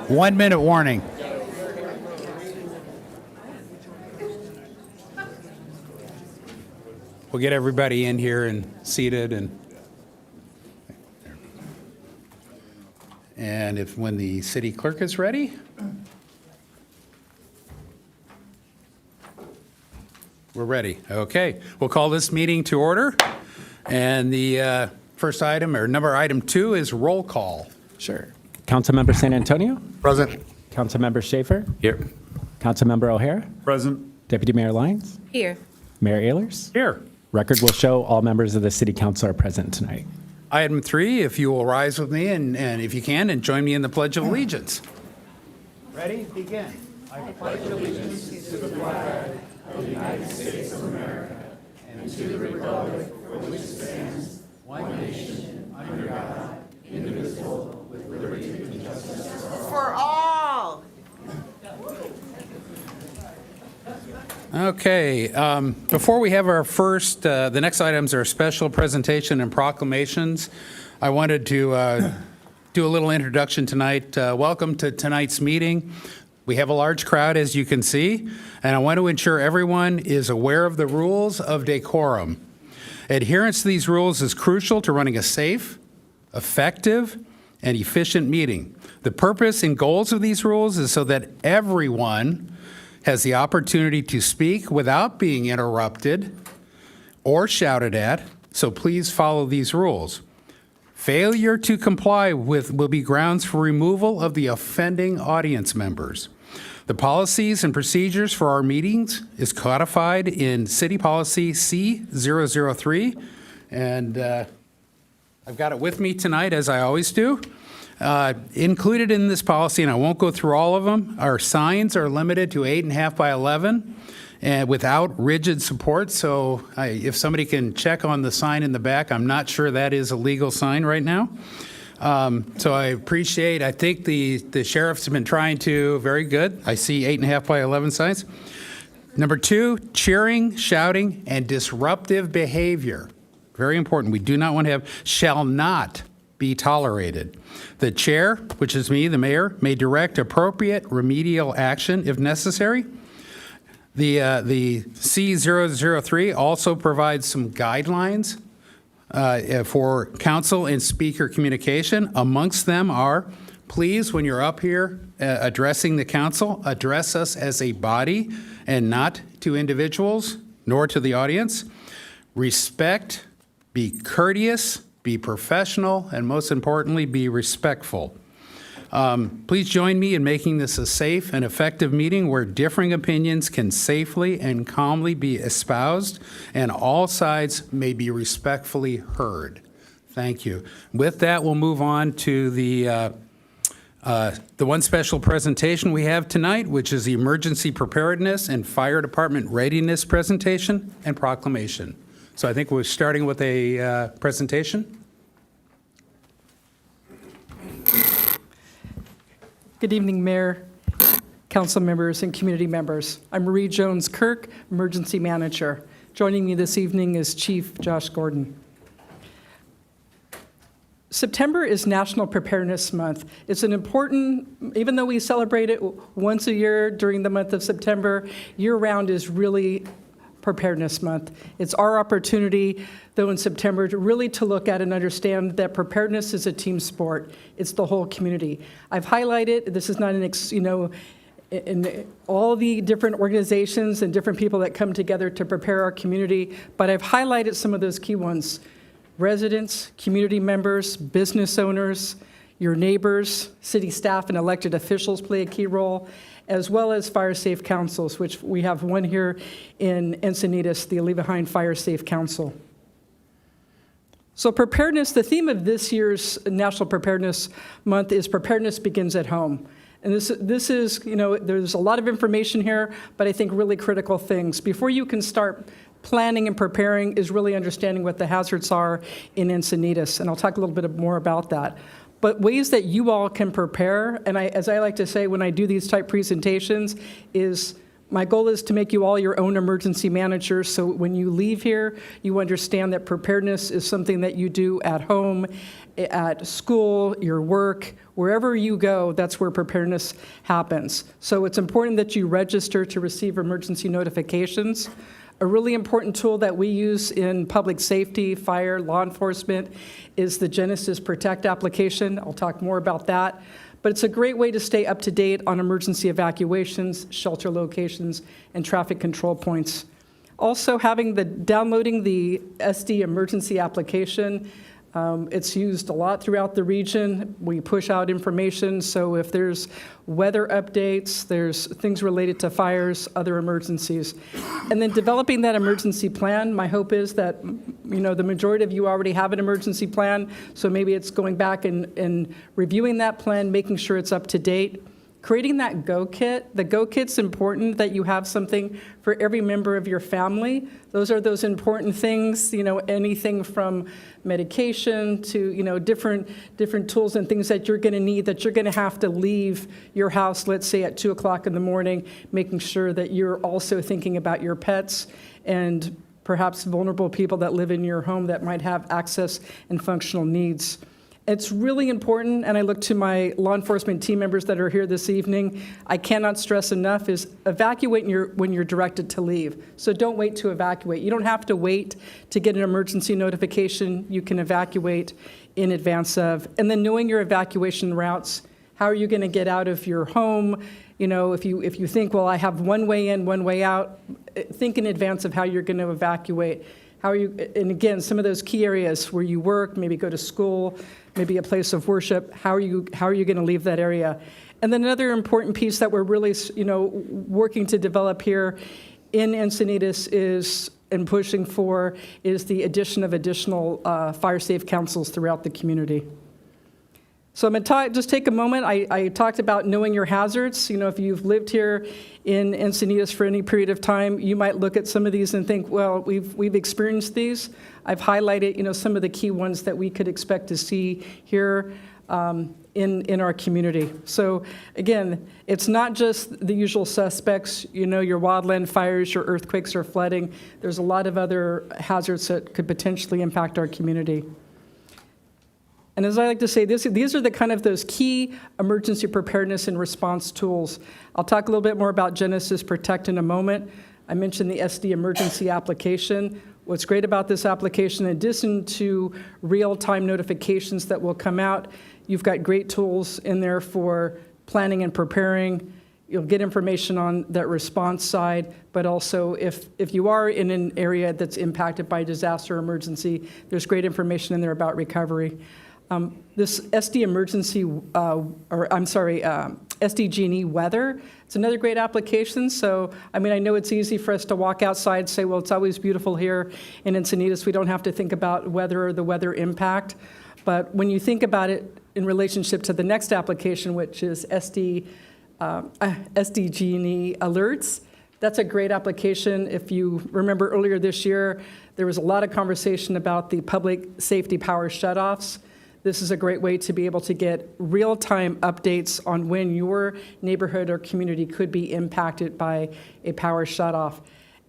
1 minute warning. We'll get everybody in here and seated and if when the city clerk is ready. We're ready. Okay. We'll call this meeting to order. And the first item, or item 2, is roll call. Sure. Councilmember San Antonio? Present. Councilmember Schaefer? Here. Councilmember O'Hara? Present. Deputy Mayor Lyons? Here. Mayor Ehlers? Here. Record will show all members of the City Council are present tonight. Item 3, if you will rise with me and if you can, and join me in the Pledge of Allegiance. Ready? Begin. I pledge allegiance to the flag of the United States of America and to the republic for which it stands, one nation, under God, indivisible, with liberty and justice For all. Okay, before we have our first, the next items are special presentation and proclamations. I wanted to do a little introduction tonight. Welcome to tonight's meeting. We have a large crowd, as you can see, and I want to ensure everyone is aware of the rules of decorum. Adherence to these rules is crucial to running a safe, effective, and efficient meeting. The purpose and goals of these rules is so that everyone has the opportunity to speak without being interrupted or shouted at, so please follow these rules. Failure to comply with will be grounds for removal of the offending audience members. The policies and procedures for our meetings is codified in City Policy C003, and I've got it with me tonight, as I always do. Included in this policy, and I won't go through all of them, our signs are limited to 8.5 by 11 and without rigid support. So if somebody can check on the sign in the back, I'm not sure that is a legal sign right now. So I think the sheriffs have been trying to, very good. I see 8.5 by 11 signs. Number 2, cheering, shouting, and disruptive behavior. Very important. We do not want to have, shall not be tolerated. The chair, which is me, the mayor, may direct appropriate remedial action if necessary. The C003 also provides some guidelines for council and speaker communication. Amongst them are, please, when you're up here addressing the council, address us as a body and not to individuals, nor to the audience. Respect, be courteous, be professional, and most importantly, be respectful. Please join me in making this a safe and effective meeting where differing opinions can safely and calmly be espoused and all sides may be respectfully heard. Thank you. With that, we'll move on to the one special presentation we have tonight, which is the Emergency Preparedness and Fire Department Readiness Presentation and Proclamation. So I think we're starting with a presentation. Good evening, Mayor, council members, and community members. I'm Marie Jones-Kirk, Emergency Manager. Joining me this evening is Chief Josh Gordon. September is National Preparedness Month. It's an important, even though we celebrate it once a year during the month of September, year-round is really Preparedness Month. It's our opportunity, though, in September, to look at and understand that preparedness is a team sport. It's the whole community. I've highlighted, this is not in all the different organizations and different people that come together to prepare our community, but I've highlighted some of those key ones. Residents, community members, business owners, your neighbors, city staff and elected officials play a key role, as well as fire safe councils, which we have one here in Encinitas, the Aliva Fire Safe Council. So preparedness, the theme of this year's National Preparedness Month is Preparedness Begins at Home. And this is, there's a lot of information here, but I think really critical things. Before you can start planning and preparing is really understanding what the hazards are in Encinitas, and I'll talk a little bit more about that. But ways that you all can prepare, and as I like to say when I do these type presentations, is my goal is to make you all your own emergency managers, so when you leave here, you understand that preparedness is something that you do at home, at school, your work, wherever you go, that's where preparedness happens. So it's important that you register to receive emergency notifications. A really important tool that we use in public safety, fire, law enforcement is the Genesis Protect application. I'll talk more about that. But it's a great way to stay up to date on emergency evacuations, shelter locations, and traffic control points. Also, downloading the SD emergency application. It's used a lot throughout the region. We push out information, so if there's weather updates, there's things related to fires, other emergencies. And then developing that emergency plan, my hope is that, the majority of you already have an emergency plan, so maybe it's going back and reviewing that plan, making sure it's up to date. Creating that Go Kit. The Go Kit's important that you have something for every member of your family. Those are those important things, anything from medication to, different tools and things that you're going to need, that you're going to have to leave your house, let's say at 2 o'clock in the morning, making sure that you're also thinking about your pets and perhaps vulnerable people that live in your home that might have access and functional needs. It's really important, and I look to my law enforcement team members that are here this evening, I cannot stress enough, is evacuate when you're directed to leave. So don't wait to evacuate. You don't have to wait to get an emergency notification. You can evacuate in advance of. And then knowing your evacuation routes, how are you going to get out of your home? If you think, well, I have one way in, one way out, think in advance of how you're going to evacuate. And again, some of those key areas where you work, maybe go to school, maybe a place of worship, how are you going to leave that area? And then another important piece that we're really, working to develop here in Encinitas and pushing for is the addition of additional fire safe councils throughout the community. So I'm going to just take a moment. I talked about knowing your hazards. If you've lived here in Encinitas for any period of time, you might look at some of these and think, well, we've experienced these. I've highlighted, some of the key ones that we could expect to see here in our community. So again, it's not just the usual suspects, your wildland fires, your earthquakes or flooding. There's a lot of other hazards that could potentially impact our community. And as I like to say, these are the kind of those key emergency preparedness and response tools. I'll talk a little bit more about Genesis Protect in a moment. I mentioned the SD emergency application. What's great about this application, in addition to real-time notifications that will come out, you've got great tools in there for planning and preparing. You'll get information on that response side, but also if you are in an area that's impacted by disaster or emergency, there's great information in there about recovery. This SD emergency, SDG&E weather, it's another great application. So, I know it's easy for us to walk outside and say, well, it's always beautiful here in Encinitas. We don't have to think about weather or the weather impact. But when you think about it in relationship to the next application, which is SDG&E alerts, that's a great application. If you remember earlier this year, there was a lot of conversation about the public safety power shutoffs. This is a great way to be able to get real-time updates on when your neighborhood or community could be impacted by a power shutoff.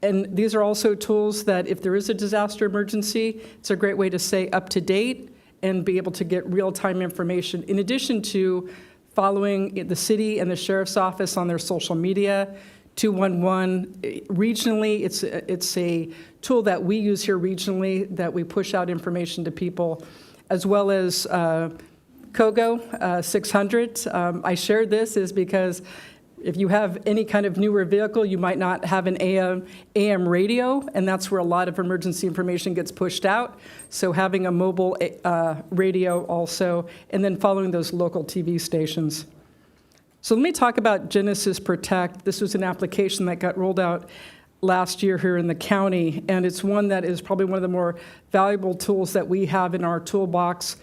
And these are also tools that if there is a disaster emergency, it's a great way to stay up to date and be able to get real-time information, in addition to following the city and the sheriff's office on their social media, 211. Regionally, it's a tool that we use here regionally that we push out information to people, as well as KOGO 600. I shared this is because if you have any kind of newer vehicle, you might not have an AM radio, and that's where a lot of emergency information gets pushed out. So having a mobile radio also, and then following those local TV stations. So let me talk about Genesis Protect. This was an application that got rolled out last year here in the county, and it's one that is probably one of the more valuable tools that we have in our toolbox.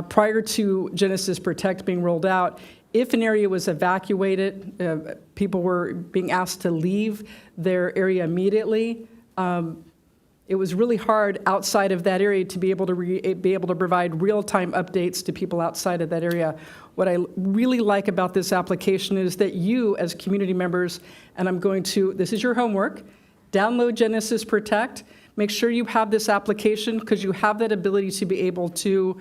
Prior to Genesis Protect being rolled out, if an area was evacuated, people were being asked to leave their area immediately. It was really hard outside of that area to be able to provide real-time updates to people outside of that area. What I really like about this application is that you, as community members, and this is your homework, download Genesis Protect. Make sure you have this application because you have that ability to be able to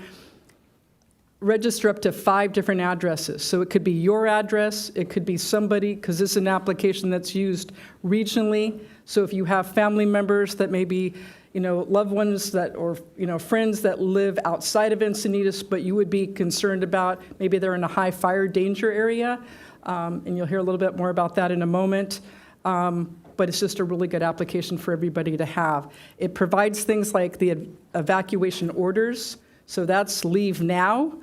register up to 5 different addresses. So it could be your address, it could be somebody, because this is an application that's used regionally. So if you have family members that maybe, loved ones that, or, friends that live outside of Encinitas, but you would be concerned about, maybe they're in a high fire danger area, and you'll hear a little bit more about that in a moment. But it's just a really good application for everybody to have. It provides things like the evacuation orders, so that's leave now,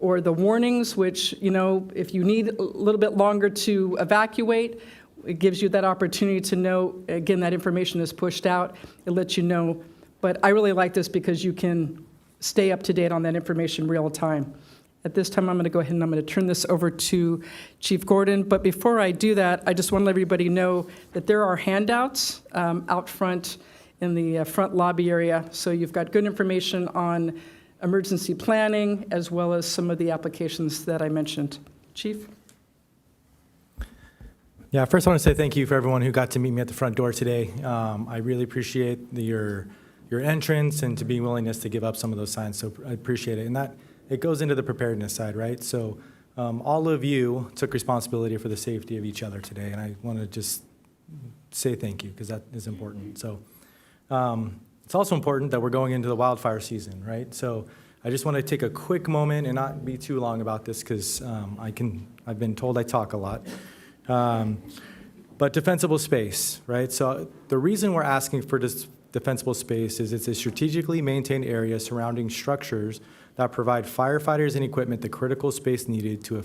or the warnings, which, if you need a little bit longer to evacuate, it gives you that opportunity to know, again, that information is pushed out. It lets you know. But I really like this because you can stay up to date on that information real time. At this time, I'm going to go ahead and I'm going to turn this over to Chief Gordon. But before I do that, I just want to let everybody know that there are handouts out front in the front lobby area. So you've got good information on emergency planning, as well as some of the applications that I mentioned. Chief? Yeah, first I want to say thank you for everyone who got to meet me at the front door today. I really appreciate your entrance and to be willingness to give up some of those signs, so I appreciate it. And that, it goes into the preparedness side, right? So all of you took responsibility for the safety of each other today, and I want to just say thank you, because that is important. So it's also important that we're going into the wildfire season, right? So I just want to take a quick moment and not be too long about this, because I've been told I talk a lot. But defensible space, right? So the reason we're asking for this defensible space is it's a strategically maintained area surrounding structures that provide firefighters and equipment the critical space needed to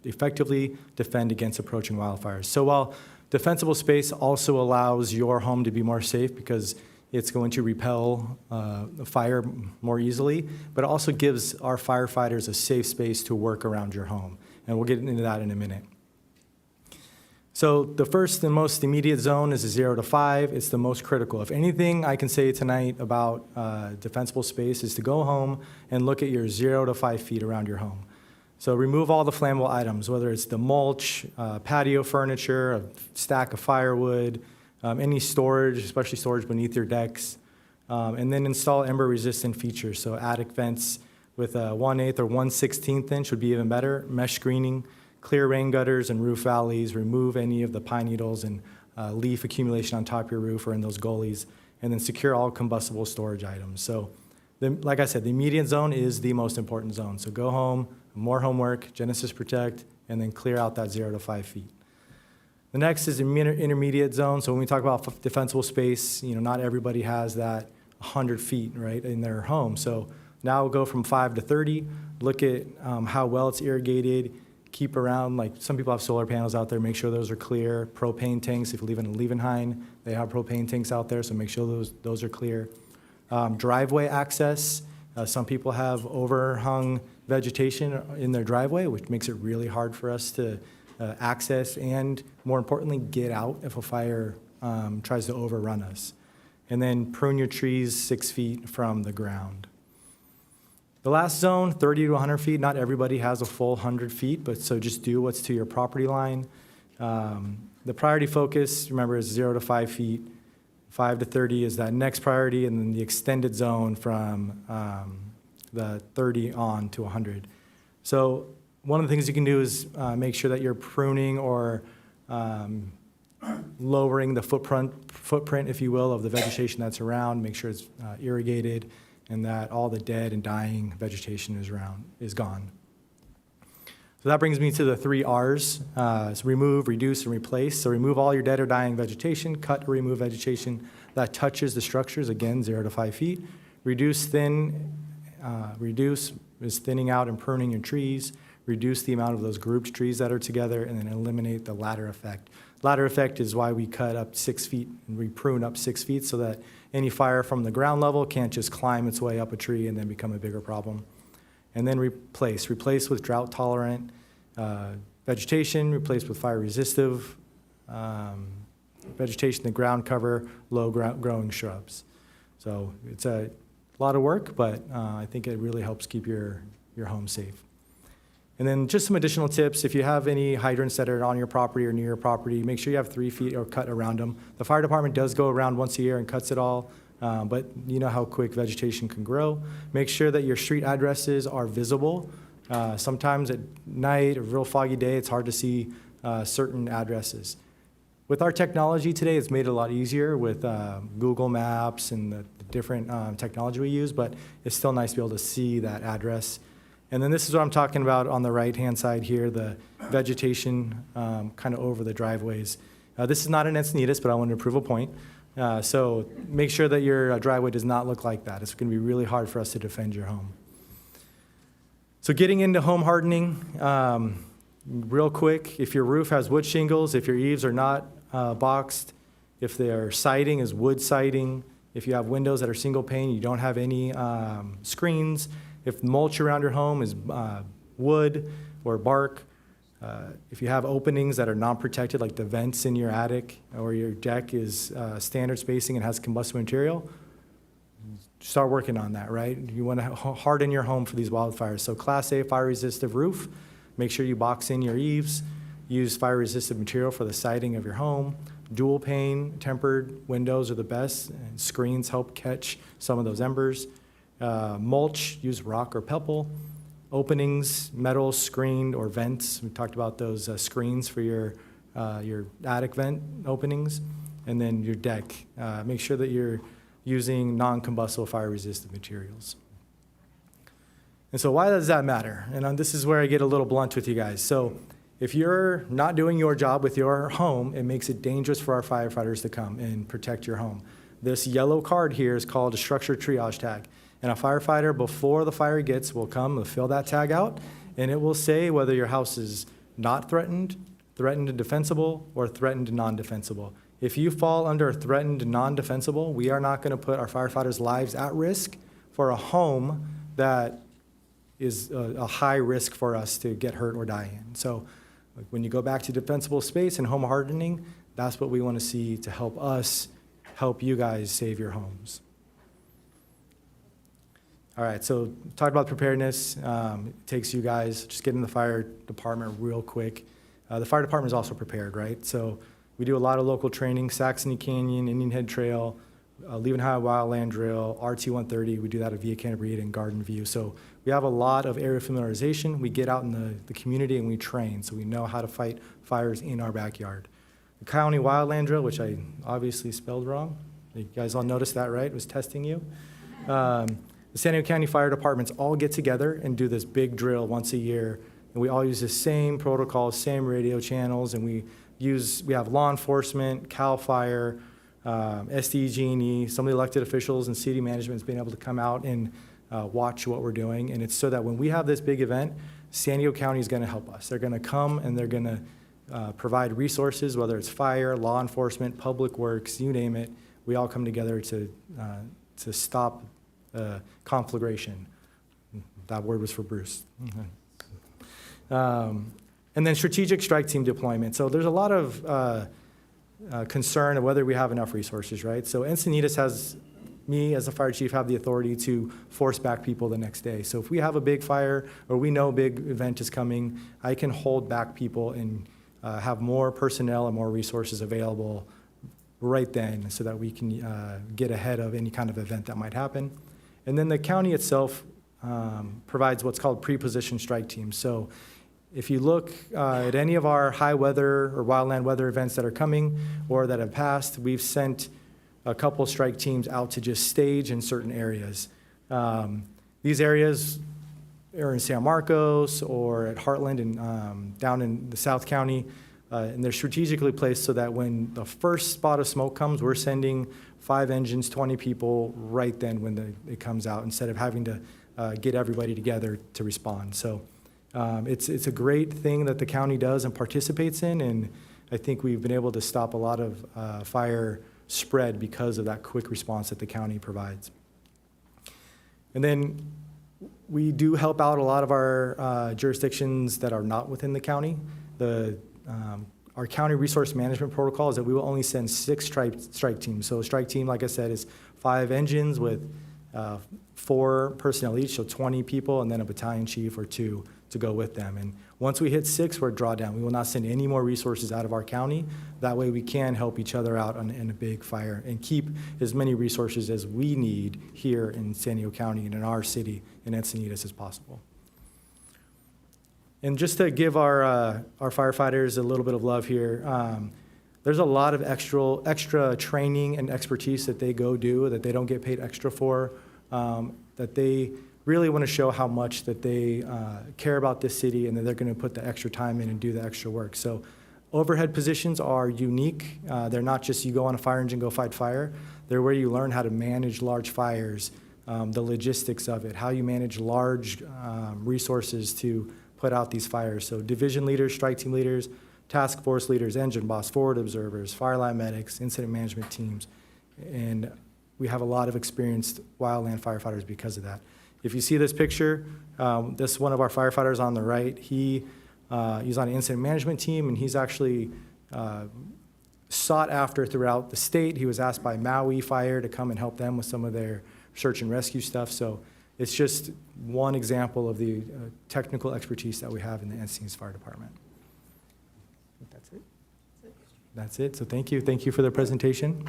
effectively defend against approaching wildfires. So while defensible space also allows your home to be more safe because it's going to repel fire more easily, but it also gives our firefighters a safe space to work around your home. And we'll get into that in a minute. So the first and most immediate zone is a 0 to 5. It's the most critical. If anything I can say tonight about defensible space is to go home and look at your 0 to 5 feet around your home. So remove all the flammable items, whether it's the mulch, patio furniture, a stack of firewood, any storage, especially storage beneath your decks, and then install ember-resistant features. So attic vents with a 1/8 or 1/16 inch would be even better. Mesh screening, clear rain gutters and roof valleys, remove any of the pine needles and leaf accumulation on top of your roof or in those gullies, and then secure all combustible storage items. So like I said, the immediate zone is the most important zone. So go home, more homework, Genesis Protect, and then clear out that 0 to 5 feet. The next is the intermediate zone. So when we talk about defensible space, not everybody has that 100 feet, right, in their home. So now we'll go from 5 to 30, look at how well it's irrigated, keep around, like some people have solar panels out there, make sure those are clear. Propane tanks, if you live in a Liebenhain, they have propane tanks out there, so make sure those are clear. Driveway access, some people have overhung vegetation in their driveway, which makes it really hard for us to access and, more importantly, get out if a fire tries to overrun us. And then prune your trees 6 feet from the ground. The last zone, 30 to 100 feet, not everybody has a full 100 feet, but so just do what's to your property line. The priority focus, remember, is 0 to 5 feet. 5 to 30 is that next priority, and then the extended zone from the 30 on to 100. So one of the things you can do is make sure that you're pruning or lowering the footprint, if you will, of the vegetation that's around, make sure it's irrigated, and that all the dead and dying vegetation is gone. So that brings me to the 3 R's, so remove, reduce, and replace. So remove all your dead or dying vegetation, cut or remove vegetation that touches the structures, again, 0 to 5 feet. Reduce is thinning out and pruning your trees, reduce the amount of those grouped trees that are together, and then eliminate the ladder effect. Ladder effect is why we cut up 6 feet and we prune up 6 feet so that any fire from the ground level can't just climb its way up a tree and then become a bigger problem. And then replace with drought tolerant vegetation, replace with fire resistive vegetation, the ground cover, low growing shrubs. So it's a lot of work, but I think it really helps keep your home safe. And then just some additional tips. If you have any hydrants that are on your property or near your property, make sure you have 3 feet or cut around them. The fire department does go around once a year and cuts it all, but you know how quick vegetation can grow. Make sure that your street addresses are visible. Sometimes at night, a real foggy day, it's hard to see certain addresses. With our technology today, it's made it a lot easier with Google Maps and the different technology we use, but it's still nice to be able to see that address. And then this is what I'm talking about on the right-hand side here, the vegetation kind of over the driveways. This is not an Encinitas, but I wanted to prove a point. So make sure that your driveway does not look like that. It's going to be really hard for us to defend your home. So getting into home hardening, real quick, if your roof has wood shingles, if your eaves are not boxed, if their siding is wood siding, if you have windows that are single pane, you don't have any screens, if mulch around your home is wood or bark, if you have openings that are non-protected, like the vents in your attic or your deck is standard spacing and has combustible material, start working on that, right? You want to harden your home for these wildfires. So Class A fire-resistive roof, make sure you box in your eaves, use fire-resistant material for the siding of your home. Dual pane tempered windows are the best, and screens help catch some of those embers. Mulch, use rock or pebble. Openings, metal, screened, or vents. We talked about those screens for your attic vent openings. And then your deck. Make sure that you're using non-combustible fire-resistant materials. And so why does that matter? And this is where I get a little blunt with you guys. So if you're not doing your job with your home, it makes it dangerous for our firefighters to come and protect your home. This yellow card here is called a structure triage tag. And a firefighter, before the fire gets, will come and fill that tag out, and it will say whether your house is not threatened, threatened and defensible, or threatened and non-defensible. If you fall under threatened and non-defensible, we are not going to put our firefighters' lives at risk for a home that is a high risk for us to get hurt or die in. So when you go back to defensible space and home hardening, that's what we want to see to help us help you guys save your homes. All right, so talked about preparedness. It takes you guys, just get in the fire department real quick. The fire department is also prepared, right? So we do a lot of local training, Saxony Canyon, Indian Head Trail, Leaving High Wildland Drill, RT-130. We do that at Via Canabrita and Garden View. So we have a lot of area familiarization. We get out in the community and we train, so we know how to fight fires in our backyard. The County Wildland Drill, which I obviously spelled wrong. You guys all noticed that, right? It was testing you. The San Diego County Fire Departments all get together and do this big drill once a year, and we all use the same protocols, same radio channels, and we have law enforcement, CAL FIRE, SDWD, some of the elected officials and city management has been able to come out and watch what we're doing, and it's so that when we have this big event, San Diego County is going to help us. They're going to come and they're going to provide resources, whether it's fire, law enforcement, public works, you name it. We all come together to stop conflagration. That word was for Bruce. And then strategic strike team deployment. So there's a lot of concern of whether we have enough resources, right? So Encinitas has, me as a fire chief, have the authority to force back people the next day. So if we have a big fire or we know a big event is coming, I can hold back people and have more personnel and more resources available right then so that we can get ahead of any kind of event that might happen. And then the county itself provides what's called pre-position strike teams. So If you look at any of our high weather or wildland weather events that are coming or that have passed, we've sent a couple strike teams out to just stage in certain areas. These areas are in San Marcos or at Heartland and down in the South County, and they're strategically placed so that when the first spot of smoke comes, we're sending 5 engines, 20 people right then when it comes out, instead of having to get everybody together to respond. So it's a great thing that the county does and participates in, and I think we've been able to stop a lot of fire spread because of that quick response that the county provides. And then we do help out a lot of our jurisdictions that are not within the county. Our county resource management protocol is that we will only send 6 strike teams. So a strike team, like I said, is 5 engines with 4 personnel each, so 20 people, and then a battalion chief or 2 to go with them. And once we hit 6, we're drawdown. We will not send any more resources out of our county. That way we can help each other out in a big fire and keep as many resources as we need here in San Diego County and in our city in Encinitas as possible. And just to give our firefighters a little bit of love here, there's a lot of extra training and expertise that they go do that they don't get paid extra for, that they really want to show how much that they care about this city and that they're going to put the extra time in and do the extra work. So overhead positions are unique. They're not just you go on a fire engine, go fight fire. They're where you learn how to manage large fires, the logistics of it, how you manage large resources to put out these fires. So division leaders, strike team leaders, task force leaders, engine boss, forward observers, fire line medics, incident management teams. And we have a lot of experienced wildland firefighters because of that. If you see this picture, this is one of our firefighters on the right. He's on an incident management team, and he's actually sought after throughout the state. He was asked by Maui Fire to come and help them with some of their search and rescue stuff. So it's just one example of the technical expertise that we have in the Encinitas Fire Department. I think that's it. That's it. So thank you. Thank you for the presentation.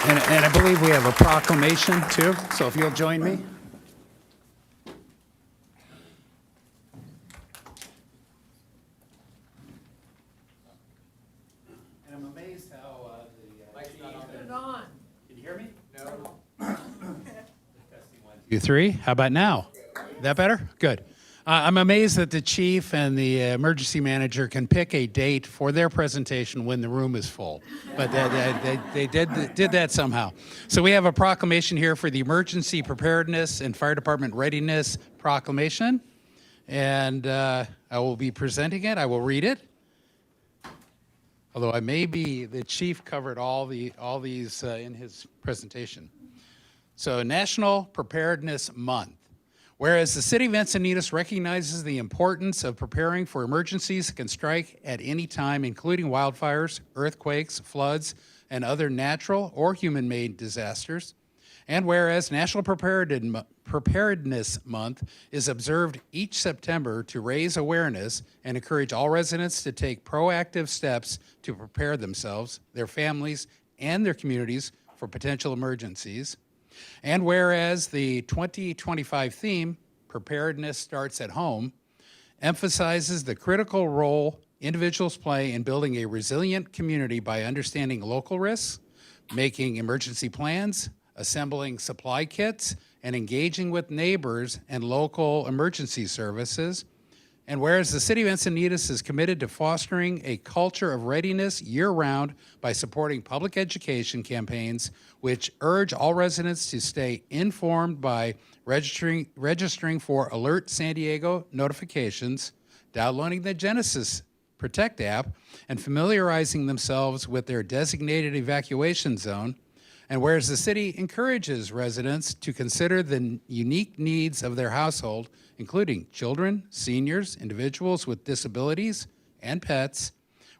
And I believe we have a proclamation, too, so if you'll join me. And I'm amazed how the mic's not on. Turn it on. Can you hear me? No. 1, 2, 3. How about now? That better? Good. I'm amazed that the chief and the emergency manager can pick a date for their presentation when the room is full, but they did that somehow. So we have a proclamation here for the Emergency Preparedness and Fire Department Readiness Proclamation, and I will be presenting it. I will read it. Although the chief covered all these in his presentation. So National Preparedness Month. Whereas the city of Encinitas recognizes the importance of preparing for emergencies that can strike at any time, including wildfires, earthquakes, floods, and other natural or human-made disasters. And whereas National Preparedness Month is observed each September to raise awareness and encourage all residents to take proactive steps to prepare themselves, their families, and their communities for potential emergencies. And whereas the 2025 theme, Preparedness Starts at Home, emphasizes the critical role individuals play in building a resilient community by understanding local risks, making emergency plans, assembling supply kits, and engaging with neighbors and local emergency services. And whereas the city of Encinitas is committed to fostering a culture of readiness year-round by supporting public education campaigns which urge all residents to stay informed by registering for Alert San Diego notifications, downloading the Genesis Protect app, and familiarizing themselves with their designated evacuation zone. And whereas the city encourages residents to consider the unique needs of their household, including children, seniors, individuals with disabilities, and pets,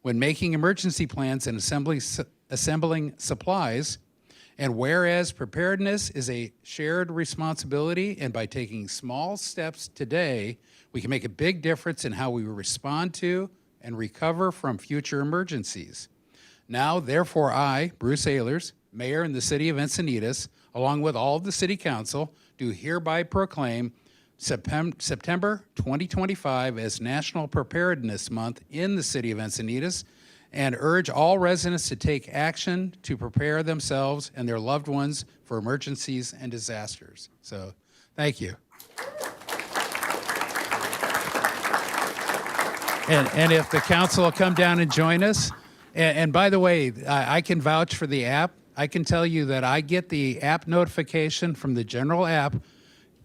when making emergency plans and assembling supplies. And whereas preparedness is a shared responsibility, and by taking small steps today, we can make a big difference in how we respond to and recover from future emergencies. Now, therefore, I, Bruce Ehlers, Mayor in the City of Encinitas, along with all of the City Council, do hereby proclaim September 2025 as National Preparedness Month in the city of Encinitas, and urge all residents to take action to prepare themselves and their loved ones for emergencies and disasters. So, thank you. And if the council will come down and join us, and by the way, I can vouch for the app. I can tell you that I get the app notification from the general app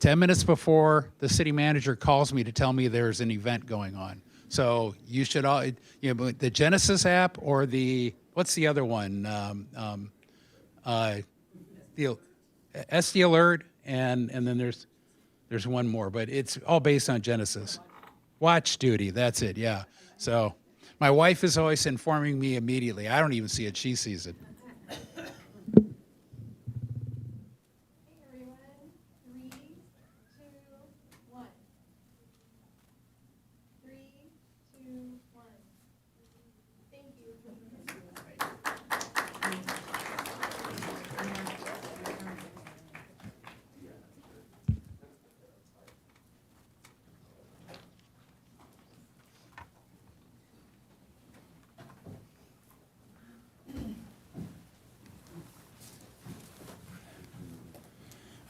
10 minutes before the city manager calls me to tell me there's an event going on. So you should all, the Genesis app or what's the other one? The SD Alert, and then there's one more, but it's all based on Genesis. Watch Duty, that's it, yeah. So my wife is always informing me immediately. I don't even see it, she sees it. Hey everyone, 3, 2, 1. 3, 2, 1. Thank you.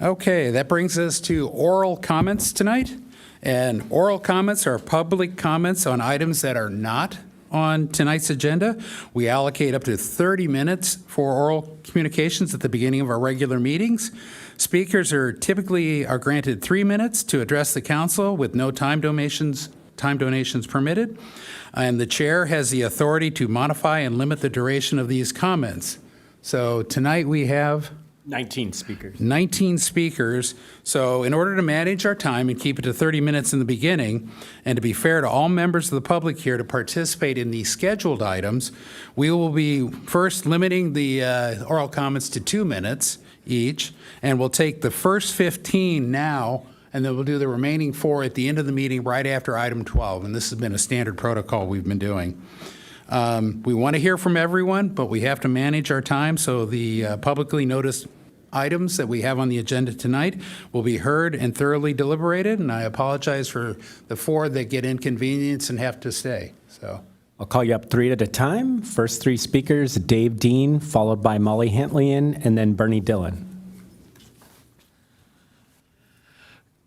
Okay, that brings us to oral comments tonight. And oral comments are public comments on items that are not on tonight's agenda. We allocate up to 30 minutes for oral communications at the beginning of our regular meetings. Speakers are typically granted 3 minutes to address the council with no time donations permitted. And the chair has the authority to modify and limit the duration of these comments. So tonight we have 19 speakers. 19 speakers. So in order to manage our time and keep it to 30 minutes in the beginning, and to be fair to all members of the public here to participate in the scheduled items, we will be first limiting the oral comments to 2 minutes each, and we'll take the first 15 now, and then we'll do the remaining 4 at the end of the meeting right after item 12. And this has been a standard protocol we've been doing. We want to hear from everyone, but we have to manage our time, so the publicly noticed items that we have on the agenda tonight will be heard and thoroughly deliberated, and I apologize for the 4 that get inconvenienced and have to stay. So, I'll call you up 3 at a time. First 3 speakers, Dave Dean, followed by Molly Hantlian, and then Bernie Dillon.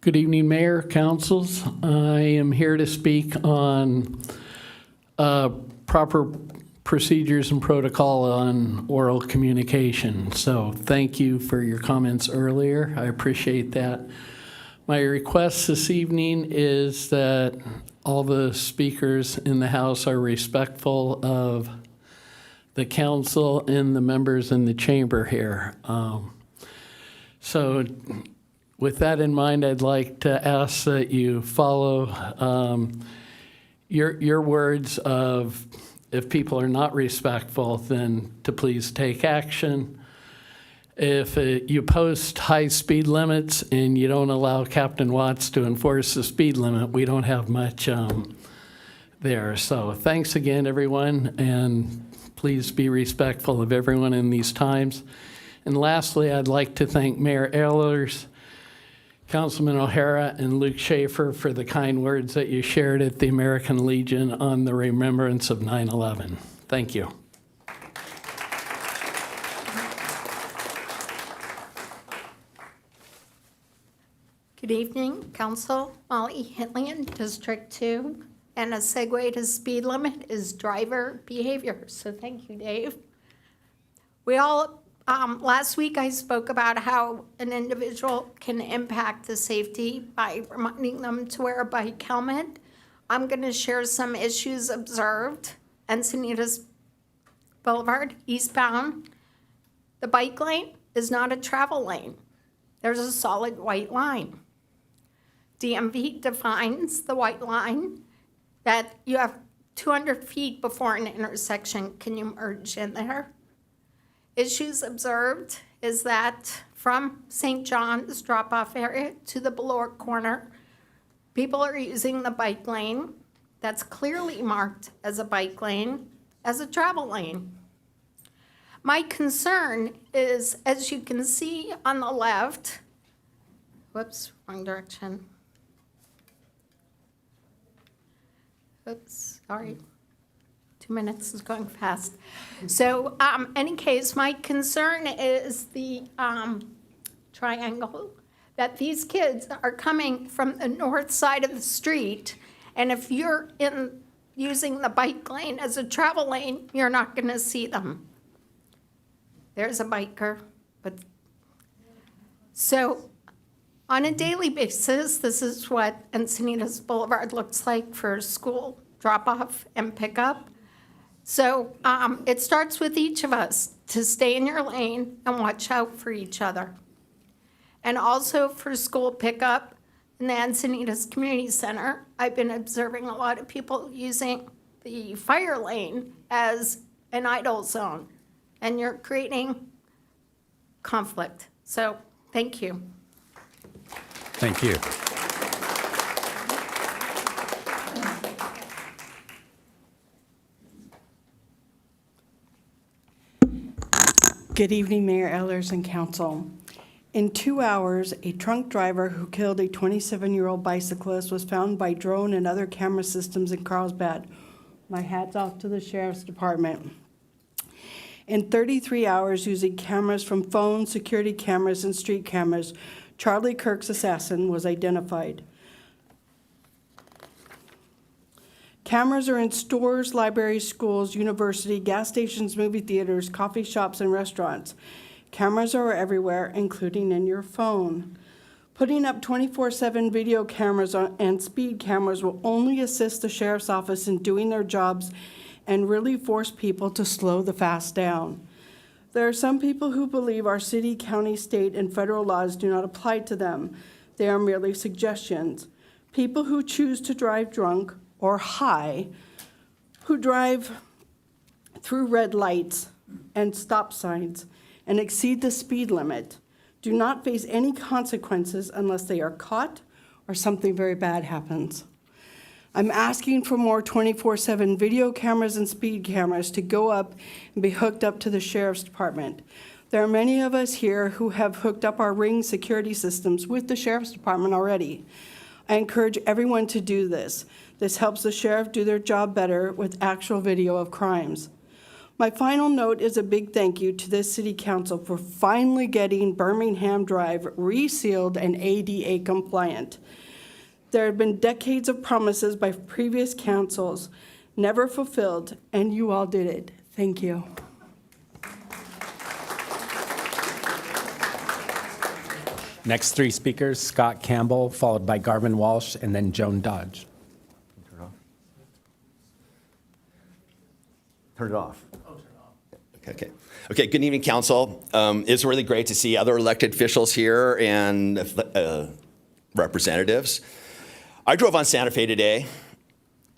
Good evening, Mayor, councils. I am here to speak on proper procedures and protocol on oral communication. So thank you for your comments earlier. I appreciate that. My request this evening is that all the speakers in the House are respectful of the council and the members in the chamber here. So with that in mind, I'd like to ask that you follow your words of, if people are not respectful, then to please take action. If you post high speed limits and you don't allow Captain Watts to enforce the speed limit, we don't have much there. So thanks again, everyone, and please be respectful of everyone in these times. And lastly, I'd like to thank Mayor Ehlers, Councilman O'Hara, and Luke Schaefer for the kind words that you shared at the American Legion on the remembrance of 9/11. Thank you. Good evening, Council. Molly Hantlian, District 2. And a segue to speed limit is driver behavior. So thank you, Dave. We all, last week I spoke about how an individual can impact the safety by reminding them to wear a bike helmet. I'm going to share some issues observed. Encinitas Boulevard, eastbound. The bike lane is not a travel lane. There's a solid white line. DMV defines the white line that you have 200 feet before an intersection. Can you merge in there? Issues observed is that from St. John's drop-off area to the Belort corner, people are using the bike lane that's clearly marked as a bike lane as a travel lane. My concern is, as you can see on the left, whoops, wrong direction. Oops, sorry. 2 minutes is going fast. So, any case, my concern is the triangle, that these kids are coming from the north side of the street, and if you're using the bike lane as a travel lane, you're not going to see them. There's a biker, but so on a daily basis, this is what Encinitas Boulevard looks like for school drop-off and pickup. So it starts with each of us to stay in your lane and watch out for each other. And also for school pickup in the Encinitas Community Center, I've been observing a lot of people using the fire lane as an idle zone, and you're creating conflict. So thank you. Thank you. Good evening, Mayor Ehlers and Council. In 2 hours, a drunk driver who killed a 27-year-old bicyclist was found by drone and other camera systems in Carlsbad. My hat's off to the Sheriff's Department. In 33 hours, using cameras from phones, security cameras, and street cameras, Charlie Kirk's assassin was identified. Cameras are in stores, libraries, schools, university, gas stations, movie theaters, coffee shops, and restaurants. Cameras are everywhere, including in your phone. Putting up 24/7 video cameras and speed cameras will only assist the sheriff's office in doing their jobs and really force people to slow the fast down. There are some people who believe our city, county, state, and federal laws do not apply to them. They are merely suggestions. People who choose to drive drunk or high, who drive through red lights and stop signs and exceed the speed limit, do not face any consequences unless they are caught or something very bad happens. I'm asking for more 24/7 video cameras and speed cameras to go up and be hooked up to the Sheriff's Department. There are many of us here who have hooked up our Ring security systems with the Sheriff's Department already. I encourage everyone to do this. This helps the sheriff do their job better with actual video of crimes. My final note is a big thank you to this city council for finally getting Birmingham Drive resealed and ADA compliant. There have been decades of promises by previous councils, never fulfilled, and you all did it. Thank you. Next three speakers, Scott Campbell, followed by Garvin Walsh, and then Joan Dodge. Turn it off. Okay. Good evening, council. It's really great to see other elected officials here and representatives. I drove on Santa Fe today.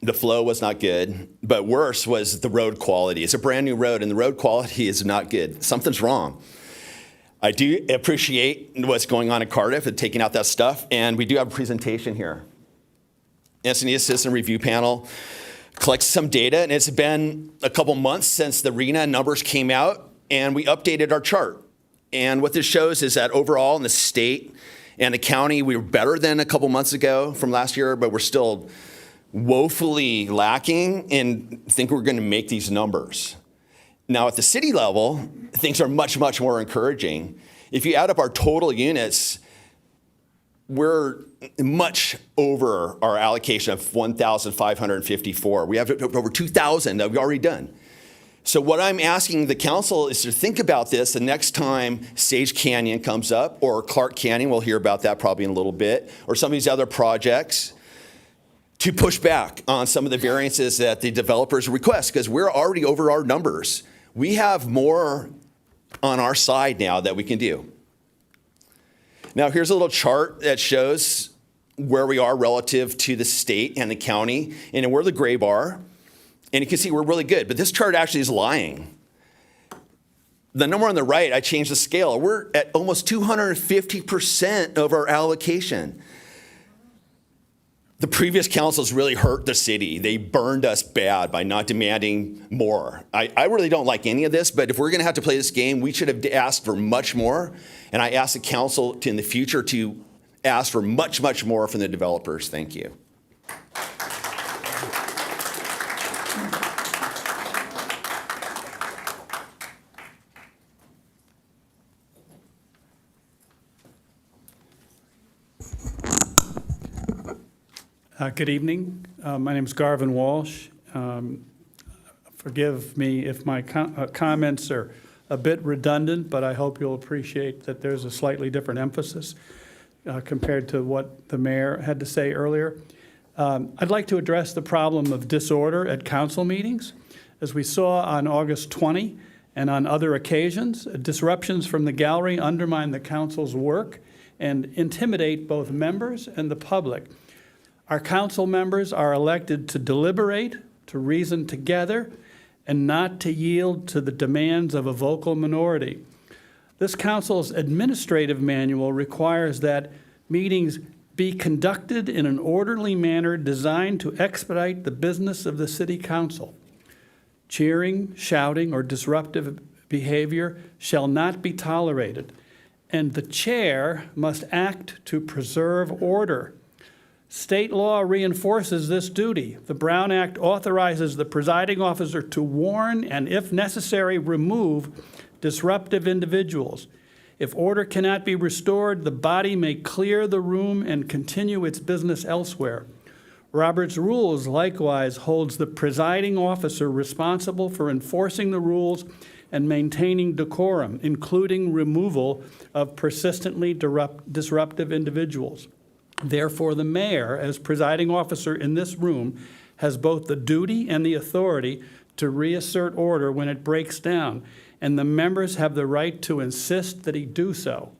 The flow was not good, but worse was the road quality. It's a brand new road, and the road quality is not good. Something's wrong. I do appreciate what's going on in Cardiff and taking out that stuff, and we do have a presentation here. Encinitas Citizen Review Panel collects some data, and it's been a couple months since the RENA numbers came out, and we updated our chart. And what this shows is that overall in the state and the county, we were better than a couple months ago from last year, but we're still woefully lacking, and I think we're going to make these numbers. Now, at the city level, things are much, much more encouraging. If you add up our total units, we're much over our allocation of 1,554. We have over 2,000 that we've already done. So what I'm asking the council is to think about this the next time Sage Canyon comes up, or Clark Canyon, we'll hear about that probably in a little bit, or some of these other projects, to push back on some of the variances that the developers request, because we're already over our numbers. We have more on our side now that we can do. Now, here's a little chart that shows where we are relative to the state and the county, and we're the gray bar, and you can see we're really good, but this chart actually is lying. The number on the right, I changed the scale. We're at almost 250% of our allocation. The previous councils really hurt the city. They burned us bad by not demanding more. I really don't like any of this, but if we're going to have to play this game, we should have asked for much more. And I ask the council in the future to ask for much, much more from the developers. Thank you. Good evening. My name is Garvin Walsh. Forgive me if my comments are a bit redundant, but I hope you'll appreciate that there's a slightly different emphasis compared to what the mayor had to say earlier. I'd like to address the problem of disorder at council meetings. As we saw on August 20 and on other occasions, disruptions from the gallery undermine the council's work and intimidate both members and the public. Our council members are elected to deliberate, to reason together, and not to yield to the demands of a vocal minority. This council's administrative manual requires that meetings be conducted in an orderly manner designed to expedite the business of the city council. Cheering, shouting, or disruptive behavior shall not be tolerated, and the chair must act to preserve order. State law reinforces this duty. The Brown Act authorizes the presiding officer to warn and, if necessary, remove disruptive individuals. If order cannot be restored, the body may clear the room and continue its business elsewhere. Robert's Rules likewise holds the presiding officer responsible for enforcing the rules and maintaining decorum, including removal of persistently disruptive individuals. Therefore, the mayor, as presiding officer in this room, has both the duty and the authority to reassert order when it breaks down, and the members have the right to insist that he do so.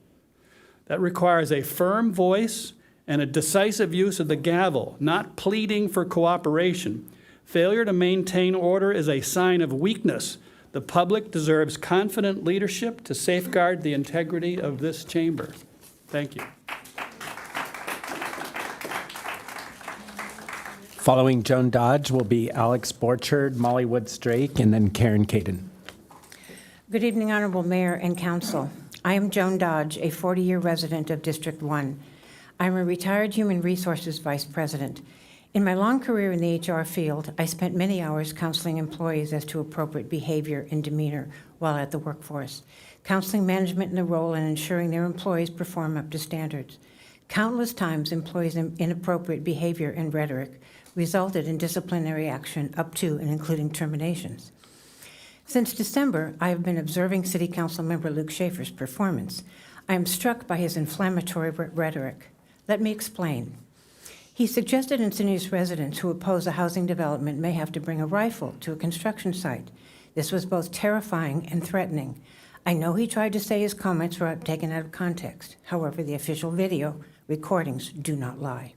That requires a firm voice and a decisive use of the gavel, not pleading for cooperation. Failure to maintain order is a sign of weakness. The public deserves confident leadership to safeguard the integrity of this chamber. Thank you. Following Joan Dodge will be Alex Borchard, Molly Woods-Drake, and then Karen Caden. Good evening, Honorable Mayor and Council. I am Joan Dodge, a 40-year resident of District 1. I'm a retired Human Resources Vice President. In my long career in the HR field, I spent many hours counseling employees as to appropriate behavior and demeanor while at the workforce, counseling management in the role and ensuring their employees perform up to standards. Countless times, employees' inappropriate behavior and rhetoric resulted in disciplinary action up to and including terminations. Since December, I have been observing City Council member Luke Schaefer's performance. I am struck by his inflammatory rhetoric. Let me explain. He suggested Encinitas residents who oppose a housing development may have to bring a rifle to a construction site. This was both terrifying and threatening. I know he tried to say his comments were taken out of context. However, the official video recordings do not lie.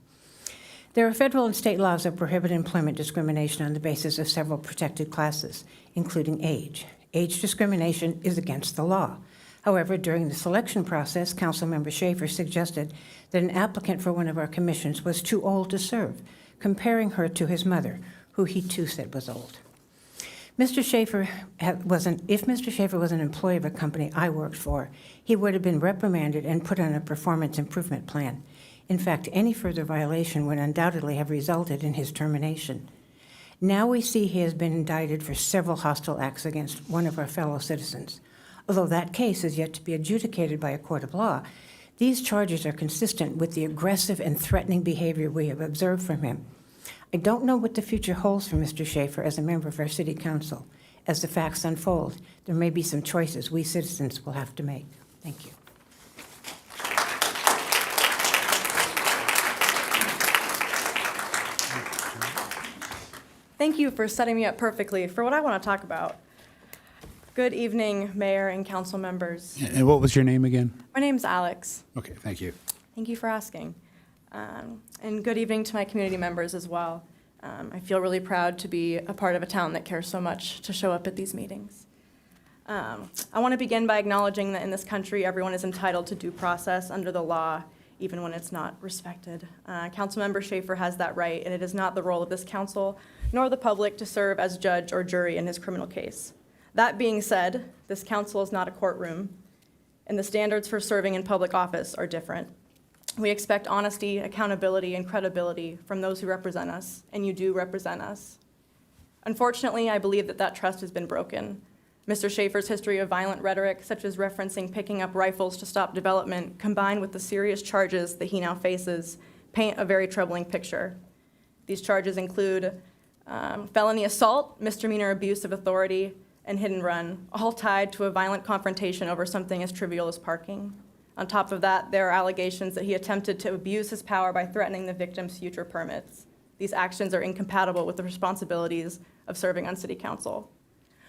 There are federal and state laws that prohibit employment discrimination on the basis of several protected classes, including age. Age discrimination is against the law. However, during the selection process, Councilmember Schaefer suggested that an applicant for one of our commissions was too old to serve, comparing her to his mother, who he too said was old. If Mr. Schaefer was an employee of a company I worked for, he would have been reprimanded and put on a performance improvement plan. In fact, any further violation would undoubtedly have resulted in his termination. Now we see he has been indicted for several hostile acts against one of our fellow citizens. Although that case is yet to be adjudicated by a court of law, these charges are consistent with the aggressive and threatening behavior we have observed from him. I don't know what the future holds for Mr. Schaefer as a member of our city council. As the facts unfold, there may be some choices we citizens will have to make. Thank you. Thank you for setting me up perfectly for what I want to talk about. Good evening, Mayor and council members. And what was your name again? My name's Alex. Okay, thank you. Thank you for asking. And good evening to my community members as well. I feel really proud to be a part of a town that cares so much to show up at these meetings. I want to begin by acknowledging that in this country, everyone is entitled to due process under the law, even when it's not respected. Councilmember Schaefer has that right, and it is not the role of this council nor the public to serve as judge or jury in his criminal case. That being said, this council is not a courtroom, and the standards for serving in public office are different. We expect honesty, accountability, and credibility from those who represent us, and you do represent us. Unfortunately, I believe that trust has been broken. Mr. Schaefer's history of violent rhetoric, such as referencing picking up rifles to stop development, combined with the serious charges that he now faces, paint a very troubling picture. These charges include felony assault, misdemeanor abuse of authority, and hit and run, all tied to a violent confrontation over something as trivial as parking. On top of that, there are allegations that he attempted to abuse his power by threatening the victim's future permits. These actions are incompatible with the responsibilities of serving on city council.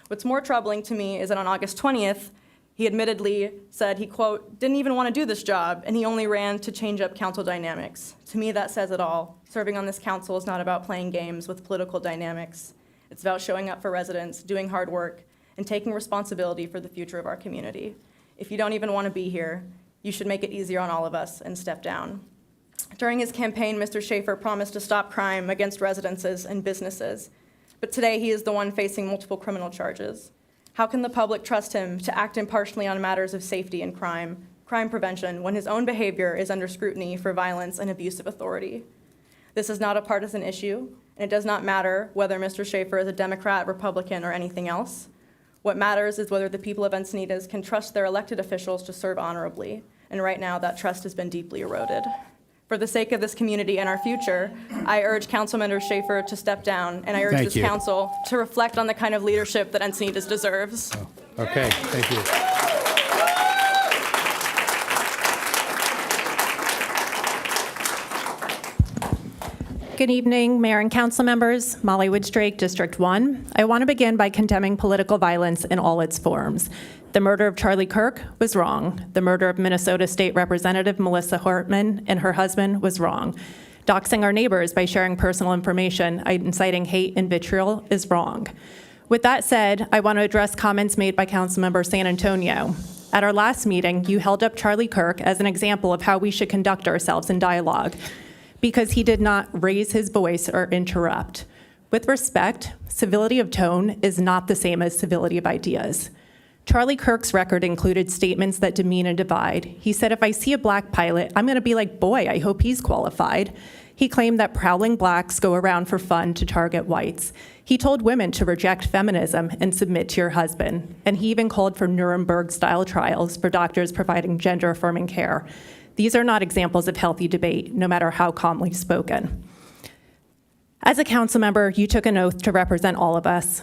What's more troubling to me is that on August 20th, he admittedly said he, quote, didn't even want to do this job, and he only ran to change up council dynamics. To me, that says it all. Serving on this council is not about playing games with political dynamics. It's about showing up for residents, doing hard work, and taking responsibility for the future of our community. If you don't even want to be here, you should make it easier on all of us and step down. During his campaign, Mr. Schaefer promised to stop crime against residences and businesses, but today he is the one facing multiple criminal charges. How can the public trust him to act impartially on matters of safety and crime prevention, when his own behavior is under scrutiny for violence and abuse of authority? This is not a partisan issue, and it does not matter whether Mr. Schaefer is a Democrat, Republican, or anything else. What matters is whether the people of Encinitas can trust their elected officials to serve honorably, and right now that trust has been deeply eroded. For the sake of this community and our future, I urge Councilmember Schaefer to step down, and I urge this council to reflect on the kind of leadership that Encinitas deserves. Okay, thank you. Good evening, Mayor and Council members. Molly Woodstrake, District 1. I want to begin by condemning political violence in all its forms. The murder of Charlie Kirk was wrong. The murder of Minnesota State Representative Melissa Hortman and her husband was wrong. Doxing our neighbors by sharing personal information, inciting hate and vitriol is wrong. With that said, I want to address comments made by Councilmember San Antonio. At our last meeting, you held up Charlie Kirk as an example of how we should conduct ourselves in dialogue, because he did not raise his voice or interrupt. With respect, civility of tone is not the same as civility of ideas. Charlie Kirk's record included statements that demean and divide. He said, if I see a black pilot, I'm going to be like, boy, I hope he's qualified. He claimed that prowling blacks go around for fun to target whites. He told women to reject feminism and submit to your husband. And he even called for Nuremberg-style trials for doctors providing gender-affirming care. These are not examples of healthy debate, no matter how calmly spoken. As a council member, you took an oath to represent all of us,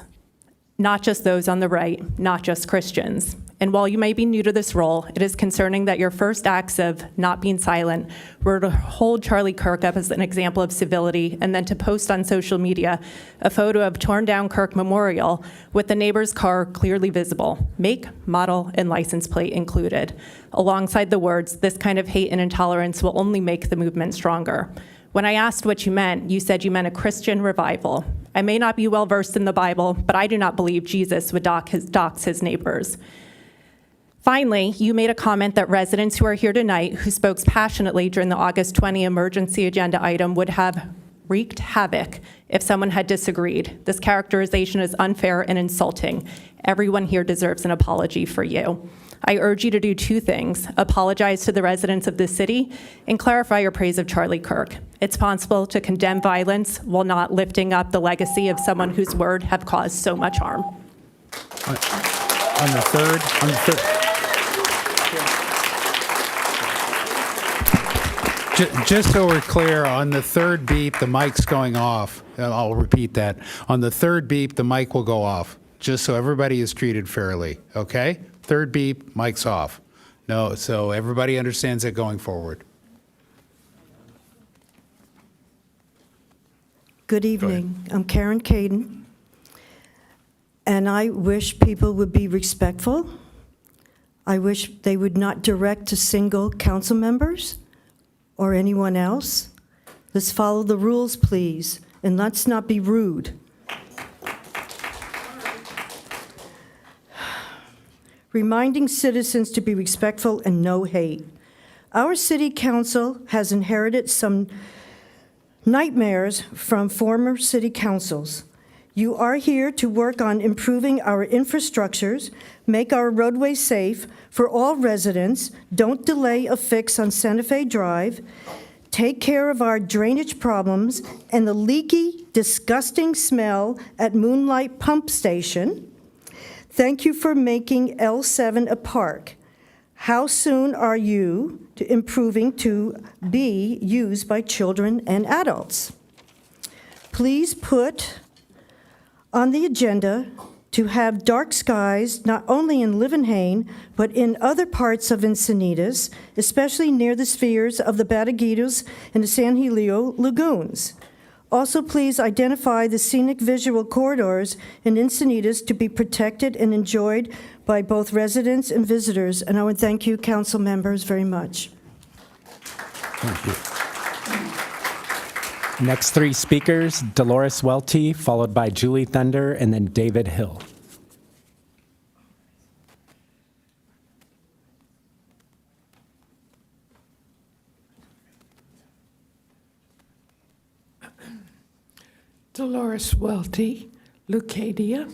not just those on the right, not just Christians. And while you may be new to this role, it is concerning that your first acts of not being silent were to hold Charlie Kirk up as an example of civility and then to post on social media a photo of torn down Kirk Memorial with the neighbor's car clearly visible, make, model, and license plate included, alongside the words, this kind of hate and intolerance will only make the movement stronger. When I asked what you meant, you said you meant a Christian revival. I may not be well-versed in the Bible, but I do not believe Jesus would dox his neighbors. Finally, you made a comment that residents who are here tonight who spoke passionately during the August 20 emergency agenda item would have wreaked havoc if someone had disagreed. This characterization is unfair and insulting. Everyone here deserves an apology for you. I urge you to do two things: apologize to the residents of this city and clarify your praise of Charlie Kirk. It's possible to condemn violence while not lifting up the legacy of someone whose word have caused so much harm. On the third. Just so we're clear, on the third beep, the mic's going off. I'll repeat that. On the third beep, the mic will go off, just so everybody is treated fairly, okay? Third beep, mic's off. No, so everybody understands it going forward. Good evening. I'm Karen Caden, and I wish people would be respectful. I wish they would not direct to single council members or anyone else. Let's follow the rules, please, and let's not be rude. Reminding citizens to be respectful and no hate. Our city council has inherited some nightmares from former city councils. You are here to work on improving our infrastructures, make our roadways safe for all residents, don't delay a fix on Santa Fe Drive, take care of our drainage problems and the leaky, disgusting smell at Moonlight Pump Station. Thank you for making L7 a park. How soon are you improving to be used by children and adults? please put on the agenda to have dark skies not only in Livenhain, but in other parts of Encinitas, especially near the spheres of the Bataguitos and the San Helio lagoons. Also, please identify the scenic visual corridors in Encinitas to be protected and enjoyed by both residents and visitors. And I would thank you, council members, very much. Thank you. Next three speakers, Dolores Welty, followed by Julie Thunder, and then David Hill. Dolores Welty, Leucadia,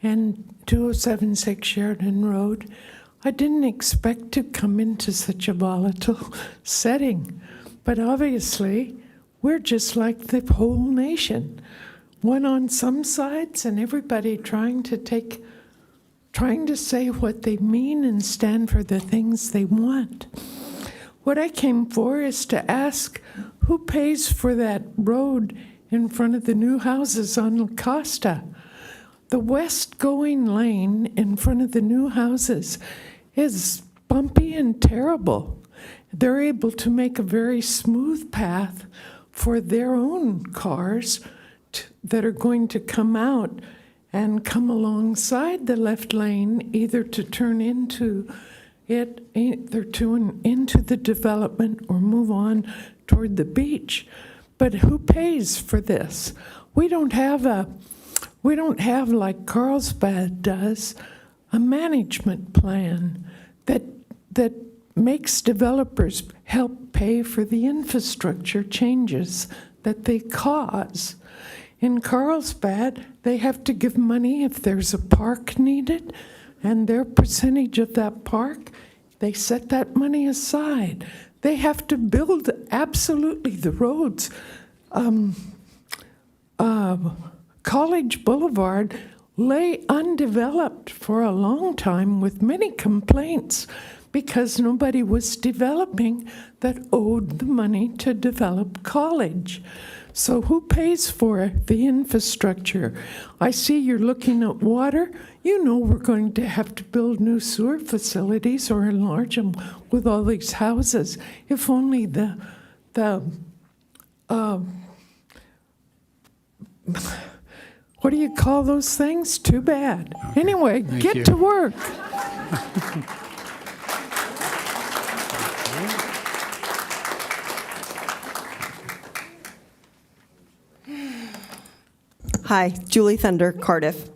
and 2076 Sheridan Road. I didn't expect to come into such a volatile setting, but obviously we're just like the whole nation. One on some sides and everybody trying to say what they mean and stand for the things they want. What I came for is to ask who pays for that road in front of the new houses on La Costa. The west-going lane in front of the new houses is bumpy and terrible. They're able to make a very smooth path for their own cars that are going to come out and come alongside the left lane, either to turn into it, either into the development or move on toward the beach. But who pays for this? We don't have like Carlsbad does, a management plan that makes developers help pay for the infrastructure changes that they cause. In Carlsbad, they have to give money if there's a park needed, and their percentage of that park, they set that money aside. They have to build absolutely the roads. College Boulevard lay undeveloped for a long time with many complaints because nobody was developing that owed the money to develop college. So who pays for the infrastructure? I see you're looking at water. You know we're going to have to build new sewer facilities or enlarge them with all these houses. If only what do you call those things? Too bad. Okay. Anyway, get to work. Hi, Julie Thunder, Cardiff.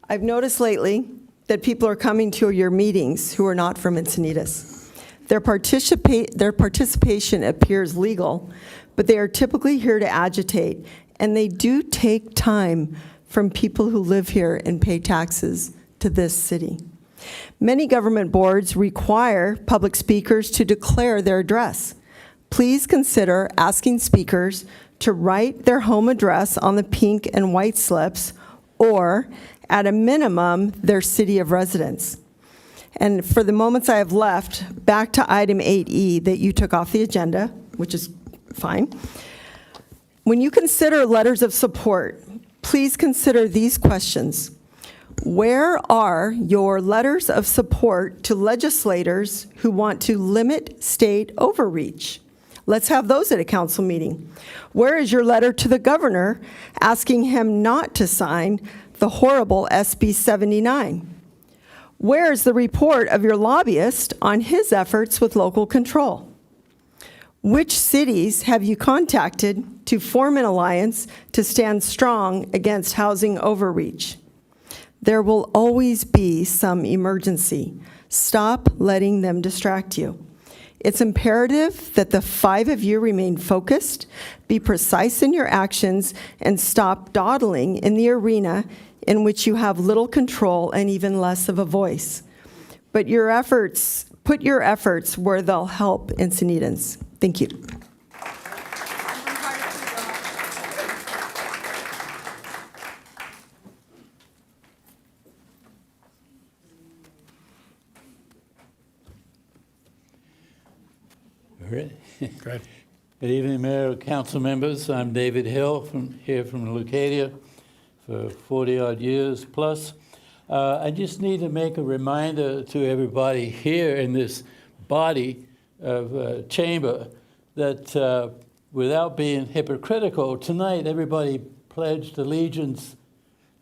I've noticed lately that people are coming to your meetings who are not from Encinitas. Their participation appears legal, but they are typically here to agitate, and they do take time from people who live here and pay taxes to this city. Many government boards require public speakers to declare their address. Please consider asking speakers to write their home address on the pink and white slips, or at a minimum, their city of residence. And for the moments I have left, back to item 8E that you took off the agenda, which is fine. When you consider letters of support, please consider these questions. Where are your letters of support to legislators who want to limit state overreach? Let's have those at a council meeting. Where is your letter to the governor asking him not to sign the horrible SB 79? Where is the report of your lobbyist on his efforts with local control? Which cities have you contacted to form an alliance to stand strong against housing overreach? There will always be some emergency. Stop letting them distract you. It's imperative that the 5 of you remain focused, be precise in your actions, and stop dawdling in the arena in which you have little control and even less of a voice. But put your efforts where they'll help Encinitans. Thank you. Go ahead. Good evening, Mayor, Council members. I'm David Hill from Leucadia for 40-odd years plus. I just need to make a reminder to everybody here in this body of chamber that without being hypocritical, tonight everybody pledged allegiance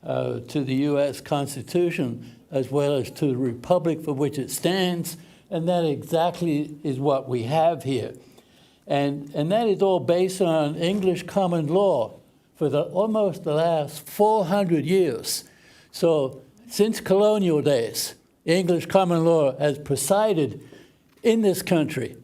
to the U.S. Constitution as well as to the republic for which it stands, and that exactly is what we have here. And that is all based on English common law for almost the last 400 years. So since colonial days, English common law has presided in this country,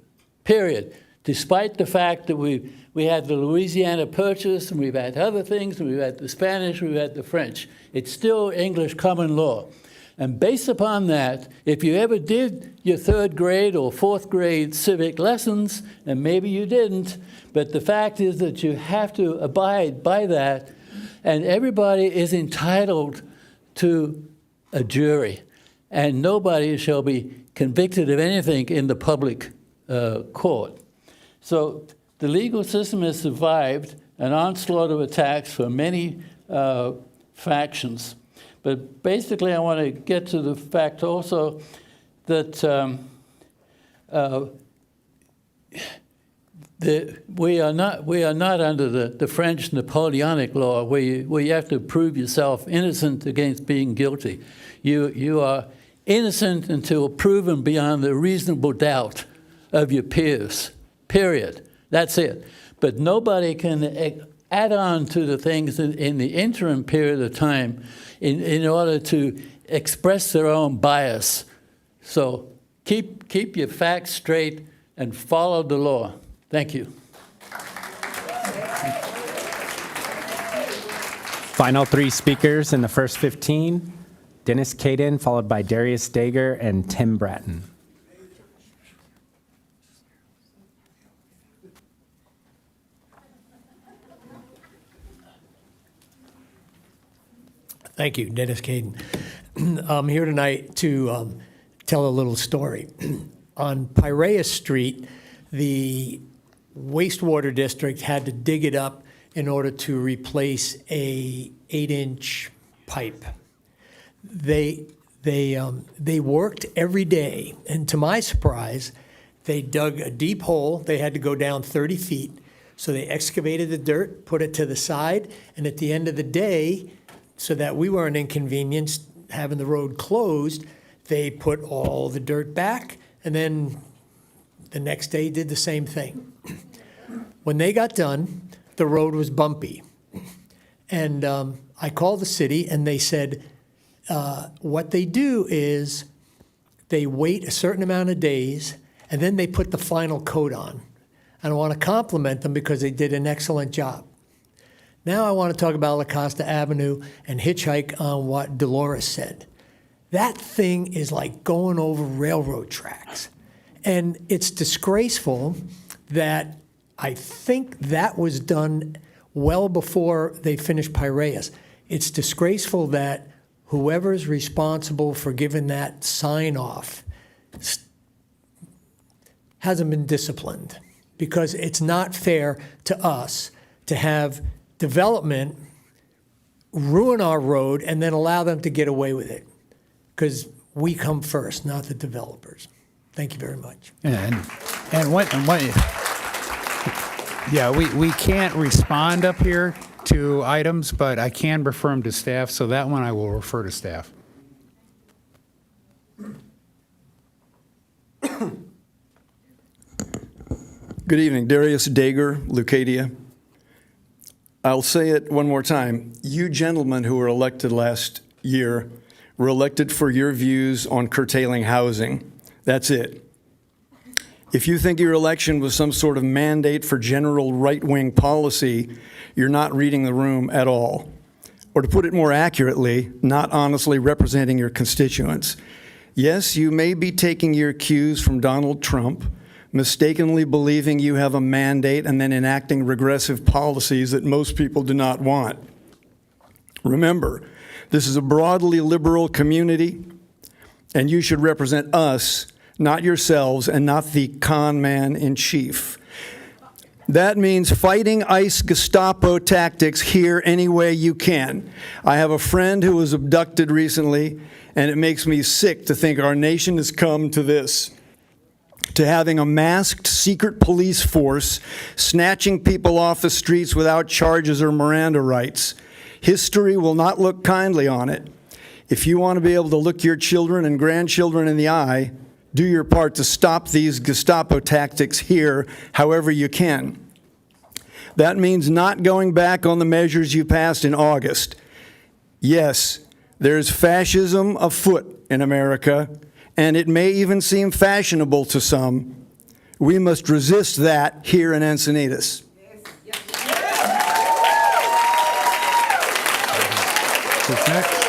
period, despite the fact that we had the Louisiana Purchase, and we've had other things, and we've had the Spanish, we've had the French. It's still English common law. And based upon that, if you ever did your 3rd grade or 4th grade civic lessons, and maybe you didn't, but the fact is that you have to abide by that, and everybody is entitled to a jury, and nobody shall be convicted of anything in the public court. So the legal system has survived an onslaught of attacks from many factions. But basically, I want to get to the fact also that we are not under the French Napoleonic law where you have to prove yourself innocent against being guilty. You are innocent until proven beyond a reasonable doubt of your peers, period. That's it. But nobody can add on to the things in the interim period of time in order to express their own bias. So keep your facts straight and follow the law. Thank you. Final 3 speakers in the first 15, Dennis Caden, followed by Darius Dager and Tim Bratton. Thank you, Dennis Caden. I'm here tonight to tell a little story. On Piraeus Street, the wastewater district had to dig it up in order to replace a 8-inch pipe. They worked every day, and to my surprise, they dug a deep hole. They had to go down 30 feet. So they excavated the dirt, put it to the side, and at the end of the day, so that we weren't inconvenienced having the road closed, they put all the dirt back, and then the next day did the same thing. When they got done, the road was bumpy. And I called the city, and they said, what they do is they wait a certain amount of days, and then they put the final coat on. And I want to compliment them because they did an excellent job. Now I want to talk about La Costa Avenue and hitchhike on what Dolores said. That thing is like going over railroad tracks. And it's disgraceful that I think that was done well before they finished Piraeus. It's disgraceful that whoever's responsible for giving that sign off hasn't been disciplined, because it's not fair to us to have development ruin our road and then allow them to get away with it, because we come first, not the developers. Thank you very much. We can't respond up here to items, but I can refer them to staff, so that one I will refer to staff. Good evening, Darius Dager, Leucadia. I'll say it one more time. You gentlemen who were elected last year were elected for your views on curtailing housing. That's it. If you think your election was some sort of mandate for general right-wing policy, you're not reading the room at all. Or to put it more accurately, not honestly representing your constituents. Yes, you may be taking your cues from Donald Trump, mistakenly believing you have a mandate and then enacting regressive policies that most people do not want. Remember, this is a broadly liberal community, and you should represent us, not yourselves, and not the con man in chief. That means fighting ICE Gestapo tactics here any way you can. I have a friend who was abducted recently, and it makes me sick to think our nation has come to this, to having a masked secret police force snatching people off the streets without charges or Miranda rights. History will not look kindly on it. If you want to be able to look your children and grandchildren in the eye, do your part to stop these Gestapo tactics here however you can. That means not going back on the measures you passed in August. Yes, there's fascism afoot in America, and it may even seem fashionable to some. We must resist that here in Encinitas. Who's next?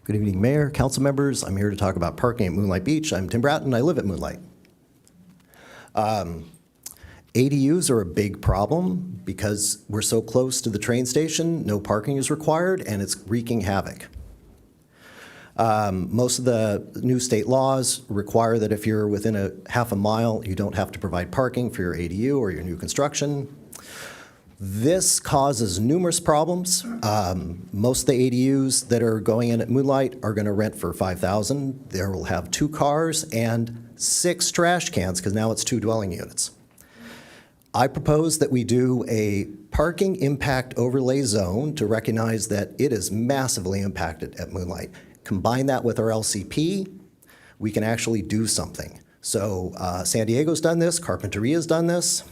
Good evening, Mayor, council members. I'm here to talk about parking at Moonlight Beach. I'm Tim Bratton. I live at Moonlight. ADUs are a big problem because we're so close to the train station, no parking is required, and it's wreaking havoc. Most of the new state laws require that if you're within a half a mile, you don't have to provide parking for your ADU or your new construction. This causes numerous problems. Most of the ADUs that are going in at Moonlight are going to rent for $5,000. They will have 2 cars and 6 trash cans because now it's 2 dwelling units. I propose that we do a parking impact overlay zone to recognize that it is massively impacted at Moonlight. Combine that with our LCP, we can actually do something. So San Diego's done this, Carpinteria's done this.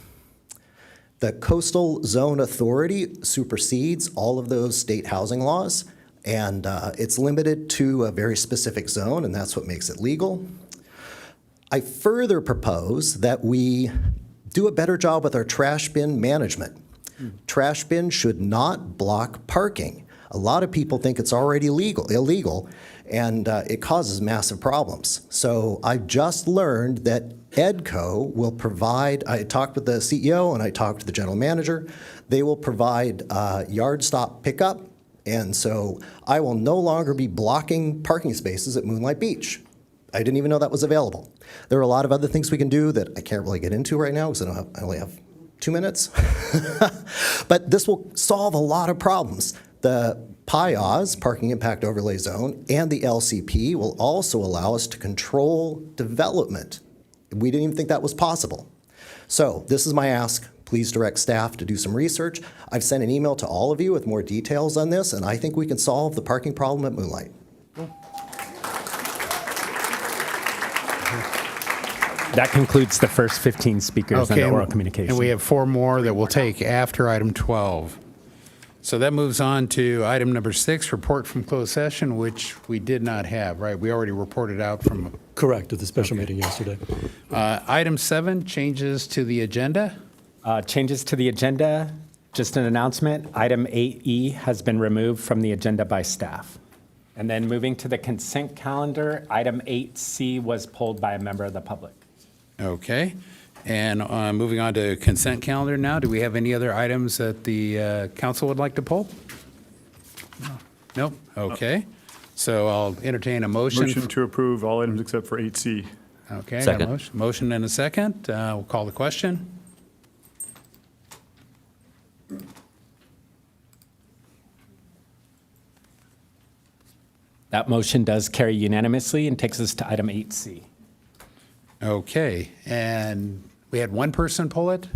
The Coastal Zone Authority supersedes all of those state housing laws, and it's limited to a very specific zone, and that's what makes it legal. I further propose that we do a better job with our trash bin management. Trash bins should not block parking. A lot of people think it's already illegal, and it causes massive problems. So I just learned that EDCO will provide, I talked with the CEO and I talked to the general manager, they will provide yard stop pickup, and so I will no longer be blocking parking spaces at Moonlight Beach. I didn't even know that was available. There are a lot of other things we can do that I can't really get into right now because I only have 2 minutes. But this will solve a lot of problems. The PIAS, Parking Impact Overlay Zone, and the LCP will also allow us to control development. We didn't even think that was possible. So this is my ask. Please direct staff to do some research. I've sent an email to all of you with more details on this, and I think we can solve the parking problem at Moonlight. That concludes the first 15 speakers on the oral communication. And we have 4 more that we'll take after item 12. So that moves on to item number 6, report from closed session, which we did not have, right? We already reported out from. Correct, at the special meeting yesterday. Item 7, changes to the agenda. Changes to the agenda, just an announcement. Item 8E has been removed from the agenda by staff. And then moving to the consent calendar, item 8C was pulled by a member of the public. Okay. And moving on to consent calendar now, do we have any other items that the council would like to pull? Nope. Okay. So I'll entertain a motion. Motion to approve all items except for 8C. Okay. Second. Got a motion and a second. We'll call the question. That motion does carry unanimously and takes us to item 8C. Okay. And we had one person pull it?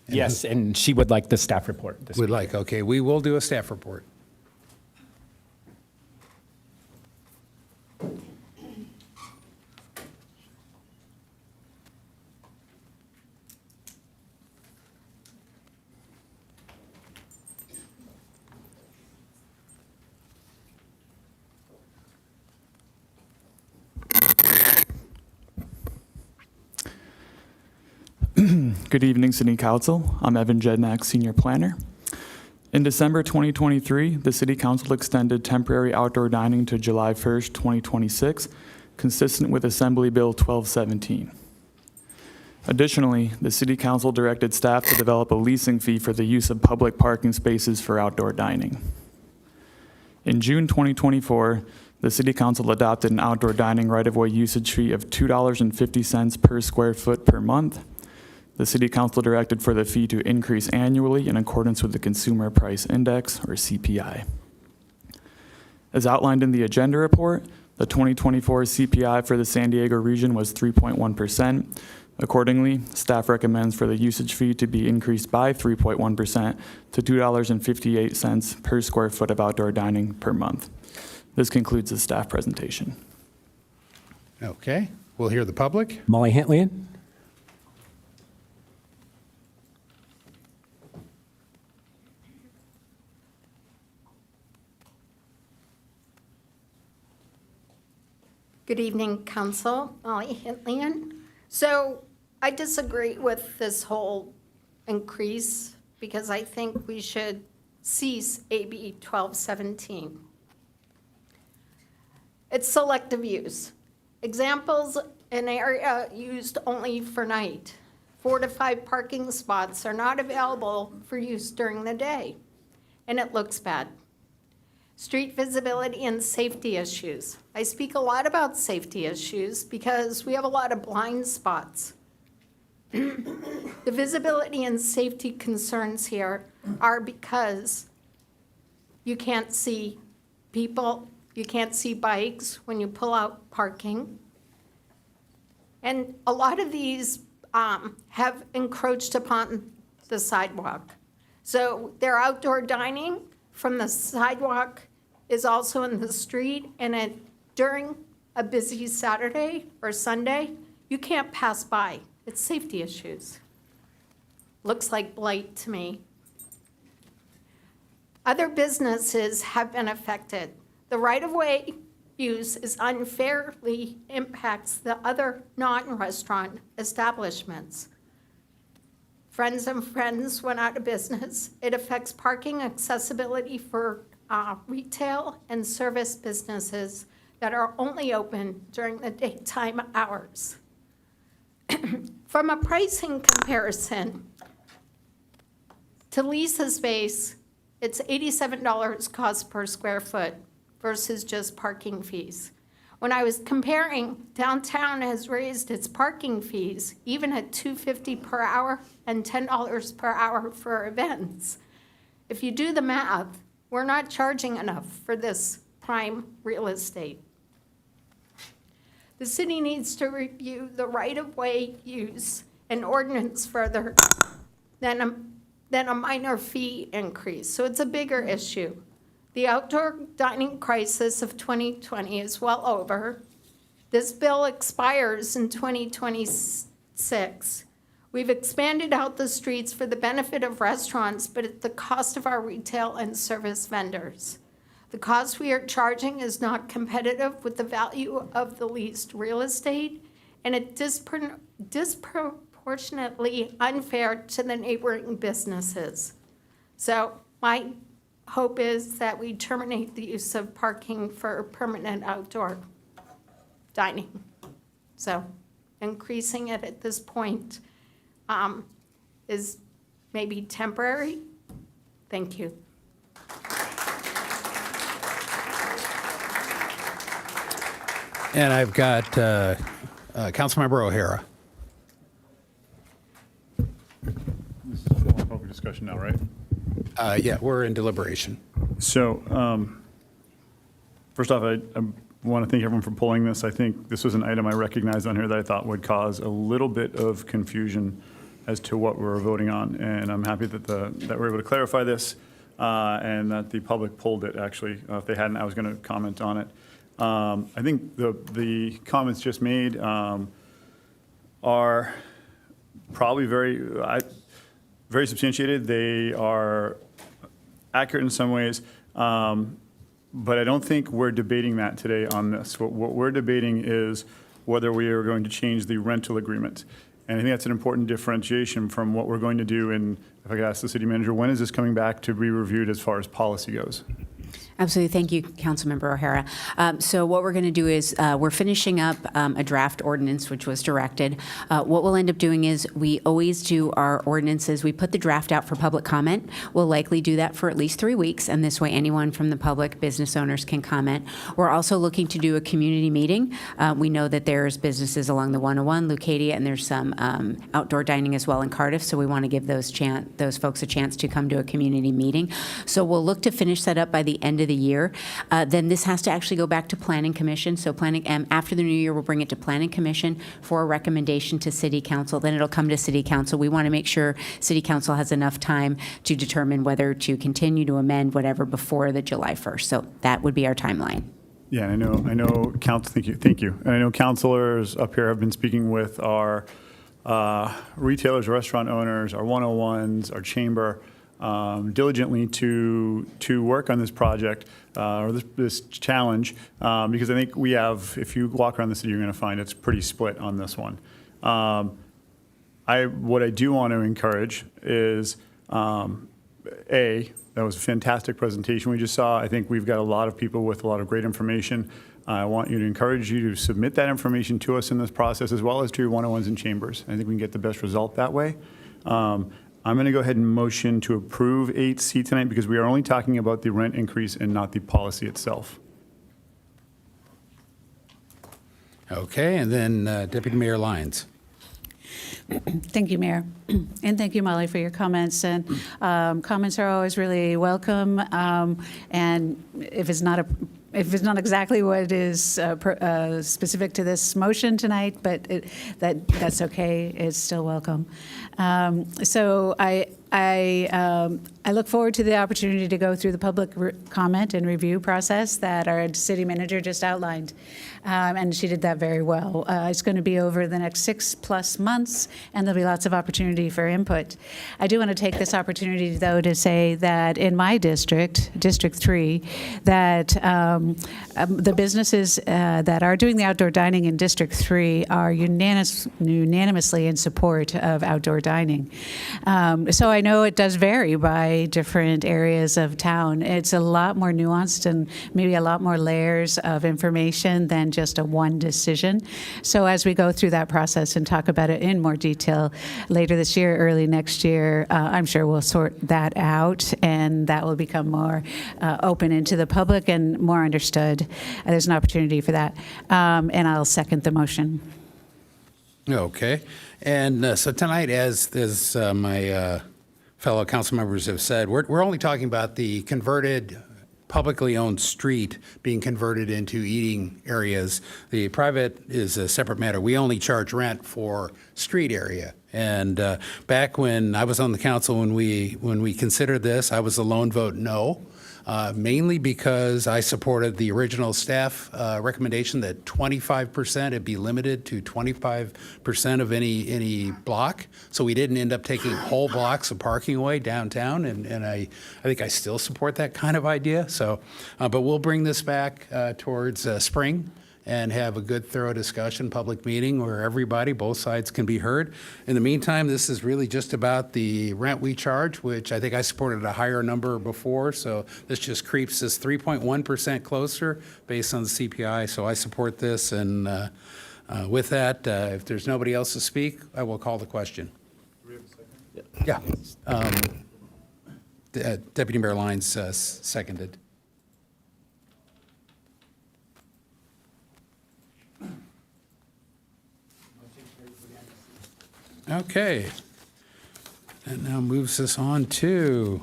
Yes, and she would like the staff report. Would like, okay. We will do a staff report. Good evening, City Council. I'm Evan Jednak, Senior Planner. In December 2023, the City Council extended temporary outdoor dining to July 1st, 2026, consistent with Assembly Bill 1217. Additionally, the City Council directed staff to develop a leasing fee for the use of public parking spaces for outdoor dining. In June 2024, the City Council adopted an outdoor dining right-of-way usage fee of $2.50 per square foot per month. The City Council directed for the fee to increase annually in accordance with the Consumer Price Index, or CPI. As outlined in the agenda report, the 2024 CPI for the San Diego region was 3.1%. Accordingly, staff recommends for the usage fee to be increased by 3.1% to $2.58 per square foot of outdoor dining per month. This concludes the staff presentation. Okay, we'll hear the public. Molly Hentlian. Good evening, Council. Molly Hentlian. So I disagree with this whole increase because I think we should cease AB 1217. It's selective use. Examples, an area used only for night. 4 to 5 parking spots are not available for use during the day, and it looks bad. Street visibility and safety issues. I speak a lot about safety issues because we have a lot of blind spots. The visibility and safety concerns here are because you can't see people, you can't see bikes when you pull out parking. And a lot of these have encroached upon the sidewalk. So they're outdoor dining from the sidewalk is also in the street, and during a busy Saturday or Sunday, you can't pass by. It's safety issues. Looks like blight to me. Other businesses have been affected. The right-of-way use is unfairly impacts the other non-restaurant establishments. Friends and Friends went out of business. It affects parking accessibility for retail and service businesses that are only open during the daytime hours. From a pricing comparison, to lease a space, it's $87 cost per square foot versus just parking fees. When I was comparing, downtown has raised its parking fees even at $2.50 per hour and $10 per hour for events. If you do the math, we're not charging enough for this prime real estate. The city needs to review the right-of-way use and ordinance further than a minor fee increase. So it's a bigger issue. The outdoor dining crisis of 2020 is well over. This bill expires in 2026. We've expanded out the streets for the benefit of restaurants, but at the cost of our retail and service vendors. The cost we are charging is not competitive with the value of the leased real estate, and it's disproportionately unfair to the neighboring businesses. So my hope is that we terminate the use of parking for permanent outdoor dining. So increasing it at this point is maybe temporary. Thank you. And I've got Councilmember O'Hara. This is still a public discussion now, right? Yeah, we're in deliberation. So, first off, I want to thank everyone for pulling this. I think this was an item I recognized on here that I thought would cause a little bit of confusion as to what we're voting on. And I'm happy that that we're able to clarify this and that the public pulled it, actually. If they hadn't, I was going to comment on it. I think the comments just made are probably very substantiated. They are accurate in some ways, but I don't think we're debating that today on this. What we're debating is whether we are going to change the rental agreement. And I think that's an important differentiation from what we're going to do. And if I could ask the city manager, when is this coming back to be reviewed as far as policy goes? Absolutely. Thank you, Councilmember O'Hara. So what we're going to do is we're finishing up a draft ordinance, which was directed. What we'll end up doing is we always do our ordinances. We put the draft out for public comment. We'll likely do that for at least 3 weeks, and this way anyone from the public, business owners can comment. We're also looking to do a community meeting. We know that there's businesses along the 101, Leucadia, and there's some outdoor dining as well in Cardiff, so we want to give those folks a chance to come to a community meeting. So we'll look to finish that up by the end of the year. Then this has to actually go back to Planning Commission. So after the new year, we'll bring it to Planning Commission for a recommendation to City Council. Then it'll come to City Council. We want to make sure City Council has enough time to determine whether to continue to amend whatever before the July 1st. So that would be our timeline. Yeah, I know, thank you. And I know councilors up here have been speaking with our retailers, restaurant owners, our 101s, our chamber, diligently to work on this project or this challenge, because I think we have, if you walk around the city, you're going to find it's pretty split on this one. What I do want to encourage is, that was a fantastic presentation we just saw. I think we've got a lot of people with a lot of great information. I want you to encourage you to submit that information to us in this process, as well as to your 101s and chambers. I think we can get the best result that way. I'm going to go ahead and motion to approve 8C tonight because we are only talking about the rent increase and not the policy itself. Okay, and then Deputy Mayor Lyons. Thank you, Mayor. And thank you, Molly, for your comments. And comments are always really welcome. And if it's not exactly what is specific to this motion tonight, but that's okay. It's still welcome. So I look forward to the opportunity to go through the public comment and review process that our city manager just outlined. And she did that very well. It's going to be over the next 6+ months, and there'll be lots of opportunity for input. I do want to take this opportunity, though, to say that in my district, District 3, that the businesses that are doing the outdoor dining in District 3 are unanimously in support of outdoor dining. So I know it does vary by different areas of town. It's a lot more nuanced and maybe a lot more layers of information than just a one decision. So as we go through that process and talk about it in more detail later this year, early next year, I'm sure we'll sort that out, and that will become more open into the public and more understood. There's an opportunity for that. And I'll second the motion. Okay. And so tonight, as my fellow council members have said, we're only talking about the converted publicly owned street being converted into eating areas. The private is a separate matter. We only charge rent for street area. And back when I was on the council, when we considered this, I was a lone vote no. Mainly because I supported the original staff recommendation that 25% it be limited to 25% of any block. So we didn't end up taking whole blocks of parking away downtown, and I think I still support that kind of idea. So, but we'll bring this back towards spring and have a good, thorough discussion, public meeting where everybody, both sides can be heard. In the meantime, this is really just about the rent we charge, which I think I supported a higher number before, so this just creeps us 3.1% closer based on the CPI, so I support this, and with that, if there's nobody else to speak, I will call the question. Do we have a second? Yeah. Deputy Mayor Lyons seconded. Okay. That now moves us on to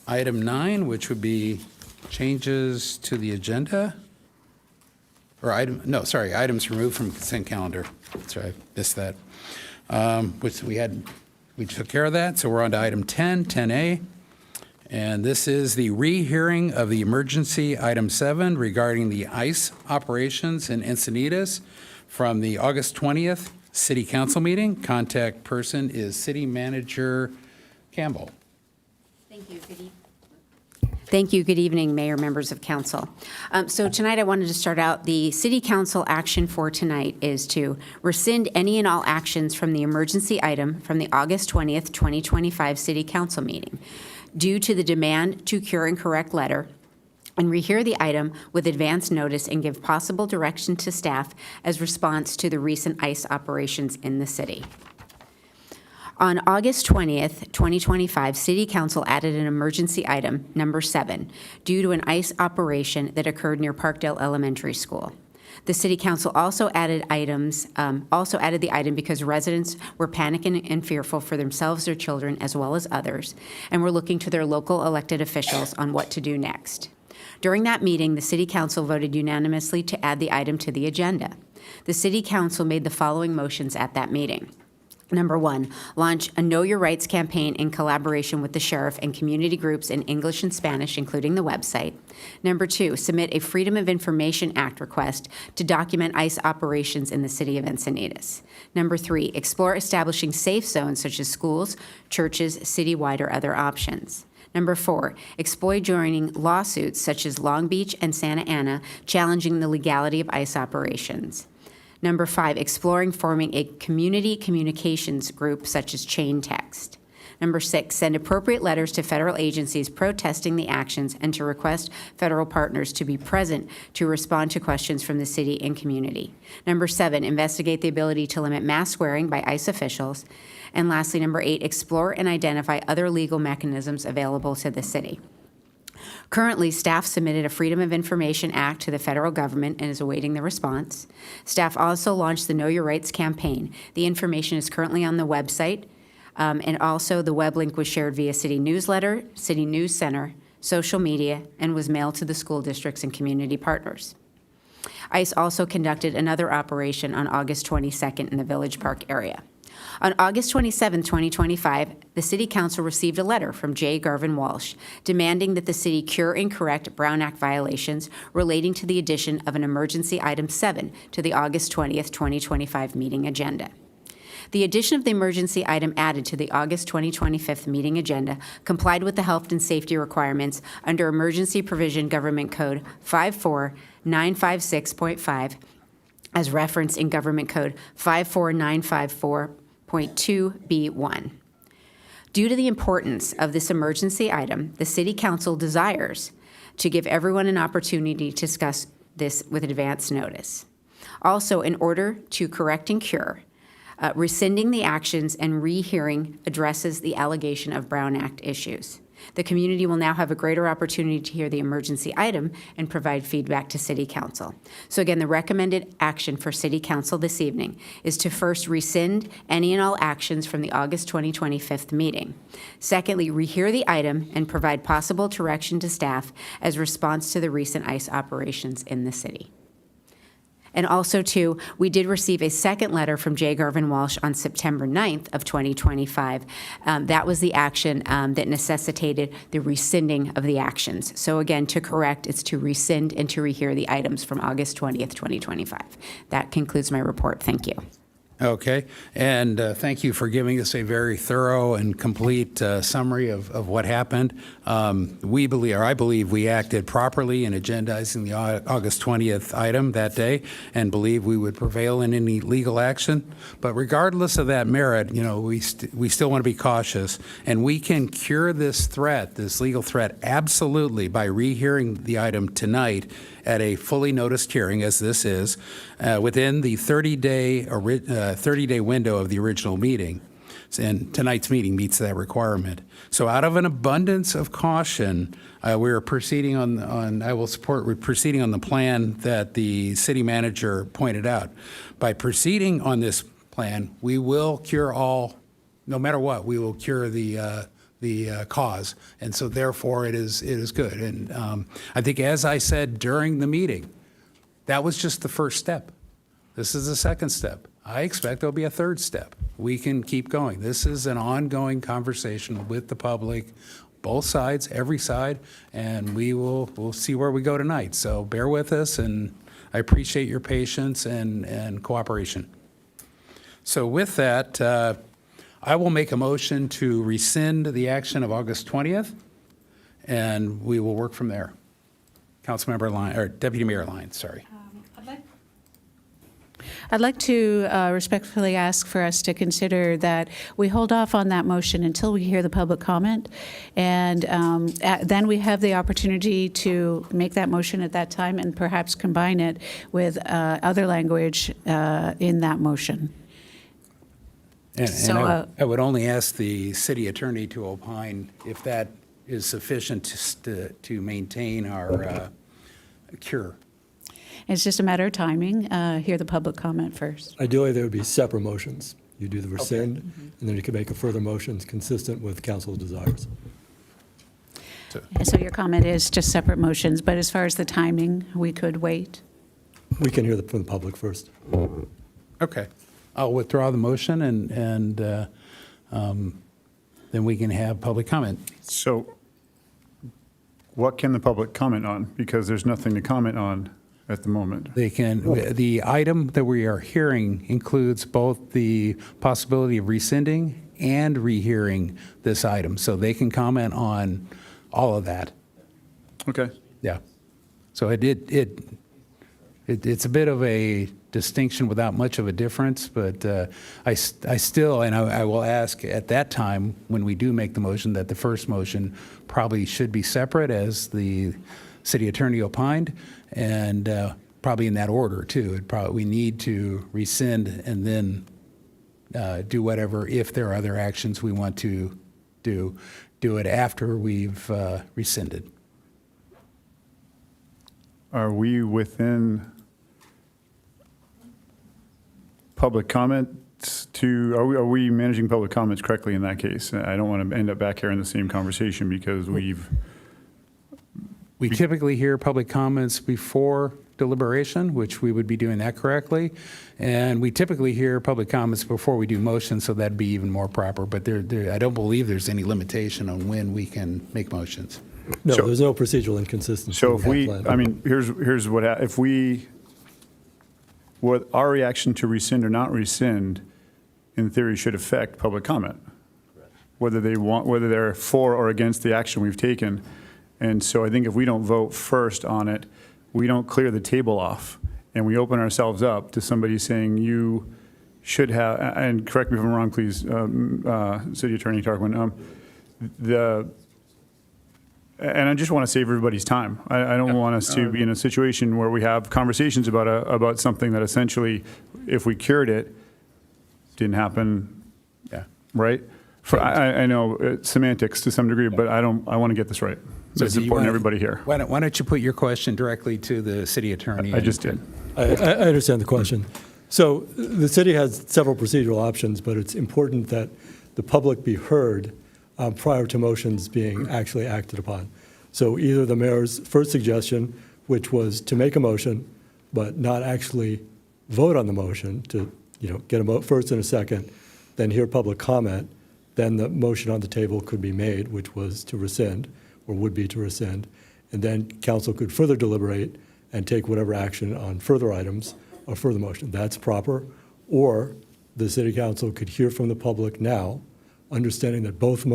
item 9, which would be changes to the agenda. Or items removed from consent calendar. That's right, I missed that. Which we took care of that, so we're on to item 10A. And this is the rehearing of the emergency item 7 regarding the ICE operations in Encinitas from the August 20th City Council meeting. Contact person is City Manager Campbell. Thank you. Thank you. Good evening, Mayor, members of Council. So tonight I wanted to start out, the City Council action for tonight is to rescind any and all actions from the emergency item from the August 20th, 2025 City Council meeting. due to the demand to cure and correct letter, and rehear the item with advance notice and give possible direction to staff as response to the recent ICE operations in the city. On August 20th, 2025, City Council added an emergency item, number 7, due to an ICE operation that occurred near Parkdale Elementary School. The City Council also added the item because residents were panicking and fearful for themselves, their children, as well as others, and were looking to their local elected officials on what to do next. During that meeting, the City Council voted unanimously to add the item to the agenda. The City Council made the following motions at that meeting. Number 1, launch a Know Your Rights campaign in collaboration with the sheriff and community groups in English and Spanish, including the website. Number 2, submit a Freedom of Information Act request to document ICE operations in the city of Encinitas. Number 3, explore establishing safe zones such as schools, churches, citywide, or other options. Number 4, explore joining lawsuits such as Long Beach and Santa Ana, challenging the legality of ICE operations. Number 5, exploring forming a community communications group such as Chain Text. Number 6, send appropriate letters to federal agencies protesting the actions and to request federal partners to be present to respond to questions from the city and community. Number 7, investigate the ability to limit mask wearing by ICE officials. And lastly, number 8, explore and identify other legal mechanisms available to the city. Currently, staff submitted a Freedom of Information Act to the federal government and is awaiting the response. Staff also launched the Know Your Rights campaign. The information is currently on the website, and also the web link was shared via city newsletter, city news center, social media, and was mailed to the school districts and community partners. ICE also conducted another operation on August 22nd in the Village Park area. On August 27, 2025, the City Council received a letter from J. Garvin Walsh demanding that the city cure and correct Brown Act violations relating to the addition of an emergency item 7 to the August 20th, 2025 meeting agenda. The addition of the emergency item added to the August 2025 meeting agenda complied with the health and safety requirements under Emergency Provision Government Code 54956.5 as referenced in Government Code 54954.2B1. Due to the importance of this emergency item, the City Council desires to give everyone an opportunity to discuss this with advance notice. Also, in order to correct and cure, rescinding the actions and rehearing addresses the allegation of Brown Act issues. The community will now have a greater opportunity to hear the emergency item and provide feedback to City Council. So again, the recommended action for City Council this evening is to first rescind any and all actions from the August 2025 meeting. Secondly, rehear the item and provide possible direction to staff as response to the recent ICE operations in the city. And also, too, we did receive a second letter from J. Garvin Walsh on September 9th of 2025. That was the action that necessitated the rescinding of the actions. So again, to correct, it's to rescind and to rehear the items from August 20th, 2025. That concludes my report. Thank you. Okay, and thank you for giving us a very thorough and complete summary of what happened. I believe we acted properly in agendizing the August 20th item that day and believe we would prevail in any legal action. But regardless of that merit, we still want to be cautious, and we can cure this threat, this legal threat, absolutely by rehearing the item tonight at a fully noticed hearing, as this is, within the 30-day window of the original meeting. And tonight's meeting meets that requirement. So out of an abundance of caution, we're proceeding I will support proceeding on the plan that the city manager pointed out. By proceeding on this plan, we will cure all, no matter what, we will cure the cause, and so therefore it is good. And I think, as I said during the meeting, that was just the first step. This is the second step. I expect there'll be a third step. We can keep going. This is an ongoing conversation with the public, both sides, every side, and we'll see where we go tonight. So bear with us, and I appreciate your patience and cooperation. So with that, I will make a motion to rescind the action of August 20th, and we will work from there. Councilmember Lyons, or Deputy Mayor Lyons, sorry. I'd like to respectfully ask for us to consider that we hold off on that motion until we hear the public comment, and then we have the opportunity to make that motion at that time and perhaps combine it with other language in that motion. And So, I would only ask the city attorney to opine if that is sufficient to maintain our cure. It's just a matter of timing. Hear the public comment first. Ideally, there would be separate motions. You do the rescind, and then you can make a further motions consistent with council's desires. And so your comment is just separate motions, but as far as the timing, we could wait. We can hear from the public first. Okay. I'll withdraw the motion, and then we can have public comment. So what can the public comment on? Because there's nothing to comment on at the moment. They can, the item that we are hearing includes both the possibility of rescinding and rehearing this item, so they can comment on all of that. Okay. Yeah. So it's a bit of a distinction without much of a difference, but I still, and I will ask at that time when we do make the motion, that the first motion probably should be separate, as the city attorney opined, and probably in that order too. We need to rescind and then do whatever, if there are other actions we want to do it after we've rescinded. Are we within public comments are we managing public comments correctly in that case? I don't want to end up back here in the same conversation because we typically hear public comments before deliberation, which we would be doing that correctly. And we typically hear public comments before we do motions, so that'd be even more proper. But I don't believe there's any limitation on when we can make motions. No, there's no procedural inconsistency. So if here's what our reaction to rescind or not rescind, in theory, should affect public comment, whether they're for or against the action we've taken. And so I think if we don't vote first on it, we don't clear the table off, and we open ourselves up to somebody saying you should have, and correct me if I'm wrong, please, City Attorney Tarquin, and I just want to save everybody's time. I don't want us to be in a situation where we have conversations about something that essentially, if we cured it, didn't happen. Yeah. Right? I know it's semantics to some degree, but I want to get this right. So it's important everybody here. Why don't you put your question directly to the city attorney? I just did. I understand the question. So the city has several procedural options, but it's important that the public be heard prior to motions being actually acted upon. So either the mayor's first suggestion, which was to make a motion, but not actually vote on the motion, to get a first and a second, then hear public comment, then the motion on the table could be made, which was to rescind, or would be to rescind, and then council could further deliberate and take whatever action on further items or further motion. That's proper. Or the city council could hear from the public now, understanding that both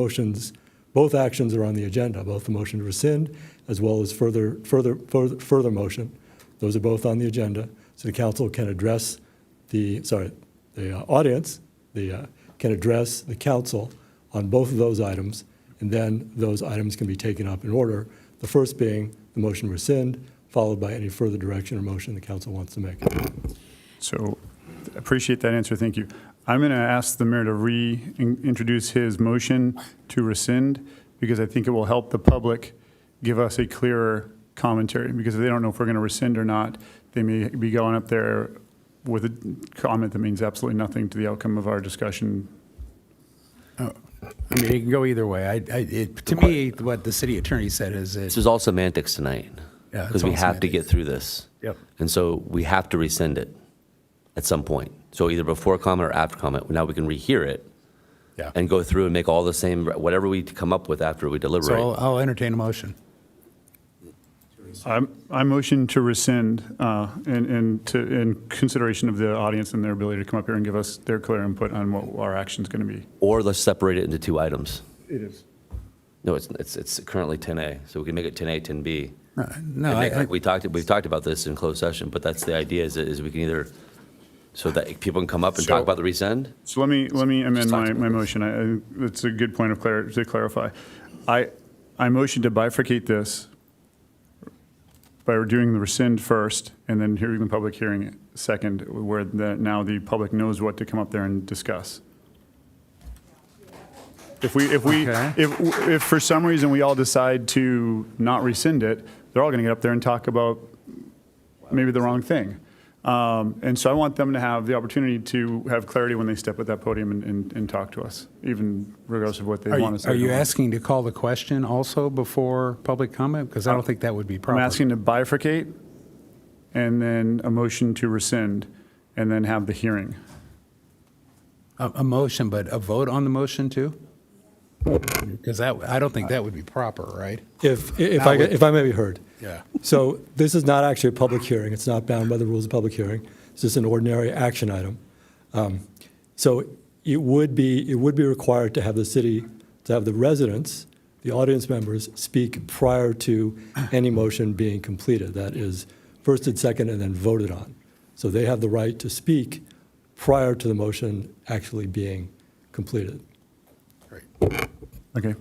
actions are on the agenda, both the motion to rescind as well as further motion. Those are both on the agenda, so the council can address the audience can address the council on both of those items, and then those items can be taken up in order, the first being the motion to rescind, followed by any further direction or motion the council wants to make. So appreciate that answer. Thank you. I'm going to ask the mayor to reintroduce his motion to rescind, because I think it will help the public give us a clearer commentary, because if they don't know if we're going to rescind or not, they may be going up there with a comment that means absolutely nothing to the outcome of our discussion. I mean, it can go either way. To me, what the city attorney said is this is all semantics tonight, because we have to get through this. Yep. And so we have to rescind it at some point. So either before comment or after comment. Now we can rehear it and go through and make all the same, whatever we come up with after we deliberate. So I'll entertain a motion. I motion to rescind in consideration of the audience and their ability to come up here and give us their clear input on what our action is going to be. Or let's separate it into two items. It is. No, it's currently 10A, so we can make it 10A, 10B. No, we've talked about this in closed session, but that's the idea is we can either so that people can come up and talk about the rescind? So let me amend my motion. That's a good point of to clarify. I motion to bifurcate this by doing the rescind first and then hearing the public hearing second, where now the public knows what to come up there and discuss. If for some reason we all decide to not rescind it, they're all going to get up there and talk about maybe the wrong thing. And so I want them to have the opportunity to have clarity when they step at that podium and talk to us, even regardless of what they want to say. Are you asking to call the question also before public comment? Because I don't think that would be proper. I'm asking to bifurcate and then a motion to rescind and then have the hearing. A motion, but a vote on the motion too? Because I don't think that would be proper, right? If I may be heard. Yeah. So this is not actually a public hearing. It's not bound by the rules of public hearing. It's just an ordinary action item. So it would be required to have the residents, the audience members, speak prior to any motion being completed. That is first and second and then voted on. So they have the right to speak prior to the motion actually being completed. Okay,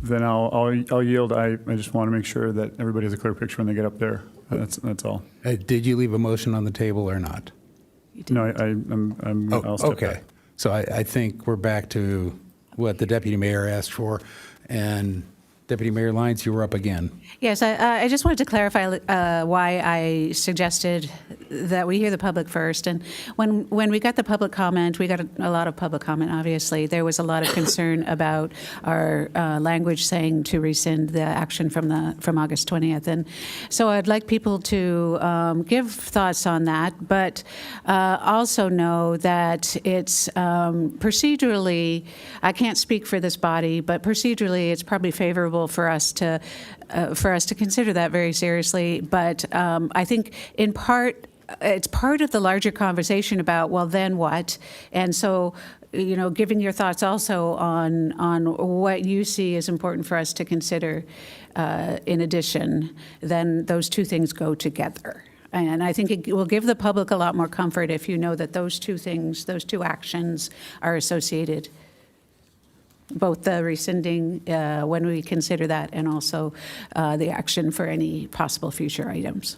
then I'll yield. I just want to make sure that everybody has a clear picture when they get up there. That's all. Did you leave a motion on the table or not? No, I'll step Okay. back. So I think we're back to what the deputy mayor asked for. And Deputy Mayor Lyons, you were up again. Yes, I just wanted to clarify why I suggested that we hear the public first. And when we got the public comment, we got a lot of public comment, obviously. There was a lot of concern about our language saying to rescind the action from August 20th. And so I'd like people to give thoughts on that, but also know that it's procedurally, I can't speak for this body, but procedurally it's probably favorable for us to consider that very seriously. But I think in part, it's part of the larger conversation about, well, then what? And so, giving your thoughts also on what you see as important for us to consider in addition, then those two things go together. And I think it will give the public a lot more comfort if you know that those two things, those two actions are associated. Both the rescinding when we consider that and also the action for any possible future items.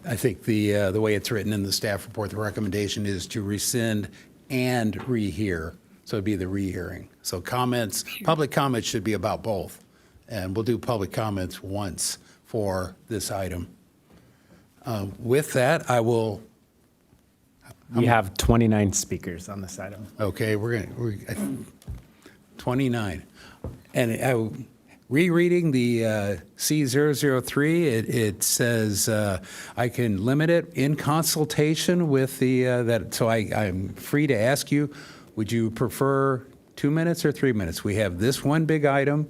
I think the way it's written in the staff report, the recommendation is to rescind and rehear. So it'd be the rehearing. So public comments should be about both. And we'll do public comments once for this item. With that, I will. We have 29 speakers on this item. Okay, we're 29. And rereading the C003, it says I can limit it in consultation with so I'm free to ask you, would you prefer 2 minutes or 3 minutes? We have this one big item.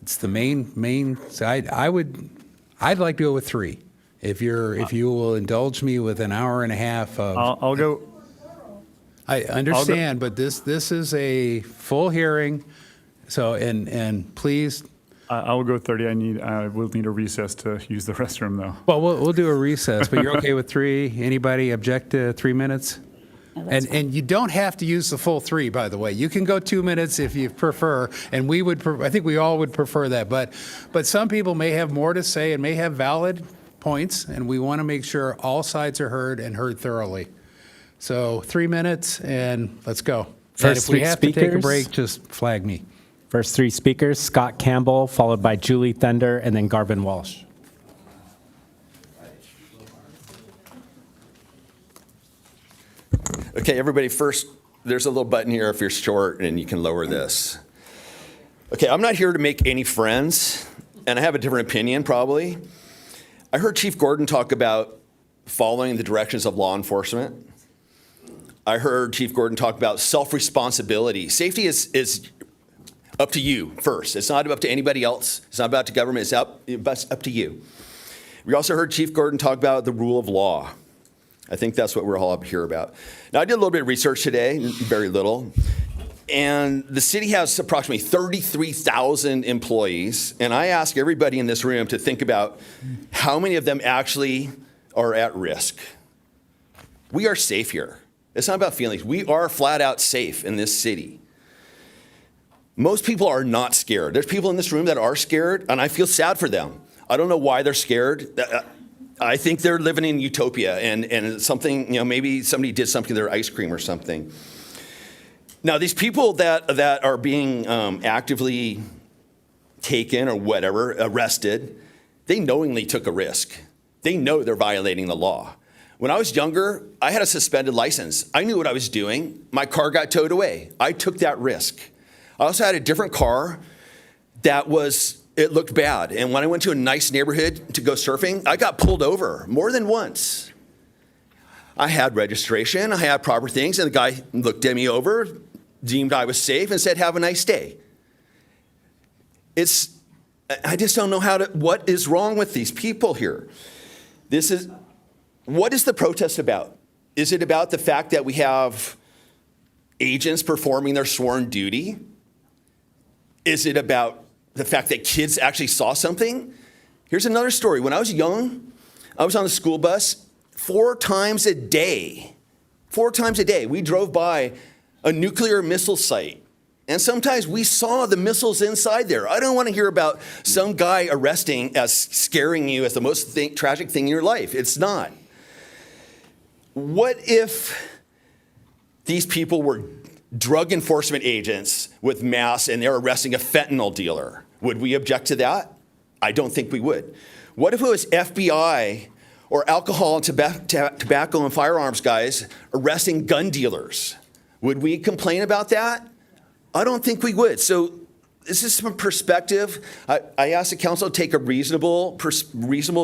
It's the main side. I'd like to go with 3. If you will indulge me with an hour and a half of. I'll go. I understand, but this is a full hearing, so, and please. I will go 30. I will need a recess to use the restroom, though. Well, we'll do a recess, but you're okay with 3? Anybody object to 3 minutes? And you don't have to use the full 3, by the way. You can go 2 minutes if you prefer, and I think we all would prefer that. But some people may have more to say and may have valid points, and we want to make sure all sides are heard and heard thoroughly. So 3 minutes, and let's go. And if we have to take a break, just flag me. First 3 speakers, Scott Campbell, followed by Julie Thunder, and then Garvin Walsh. Okay, everybody, first, there's a little button here if you're short, and you can lower this. Okay, I'm not here to make any friends, and I have a different opinion, probably. I heard Chief Gordon talk about following the directions of law enforcement. I heard Chief Gordon talk about self-responsibility. Safety is up to you first. It's not up to anybody else. It's not about the government. It's up to you. We also heard Chief Gordon talk about the rule of law. I think that's what we're all up here about. Now, I did a little bit of research today, very little, and the city has approximately 33,000 employees, and I ask everybody in this room to think about how many of them actually are at risk. We are safe here. It's not about feelings. We are flat out safe in this city. Most people are not scared. There's people in this room that are scared, and I feel sad for them. I don't know why they're scared. I think they're living in utopia, and something, maybe somebody did something to their ice cream or something. Now, these people that are being actively taken or whatever, arrested, they knowingly took a risk. They know they're violating the law. When I was younger, I had a suspended license. I knew what I was doing. My car got towed away. I took that risk. I also had a different car it looked bad. And when I went to a nice neighborhood to go surfing, I got pulled over more than once. I had registration, I had proper things, and the guy looked at me over, deemed I was safe, and said, "Have a nice day." I just don't know what is wrong with these people here. What is the protest about? Is it about the fact that we have agents performing their sworn duty? Is it about the fact that kids actually saw something? Here's another story. When I was young, I was on the school bus 4 times a day. 4 times a day, we drove by a nuclear missile site. And sometimes we saw the missiles inside there. I don't want to hear about some guy scaring you as the most tragic thing in your life. It's not. What if these people were drug enforcement agents with masks and they're arresting a fentanyl dealer? Would we object to that? I don't think we would. What if it was FBI or alcohol and tobacco and firearms guys arresting gun dealers? Would we complain about that? I don't think we would. So this is some perspective. I ask the council to take a reasonable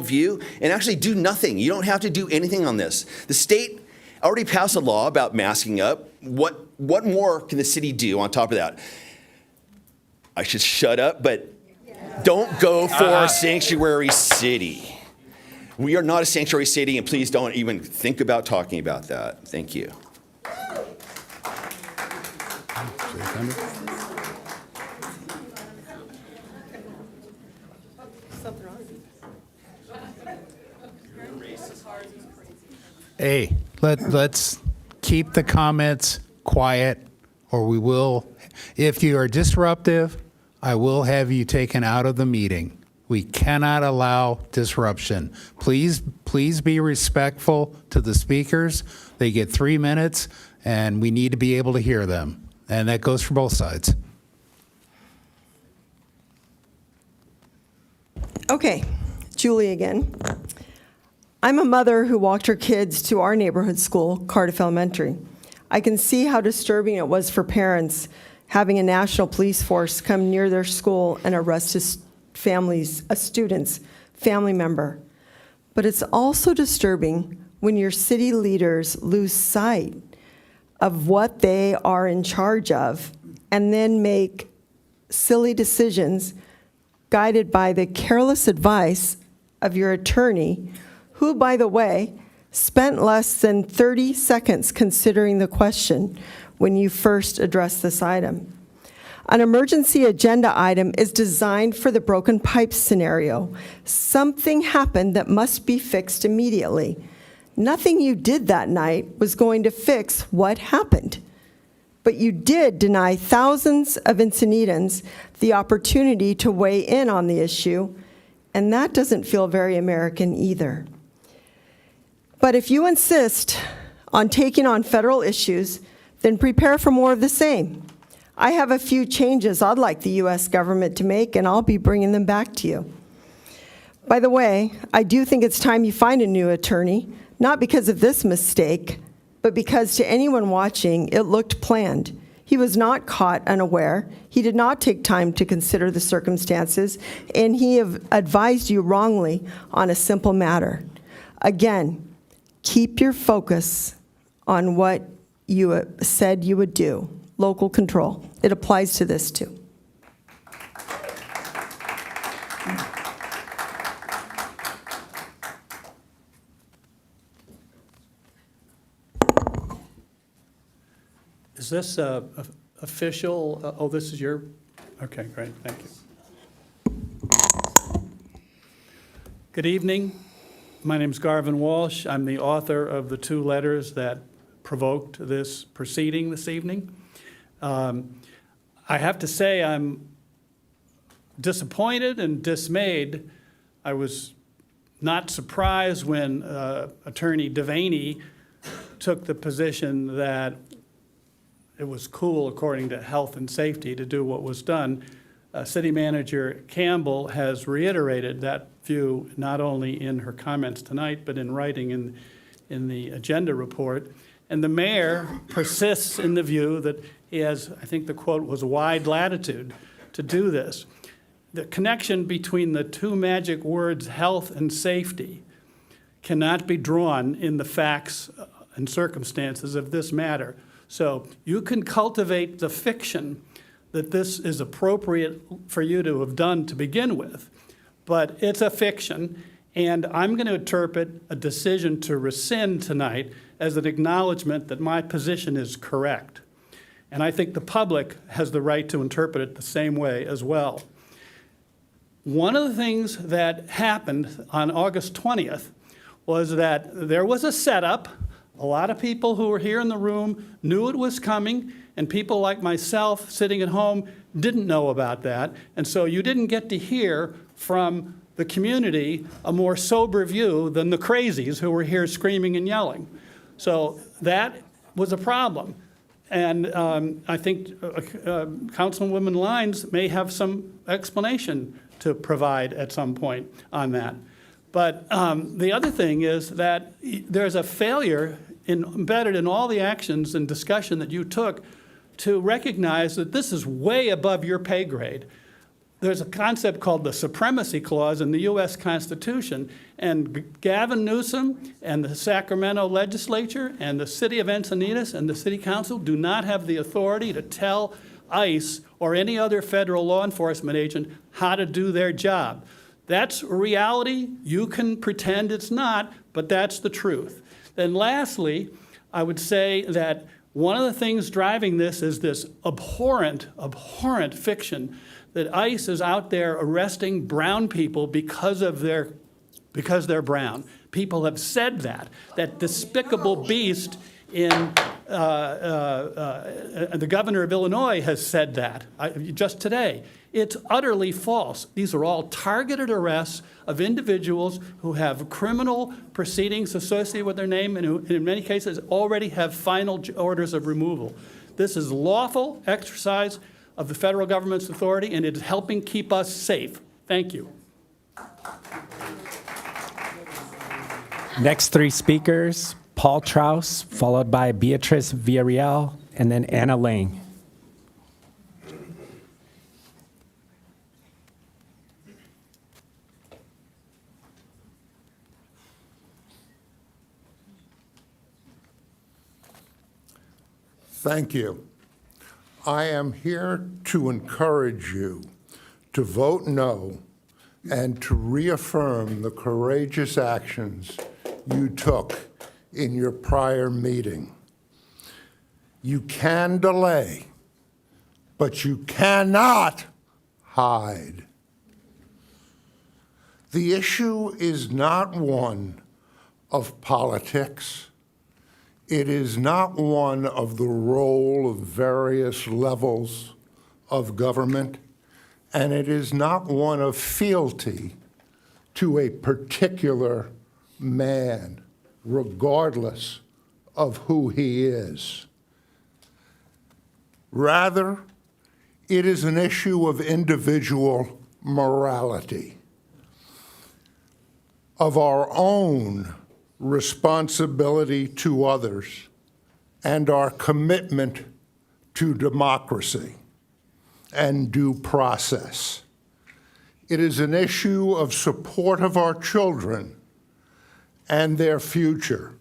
view and actually do nothing. You don't have to do anything on this. The state already passed a law about masking up. What more can the city do on top of that? I should shut up, but don't go for a sanctuary city. We are not a sanctuary city, and please don't even think about talking about that. Thank you. Hey, let's keep the comments quiet, or we will, if you are disruptive, I will have you taken out of the meeting. We cannot allow disruption. Please be respectful to the speakers. They get 3 minutes, and we need to be able to hear them. And that goes for both sides. Okay, Julie again. I'm a mother who walked her kids to our neighborhood school, Cardiff Elementary. I can see how disturbing it was for parents having a national police force come near their school and arrest a student's family member. But it's also disturbing when your city leaders lose sight of what they are in charge of and then make silly decisions guided by the careless advice of your attorney, who, by the way, spent less than 30 seconds considering the question when you first addressed this item. An emergency agenda item is designed for the broken pipe scenario. Something happened that must be fixed immediately. Nothing you did that night was going to fix what happened. But you did deny thousands of Encinitas the opportunity to weigh in on the issue, and that doesn't feel very American either. But if you insist on taking on federal issues, then prepare for more of the same. I have a few changes I'd like the U.S. government to make, and I'll be bringing them back to you. By the way, I do think it's time you find a new attorney, not because of this mistake, but because to anyone watching, it looked planned. He was not caught unaware. He did not take time to consider the circumstances, and he advised you wrongly on a simple matter. Again, keep your focus on what you said you would do. Local control. It applies to this too. Is this official? Oh, this is your? Okay, great. Thank you. Good evening. My name is Garvin Walsh. I'm the author of the 2 letters that provoked this proceeding this evening. I have to say I'm disappointed and dismayed. I was not surprised when Attorney Devaney took the position that it was cool, according to health and safety, to do what was done. City Manager Campbell has reiterated that view not only in her comments tonight, but in writing in the agenda report. And the mayor persists in the view that he has, I think the quote was, wide latitude to do this. The connection between the two magic words, health and safety, cannot be drawn in the facts and circumstances of this matter. So you can cultivate the fiction that this is appropriate for you to have done to begin with, but it's a fiction, and I'm going to interpret a decision to rescind tonight as an acknowledgement that my position is correct. And I think the public has the right to interpret it the same way as well. One of the things that happened on August 20th was that there was a setup. A lot of people who were here in the room knew it was coming, and people like myself sitting at home didn't know about that. And so you didn't get to hear from the community a more sober view than the crazies who were here screaming and yelling. So that was a problem. And I think Councilwoman Lyons may have some explanation to provide at some point on that. But the other thing is that there's a failure embedded in all the actions and discussion that you took to recognize that this is way above your pay grade. There's a concept called the Supremacy Clause in the U.S. Constitution, and Gavin Newsom and the Sacramento legislature and the city of Encinitas and the city council do not have the authority to tell ICE or any other federal law enforcement agent how to do their job. That's reality. You can pretend it's not, but that's the truth. Then lastly, I would say that one of the things driving this is this abhorrent fiction that ICE is out there arresting brown people because they're brown. People have said that. That despicable beast in the governor of Illinois has said that just today. It's utterly false. These are all targeted arrests of individuals who have criminal proceedings associated with their name and who, in many cases, already have final orders of removal. This is lawful exercise of the federal government's authority, and it is helping keep us safe. Thank you. Next three speakers, Paul Traus, followed by Beatrice Villarreal, and then Anna Lang. Thank you. I am here to encourage you to vote no and to reaffirm the courageous actions you took in your prior meeting. You can delay, but you cannot hide. The issue is not one of politics. It is not one of the role of various levels of government, and it is not one of fealty to a particular man, regardless of who he is. Rather, it is an issue of individual morality, of our own responsibility to others, and our commitment to democracy and due process. It is an issue of support of our children and their future.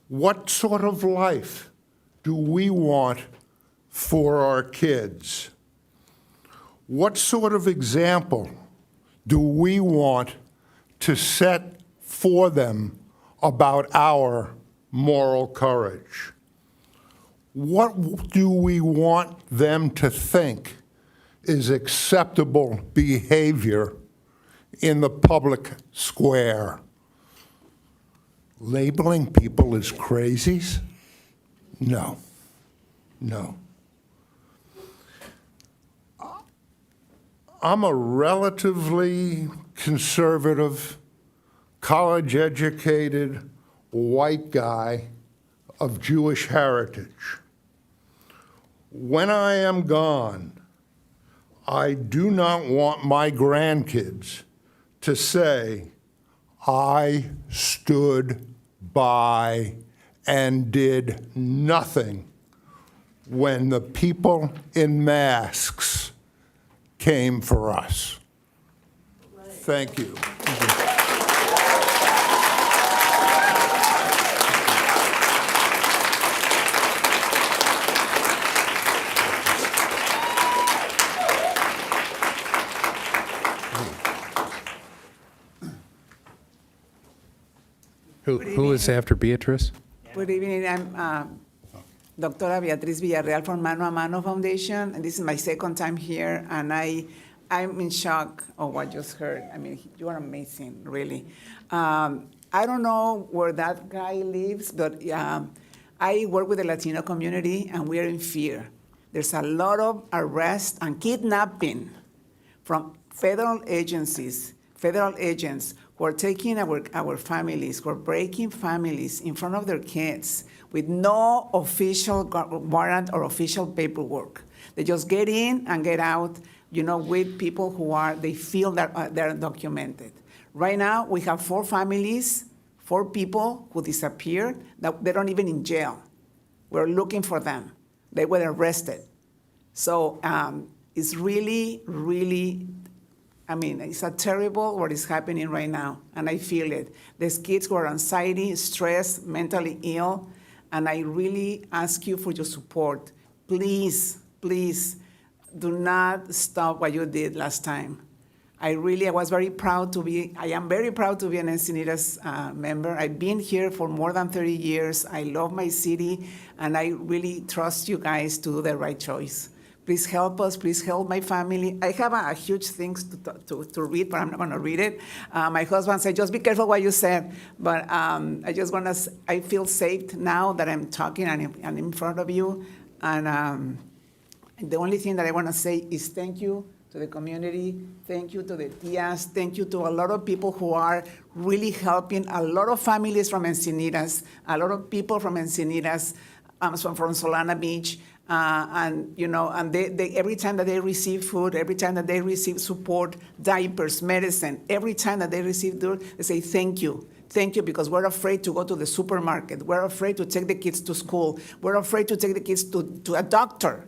What sort of life do we want for our kids? What sort of example do we want to set for them about our moral courage? What do we want them to think is acceptable behavior in the public square? Labeling people as crazies? No, no. I'm a relatively conservative, college-educated, white guy of Jewish heritage. When I am gone, I do not want my grandkids to say, I stood by and did nothing when the people in masks came for us. Thank you. Who is after Beatrice? Good evening. I'm Dr. Beatriz Villarreal from Mano a Mano Foundation, and this is my second time here, and I'm in shock of what I just heard. I mean, you are amazing, really. I don't know where that guy lives, but I work with the Latino community, and we are in fear. There's a lot of arrest and kidnapping from federal agencies, federal agents who are taking our families, who are breaking families in front of their kids with no official warrant or official paperwork. They just get in and get out, with people they feel that they're undocumented. Right now, we have 4 families, 4 people who disappeared, that they're not even in jail. We're looking for them. They were arrested. So it's really, really, it's a terrible what is happening right now, and I feel it. There's kids who are anxiety, stressed, mentally ill, and I really ask you for your support. Please, please, do not stop what you did last time. I am very proud to be an Encinitas member. I've been here for more than 30 years. I love my city, and I really trust you guys to do the right choice. Please help us. Please help my family. I have a huge things to read, but I'm not going to read it. My husband said, just be careful what you said. But I feel safe now that I'm talking and in front of you. And the only thing that I want to say is thank you to the community. Thank you to the TIAs. Thank you to a lot of people who are really helping a lot of families from Encinitas, a lot of people from Encinitas, from Solana Beach. And they every time that they receive food, every time that they receive support, diapers, medicine, every time that they receive food, they say thank you. Thank you, because we're afraid to go to the supermarket. We're afraid to take the kids to school. We're afraid to take the kids to a doctor.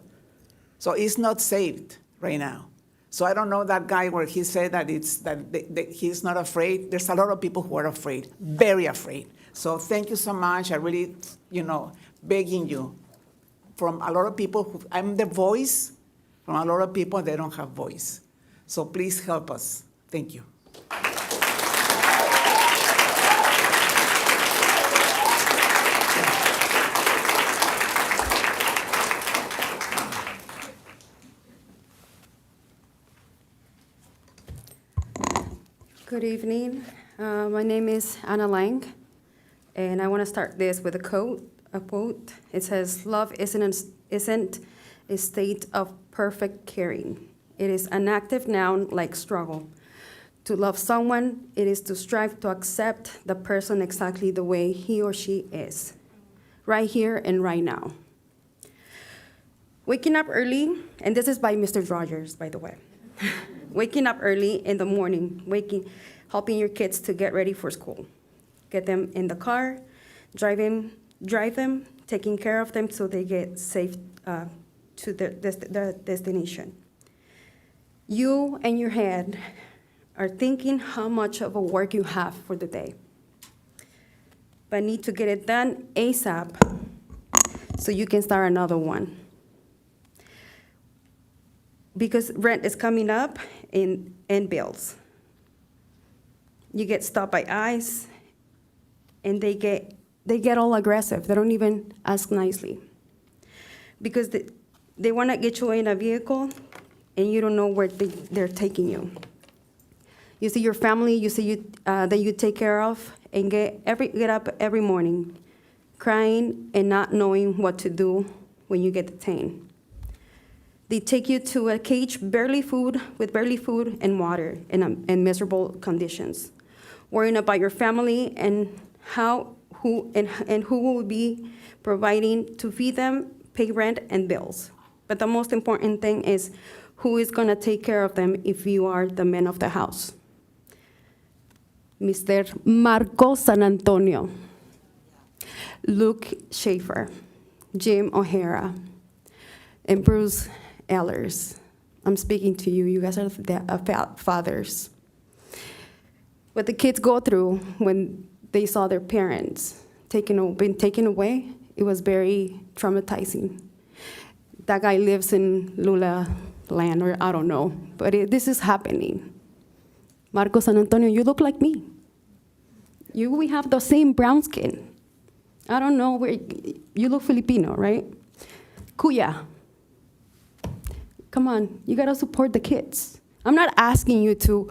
So it's not saved right now. So I don't know that guy where he said that he's not afraid. There's a lot of people who are afraid, very afraid. So thank you so much. I really, begging you. From a lot of people, I'm the voice. From a lot of people, they don't have voice. So please help us. Thank you. Good evening. My name is Anna Lang, and I want to start this with a quote. It says, "Love isn't a state of perfect caring. It is an active noun like struggle. To love someone, it is to strive to accept the person exactly the way he or she is, right here and right now." Waking up early, and this is by Mr. Rogers, by the way. Waking up early in the morning, helping your kids to get ready for school. Get them in the car, drive them, taking care of them so they get safe to their destination. You and your head are thinking how much of a work you have for the day, but need to get it done ASAP so you can start another one. Because rent is coming up and bills. You get stopped by ICE, and they get all aggressive. They don't even ask nicely. Because they want to get you in a vehicle, and you don't know where they're taking you. You see your family, that you take care of, and get up every morning crying, and not knowing what to do when you get detained. They take you to a cage with barely food and water in miserable conditions, worrying about your family and who will be providing to feed them, pay rent and bills. But the most important thing is who is going to take care of them if you are the man of the house. Mr. Marco San Antonio, Luke Schaefer, Jim O'Hara, and Bruce Ehlers. I'm speaking to you. You guys are the fathers. What the kids go through when they saw their parents been taken away, it was very traumatizing. That guy lives in Lula land, or I don't know, but this is happening. Marco San Antonio, you look like me. We have the same brown skin. I don't know where, you look Filipino, right? Kuya, come on, you gotta support the kids. I'm not asking you to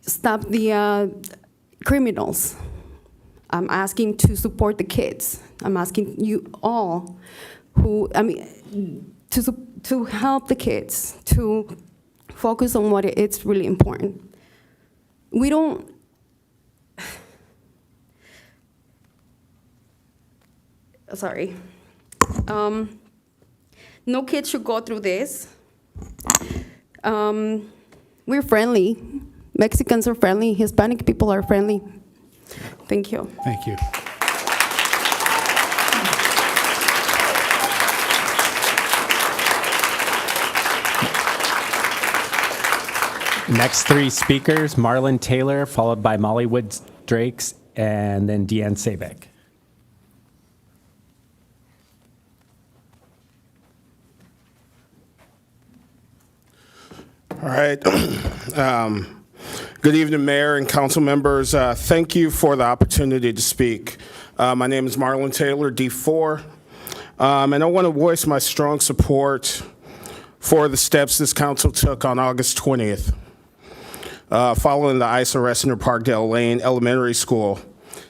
stop the criminals. I'm asking to support the kids. I'm asking you all to help the kids, to focus on what it's really important. We don't, sorry. No kid should go through this. We're friendly. Mexicans are friendly. Hispanic people are friendly. Thank you. Thank you. Next three speakers, Marlon Taylor, followed by Molly Woods Drakes, and then Deanne Sabick. All right. Good evening, Mayor and council members. Thank you for the opportunity to speak. My name is Marlon Taylor, D4, and I want to voice my strong support for the steps this council took on August 20th, following the ICE arrest near Parkdale Lane Elementary School.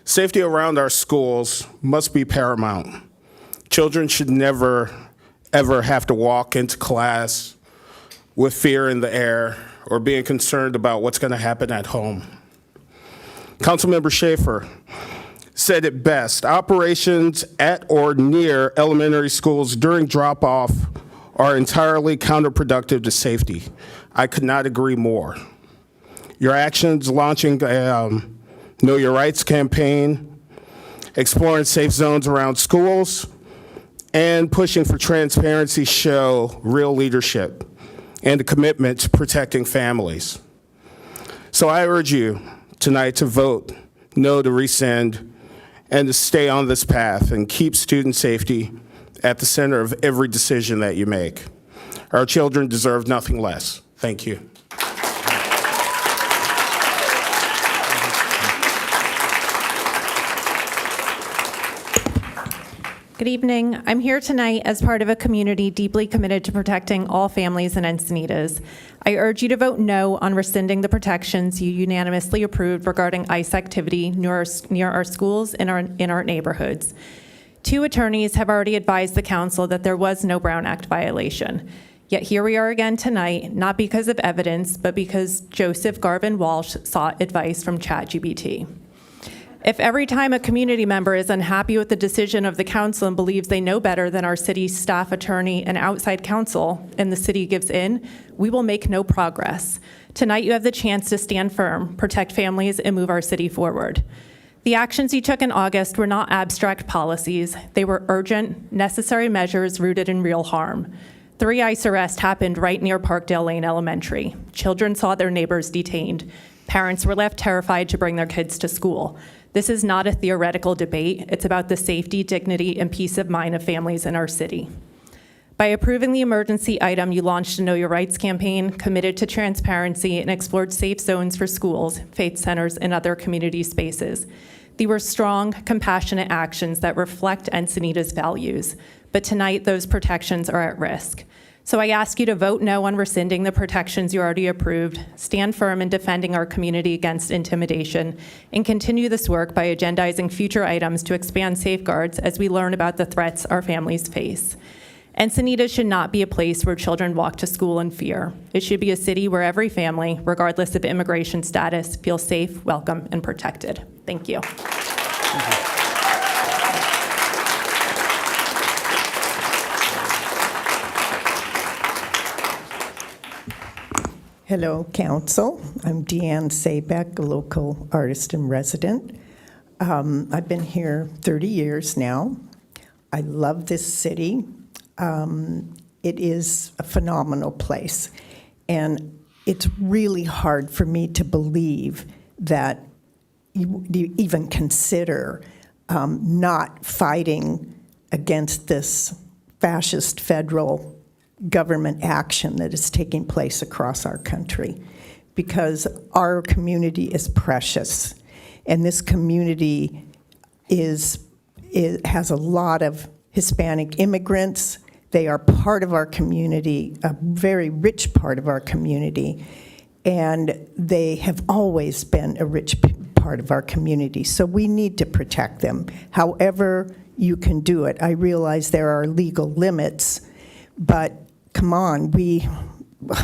Safety around our schools must be paramount. Children should never, ever have to walk into class with fear in the air or being concerned about what's going to happen at home. Councilmember Schaefer said it best: operations at or near elementary schools during drop-off are entirely counterproductive to safety. I could not agree more. Your actions launching a Know Your Rights campaign, exploring safe zones around schools, and pushing for transparency show real leadership and a commitment to protecting families. So I urge you tonight to vote no to rescind and to stay on this path and keep student safety at the center of every decision that you make. Our children deserve nothing less. Thank you. Good evening. I'm here tonight as part of a community deeply committed to protecting all families in Encinitas. I urge you to vote no on rescinding the protections you unanimously approved regarding ICE activity near our schools and in our neighborhoods. 2 attorneys have already advised the council that there was no Brown Act violation. Yet here we are again tonight, not because of evidence, but because Joseph Garvin Walsh sought advice from ChatGPT. If every time a community member is unhappy with the decision of the council and believes they know better than our city's staff attorney and outside counsel, and the city gives in, we will make no progress. Tonight you have the chance to stand firm, protect families, and move our city forward. The actions you took in August were not abstract policies. They were urgent, necessary measures rooted in real harm. 3 ICE arrests happened right near Parkdale Lane Elementary. Children saw their neighbors detained. Parents were left terrified to bring their kids to school. This is not a theoretical debate. It's about the safety, dignity, and peace of mind of families in our city. By approving the emergency item, you launched a Know Your Rights campaign, committed to transparency, and explored safe zones for schools, faith centers, and other community spaces. These were strong, compassionate actions that reflect Encinitas' values. But tonight, those protections are at risk. So I ask you to vote no on rescinding the protections you already approved, stand firm in defending our community against intimidation, and continue this work by agendizing future items to expand safeguards as we learn about the threats our families face. Encinitas should not be a place where children walk to school in fear. It should be a city where every family, regardless of immigration status, feels safe, welcome, and protected. Thank you. Hello, Council. I'm Deanne Sabeck, a local artist and resident. I've been here 30 years now. I love this city. It is a phenomenal place. And it's really hard for me to believe that you even consider not fighting against this fascist federal government action that is taking place across our country, because our community is precious, and this community has a lot of Hispanic immigrants. They are part of our community, a very rich part of our community, and they have always been a rich part of our community. So we need to protect them. However you can do it. I realize there are legal limits, but come on,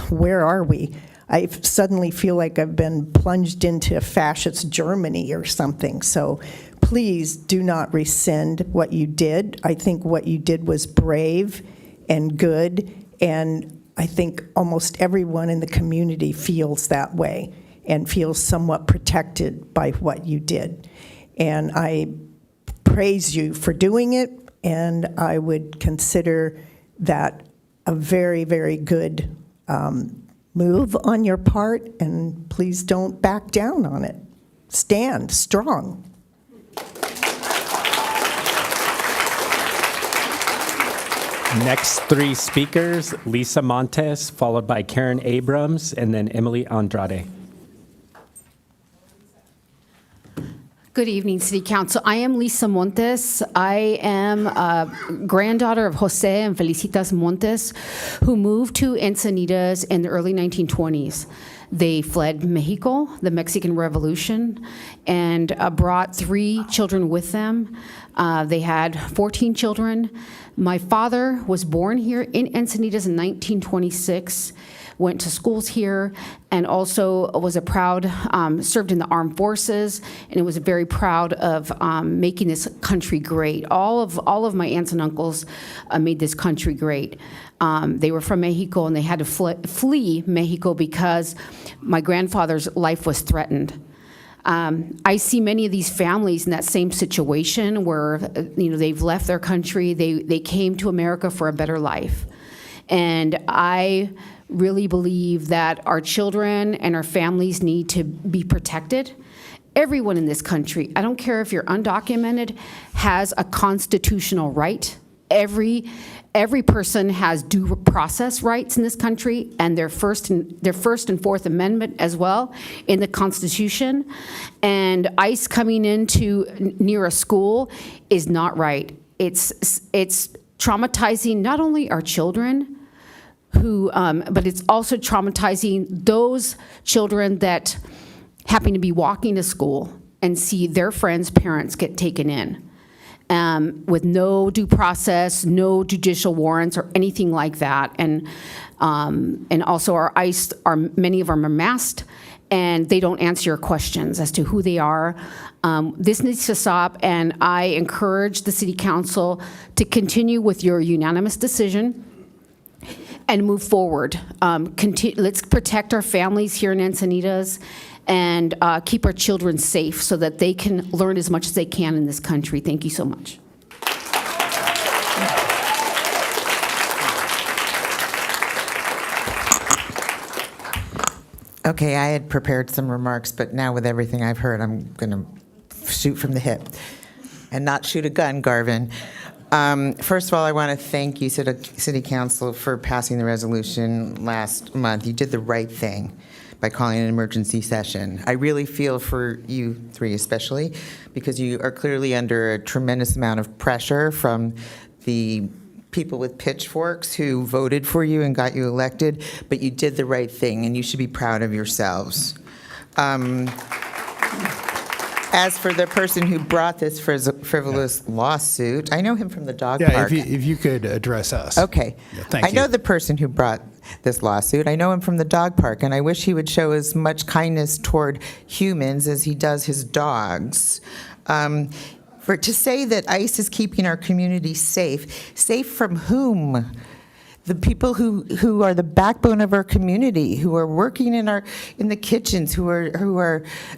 where are we? I suddenly feel like I've been plunged into fascist Germany or something. So please do not rescind what you did. I think what you did was brave and good, and I think almost everyone in the community feels that way and feels somewhat protected by what you did. And I praise you for doing it, and I would consider that a very, very good move on your part, and please don't back down on it. Stand strong. Next three speakers, Lisa Montes, followed by Karen Abrams, and then Emily Andrade. Good evening, City Council. I am Lisa Montes. I am a granddaughter of Jose and Felicitas Montes, who moved to Encinitas in the early 1920s. They fled Mexico, the Mexican Revolution, and brought 3 children with them. They had 14 children. My father was born here in Encinitas in 1926. Went to schools here, and also was a proud, served in the armed forces, and it was very proud of making this country great. All of my aunts and uncles made this country great. They were from Mexico, and they had to flee Mexico because my grandfather's life was threatened. I see many of these families in that same situation where they've left their country, they came to America for a better life. And I really believe that our children and our families need to be protected. Everyone in this country, I don't care if you're undocumented, has a constitutional right. Every person has due process rights in this country, and their First and Fourth Amendment as well in the Constitution. And ICE coming into near a school is not right. It's traumatizing not only our children, but it's also traumatizing those children that happen to be walking to school and see their friends' parents get taken in with no due process, no judicial warrants or anything like that. And also our ICE, many of them are masked, and they don't answer your questions as to who they are. This needs to stop, and I encourage the City Council to continue with your unanimous decision and move forward. Let's protect our families here in Encinitas and keep our children safe so that they can learn as much as they can in this country. Thank you so much. Okay, I had prepared some remarks, but now with everything I've heard, I'm going to shoot from the hip and not shoot a gun, Garvin. First of all, I want to thank you, City Council, for passing the resolution last month. You did the right thing by calling an emergency session. I really feel for you 3 especially, because you are clearly under a tremendous amount of pressure from the people with pitchforks who voted for you and got you elected, but you did the right thing, and you should be proud of yourselves. As for the person who brought this frivolous lawsuit, I know him from the dog park. If you could address us. Okay. Thank I know the person who brought this lawsuit. I know him from the dog park, and I wish he would show as much kindness toward humans as he does his dogs. To say that ICE is keeping our community safe from whom? The people who are the backbone of our community, who are working in the kitchens,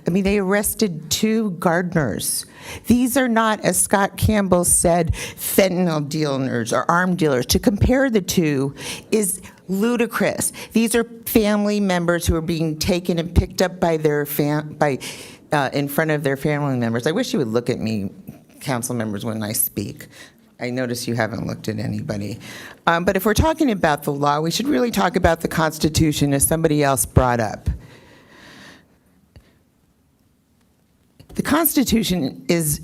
they arrested 2 gardeners. These are not, as Scott Campbell said, fentanyl dealers or arm dealers. To compare the two is ludicrous. These are family members who are being taken and picked up by in front of their family members. I wish you would look at me, council members, when I speak. I notice you haven't looked at anybody. But if we're talking about the law, we should really talk about the Constitution, as somebody else brought up. The Constitution is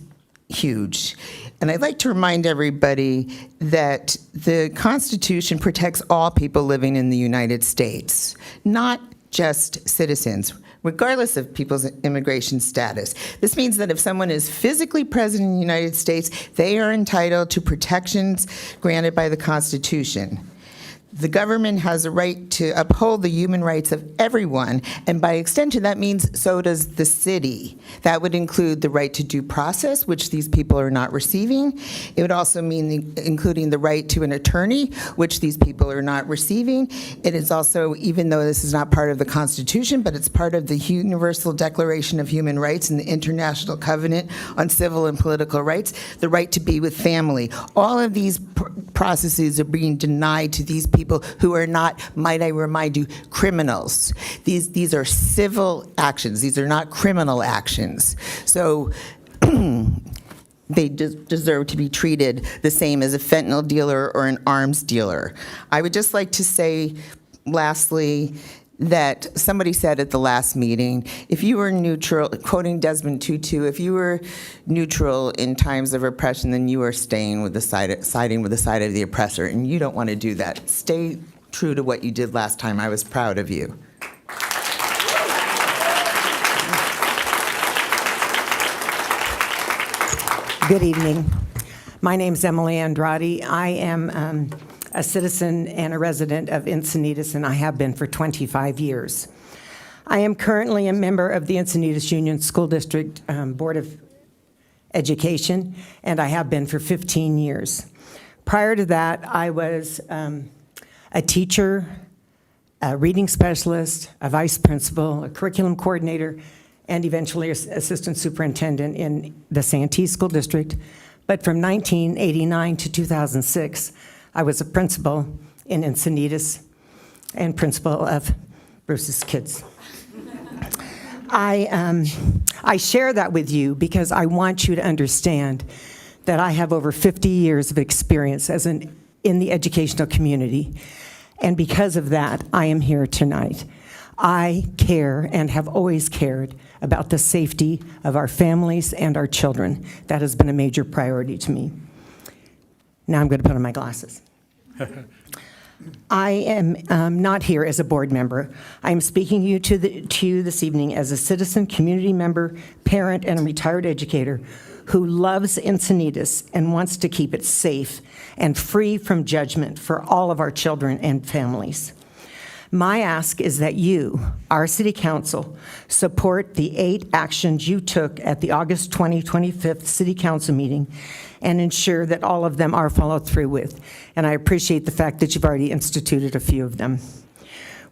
huge. And I'd like to remind everybody that the Constitution protects all people living in the United States, not just citizens, regardless of people's immigration status. This means that if someone is physically present in the United States, they are entitled to protections granted by the Constitution. The government has a right to uphold the human rights of everyone, and by extension, that means so does the city. That would include the right to due process, which these people are not receiving. It would also mean including the right to an attorney, which these people are not receiving. It is also, even though this is not part of the Constitution, but it's part of the Universal Declaration of Human Rights and the International Covenant on Civil and Political Rights, the right to be with family. All of these processes are being denied to these people who are not, might I remind you, criminals. These are civil actions. These are not criminal actions. So they deserve to be treated the same as a fentanyl dealer or an arms dealer. I would just like to say, lastly, that somebody said at the last meeting, if you were neutral, quoting Desmond Tutu, if you were neutral in times of oppression, then you are siding with the side of the oppressor, and you don't want to do that. Stay true to what you did last time. I was proud of you. Good evening. My name's Emily Andrade. I am a citizen and a resident of Encinitas, and I have been for 25 years. I am currently a member of the Encinitas Union School District Board of Education, and I have been for 15 years. Prior to that, I was a teacher, a reading specialist, a vice principal, a curriculum coordinator, and eventually assistant superintendent in the Santee School District. But from 1989 to 2006, I was a principal in Encinitas and principal of Bruce's Kids. I share that with you because I want you to understand that I have over 50 years of experience in the educational community, and because of that, I am here tonight. I care and have always cared about the safety of our families and our children. That has been a major priority to me. Now I'm going to put on my glasses. I am not here as a board member. I am speaking to you this evening as a citizen, community member, parent, and a retired educator who loves Encinitas and wants to keep it safe and free from judgment for all of our children and families. My ask is that you, our city council, support the 8 actions you took at the August 25th city council meeting and ensure that all of them are followed through with. And I appreciate the fact that you've already instituted a few of them.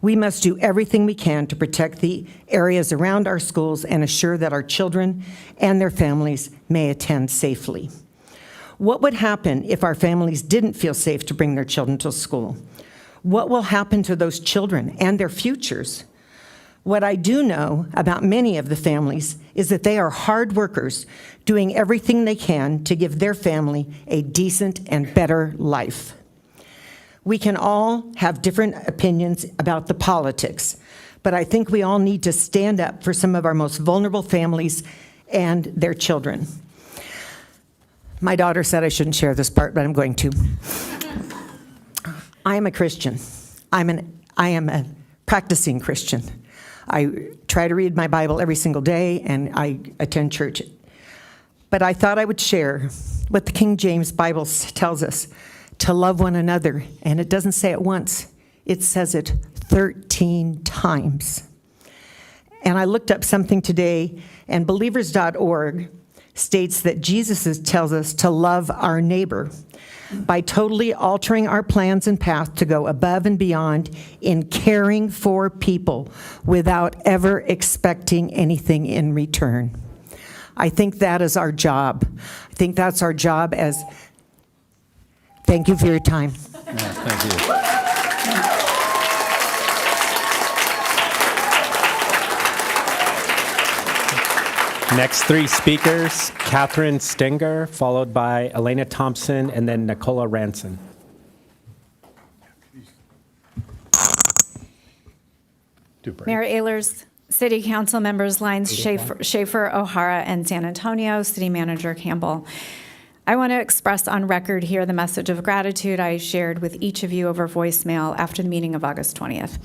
We must do everything we can to protect the areas around our schools and assure that our children and their families may attend safely. What would happen if our families didn't feel safe to bring their children to school? What will happen to those children and their futures? What I do know about many of the families is that they are hard workers doing everything they can to give their family a decent and better life. We can all have different opinions about the politics, but I think we all need to stand up for some of our most vulnerable families and their children. My daughter said I shouldn't share this part, but I'm going to. I am a Christian. I am a practicing Christian. I try to read my Bible every single day, and I attend church. But I thought I would share what the King James Bible tells us, to love one another. And it doesn't say it once. It says it 13 times. And I looked up something today, and believers.org states that Jesus tells us to love our neighbor by totally altering our plans and path to go above and beyond in caring for people without ever expecting anything in return. I think that is our job. I think that's our job as... Thank you for your time. Thank you. Next three speakers, Catherine Stenger, followed by Elena Thompson, and then Nicola Ranson. Mayor Ehlers, City Council members Lyons, Schaefer, O'Hara, and San Antonio, City Manager Campbell. I want to express on record here the message of gratitude I shared with each of you over voicemail after the meeting of August 20th.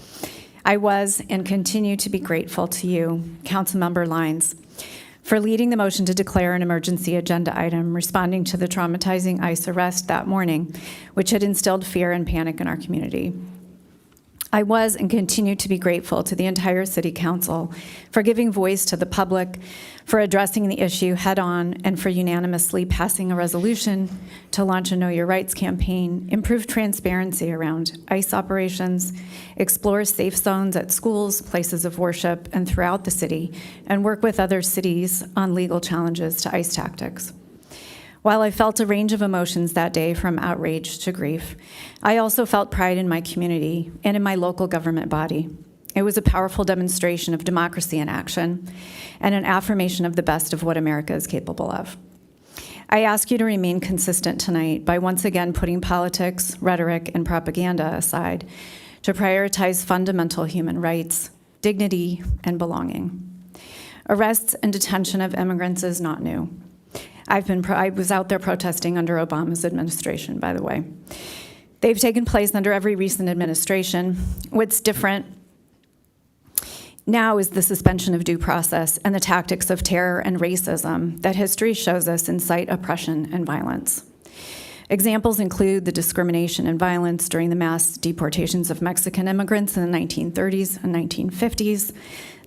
I was and continue to be grateful to you, Councilmember Lyons, for leading the motion to declare an emergency agenda item responding to the traumatizing ICE arrest that morning, which had instilled fear and panic in our community. I was and continue to be grateful to the entire City Council for giving voice to the public, for addressing the issue head-on, and for unanimously passing a resolution to launch a Know Your Rights campaign, improve transparency around ICE operations, explore safe zones at schools, places of worship, and throughout the city, and work with other cities on legal challenges to ICE tactics. While I felt a range of emotions that day, from outrage to grief, I also felt pride in my community and in my local government body. It was a powerful demonstration of democracy in action and an affirmation of the best of what America is capable of. I ask you to remain consistent tonight by once again putting politics, rhetoric, and propaganda aside to prioritize fundamental human rights, dignity, and belonging. Arrests and detention of immigrants is not new. I was out there protesting under Obama's administration, by the way. They've taken place under every recent administration. What's different now is the suspension of due process and the tactics of terror and racism that history shows us incite oppression and violence. Examples include the discrimination and violence during the mass deportations of Mexican immigrants in the 1930s and 1950s,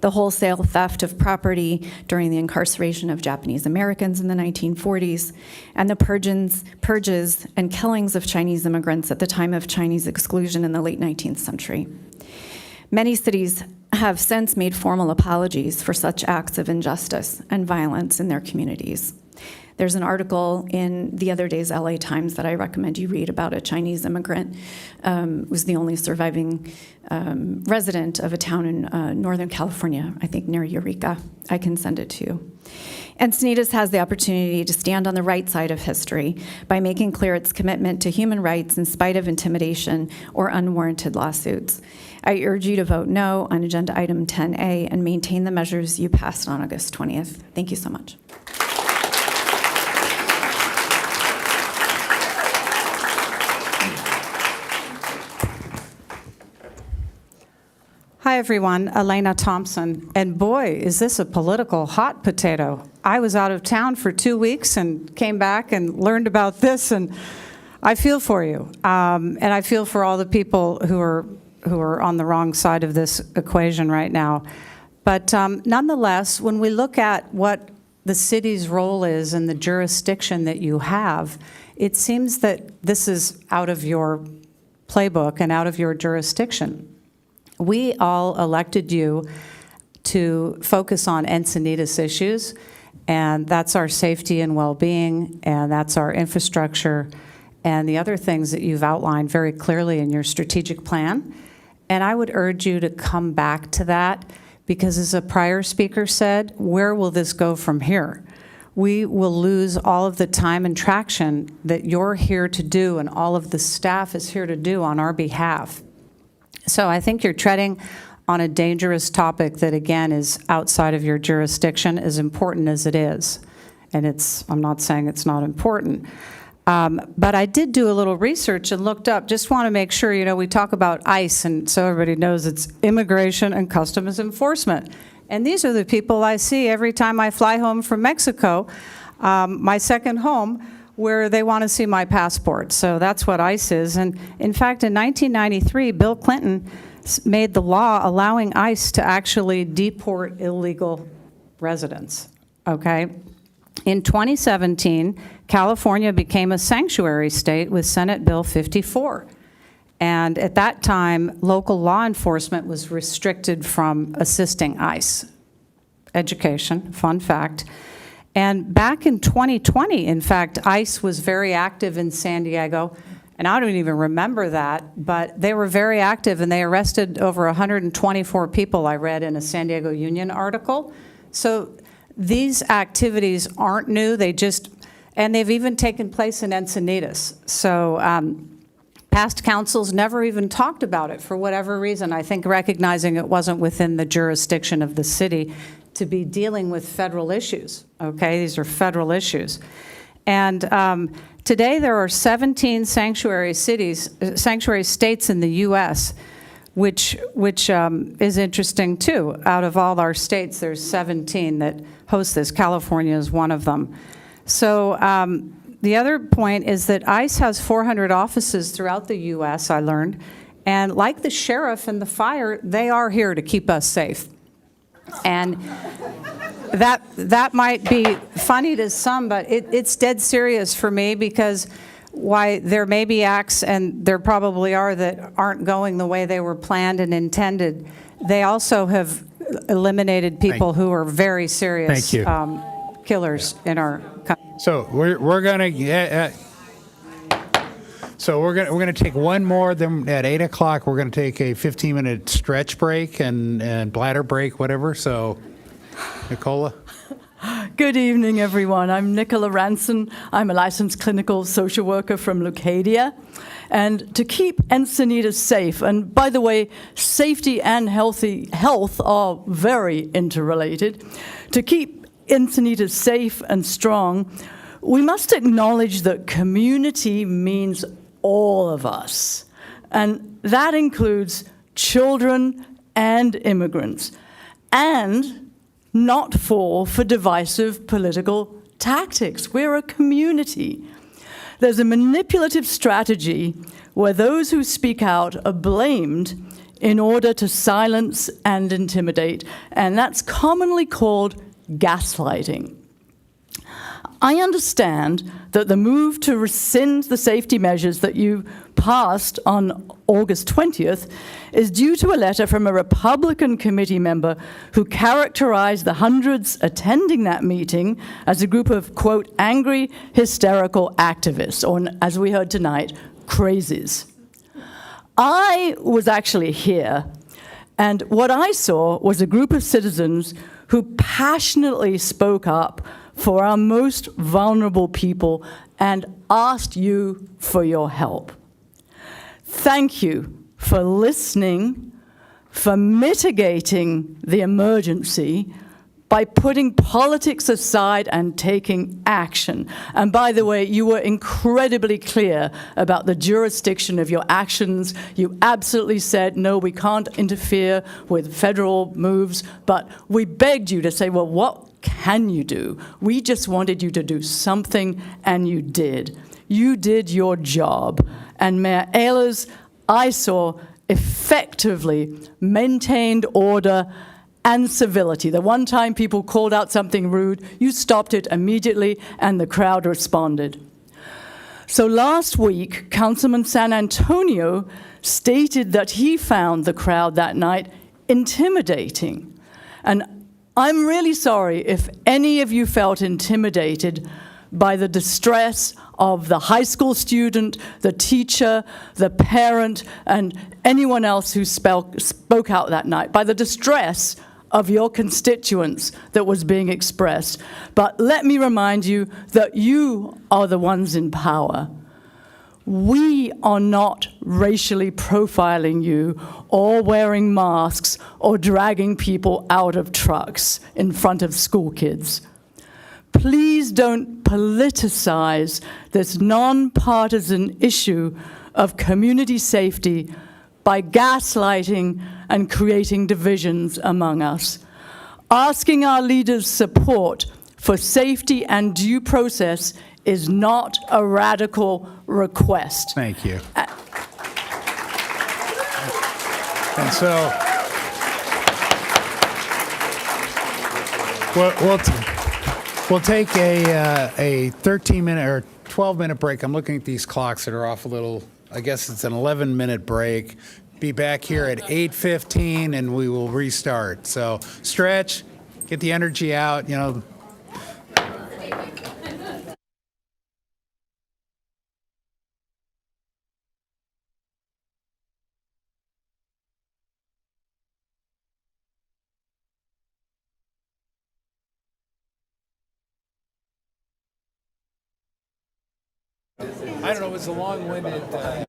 the wholesale theft of property during the incarceration of Japanese Americans in the 1940s, and the purges and killings of Chinese immigrants at the time of Chinese exclusion in the late 19th century. Many cities have since made formal apologies for such acts of injustice and violence in their communities. There's an article in the other day's LA Times that I recommend you read about a Chinese immigrant, was the only surviving resident of a town in Northern California, I think near Eureka. I can send it to you. Encinitas has the opportunity to stand on the right side of history by making clear its commitment to human rights in spite of intimidation or unwarranted lawsuits. I urge you to vote no on Agenda Item 10A and maintain the measures you passed on August 20th. Thank you so much. Hi, everyone. Elena Thompson. And boy, is this a political hot potato. I was out of town for 2 weeks and came back and learned about this, and I feel for you. And I feel for all the people who are on the wrong side of this equation right now. But nonetheless, when we look at what the city's role is and the jurisdiction that you have, it seems that this is out of your playbook and out of your jurisdiction. We all elected you to focus on Encinitas issues, and that's our safety and well-being, and that's our infrastructure, and the other things that you've outlined very clearly in your strategic plan. And I would urge you to come back to that, because as a prior speaker said, where will this go from here? We will lose all of the time and traction that you're here to do and all of the staff is here to do on our behalf. So I think you're treading on a dangerous topic that, again, is outside of your jurisdiction, as important as it is. And I'm not saying it's not important. But I did do a little research and looked up, just want to make sure, we talk about ICE, and so everybody knows it's Immigration and Customs Enforcement. And these are the people I see every time I fly home from Mexico, my second home, where they want to see my passport. So that's what ICE is. And in fact, in 1993, Bill Clinton made the law allowing ICE to actually deport illegal residents, okay? In 2017, California became a sanctuary state with Senate Bill 54. And at that time, local law enforcement was restricted from assisting ICE. Education, fun fact. And back in 2020, in fact, ICE was very active in San Diego. And I don't even remember that, but they were very active and they arrested over 124 people, I read in a San Diego Union article. So these activities aren't new, and they've even taken place in Encinitas. So past councils never even talked about it for whatever reason. I think recognizing it wasn't within the jurisdiction of the city to be dealing with federal issues, okay? These are federal issues. And today there are 17 sanctuary states in the U.S., which is interesting too. Out of all our states, there's 17 that host this. California is one of them. So the other point is that ICE has 400 offices throughout the U.S., I learned. And like the sheriff and the fire, they are here to keep us safe. And that might be funny to some, but it's dead serious for me, because why there may be acts, and there probably are, that aren't going the way they were planned and intended. They also have eliminated people who are very serious killers in our country. So we're gonna so we're gonna take one more. Then at 8 o'clock we're gonna take a 15-minute stretch break and bladder break, whatever. So, Nicola. Good evening, everyone. I'm Nicola Ranson. I'm a licensed clinical social worker from Leucadia. And to keep Encinitas safe, and by the way, safety and health are very interrelated. To keep Encinitas safe and strong, we must acknowledge that community means all of us. And that includes children and immigrants. And not fall for divisive political tactics. We're a community. There's a manipulative strategy where those who speak out are blamed in order to silence and intimidate, and that's commonly called gaslighting. I understand that the move to rescind the safety measures that you passed on August 20th is due to a letter from a Republican committee member who characterized the hundreds attending that meeting as a group of, quote, angry, hysterical activists, or as we heard tonight, crazies. I was actually here, and what I saw was a group of citizens who passionately spoke up for our most vulnerable people and asked you for your help. Thank you for listening, for mitigating the emergency by putting politics aside and taking action. And by the way, you were incredibly clear about the jurisdiction of your actions. You absolutely said, no, we can't interfere with federal moves, but we begged you to say, well, what can you do? We just wanted you to do something, and you did. You did your job. And Mayor Ehlers, I saw, effectively maintained order and civility. The one time people called out something rude, you stopped it immediately, and the crowd responded. So last week, Councilman San Antonio stated that he found the crowd that night intimidating. And I'm really sorry if any of you felt intimidated by the distress of the high school student, the teacher, the parent, and anyone else who spoke out that night, by the distress of your constituents that was being expressed. But let me remind you that you are the ones in power. We are not racially profiling you or wearing masks or dragging people out of trucks in front of school kids. please don't politicize this nonpartisan issue of community safety by gaslighting and creating divisions among us. Asking our leaders' support for safety and due process is not a radical request. Thank you. And so we'll take a 13-minute or 12-minute break. I'm looking at these clocks that are off a little. I guess it's an 11-minute break. Be back here at 8:15, and we will restart. So stretch, get the energy out, I don't know, it was a long-winded...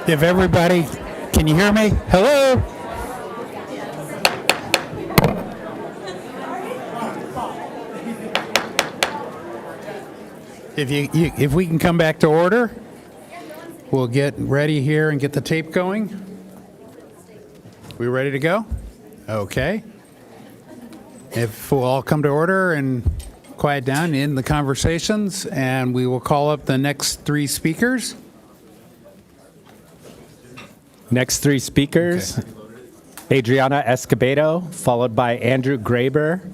If everybody, can you hear me? Hello? If we can come back to order, we'll get ready here and get the tape going. We ready to go? Okay. If we'll all come to order and quiet down in the conversations, and we will call up the next three speakers. Next three speakers, Adriana Escobedo, followed by Andrew Graber.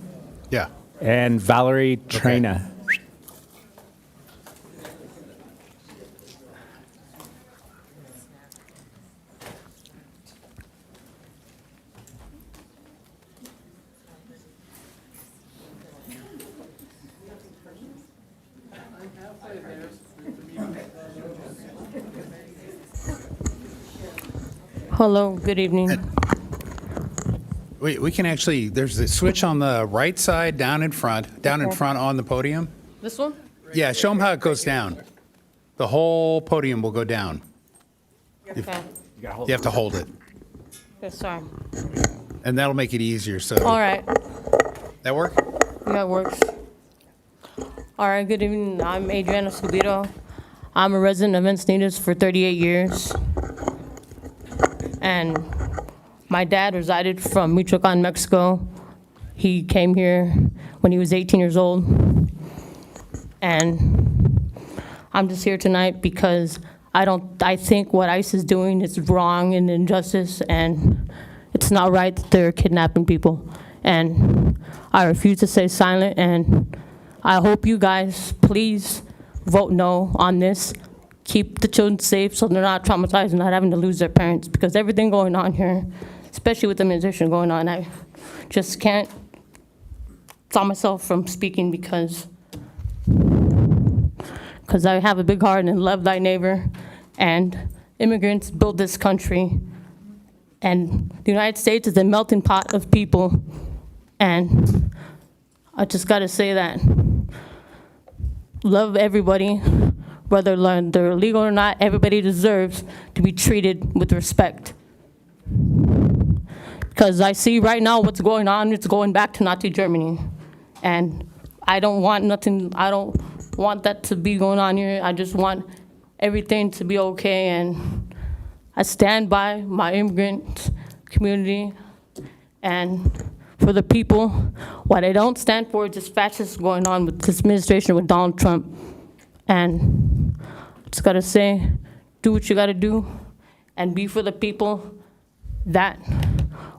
Yeah. And Valerie Trena. Hello, good evening. We can actually, there's a switch on the right side down in front on the podium. This one? Yeah, show them how it goes down. The whole podium will go down. Okay. You have to hold it, Okay, sorry. and that'll make it easier, so. All right. That work? Yeah, it works. All right, good evening. I'm Adriana Escobedo. I'm a resident of Encinitas for 38 years. And my dad resided from Michoacan, Mexico. He came here when he was 18 years old. And I'm just here tonight because I think what ICE is doing is wrong and injustice, and it's not right that they're kidnapping people. And I refuse to stay silent, and I hope you guys please vote no on this. Keep the children safe so they're not traumatized and not having to lose their parents, because everything going on here, especially with the administration going on, I just can't stop myself from speaking because I have a big heart and love thy neighbor, and immigrants built this country, and the United States is a melting pot of people, and I just gotta say that. Love everybody, whether they're illegal or not. Everybody deserves to be treated with respect. Because I see right now what's going on, it's going back to Nazi Germany. And I don't want that to be going on here. I just want everything to be okay, and I stand by my immigrant community and for the people. What I don't stand for is just fascists going on with this administration with Donald Trump. And I just gotta say, do what you gotta do and be for the people that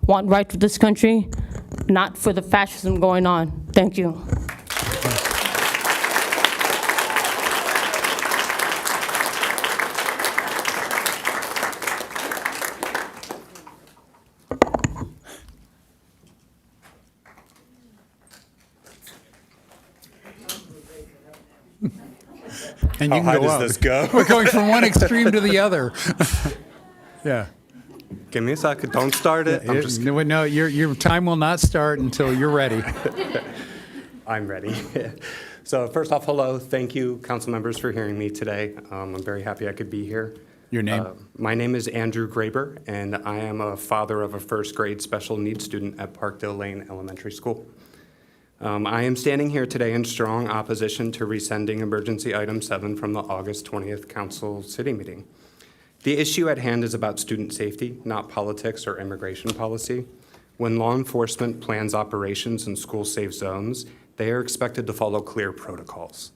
want right for this country, not for the fascism going on. Thank you. And you can How high go does up. this go? We're going from one extreme to the other. Yeah. Give me a second. Don't start it. I'm just. No, your time will not start until you're ready. I'm ready. So first off, hello. Thank you, council members, for hearing me today. I'm very happy I could be here. Your name? My name is Andrew Graber, and I am a father of a first grade special needs student at Parkdale Lane Elementary School. I am standing here today in strong opposition to rescinding emergency item 7 from the August 20th council city meeting. The issue at hand is about student safety, not politics or immigration policy. When law enforcement plans operations in school safe zones, they are expected to follow clear protocols,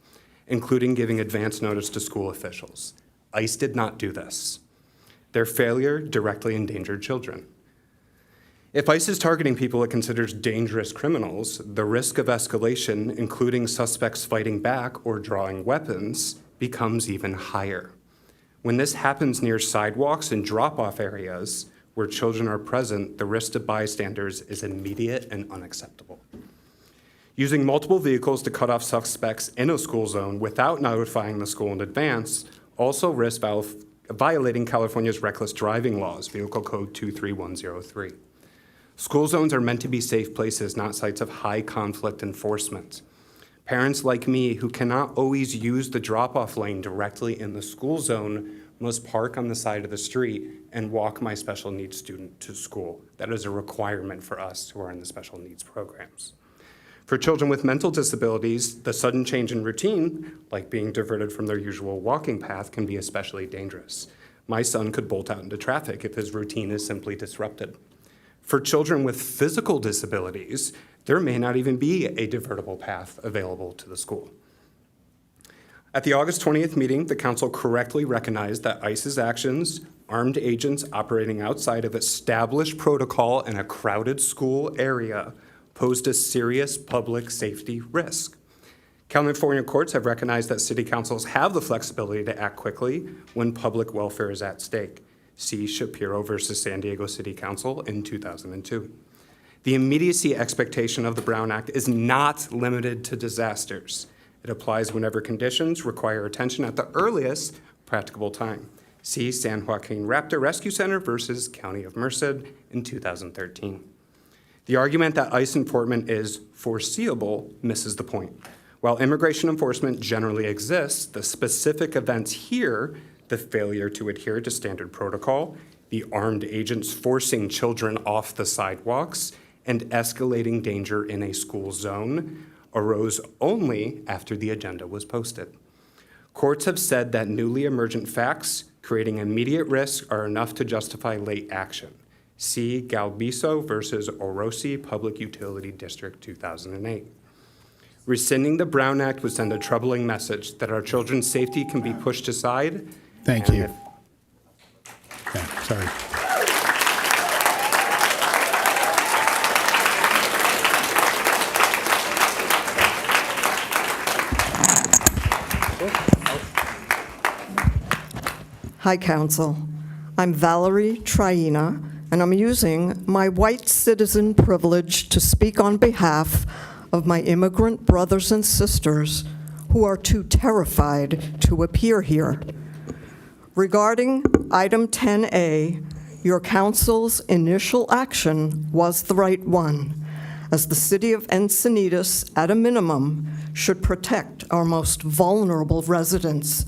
including giving advance notice to school officials. ICE did not do this. Their failure directly endangered children. If ICE is targeting people it considers dangerous criminals, the risk of escalation, including suspects fighting back or drawing weapons, becomes even higher. When this happens near sidewalks and drop-off areas where children are present, the risk to bystanders is immediate and unacceptable. Using multiple vehicles to cut off suspects in a school zone without notifying the school in advance also risks violating California's reckless driving laws, Vehicle Code 23103. School zones are meant to be safe places, not sites of high conflict enforcement. Parents like me who cannot always use the drop-off lane directly in the school zone must park on the side of the street and walk my special needs student to school. That is a requirement for us who are in the special needs programs. For children with mental disabilities, the sudden change in routine, like being diverted from their usual walking path, can be especially dangerous. My son could bolt out into traffic if his routine is simply disrupted. For children with physical disabilities, there may not even be a divertible path available to the school. At the August 20th meeting, the council correctly recognized that ICE's actions, armed agents operating outside of established protocol in a crowded school area, posed a serious public safety risk. California courts have recognized that city councils have the flexibility to act quickly when public welfare is at stake. See Shapiro versus San Diego City Council in 2002. The immediacy expectation of the Brown Act is not limited to disasters. It applies whenever conditions require attention at the earliest practicable time. See San Joaquin Raptor Rescue Center versus County of Merced in 2013. The argument that ICE enforcement is foreseeable misses the point. While immigration enforcement generally exists, the specific events here, the failure to adhere to standard protocol, the armed agents forcing children off the sidewalks, and escalating danger in a school zone, arose only after the agenda was posted. Courts have said that newly emergent facts creating immediate risk are enough to justify late action. See Galbiso versus Orosi Public Utility District 2008. Rescinding the Brown Act would send a troubling message that our children's safety can be pushed aside. Thank you. Okay, sorry. Hi, Council. I'm Valerie Traina, and I'm using my white citizen privilege to speak on behalf of my immigrant brothers and sisters who are too terrified to appear here. Regarding item 10A, your council's initial action was the right one, as the city of Encinitas, at a minimum, should protect our most vulnerable residents.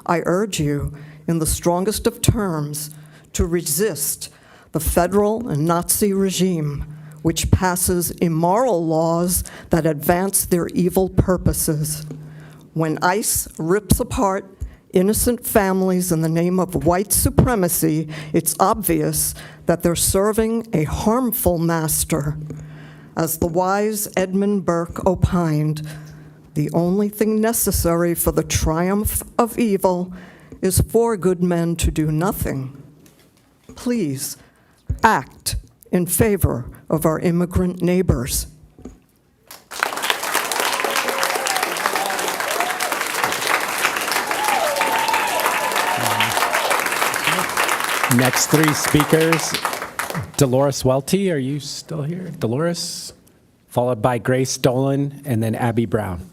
I urge you, in the strongest of terms, to resist the federal and Nazi regime, which passes immoral laws that advance their evil purposes. When ICE rips apart innocent families in the name of white supremacy, it's obvious that they're serving a harmful master. As the wise Edmund Burke opined, the only thing necessary for the triumph of evil is for good men to do nothing. Please act in favor of our immigrant neighbors. Next three speakers, Dolores Welty, are you still here? Dolores, followed by Grace Dolan, and then Abby Brown.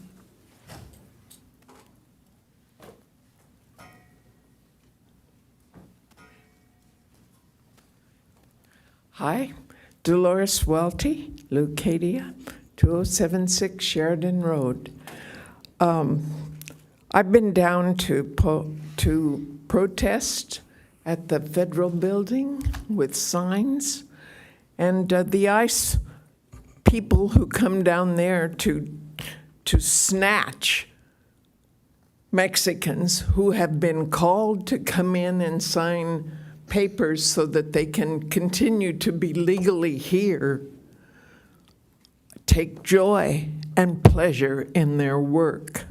Hi, Dolores Welty, Leucadia, 2076 Sheridan Road. I've been down to protest at the federal building with signs, and the ICE people who come down there to snatch Mexicans who have been called to come in and sign papers so that they can continue to be legally here, take joy and pleasure in their work.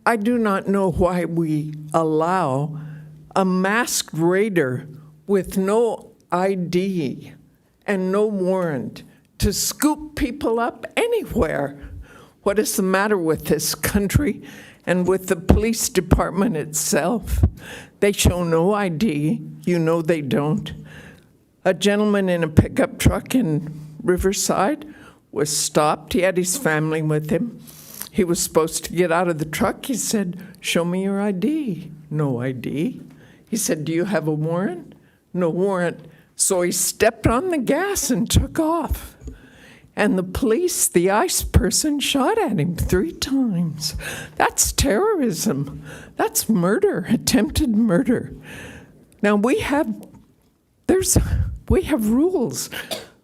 I do not know why we allow a masked raider with no ID and no warrant to scoop people up anywhere. What is the matter with this country and with the police department itself? They show no ID. You know they don't. A gentleman in a pickup truck in Riverside was stopped. He had his family with him. He was supposed to get out of the truck. He said, "Show me your ID." No ID. He said, "Do you have a warrant?" No warrant. So he stepped on the gas and took off. And the police, the ICE person, shot at him 3 times. That's terrorism. That's murder, attempted murder. Now we have rules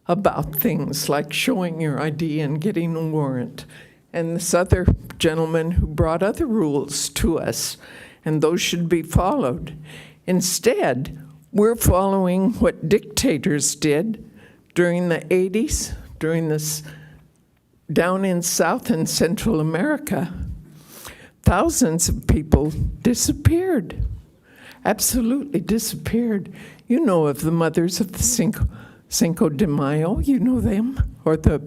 about things like showing your ID and getting a warrant. And this other gentleman who brought other rules to us, and those should be followed. Instead, we're following what dictators did during the 80s, during this, down in South and Central America. Thousands of people disappeared, absolutely disappeared. You know of the mothers of the Cinco de Mayo, you know them, or the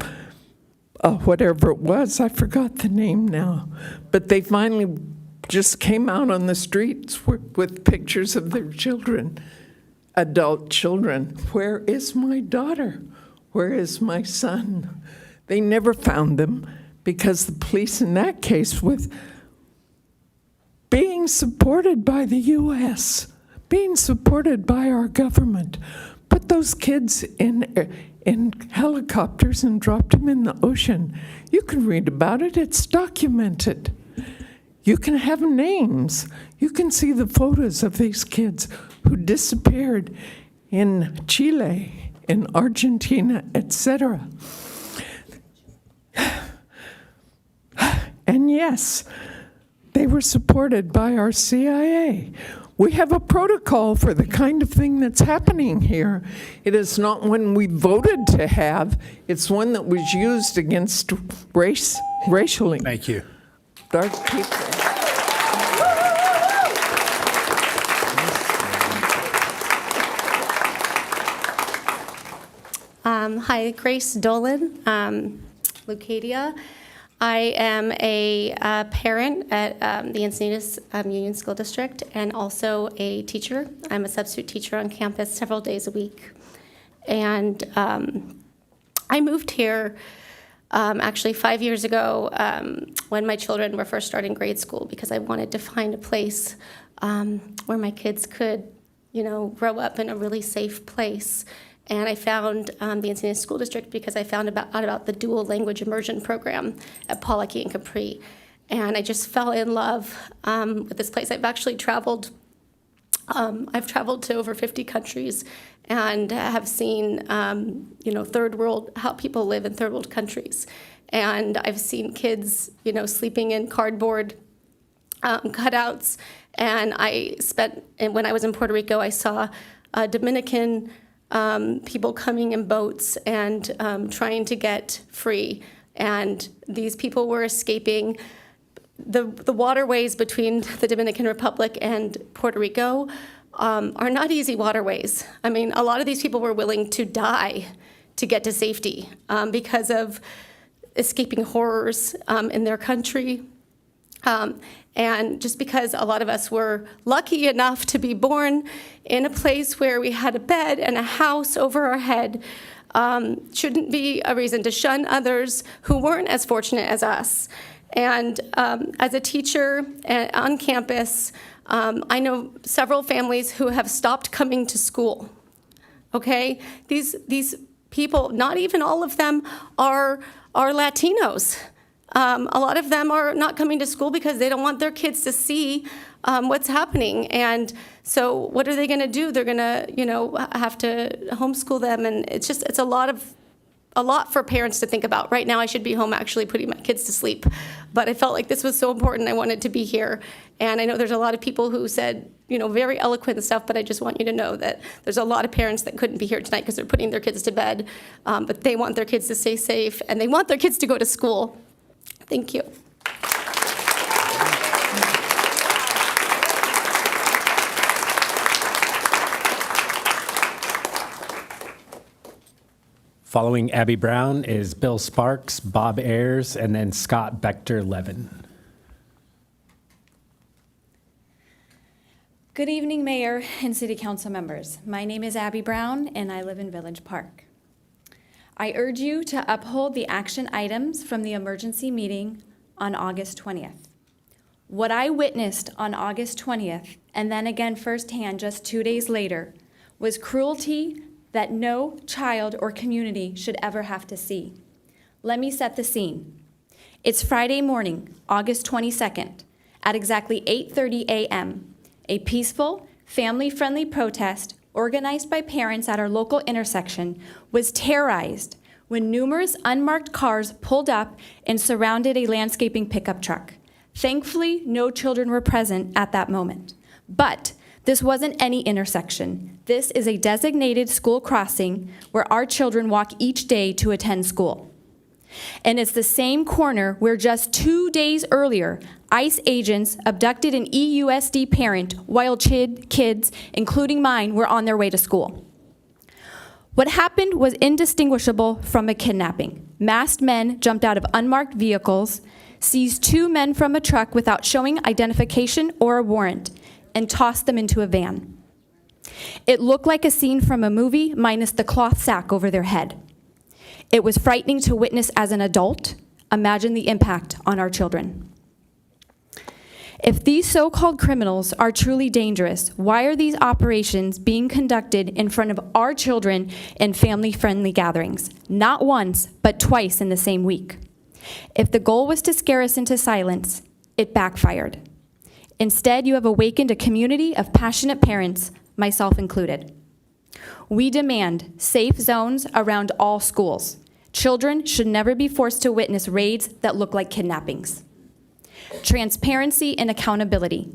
whatever it was, I forgot the name now. But they finally just came out on the streets with pictures of their children, adult children. Where is my daughter? Where is my son? They never found them because the police in that case, with being supported by the U.S., being supported by our government, put those kids in helicopters and dropped them in the ocean. You can read about it. It's documented. You can have names. You can see the photos of these kids who disappeared in Chile, in Argentina, etc. And yes, they were supported by our CIA. We have a protocol for the kind of thing that's happening here. It is not one we voted to have. It's one that was used against racially. Thank you. Dark people. Hi, Grace Dolan, Leucadia. I am a parent at the Encinitas Union School District and also a teacher. I'm a substitute teacher on campus several days a week. And I moved here actually 5 years ago when my children were first starting grade school because I wanted to find a place where my kids could, grow up in a really safe place. And I found the Encinitas School District because I found out about the dual language immersion program at Pollocky and Capri. And I just fell in love with this place. I've actually traveled, I've traveled to over 50 countries and have seen, third world, how people live in third world countries. And I've seen kids, sleeping in cardboard cutouts. And when I was in Puerto Rico, I saw Dominican people coming in boats and trying to get free. And these people were escaping the waterways between the Dominican Republic and Puerto Rico are not easy waterways. I mean, a lot of these people were willing to die to get to safety because of escaping horrors in their country. And just because a lot of us were lucky enough to be born in a place where we had a bed and a house over our head shouldn't be a reason to shun others who weren't as fortunate as us. And as a teacher on campus, I know several families who have stopped coming to school. Okay? These people, not even all of them are Latinos. A lot of them are not coming to school because they don't want their kids to see what's happening. And so what are they going to do? They're going to, have to homeschool them. And it's a lot for parents to think about. Right now, I should be home actually putting my kids to sleep. But I felt like this was so important. I wanted to be here. And I know there's a lot of people who said, very eloquent stuff, but I just want you to know that there's a lot of parents that couldn't be here tonight because they're putting their kids to bed. But they want their kids to stay safe, and they want their kids to go to school. Thank you. Following Abby Brown is Bill Sparks, Bob Ayers, and then Scott Bechter-Levin. Good evening, Mayor and City Council members. My name is Abby Brown, and I live in Village Park. I urge you to uphold the action items from the emergency meeting on August 20th. What I witnessed on August 20th, and then again firsthand just 2 days later, was cruelty that no child or community should ever have to see. Let me set the scene. It's Friday morning, August 22nd, at exactly 8:30 a.m. A peaceful, family-friendly protest organized by parents at our local intersection was terrorized when numerous unmarked cars pulled up and surrounded a landscaping pickup truck. Thankfully, no children were present at that moment. But this wasn't any intersection. This is a designated school crossing where our children walk each day to attend school. And it's the same corner where just 2 days earlier, ICE agents abducted an EUSD parent while kids, including mine, were on their way to school. What happened was indistinguishable from a kidnapping. Masked men jumped out of unmarked vehicles, seized 2 men from a truck without showing identification or a warrant, and tossed them into a van. It looked like a scene from a movie minus the cloth sack over their head. It was frightening to witness as an adult. Imagine the impact on our children. If these so-called criminals are truly dangerous, why are these operations being conducted in front of our children in family-friendly gatherings? Not once, but twice in the same week. If the goal was to scare us into silence, it backfired. Instead, you have awakened a community of passionate parents, myself included. We demand safe zones around all schools. Children should never be forced to witness raids that look like kidnappings. Transparency and accountability.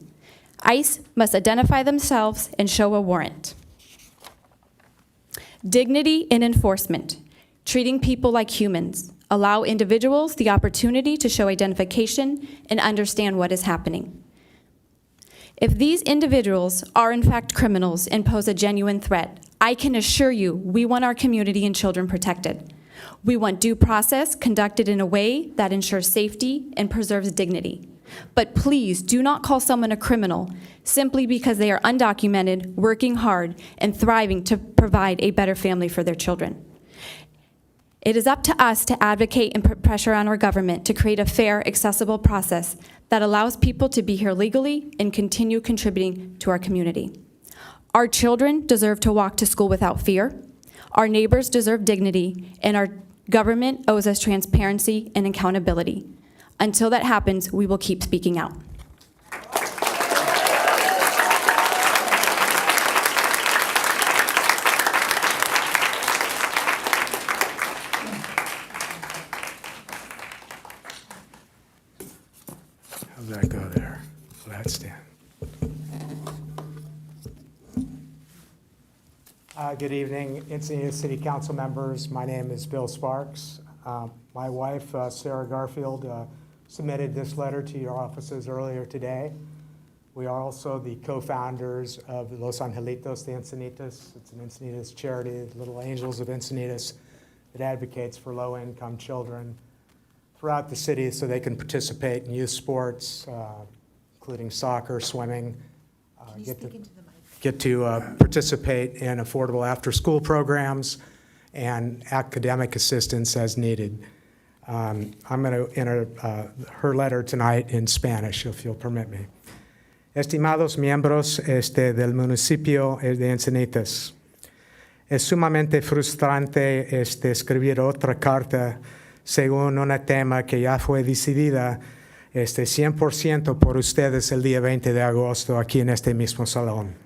ICE must identify themselves and show a warrant. Dignity in enforcement. Treating people like humans. Allow individuals the opportunity to show identification and understand what is happening. If these individuals are in fact criminals and pose a genuine threat, I can assure you we want our community and children protected. We want due process conducted in a way that ensures safety and preserves dignity. But please do not call someone a criminal simply because they are undocumented, working hard, and thriving to provide a better family for their children. It is up to us to advocate and put pressure on our government to create a fair, accessible process that allows people to be here legally and continue contributing to our community. Our children deserve to walk to school without fear. Our neighbors deserve dignity, and our government owes us transparency and accountability. Until that happens, we will keep speaking out. How's that go there? Let's stand. Good evening, Encinitas City Council members. My name is Bill Sparks. My wife, Sarah Garfield, submitted this letter to your offices earlier today. We are also the co-founders of Los Angelitos de Encinitas. It's an Encinitas charity, Little Angels of Encinitas, that advocates for low-income children throughout the city so they can participate in youth sports, including soccer, swimming, get to participate in affordable after-school programs and academic assistance as needed. I'm going to enter her letter tonight in Spanish, if you'll permit me. Estimados miembros del municipio de Encinitas, es sumamente frustrante escribir otra carta según un tema que ya fue decidida 100% por ustedes el día 20 de agosto aquí en este mismo salón.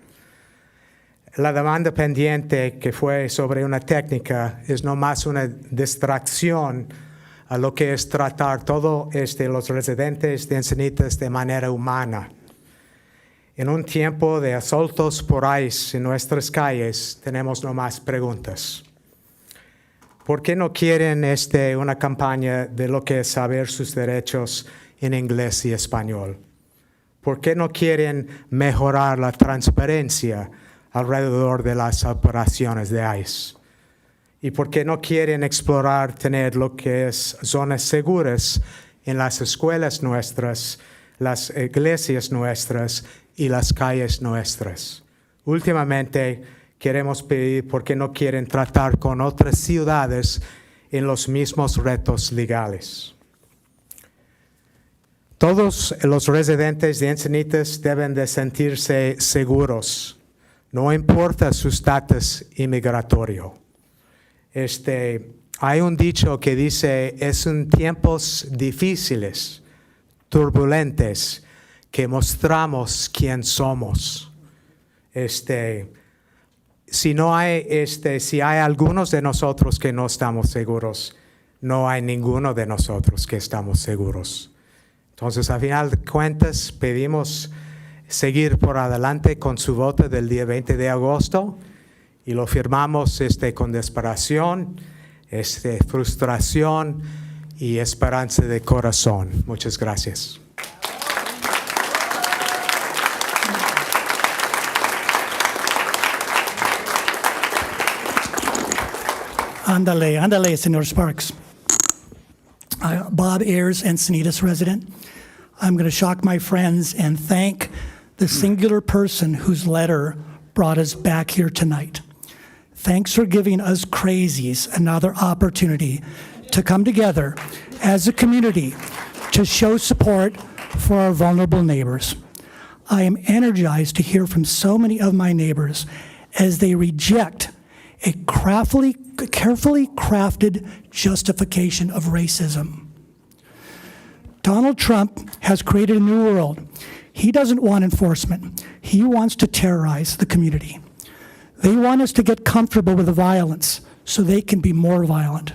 La demanda pendiente que fue sobre una técnica es no más una distracción a lo que es tratar todos los residentes de Encinitas de manera humana. En un tiempo de asaltos por ICE en nuestras calles, tenemos no más preguntas. ¿Por qué no quieren una campaña de lo que es saber sus derechos en inglés y español? ¿Por qué no quieren mejorar la transparencia alrededor de las operaciones de ICE? ¿Y por qué no quieren explorar tener lo que es zonas seguras en las escuelas nuestras, las iglesias nuestras y las calles nuestras? Últimamente, queremos pedir por qué no quieren tratar con otras ciudades en los mismos retos legales. Todos los residentes de Encinitas deben de sentirse seguros, no importa su estatus inmigratorio. hay un dicho que dice, es en tiempos difíciles, turbulentes, que mostramos quién somos. Si hay algunos de nosotros que no estamos seguros, no hay ninguno de nosotros que estamos seguros. Entonces, a final de cuentas, pedimos seguir por adelante con su voto del día 20 de agosto y lo firmamos con desesperación, frustración y esperanza de corazón. Muchas gracias. Ándale, Senor Sparks. Bob Ayers, Encinitas resident. I'm going to shock my friends and thank the singular person whose letter brought us back here tonight. Thanks for giving us crazies another opportunity to come together as a community to show support for our vulnerable neighbors. I am energized to hear from so many of my neighbors as they reject a carefully crafted justification of racism. Donald Trump has created a new world. He doesn't want enforcement. He wants to terrorize the community. They want us to get comfortable with the violence so they can be more violent.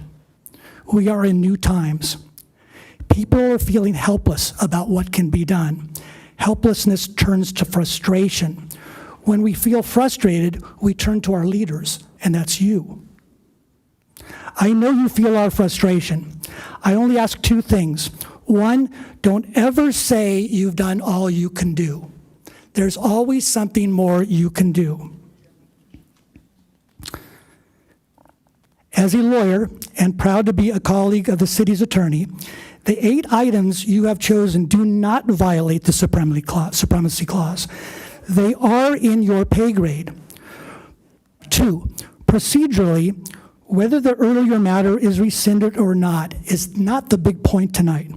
We are in new times. People are feeling helpless about what can be done. Helplessness turns to frustration. When we feel frustrated, we turn to our leaders, and that's you. I know you feel our frustration. I only ask two things. One, don't ever say you've done all you can do. There's always something more you can do. As a lawyer and proud to be a colleague of the city's attorney, the 8 items you have chosen do not violate the Supremacy Clause. They are in your pay grade. 2, procedurally, whether the earlier matter is rescinded or not is not the big point tonight.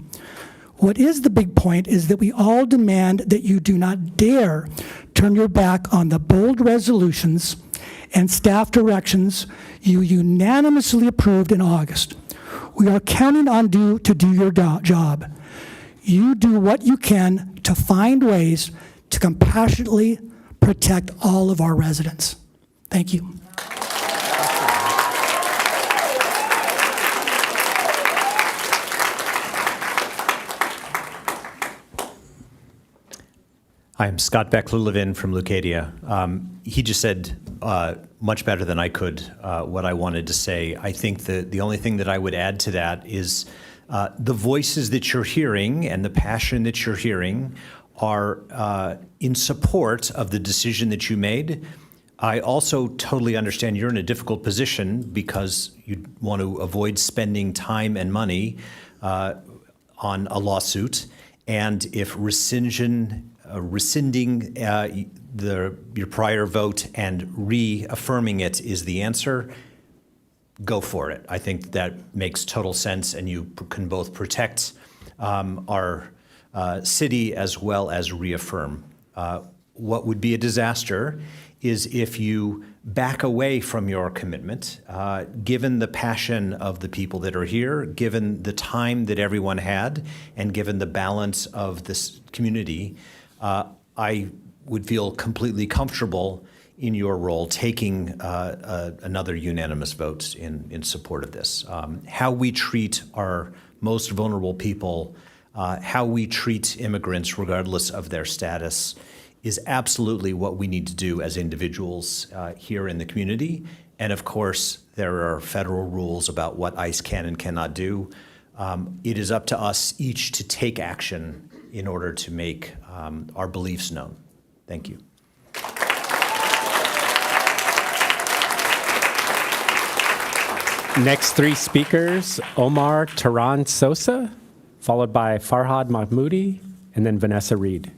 What is the big point is that we all demand that you do not dare turn your back on the bold resolutions and staff directions you unanimously approved in August. We are counting on you to do your job. You do what you can to find ways to compassionately protect all of our residents. Thank you. Hi, I'm Scott Beck-Lulevin from Leucadia. He just said much better than I could what I wanted to say. I think the only thing that I would add to that is the voices that you're hearing and the passion that you're hearing are in support of the decision that you made. I also totally understand you're in a difficult position because you want to avoid spending time and money on a lawsuit. And if rescinding your prior vote and reaffirming it is the answer, go for it. I think that makes total sense, and you can both protect our city as well as reaffirm. What would be a disaster is if you back away from your commitment, given the passion of the people that are here, given the time that everyone had, and given the balance of this community. I would feel completely comfortable in your role taking another unanimous vote in support of this. How we treat our most vulnerable people, how we treat immigrants regardless of their status is absolutely what we need to do as individuals here in the community. And of course, there are federal rules about what ICE can and cannot do. It is up to us each to take action in order to make our beliefs known. Thank you. Next 3 speakers, Omar Tehran Sosa, followed by Farhad Mahmoudi, and then Vanessa Reed.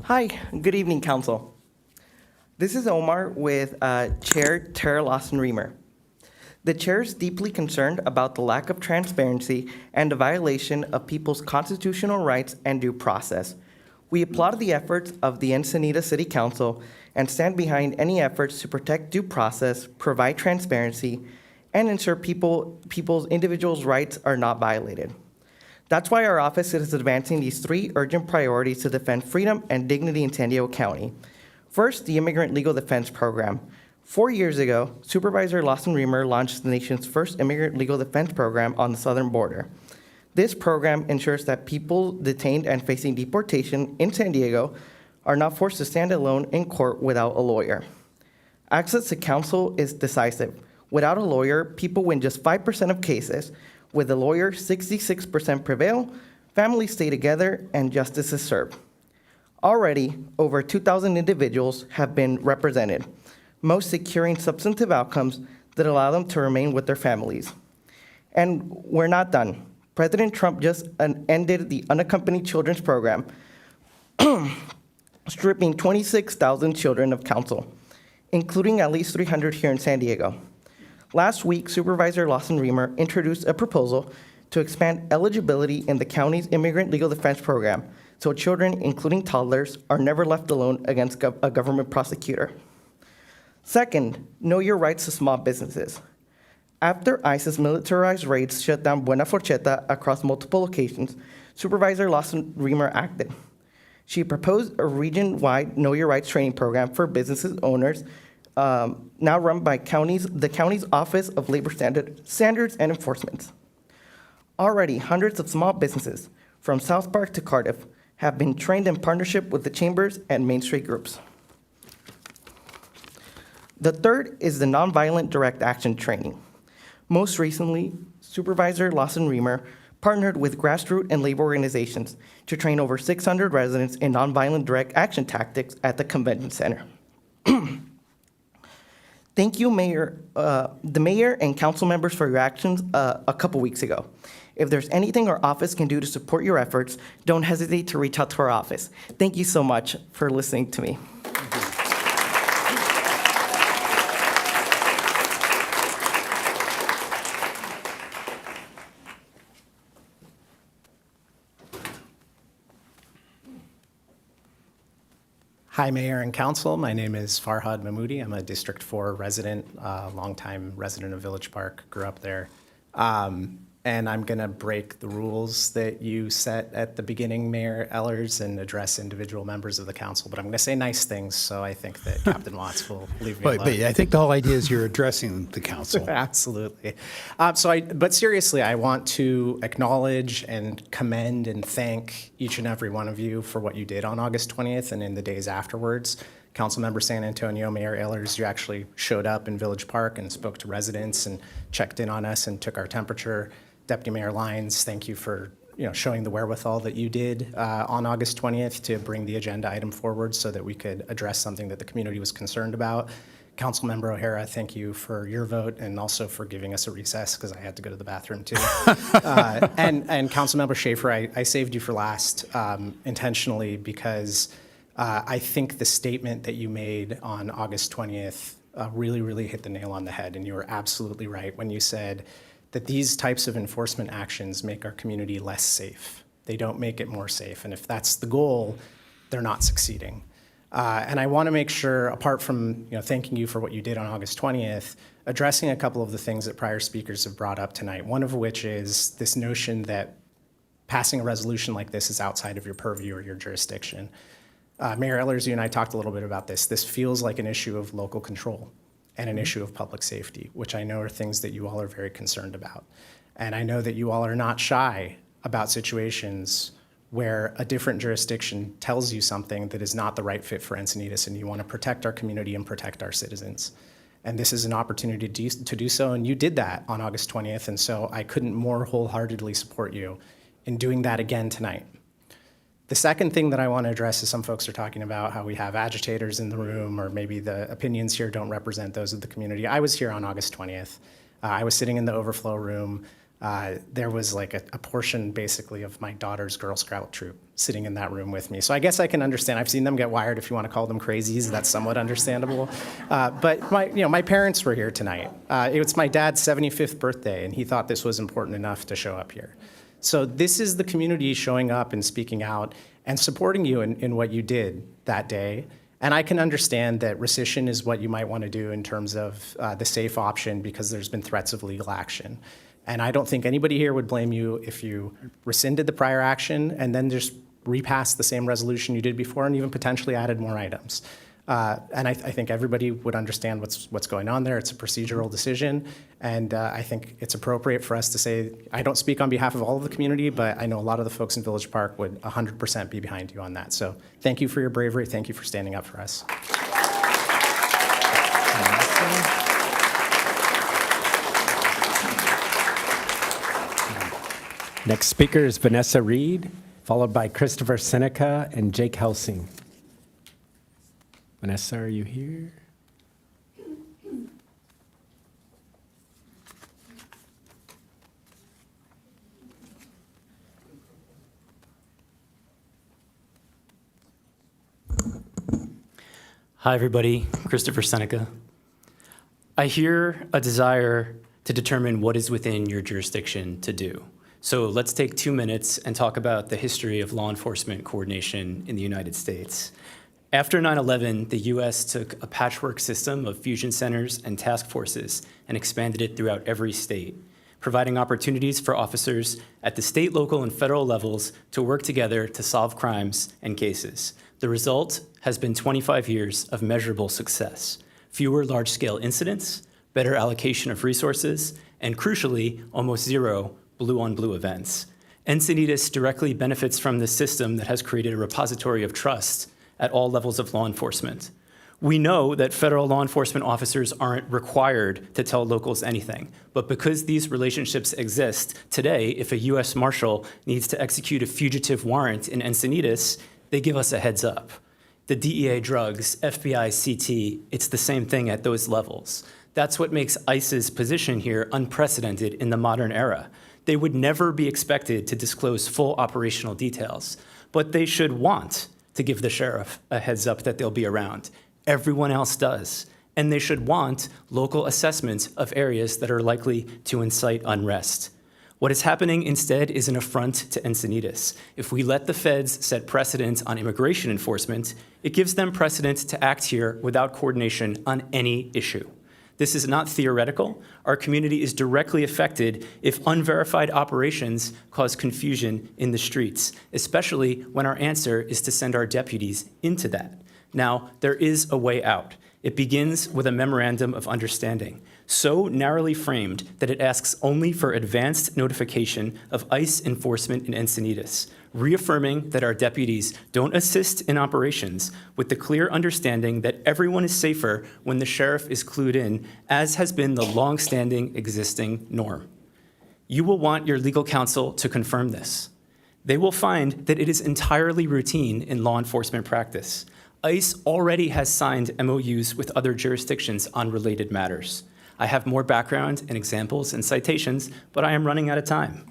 Hi, good evening, Council. This is Omar with Chair Tara Lawson-Reamer. The chair is deeply concerned about the lack of transparency and the violation of people's constitutional rights and due process. We applaud the efforts of the Encinitas City Council and stand behind any efforts to protect due process, provide transparency, and ensure people's individuals' rights are not violated. That's why our office is advancing these 3 urgent priorities to defend freedom and dignity in San Diego County. First, the Immigrant Legal Defense Program. 4 years ago, Supervisor Lawson Reamer launched the nation's first immigrant legal defense program on the southern border. This program ensures that people detained and facing deportation in San Diego are not forced to stand alone in court without a lawyer. Access to counsel is decisive. Without a lawyer, people win just 5% of cases. With a lawyer, 66% prevail, families stay together, and justice is served. Already, over 2,000 individuals have been represented, most securing substantive outcomes that allow them to remain with their families. And we're not done. President Trump just ended the Unaccompanied Children's Program, stripping 26,000 children of counsel, including at least 300 here in San Diego. Last week, Supervisor Lawson Reamer introduced a proposal to expand eligibility in the county's Immigrant Legal Defense Program so children, including toddlers, are never left alone against a government prosecutor. Second, know your rights to small businesses. After ICE's militarized raids shut down Buena Forcheta across multiple locations, Supervisor Lawson Reamer acted. She proposed a region-wide Know Your Rights training program for businesses owners, now run by the county's Office of Labor Standards and Enforcement. Already, hundreds of small businesses, from South Park to Cardiff, have been trained in partnership with the chambers and Main Street groups. The third is the Nonviolent Direct Action training. Most recently, Supervisor Lawson Reamer partnered with grassroots and labor organizations to train over 600 residents in nonviolent direct action tactics at the convention center. Thank you, the mayor and council members for your actions a couple weeks ago. If there's anything our office can do to support your efforts, don't hesitate to reach out to our office. Thank you so much for listening to me. Hi, Mayor and Council. My name is Farhad Mahmoudi. I'm a District 4 resident, longtime resident of Village Park, grew up there. And I'm going to break the rules that you set at the beginning, Mayor Ehlers, and address individual members of the council. But I'm going to say nice things, so I think that Captain Watts will leave me alone. But I think the whole idea is you're addressing the council. Absolutely. But seriously, I want to acknowledge and commend and thank each and every one of you for what you did on August 20th and in the days afterwards. Councilmember San Antonio, Mayor Ehlers, you actually showed up in Village Park and spoke to residents and checked in on us and took our temperature. Deputy Mayor Lyons, thank you for showing the wherewithal that you did on August 20th to bring the agenda item forward so that we could address something that the community was concerned about. Councilmember O'Hara, thank you for your vote and also for giving us a recess because I had to go to the bathroom too. And Councilmember Schaefer, I saved you for last intentionally because I think the statement that you made on August 20th really, really hit the nail on the head. And you were absolutely right when you said that these types of enforcement actions make our community less safe. They don't make it more safe. And if that's the goal, they're not succeeding. And I want to make sure, apart from thanking you for what you did on August 20th, addressing a couple of the things that prior speakers have brought up tonight, one of which is this notion that passing a resolution like this is outside of your purview or your jurisdiction. Mayor Ehlers, you and I talked a little bit about this. This feels like an issue of local control and an issue of public safety, which I know are things that you all are very concerned about. And I know that you all are not shy about situations where a different jurisdiction tells you something that is not the right fit for Encinitas, and you want to protect our community and protect our citizens. And this is an opportunity to do so, and you did that on August 20th, and so I couldn't more wholeheartedly support you in doing that again tonight. The second thing that I want to address is some folks are talking about how we have agitators in the room, or maybe the opinions here don't represent those of the community. I was here on August 20th. I was sitting in the overflow room. there was like a portion basically of my daughter's Girl Scout troop sitting in that room with me. So I guess I can understand. I've seen them get wired, if you want to call them crazies. That's somewhat understandable. But my parents were here tonight. It was my dad's 75th birthday, and he thought this was important enough to show up here. So this is the community showing up and speaking out and supporting you in what you did that day. And I can understand that rescission is what you might want to do in terms of the safe option because there's been threats of legal action. And I don't think anybody here would blame you if you rescinded the prior action and then just repassed the same resolution you did before and even potentially added more items. And I think everybody would understand what's going on there. It's a procedural decision, and I think it's appropriate for us to say, I don't speak on behalf of all of the community, but I know a lot of the folks in Village Park would 100% be behind you on that. So thank you for your bravery. Thank you for standing up for us. Next speaker is Vanessa Reed, followed by Christopher Seneca and Jake Helsing. Vanessa, are you here? Hi, everybody. Christopher Seneca. I hear a desire to determine what is within your jurisdiction to do. So let's take 2 minutes and talk about the history of law enforcement coordination in the United States. After 9/11, the U.S. took a patchwork system of fusion centers and task forces and expanded it throughout every state, providing opportunities for officers at the state, local, and federal levels to work together to solve crimes and cases. The result has been 25 years of measurable success, fewer large-scale incidents, better allocation of resources, and crucially, almost zero blue-on-blue events. Encinitas directly benefits from this system that has created a repository of trust at all levels of law enforcement. We know that federal law enforcement officers aren't required to tell locals anything, but because these relationships exist, today, if a U.S. Marshal needs to execute a fugitive warrant in Encinitas, they give us a heads up. The DEA drugs, FBI, CT, it's the same thing at those levels. That's what makes ICE's position here unprecedented in the modern era. They would never be expected to disclose full operational details, but they should want to give the sheriff a heads up that they'll be around. Everyone else does. And they should want local assessments of areas that are likely to incite unrest. What is happening instead is an affront to Encinitas. If we let the feds set precedent on immigration enforcement, it gives them precedent to act here without coordination on any issue. This is not theoretical. Our community is directly affected if unverified operations cause confusion in the streets, especially when our answer is to send our deputies into that. Now, there is a way out. It begins with a memorandum of understanding, so narrowly framed that it asks only for advanced notification of ICE enforcement in Encinitas, reaffirming that our deputies don't assist in operations with the clear understanding that everyone is safer when the sheriff is clued in, as has been the long-standing existing norm. You will want your legal counsel to confirm this. They will find that it is entirely routine in law enforcement practice. ICE already has signed MOUs with other jurisdictions on related matters. I have more background and examples and citations, but I am running out of time.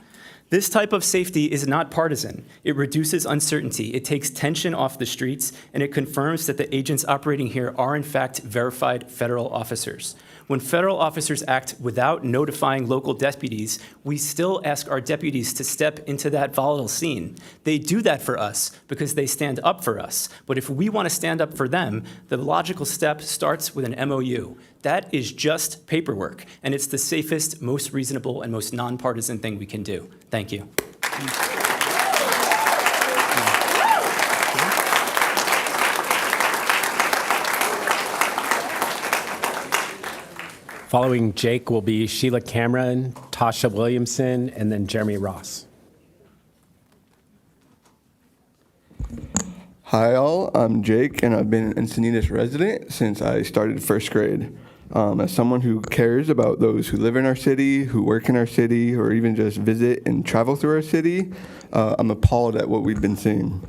This type of safety is not partisan. It reduces uncertainty, it takes tension off the streets, and it confirms that the agents operating here are in fact verified federal officers. When federal officers act without notifying local deputies, we still ask our deputies to step into that volatile scene. They do that for us because they stand up for us. But if we want to stand up for them, the logical step starts with an MOU. That is just paperwork, and it's the safest, most reasonable, and most nonpartisan thing we can do. Thank you. Following Jake will be Sheila Cameron, Tasha Williamson, and then Jeremy Ross. Hi all, I'm Jake and I've been an Encinitas resident since I started first grade. As someone who cares about those who live in our city, who work in our city, or even just visit and travel through our city, I'm appalled at what we've been seeing.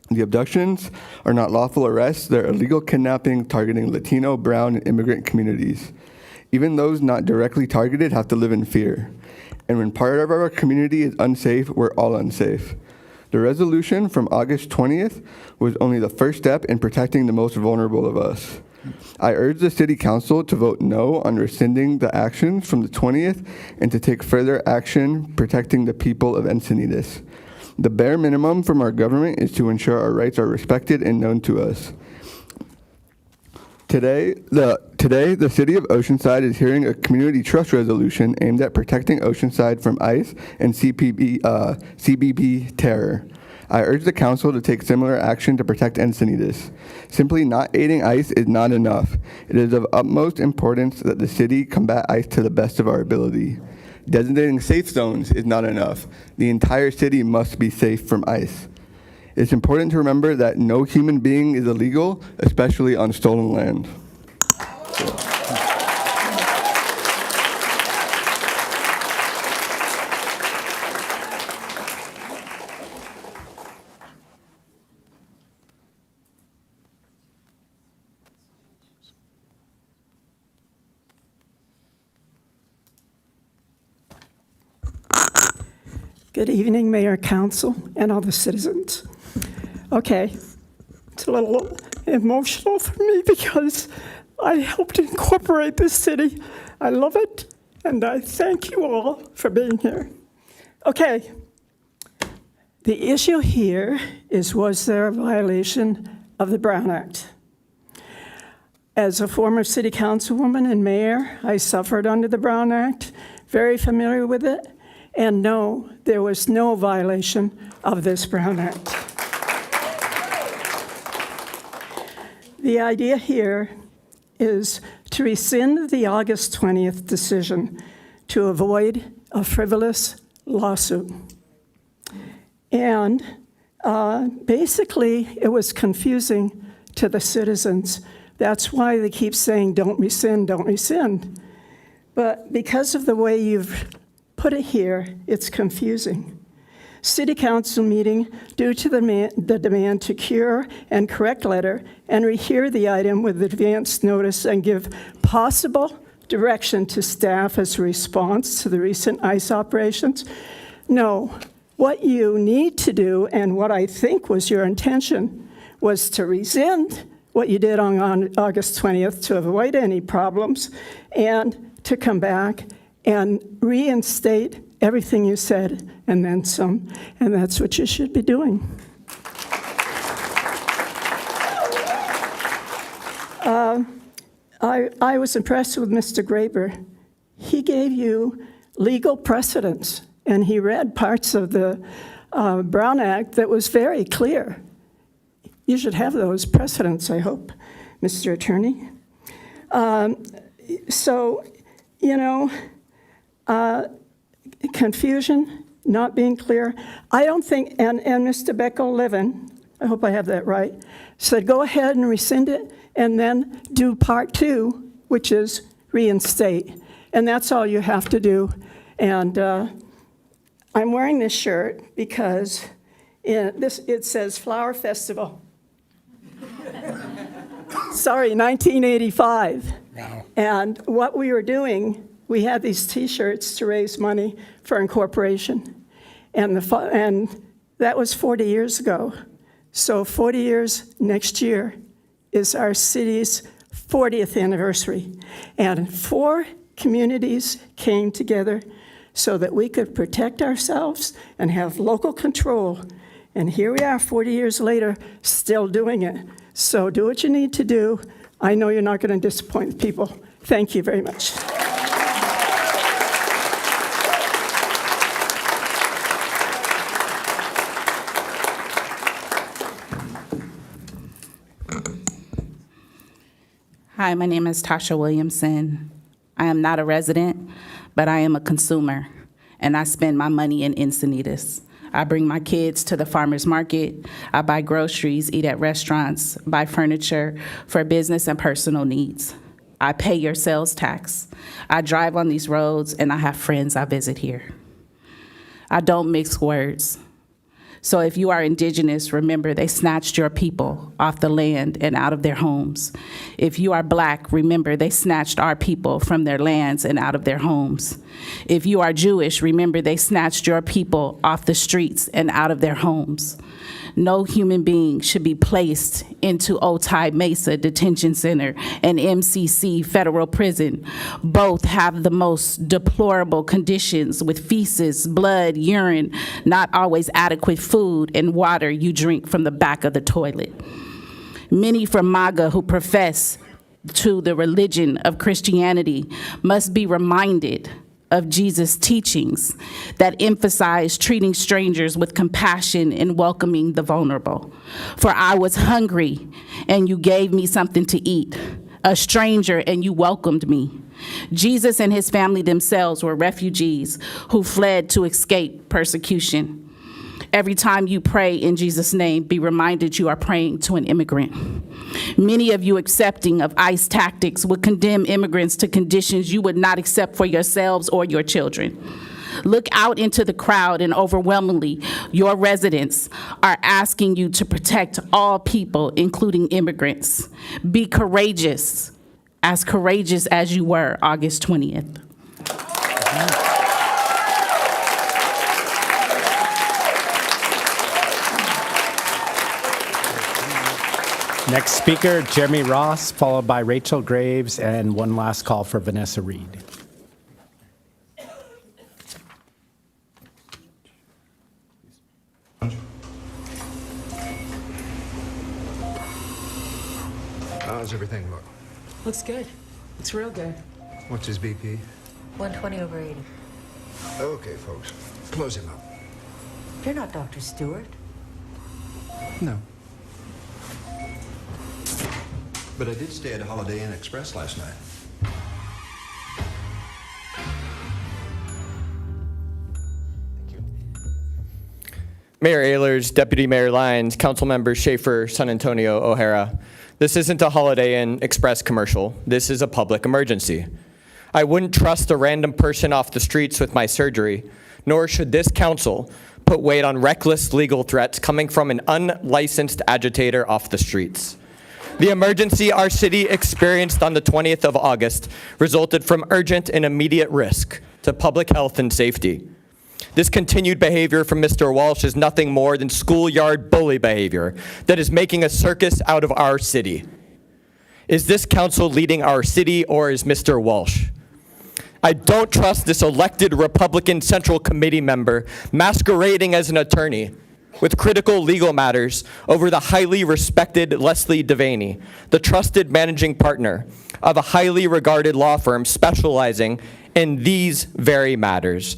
The abductions are not lawful arrests, they're illegal kidnapping targeting Latino, brown, and immigrant communities. Even those not directly targeted have to live in fear. And when part of our community is unsafe, we're all unsafe. The resolution from August 20th was only the first step in protecting the most vulnerable of us. I urge the City Council to vote no on rescinding the actions from the 20th and to take further action protecting the people of Encinitas. The bare minimum from our government is to ensure our rights are respected and known to us. Today, the City of Oceanside is hearing a community trust resolution aimed at protecting Oceanside from ICE and CBP terror. I urge the council to take similar action to protect Encinitas. Simply not aiding ICE is not enough. It is of utmost importance that the city combat ICE to the best of our ability. Designating safe zones is not enough. The entire city must be safe from ICE. It's important to remember that no human being is illegal, especially on stolen land. Good evening, Mayor, Council, and all the citizens. Okay, it's a little emotional for me because I helped incorporate this city. I love it, and I thank you all for being here. Okay, the issue here is, was there a violation of the Brown Act? As a former city councilwoman and mayor, I suffered under the Brown Act, very familiar with it, and no, there was no violation of this Brown Act. The idea here is to rescind the August 20th decision to avoid a frivolous lawsuit. And basically, it was confusing to the citizens. That's why they keep saying, don't rescind, don't rescind. But because of the way you've put it here, it's confusing. City Council meeting due to the demand to cure and correct letter and rehear the item with advance notice and give possible direction to staff as a response to the recent ICE operations. No, what you need to do, and what I think was your intention, was to rescind what you did on August 20th to avoid any problems and to come back and reinstate everything you said, and then some, and that's what you should be doing. I was impressed with Mr. Graber. He gave you legal precedents, and he read parts of the Brown Act that was very clear. You should have those precedents, I hope, Mr. Attorney. Confusion, not being clear. I don't think, and Mr. Beckel-Levin, I hope I have that right, said go ahead and rescind it and then do part 2, which is reinstate. And that's all you have to do. And I'm wearing this shirt because it says Flower Festival. Sorry, 1985. Wow. And what we were doing, we had these T-shirts to raise money for incorporation. And that was 40 years ago. So 40 years next year is our city's 40th anniversary. And 4 communities came together so that we could protect ourselves and have local control. And here we are 40 years later, still doing it. So do what you need to do. I know you're not going to disappoint people. Thank you very much. Hi, my name is Tasha Williamson. I am not a resident, but I am a consumer, and I spend my money in Encinitas. I bring my kids to the farmer's market. I buy groceries, eat at restaurants, buy furniture for business and personal needs. I pay your sales tax. I drive on these roads, and I have friends I visit here. I don't mix words. So if you are indigenous, remember they snatched your people off the land and out of their homes. If you are black, remember they snatched our people from their lands and out of their homes. If you are Jewish, remember they snatched your people off the streets and out of their homes. No human being should be placed into Otay Mesa Detention Center and MCC Federal Prison. Both have the most deplorable conditions with feces, blood, urine, not always adequate food, and water you drink from the back of the toilet. Many from MAGA who profess to the religion of Christianity must be reminded of Jesus' teachings that emphasize treating strangers with compassion and welcoming the vulnerable. For I was hungry, and you gave me something to eat, a stranger, and you welcomed me. Jesus and his family themselves were refugees who fled to escape persecution. Every time you pray in Jesus' name, be reminded you are praying to an immigrant. Many of you accepting of ICE tactics would condemn immigrants to conditions you would not accept for yourselves or your children. Look out into the crowd, and overwhelmingly, your residents are asking you to protect all people, including immigrants. Be courageous as you were August 20th. Next speaker, Jeremy Ross, followed by Rachel Graves, and one last call for Vanessa Reed. How's everything look? Looks good. Looks real good. What's his BP? 120/80. Okay, folks. Close him up. You're not Dr. Stewart. No. But I did stay at Holiday Inn Express last night. Mayor Ehlers, Deputy Mayor Lyons, Councilmember Schaefer, San Antonio, O'Hara. This isn't a Holiday Inn Express commercial. This is a public emergency. I wouldn't trust a random person off the streets with my surgery, nor should this council put weight on reckless legal threats coming from an unlicensed agitator off the streets. The emergency our city experienced on the 20th of August resulted from urgent and immediate risk to public health and safety. This continued behavior from Mr. Walsh is nothing more than schoolyard bully behavior that is making a circus out of our city. Is this council leading our city, or is Mr. Walsh? I don't trust this elected Republican Central Committee member masquerading as an attorney with critical legal matters over the highly respected Leslie Devaney, the trusted managing partner of a highly regarded law firm specializing in these very matters.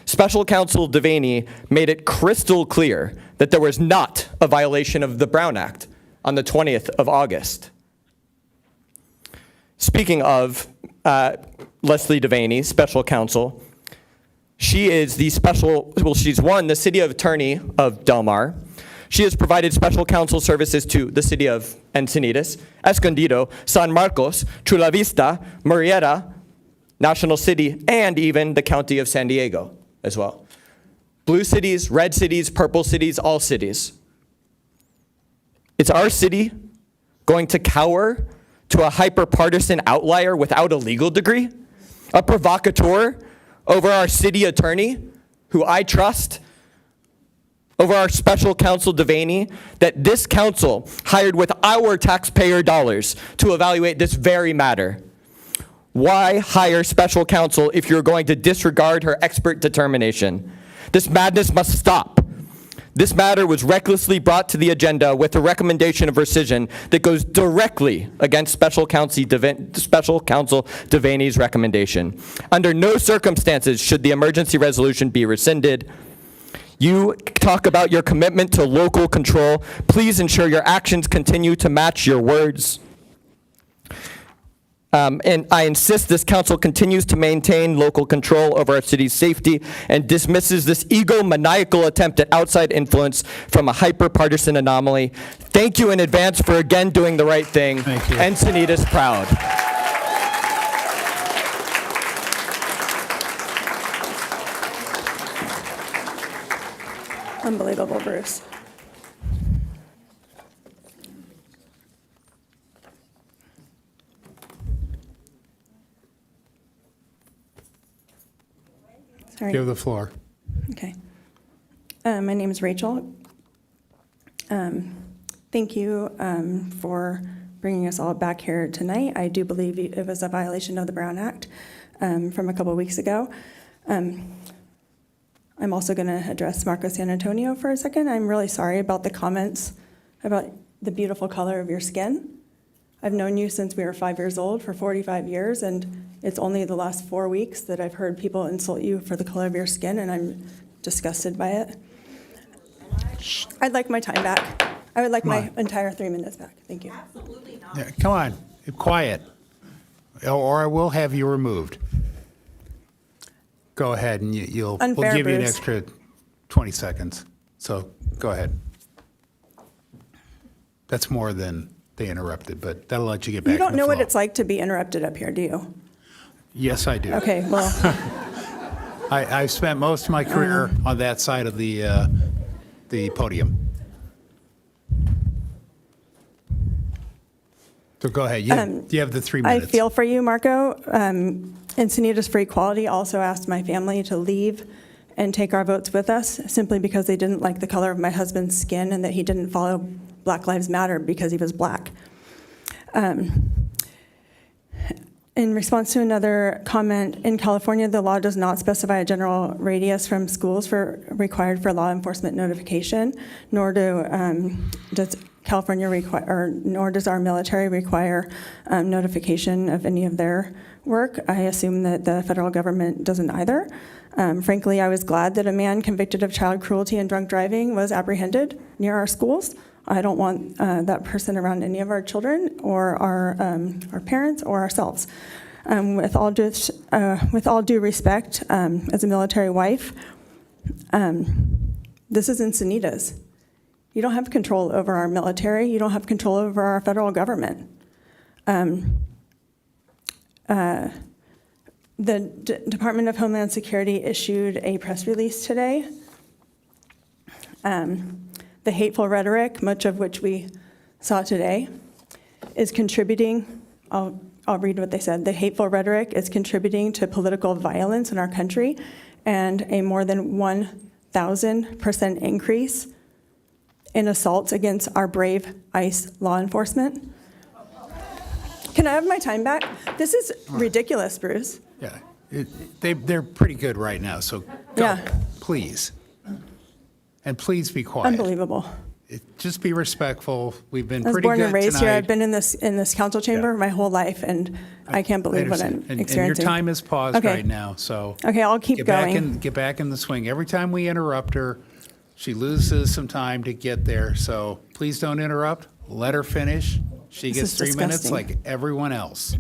Special Counsel Devaney made it crystal clear that there was not a violation of the Brown Act on the 20th of August. Speaking of Leslie Devaney, Special Counsel, she is the she's the city attorney of Del Mar. She has provided special counsel services to the city of Encinitas, Escondido, San Marcos, Chula Vista, Murrieta, National City, and even the county of San Diego as well. Blue cities, red cities, purple cities, all cities. Is our city going to cower to a hyper-partisan outlier without a legal degree? A provocateur over our city attorney, who I trust, over our special counsel Devaney, that this council hired with our taxpayer dollars to evaluate this very matter? Why hire special counsel if you're going to disregard her expert determination? This madness must stop. This matter was recklessly brought to the agenda with a recommendation of rescission that goes directly against Special Counsel Devaney's recommendation. Under no circumstances should the emergency resolution be rescinded. You talk about your commitment to local control. Please ensure your actions continue to match your words. And I insist this council continues to maintain local control over our city's safety and dismisses this egomaniacal attempt at outside influence from a hyper-partisan anomaly. Thank you in advance for again doing the right thing. Thank you. Encinitas proud. Unbelievable, Bruce. Sorry. You have the floor. Okay. My name is Rachel. Thank you for bringing us all back here tonight. I do believe it was a violation of the Brown Act from a couple of weeks ago. I'm also going to address Marco San Antonio for a second. I'm really sorry about the comments about the beautiful color of your skin. I've known you since we were 5 years old for 45 years, and it's only the last 4 weeks that I've heard people insult you for the color of your skin, and I'm disgusted by it. I'd like my time back. I would like my entire 3 minutes back. Thank you. Absolutely not. Yeah, come on, quiet, or I will have you removed. Go ahead, and we'll give you an extra 20 seconds. So go ahead. That's more than they interrupted, but that'll let you get back. You don't in the know what flow. it's like to be interrupted up here, do you? Yes, I do. Okay, well. I've spent most of my career on that side of the podium. So go ahead. You have the 3 minutes. I feel for you, Marco. Encinitas for Equality also asked my family to leave and take our votes with us simply because they didn't like the color of my husband's skin and that he didn't follow Black Lives Matter because he was black. In response to another comment, in California, the law does not specify a general radius from schools required for law enforcement notification, nor does California require, or nor does our military require notification of any of their work. I assume that the federal government doesn't either. Frankly, I was glad that a man convicted of child cruelty and drunk driving was apprehended near our schools. I don't want that person around any of our children or our parents or ourselves. With all due respect, as a military wife, this is Encinitas. You don't have control over our military. You don't have control over our federal government. The Department of Homeland Security issued a press release today. The hateful rhetoric, much of which we saw today, is contributing, I'll read what they said. The hateful rhetoric is contributing to political violence in our country and a more than 1,000% increase in assaults against our brave ICE law enforcement. Can I have my time back? This is ridiculous, Bruce. Yeah, they're pretty good right now, so go, please. And please be quiet. Unbelievable. Just be respectful. We've been I was pretty born good and raised tonight. here. I've been in this council chamber my whole life, and I can't believe what I'm experiencing. And your time is paused right now, so. Okay, I'll keep going. Get back in the swing. Every time we interrupt her, she loses some time to get there, so please don't interrupt. Let her finish. She gets 3 minutes like everyone else.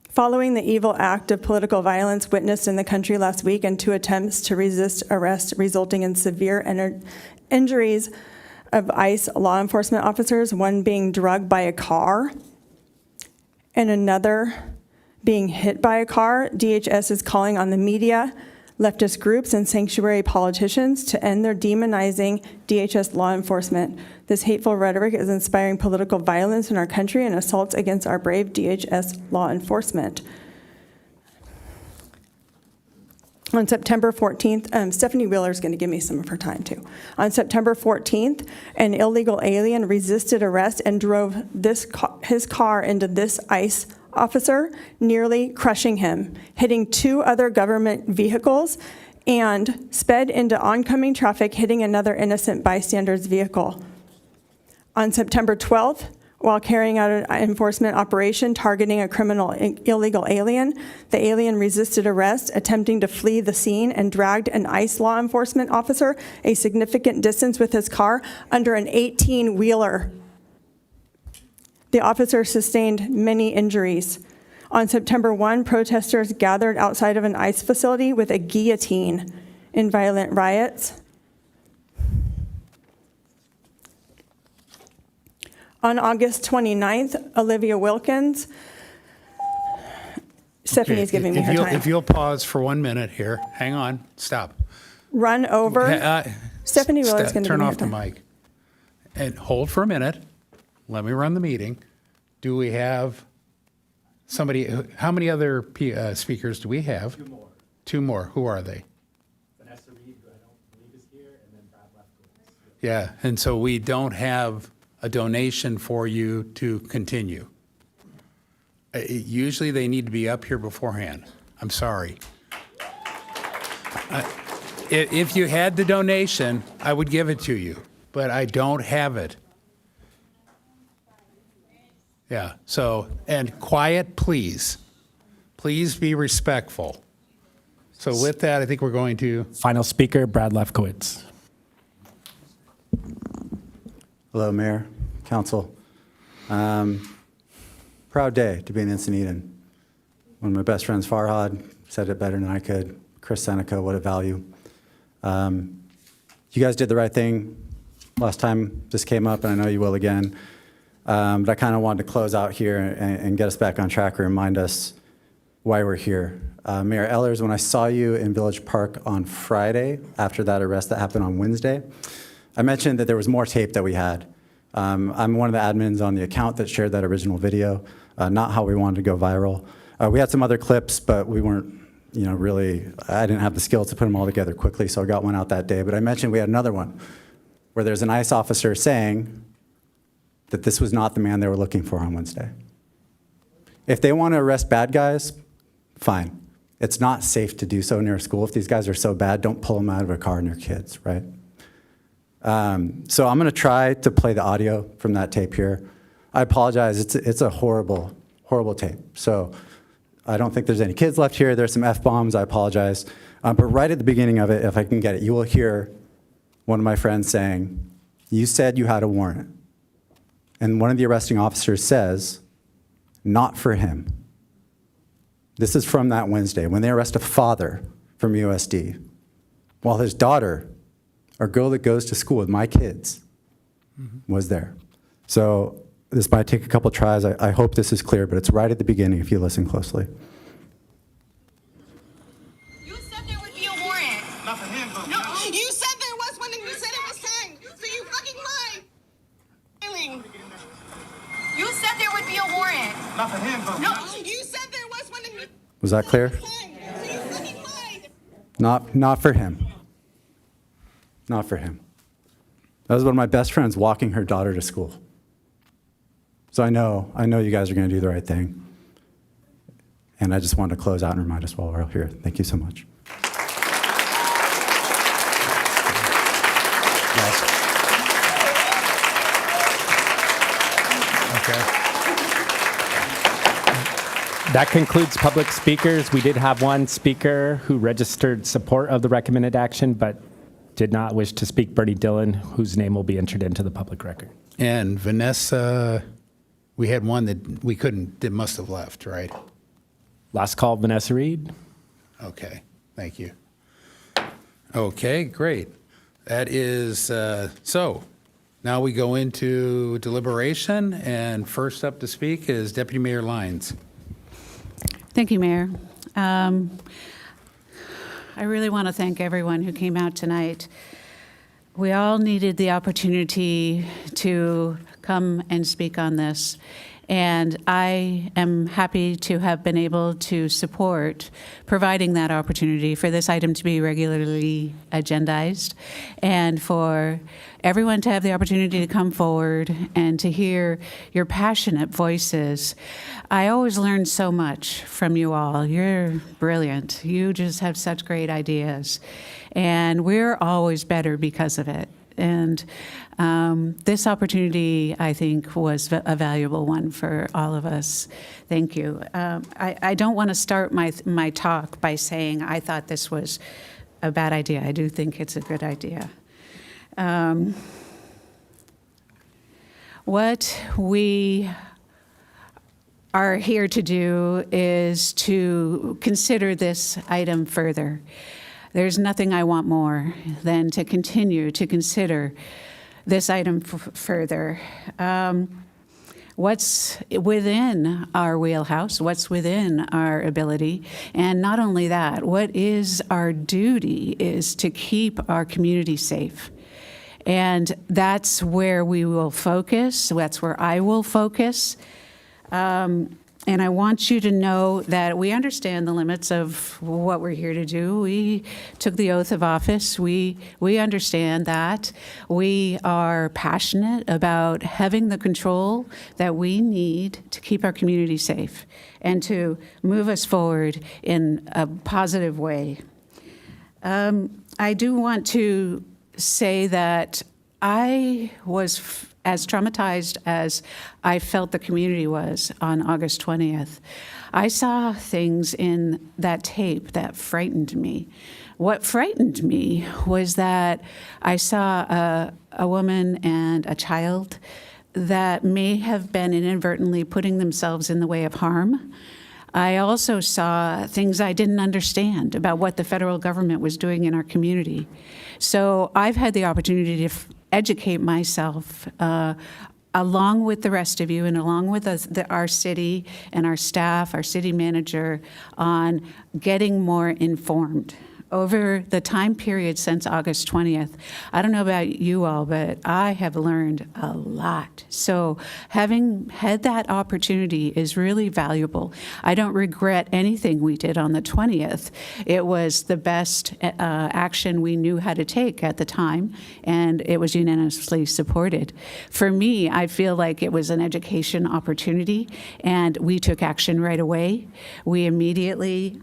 Following the evil act of political violence witnessed in the country last week and 2 attempts to resist arrest resulting in severe injuries of ICE law enforcement officers, one being drugged by a car and another being hit by a car, DHS is calling on the media, leftist groups, and sanctuary politicians to end their demonizing DHS law enforcement. This hateful rhetoric is inspiring political violence in our country and assaults against our brave DHS law enforcement. On September 14th, Stephanie Wheeler is going to give me some of her time too. On September 14th, an illegal alien resisted arrest and drove his car into this ICE officer, nearly crushing him, hitting 2 other government vehicles, and sped into oncoming traffic, hitting another innocent bystander's vehicle. On September 12th, while carrying out an enforcement operation targeting a criminal illegal alien, the alien resisted arrest, attempting to flee the scene, and dragged an ICE law enforcement officer a significant distance with his car under an 18-wheeler. The officer sustained many injuries. On September 1, protesters gathered outside of an ICE facility with a guillotine in violent riots. On August 29th, Olivia Wilkins, Stephanie's giving me her time. If you'll pause for 1 minute here, hang on, stop. run over. Stephanie Willer's going to Turn off the mic. And hold for a minute. Let me run the meeting. Do we have somebody, how many other speakers do we have? Two more. Two more. Who are they? Vanessa Reed, who I don't believe is here, and then Brad Lefkowitz. Yeah, and so we don't have a donation for you to continue. Usually they need to be up here beforehand. I'm sorry. If you had the donation, I would give it to you, but I don't have it. Yeah, so, and quiet, please. Please be respectful. So with that, I think we're going to. Final speaker, Brad Lefkowitz. Hello, Mayor, Council. Proud day to be an Encinitan. One of my best friends, Farhad, said it better than I could. Chris Seneca, what a value. You guys did the right thing last time this came up, and I know you will again. But I kind of wanted to close out here and get us back on track and remind us why we're here. Mayor Ehlers, when I saw you in Village Park on Friday, after that arrest that happened on Wednesday, I mentioned that there was more tape that we had. I'm one of the admins on the account that shared that original video, not how we wanted to go viral. We had some other clips, but we weren't, really, I didn't have the skills to put them all together quickly, so I got one out that day. But I mentioned we had another one where there's an ICE officer saying that this was not the man they were looking for on Wednesday. If they want to arrest bad guys, fine. It's not safe to do so near a school. If these guys are so bad, don't pull them out of a car near kids, right? So I'm going to try to play the audio from that tape here. I apologize. It's a horrible, horrible tape. So I don't think there's any kids left here. There's some F-bombs. I apologize. But right at the beginning of it, if I can get it, you will hear one of my friends saying, "You said you had a warrant." And one of the arresting officers says, "Not for him." This is from that Wednesday, when they arrest a father from USD, while his daughter, a girl that goes to school with my kids, was there. So this might take a couple tries. I hope this is clear, but it's right at the beginning if you listen closely. You said there would be a warrant. Not for him, but no, you said there was one and you said it was signed. So you fucking lied. You said there would be a warrant. Not for him, but no, you said there was one and you Was that clear? so you fucking lied. Not for him. Not for him. That was one of my best friends walking her daughter to school. So I know you guys are going to do the right thing. And I just wanted to close out and remind us while we're here. Thank you so much. That concludes public speakers. We did have one speaker who registered support of the recommended action, but did not wish to speak, Bernie Dillon, whose name will be entered into the public record. And Vanessa, we had one that we couldn't, that must have left, right? Last call, Vanessa Reed. Okay, thank you. Okay, great. That is, so now we go into deliberation, and first up to speak is Deputy Mayor Lyons. Thank you, Mayor. I really want to thank everyone who came out tonight. We all needed the opportunity to come and speak on this, and I am happy to have been able to support providing that opportunity for this item to be regularly agendized and for everyone to have the opportunity to come forward and to hear your passionate voices. I always learn so much from you all. You're brilliant. You just have such great ideas. And we're always better because of it. And this opportunity, I think, was a valuable one for all of us. Thank you. I don't want to start my talk by saying I thought this was a bad idea. I do think it's a good idea. What we are here to do is to consider this item further. There's nothing I want more than to continue to consider this item further. what's within our wheelhouse, what's within our ability, and not only that, what is our duty is to keep our community safe. And that's where we will focus, that's where I will focus. And I want you to know that we understand the limits of what we're here to do. We took the oath of office. We understand that. We are passionate about having the control that we need to keep our community safe and to move us forward in a positive way. I do want to say that I was as traumatized as I felt the community was on August 20th. I saw things in that tape that frightened me. What frightened me was that I saw a woman and a child that may have been inadvertently putting themselves in the way of harm. I also saw things I didn't understand about what the federal government was doing in our community. So I've had the opportunity to educate myself along with the rest of you and along with our city and our staff, our city manager, on getting more informed. Over the time period since August 20th, I don't know about you all, but I have learned a lot. So having had that opportunity is really valuable. I don't regret anything we did on the 20th. It was the best action we knew how to take at the time, and it was unanimously supported. For me, I feel like it was an education opportunity, and we took action right away. We immediately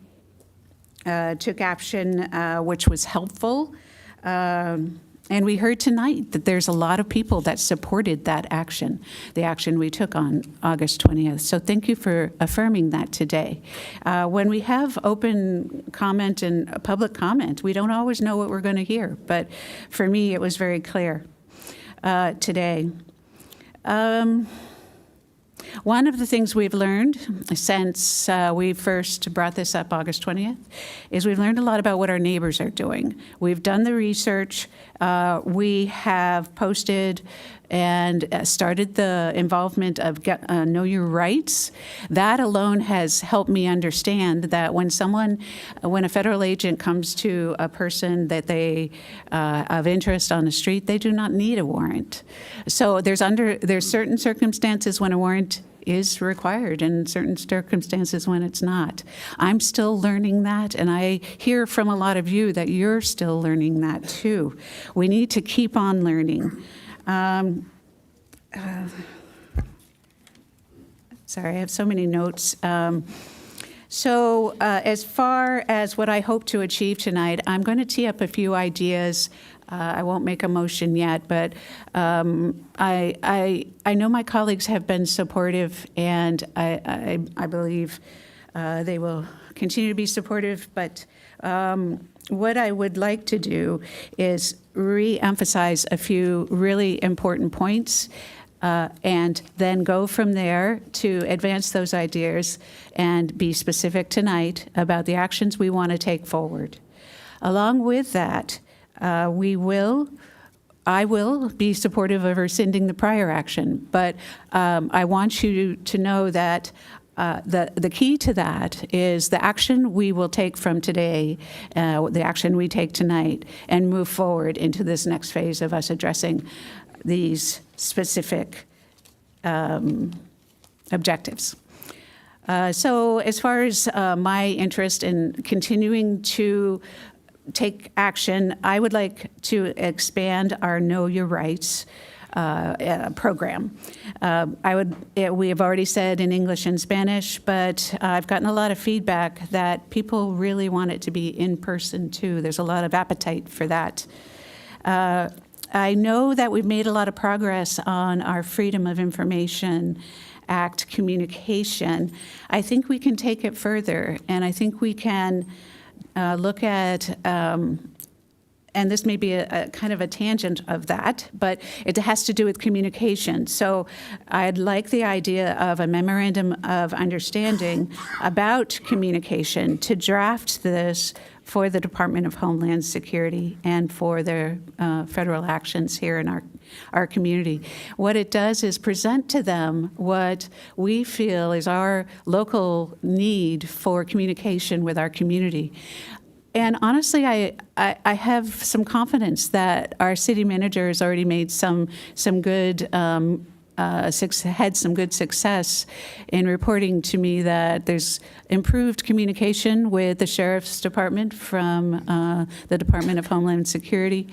took action, which was helpful. And we heard tonight that there's a lot of people that supported that action, the action we took on August 20th. So thank you for affirming that today. When we have open comment and public comment, we don't always know what we're going to hear. But for me, it was very clear today. One of the things we've learned since we first brought this up August 20th is we've learned a lot about what our neighbors are doing. We've done the research. We have posted and started the involvement of Know Your Rights. That alone has helped me understand that when a federal agent comes to a person that they of interest on the street, they do not need a warrant. So there's certain circumstances when a warrant is required and certain circumstances when it's not. I'm still learning that, and I hear from a lot of you that you're still learning that too. We need to keep on learning. Sorry, I have so many notes. So as far as what I hope to achieve tonight, I'm going to tee up a few ideas. I won't make a motion yet, but I know my colleagues have been supportive, and I believe they will continue to be supportive. But what I would like to do is re-emphasize a few really important points and then go from there to advance those ideas and be specific tonight about the actions we want to take forward. Along with that, I will be supportive of rescinding the prior action, but I want you to know that the key to that is the action we will take from today, the action we take tonight, and move forward into this next phase of us addressing these specific objectives. So as far as my interest in continuing to take action, I would like to expand our Know Your Rights program. We have already said in English and Spanish, but I've gotten a lot of feedback that people really want it to be in person too. There's a lot of appetite for that. I know that we've made a lot of progress on our Freedom of Information Act communication. I think we can take it further, and I think we can look at, and this may be a kind of a tangent of that, but it has to do with communication. So I'd like the idea of a memorandum of understanding about communication to draft this for the Department of Homeland Security and for their federal actions here in our community. What it does is present to them what we feel is our local need for communication with our community. And honestly, I have some confidence that our city manager has already made some good had some good success in reporting to me that there's improved communication with the Sheriff's Department from the Department of Homeland Security.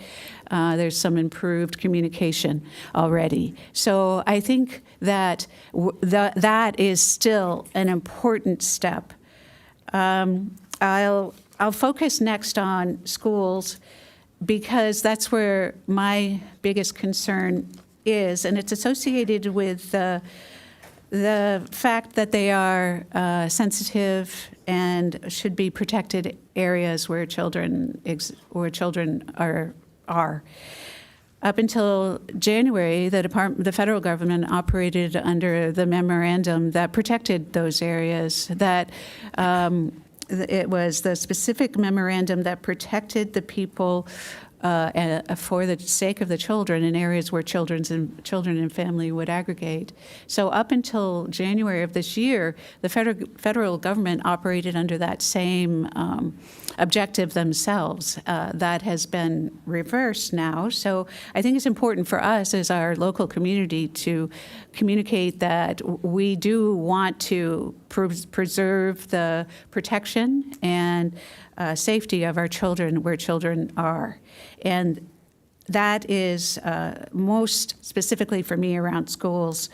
There's some improved communication already. So I think that that is still an important step. I'll focus next on schools because that's where my biggest concern is, and it's associated with the fact that they are sensitive and should be protected areas where children are. Up until January, the federal government operated under the memorandum that protected those areas. It was the specific memorandum that protected the people for the sake of the children in areas where children and family would aggregate. So up until January of this year, the federal government operated under that same objective themselves. That has been reversed now. So I think it's important for us as our local community to communicate that we do want to preserve the protection and safety of our children where children are. And that is most specifically for me around schools.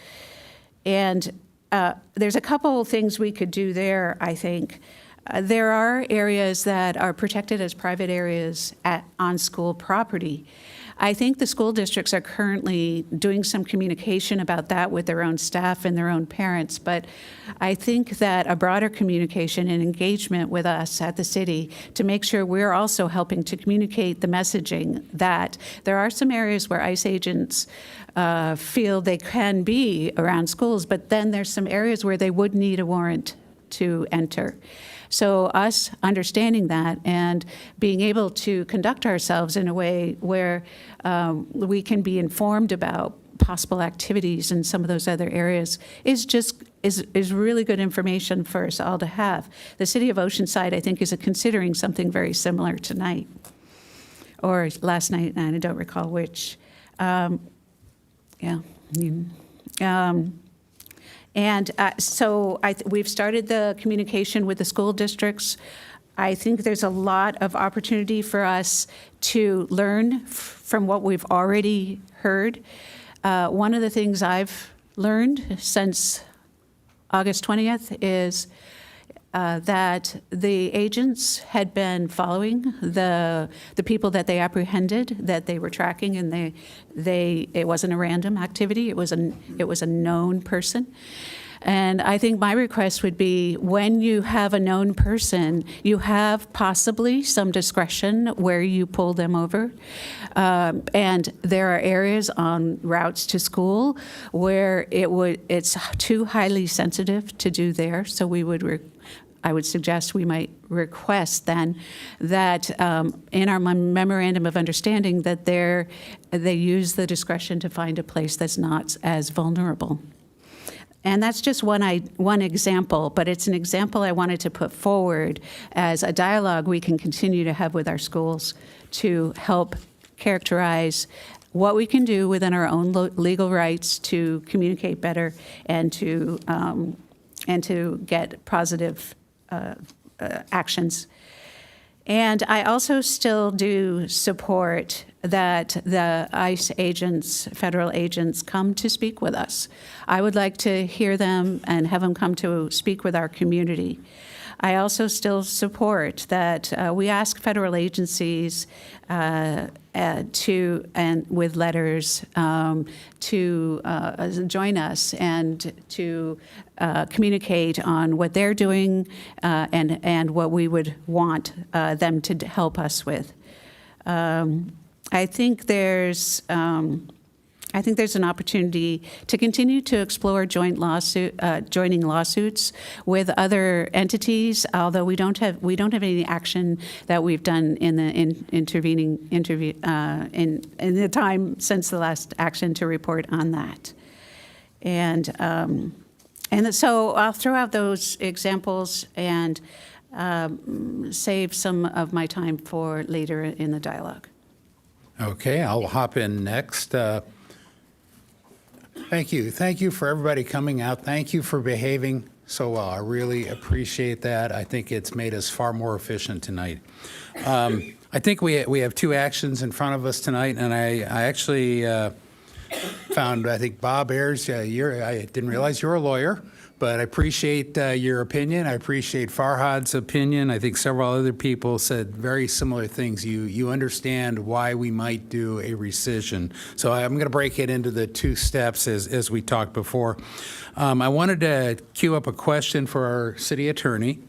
And there's a couple of things we could do there, I think. There are areas that are protected as private areas on school property. I think the school districts are currently doing some communication about that with their own staff and their own parents, but I think that a broader communication and engagement with us at the city to make sure we're also helping to communicate the messaging that there are some areas where ICE agents feel they can be around schools, but then there's some areas where they would need a warrant to enter. So us understanding that and being able to conduct ourselves in a way where we can be informed about possible activities in some of those other areas is really good information for us all to have. The city of Oceanside, I think, is considering something very similar tonight or last night, and I don't recall which. So we've started the communication with the school districts. I think there's a lot of opportunity for us to learn from what we've already heard. One of the things I've learned since August 20th is that the agents had been following the people that they apprehended, that they were tracking, and it wasn't a random activity. It was a known person. And I think my request would be when you have a known person, you have possibly some discretion where you pull them over. And there are areas on routes to school where it's too highly sensitive to do there. So I would suggest we might request then that in our memorandum of understanding that they use the discretion to find a place that's not as vulnerable. And that's just one example, but it's an example I wanted to put forward as a dialogue we can continue to have with our schools to help characterize what we can do within our own legal rights to communicate better and to get positive actions. And I also still do support that the ICE agents, federal agents, come to speak with us. I would like to hear them and have them come to speak with our community. I also still support that we ask federal agencies with letters to join us and to communicate on what they're doing and what we would want them to help us with. I think there's I think there's an opportunity to continue to explore joining lawsuits with other entities, although we don't have any action that we've done in the in the time since the last action to report on that. And so I'll throw out those examples and save some of my time for later in the dialogue. Okay, I'll hop in next. Thank you. Thank you for everybody coming out. Thank you for behaving so well. I really appreciate that. I think it's made us far more efficient tonight. I think we have two actions in front of us tonight, and I actually found, I think, Bob Ayers, I didn't realize you're a lawyer, but I appreciate your opinion. I appreciate Farhad's opinion. I think several other people said very similar things. You understand why we might do a rescission. So I'm going to break it into the two steps as we talked before. I wanted to queue up a question for our city attorney,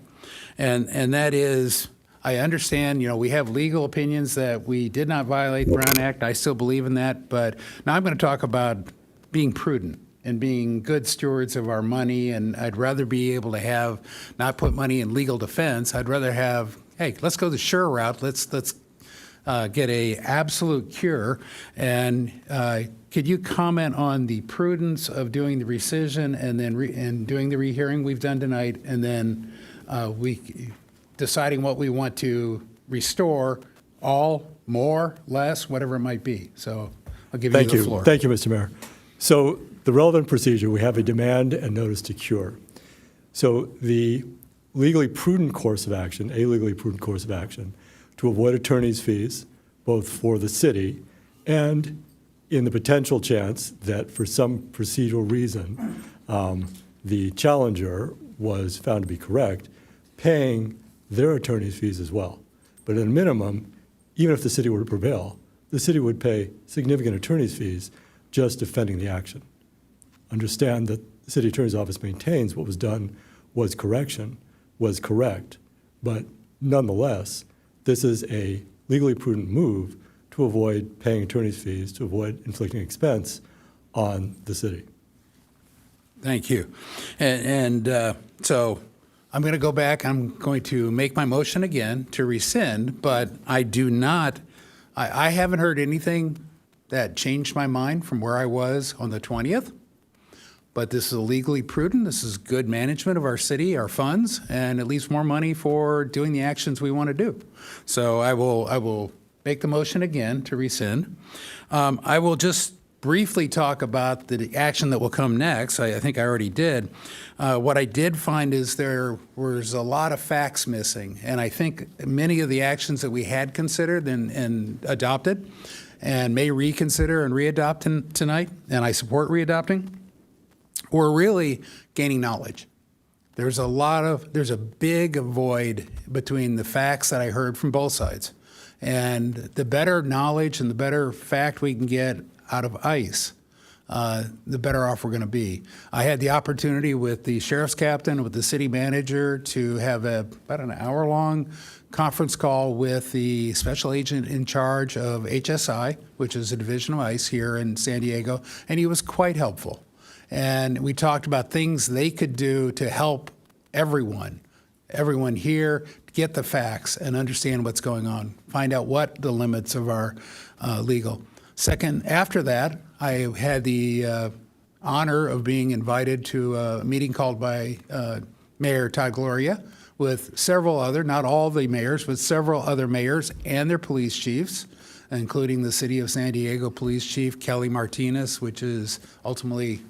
and that is, I understand, we have legal opinions that we did not violate the Brown Act. I still believe in that, but now I'm going to talk about being prudent and being good stewards of our money, and I'd rather be able to not put money in legal defense. I'd rather have, hey, let's go the sure route. Let's get a absolute cure. And could you comment on the prudence of doing the rescission and then doing the rehearing we've done tonight, and then deciding what we want to restore, all, more, less, whatever it might be. So I'll give you the floor. Thank you, Mr. Mayor. So the relevant procedure, we have a demand and notice to cure. So the legally prudent course of action, a legally prudent course of action, to avoid attorney's fees, both for the city and in the potential chance that for some procedural reason the challenger was found to be correct, paying their attorney's fees as well. But at a minimum, even if the city were to prevail, the city would pay significant attorney's fees just defending the action. Understand that the city attorney's office maintains what was done was correct, but nonetheless, this is a legally prudent move to avoid paying attorney's fees, to avoid inflicting expense on the city. Thank you. And so I'm going to go back. I'm going to make my motion again to rescind, but I haven't heard anything that changed my mind from where I was on the 20th. But this is legally prudent. This is good management of our city, our funds, and it leaves more money for doing the actions we want to do. So I will make the motion again to rescind. I will just briefly talk about the action that will come next. I think I already did. What I did find is there was a lot of facts missing, and I think many of the actions that we had considered and adopted and may reconsider and readopt tonight, and I support readopting, we're really gaining knowledge. There's a big void between the facts that I heard from both sides. And the better knowledge and the better fact we can get out of ICE, the better off we're going to be. I had the opportunity with the sheriff's captain, with the city manager, to have about an hour-long conference call with the special agent in charge of HSI, which is a division of ICE here in San Diego, and he was quite helpful. And we talked about things they could do to help everyone here get the facts and understand what's going on, find out what the limits of our legal. Second, after that, I had the honor of being invited to a meeting called by Mayor Todd Gloria with several other, not all the mayors, but several other mayors and their police chiefs, including the City of San Diego Police Chief Kelly Martinez, which is ultimately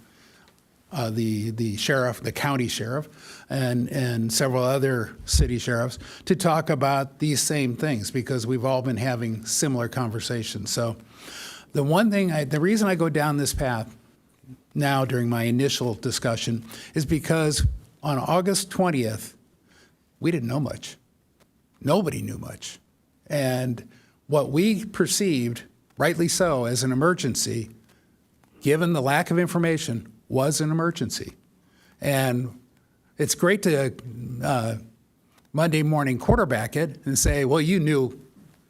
the sheriff, the county sheriff, and several other city sheriffs, to talk about these same things, because we've all been having similar conversations. So the reason I go down this path now during my initial discussion is because on August 20th, we didn't know much. Nobody knew much. And what we perceived, rightly so, as an emergency, given the lack of information, was an emergency. And it's great to Monday morning quarterback it and say, well, you knew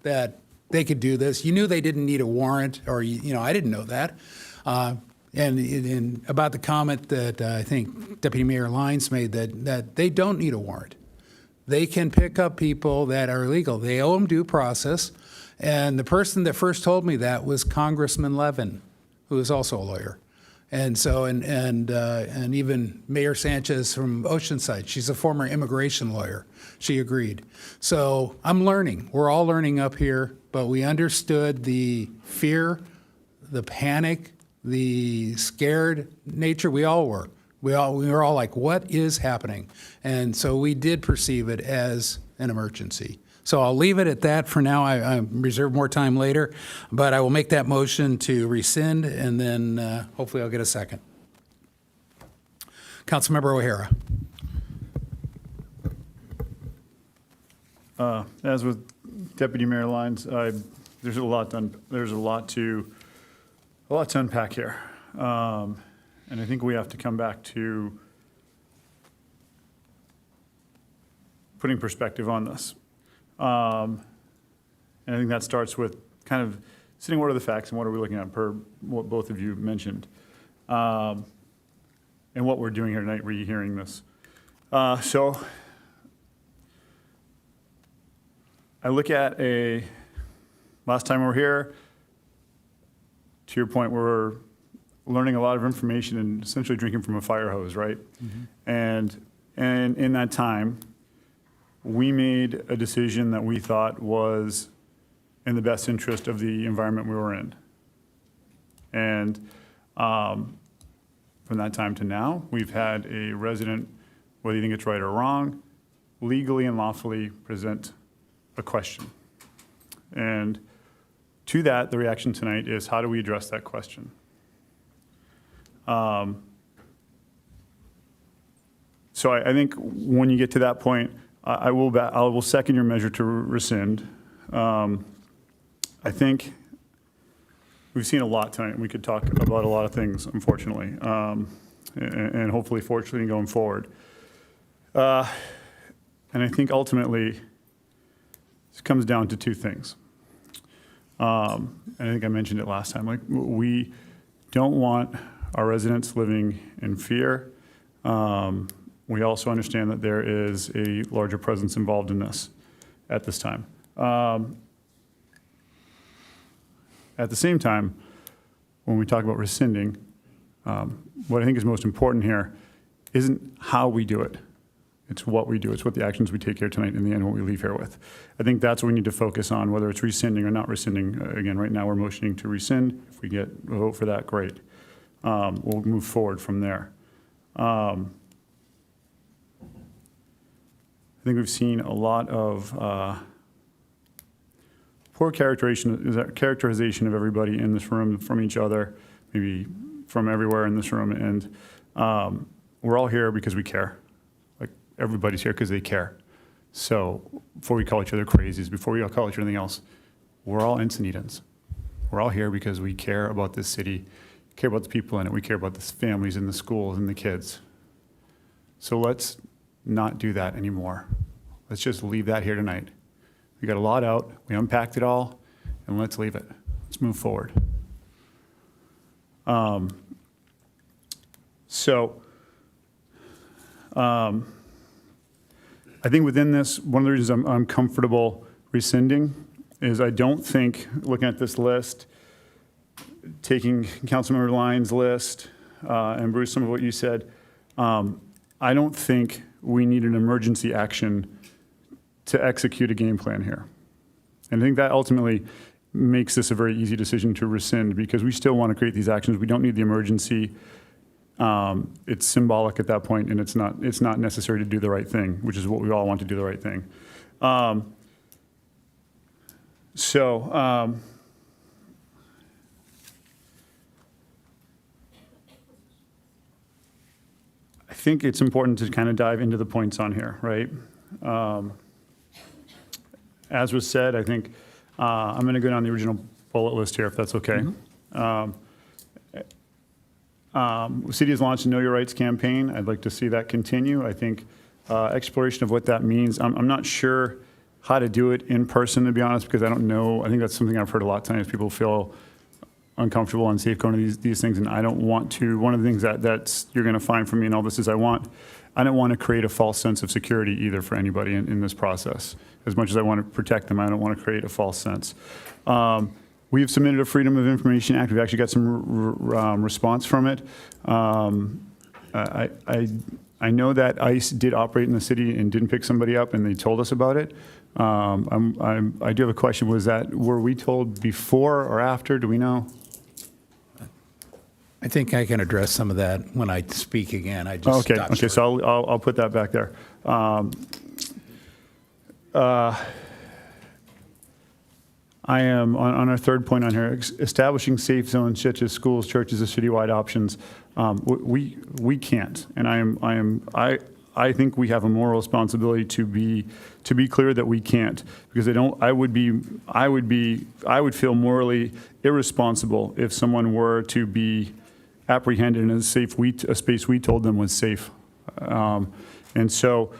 that they could do this. You knew they didn't need a warrant, or, I didn't know that. And about the comment that I think Deputy Mayor Lyons made, that they don't need a warrant. They can pick up people that are illegal. They owe them due process. And the person that first told me that was Congressman Levin, who is also a lawyer. And so, and even Mayor Sanchez from Oceanside, she's a former immigration lawyer. She agreed. So I'm learning. We're all learning up here, but we understood the fear, the panic, the scared nature. We all were. We were all like, what is happening? And so we did perceive it as an emergency. So I'll leave it at that for now. I reserve more time later, but I will make that motion to rescind, and then hopefully I'll get a second. Councilmember O'Hara. As with Deputy Mayor Lyons, there's a lot to unpack here, and I think we have to come back to putting perspective on this. And I think that starts with kind of sitting, what are the facts and what are we looking at per what both of you mentioned, and what we're doing here tonight, rehearing this. So I look at last time we were here, to your point, we're learning a lot of information and essentially drinking from a fire hose, right? Mm-hmm. And in that time, we made a decision that we thought was in the best interest of the environment we were in. And from that time to now, we've had a resident, whether you think it's right or wrong, legally and lawfully present a question. And to that, the reaction tonight is, how do we address that question? So I think when you get to that point, I will second your measure to rescind. I think we've seen a lot tonight. We could talk about a lot of things, unfortunately, and hopefully, fortunately, going forward. And I think ultimately, this comes down to two things. And I think I mentioned it last time. Like, we don't want our residents living in fear. We also understand that there is a larger presence involved in this at this time. At the same time, when we talk about rescinding, what I think is most important here isn't how we do it. It's what we do. It's what the actions we take here tonight in the end, what we leave here with. I think that's what we need to focus on, whether it's rescinding or not rescinding. Again, right now we're motioning to rescind. If we get a vote for that, great. We'll move forward from there. I think we've seen a lot of poor characterization of everybody in this room, from each other, maybe from everywhere in this room. And we're all here because we care. Like, everybody's here because they care. So before we call each other crazies, before we all call each other anything else, we're all Encinitans. We're all here because we care about this city, care about the people in it. We care about the families and the schools and the kids. So let's not do that anymore. Let's just leave that here tonight. We got a lot out, we unpacked it all, and let's leave it. Let's move forward. I think within this, one of the reasons I'm comfortable rescinding is I don't think, looking at this list, taking Councilmember Lyons' list, and Bruce, some of what you said, I don't think we need an emergency action to execute a game plan here. And I think that ultimately makes this a very easy decision to rescind, because we still want to create these actions. We don't need the emergency. It's symbolic at that point, and it's not necessary to do the right thing, which is what we all want, to do the right thing. I think it's important to kind of dive into the points on here, right? As was said, I think I'm going to go down the original bullet list here, if that's okay. Mm-hmm. The city has launched a Know Your Rights campaign. I'd like to see that continue. I think exploration of what that means. I'm not sure how to do it in person, to be honest, because I don't know. I think that's something I've heard a lot of times. People feel uncomfortable and safe going to these things, and I don't want to. One of the things that's you're going to find from me in all this is I don't want to create a false sense of security either for anybody in this process. As much as I want to protect them, I don't want to create a false sense. We've submitted a Freedom of Information Act. We've actually got some response from it. I know that ICE did operate in the city and didn't pick somebody up, and they told us about it. I do have a question. Were we told before or after? Do we know? I think I can address some of that when I speak again. I just Okay. So I'll put that back there. I am on our third point on here, establishing safe zones such as schools, churches, as citywide options. We can't, and I think we have a moral responsibility to be clear that we can't, because I would feel morally irresponsible if someone were to be apprehended in a space we told them was safe, and so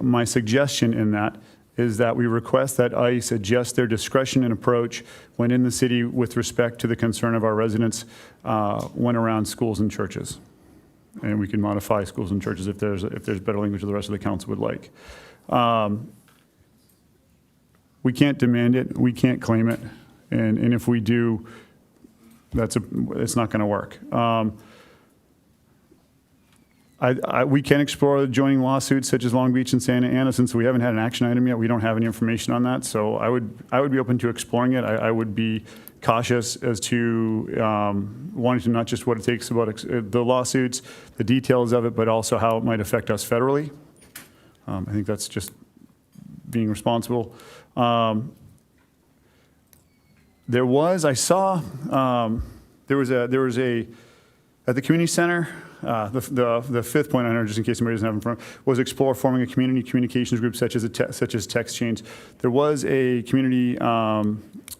my suggestion in that is that we request that ICE adjust their discretion and approach when in the city with respect to the concern of our residents when around schools and churches. And we can modify schools and churches if there's better language that the rest of the council would like. We can't demand it, we can't claim it, and if we do, it's not going to work. We can explore adjoining lawsuits such as Long Beach and Santa Ana. Since we haven't had an action item yet, we don't have any information on that. So I would be open to exploring it. I would be cautious as to wanting to not just what it takes about the lawsuits, the details of it, but also how it might affect us federally. I think that's just being responsible. There was a at the community center. The fifth point on here, just in case somebody doesn't have it in front, was explore forming a community communications group such as text chains. There was a community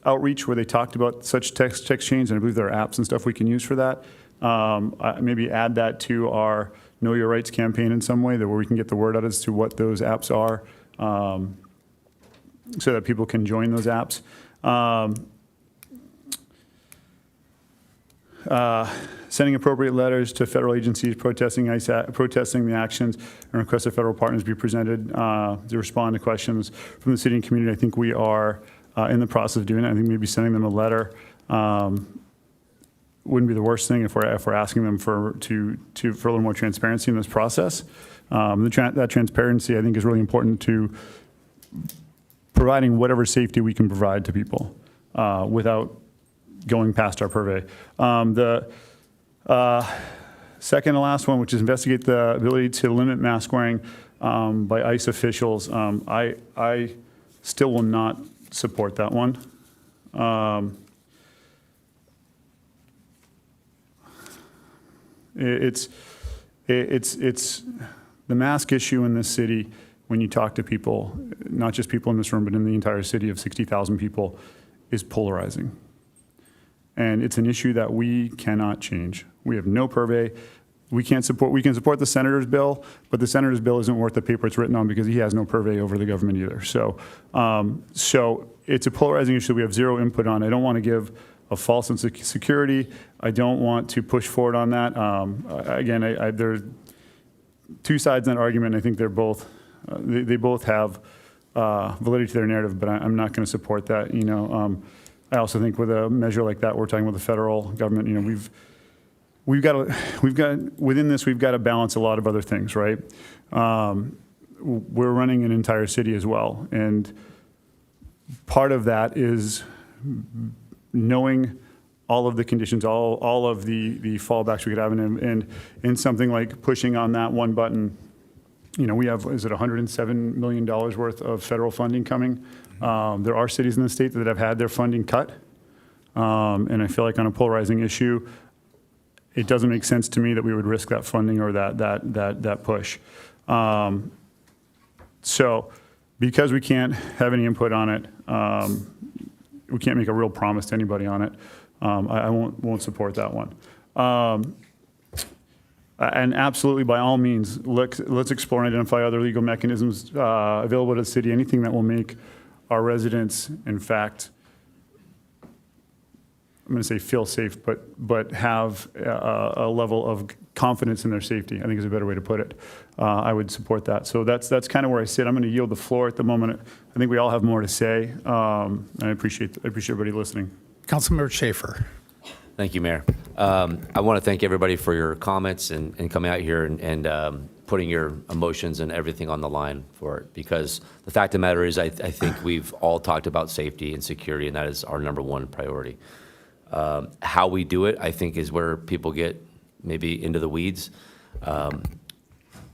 outreach where they talked about such text chains, and I believe there are apps and stuff we can use for that. Maybe add that to our Know Your Rights campaign in some way, where we can get the word out as to what those apps are, so that people can join those apps. Sending appropriate letters to federal agencies protesting the actions, and request that federal partners be presented to respond to questions from the city and community. I think we are in the process of doing it. I think maybe sending them a letter wouldn't be the worst thing if we're asking them for a little more transparency in this process. That transparency, I think, is really important to providing whatever safety we can provide to people without going past our purvey. The second to last one, which is investigate the ability to limit mask wearing by ICE officials. I still will not support that one. It's the mask issue in this city. When you talk to people, not just people in this room, but in the entire city of 60,000 people, is polarizing. And it's an issue that we cannot change. We have no purvey. We can support the senator's bill, but the senator's bill isn't worth the paper it's written on because he has no purvey over the government either. So it's a polarizing issue we have zero input on. I don't want to give a false sense of security. I don't want to push forward on that. Again, there are two sides in that argument. I think they're both, they both have validity to their narrative, but I'm not going to support that. I also think with a measure like that, we're talking with the federal government. We've got within this, we've got to balance a lot of other things, right? We're running an entire city as well, and part of that is knowing all of the conditions, all of the fallbacks we could have, and in something like pushing on that one button. We have, is it $107 million worth of federal funding coming? There are cities in the state that have had their funding cut. And I feel like on a polarizing issue, it doesn't make sense to me that we would risk that funding or that push. So because we can't have any input on it, we can't make a real promise to anybody on it. I won't support that one. And absolutely, by all means, let's explore and identify other legal mechanisms available to the city, anything that will make our residents, in fact, I'm going to say feel safe, but have a level of confidence in their safety, I think is a better way to put it. I would support that. So that's kind of where I sit. I'm going to yield the floor at the moment. I think we all have more to say. And I appreciate everybody listening. Councilmember Schaefer. Thank you, Mayor. I want to thank everybody for your comments and coming out here and putting your emotions and everything on the line for it. Because the fact of the matter is, I think we've all talked about safety and security, and that is our #1 priority. How we do it, I think, is where people get maybe into the weeds.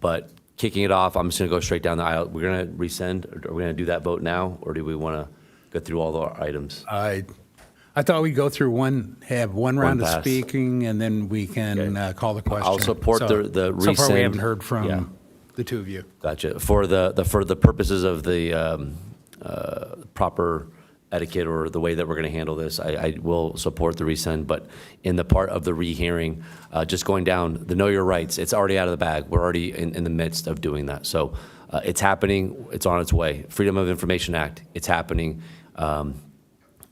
But kicking it off, I'm just going to go straight down the aisle. We're going to rescind, or are we going to do that vote now, or do we want to go through all the items? I thought we'd go through have one round of pass. speaking, and then we can call the question. I'll support the rescind. So far, we haven't heard from Yeah. the two of you. Gotcha. For the purposes of the proper etiquette or the way that we're going to handle this, I will support the rescind. But in the part of the rehearing, just going down the know your rights, it's already out of the bag. We're already in the midst of doing that. So it's happening. It's on its way. Freedom of Information Act, it's happening.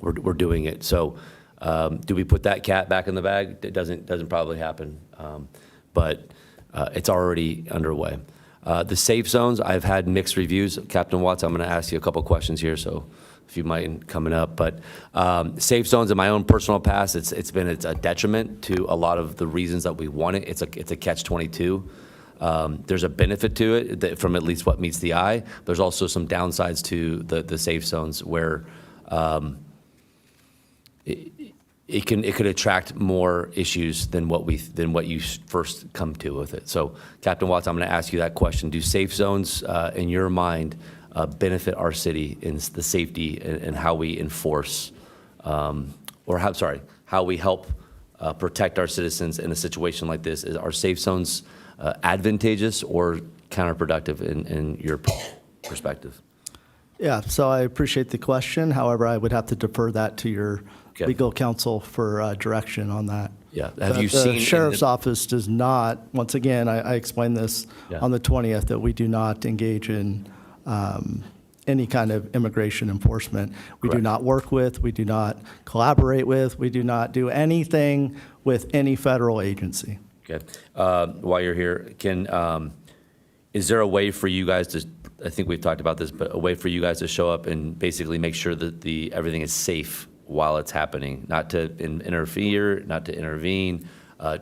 We're doing it. So do we put that cat back in the bag? It doesn't probably happen. But it's already underway. The safe zones, I've had mixed reviews. Captain Watts, I'm going to ask you a couple questions here, so if you mind coming up. But safe zones in my own personal past, it's a detriment to a lot of the reasons that we want it. It's a catch-22. There's a benefit to it from at least what meets the eye. There's also some downsides to the safe zones where it could attract more issues than what you first come to with it. So, Captain Watts, I'm going to ask you that question. Do safe zones, in your mind, benefit our city in the safety and how we enforce, how we help protect our citizens in a situation like this? Are safe zones advantageous or counterproductive in your perspective? Yeah, so I appreciate the question. However, I would have to defer that to your legal counsel for direction on that. Yeah. Have you seen? The sheriff's office does not, once again, I explained this on the 20th, that we do not engage in any kind of immigration enforcement. We do not work with, we do not collaborate with, we do not do anything with any federal agency. Okay. While you're here, is there a way for you guys to, I think we've talked about this, but a way for you guys to show up and basically make sure that everything is safe while it's happening, not to interfere, not to intervene,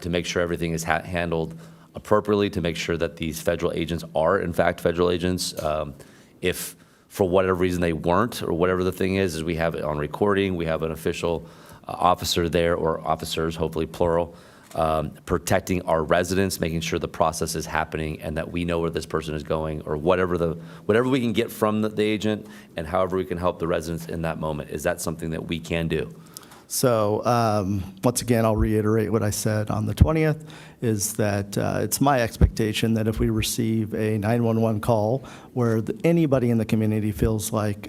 to make sure everything is handled appropriately, to make sure that these federal agents are in fact federal agents. If for whatever reason they weren't, or whatever the thing is we have it on recording, we have an official officer there, or officers, hopefully plural, protecting our residents, making sure the process is happening and that we know where this person is going, or whatever we can get from the agent, and however we can help the residents in that moment. Is that something that we can do? So once again, I'll reiterate what I said on the 20th, is that it's my expectation that if we receive a 911 call where anybody in the community feels like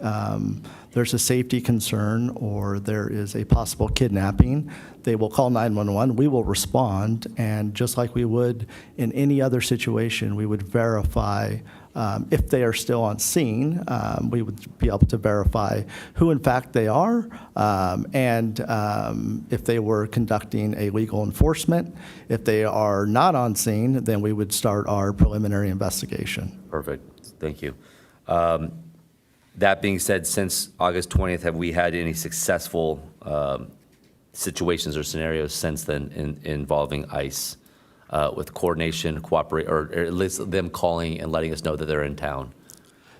there's a safety concern or there is a possible kidnapping, they will call 911. We will respond, and just like we would in any other situation, we would verify if they are still on scene. We would be able to verify who in fact they are, and if they were conducting a legal enforcement. If they are not on scene, then we would start our preliminary investigation. Perfect. Thank you. That being said, since August 20th, have we had any successful situations or scenarios since then involving ICE with coordination, cooperate, or at least them calling and letting us know that they're in town?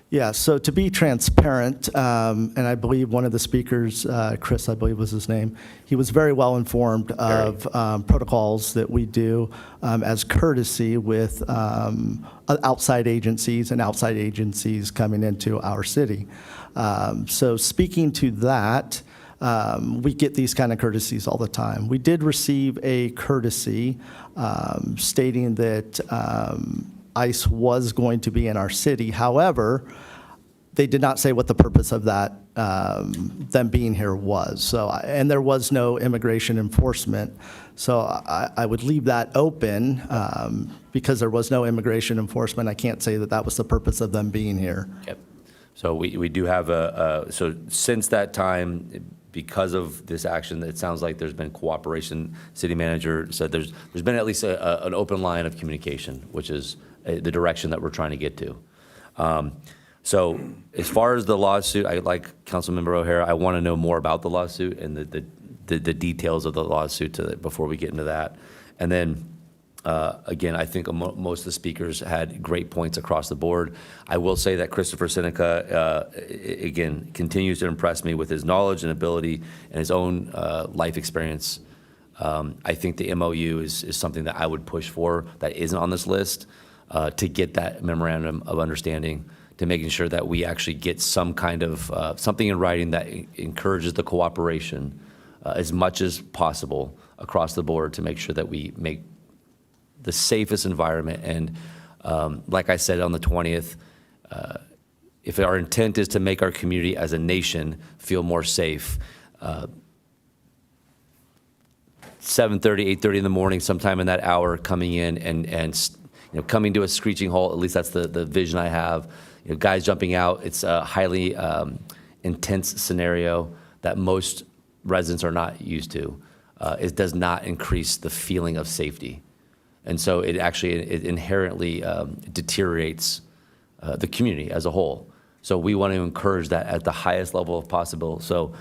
Yeah, so to be transparent, and I believe one of the speakers, Chris, I believe was his name, he was very well informed of protocols that we do as courtesy with outside agencies and outside agencies coming into our city. So speaking to that, we get these kind of courtesies all the time. We did receive a courtesy stating that ICE was going to be in our city. However, they did not say what the purpose of that, them being here was. So, and there was no immigration enforcement. So I would leave that open because there was no immigration enforcement. I can't say that that was the purpose of them being here. Yep. So we do have so since that time, because of this action, it sounds like there's been cooperation. City manager said there's been at least an open line of communication, which is the direction that we're trying to get to. So as far as the lawsuit, I like Councilmember O'Hara, I want to know more about the lawsuit and the details of the lawsuit before we get into that. And then, again, I think most of the speakers had great points across the board. I will say that Christopher Seneca, again, continues to impress me with his knowledge and ability and his own life experience. I think the MOU is something that I would push for that isn't on this list to get that memorandum of understanding, to making sure that we actually get some kind of something in writing that encourages the cooperation as much as possible across the board to make sure that we make the safest environment. And like I said on the 20th, if our intent is to make our community as a nation feel more safe, 7:30, 8:30 in the morning, sometime in that hour, coming in and coming to a screeching halt, at least that's the vision I have. Guys jumping out, it's a highly intense scenario that most residents are not used to. It does not increase the feeling of safety. And so it inherently deteriorates the community as a whole. So we want to encourage that at the highest level of possible. So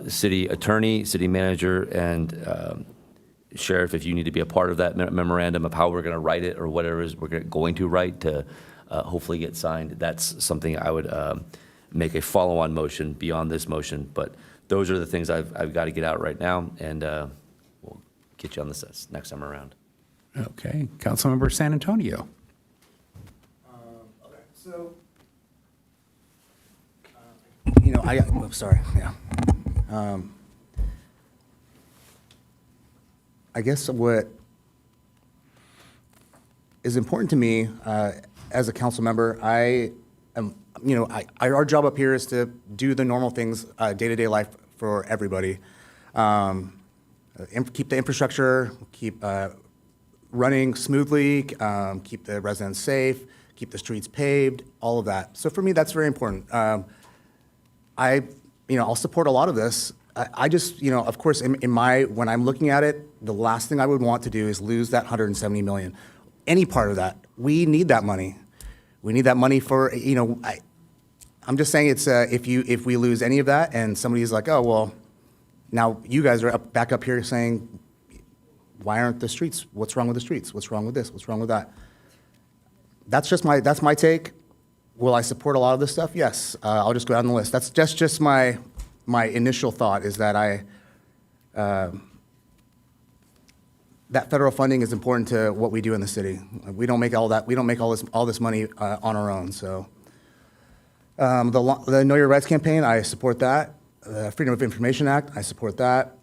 city attorney, city manager, and sheriff, if you need to be a part of that memorandum of how we're going to write it or whatever it is we're going to write to hopefully get signed, that's something I would make a follow-on motion beyond this motion. But those are the things I've got to get out right now, and we'll get you on this next time around. Okay, Councilmember San Antonio. Okay, so, I guess what is important to me as a council member, our job up here is to do the normal things, day-to-day life for everybody. Keep the infrastructure, keep running smoothly, keep the residents safe, keep the streets paved, all of that. So for me, that's very important. I'll support a lot of this. I just, of course, when I'm looking at it, the last thing I would want to do is lose that $170 million. Any part of that, we need that money. We need that money for, I'm just saying it's, if we lose any of that and somebody's like, oh, well, now you guys are back up here saying, why aren't the streets? What's wrong with the streets? What's wrong with this? What's wrong with that? That's my take. Will I support a lot of this stuff? Yes. I'll just go down the list. That's just my initial thought is that that federal funding is important to what we do in the city. We don't make all that. We don't make all this money on our own. So the Know Your Rights campaign, I support that. The Freedom of Information Act, I support that.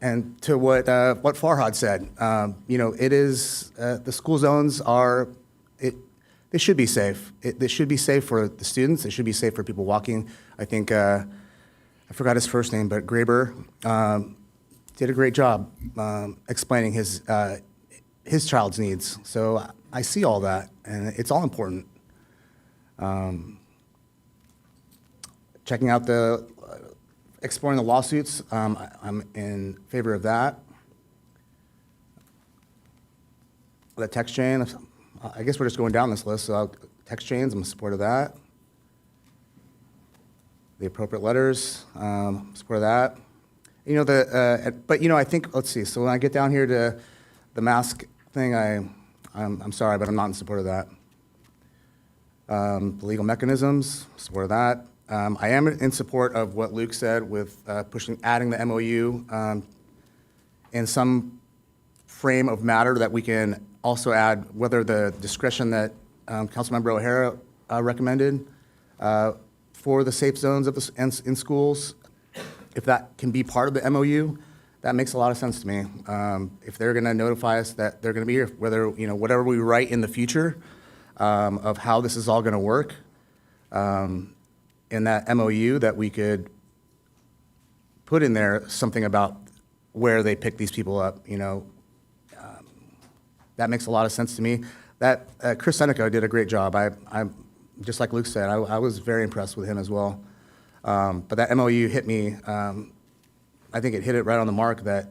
And to what Farhad said, it is the school zones are. They should be safe. They should be safe for the students. They should be safe for people walking. I think I forgot his first name, but Graber did a great job explaining his child's needs. So I see all that, and it's all important. Checking out exploring the lawsuits, I'm in favor of that. The text chain, I guess we're just going down this list. So text chains, I'm in support of that. The appropriate letters, support of that. But I think, let's see. So when I get down here to the mask thing, I'm sorry, but I'm not in support of that. The legal mechanisms, support of that. I am in support of what Luke said with adding the MOU in some frame of matter that we can also add, whether the discretion that Councilmember O'Hara recommended for the safe zones in schools, if that can be part of the MOU, that makes a lot of sense to me. If they're going to notify us that they're going to be here, whatever we write in the future of how this is all going to work, in that MOU, that we could put in there something about where they pick these people up, that makes a lot of sense to me. That Chris Seneca did a great job. just like Luke said, I was very impressed with him as well. But that MOU hit me, I think it hit it right on the mark that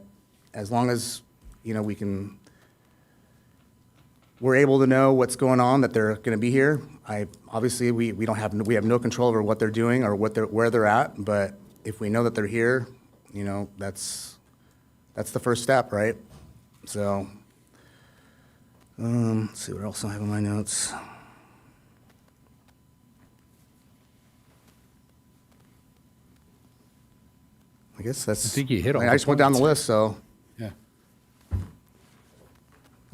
as long as, we're able to know what's going on, that they're going to be here. Obviously, we have no control over what they're doing or where they're at, but if we know that they're here, that's the first step, right? So, let's see what else I have in my notes. I guess that's. I think you hit all I the just went down the points. list, so. Yeah. All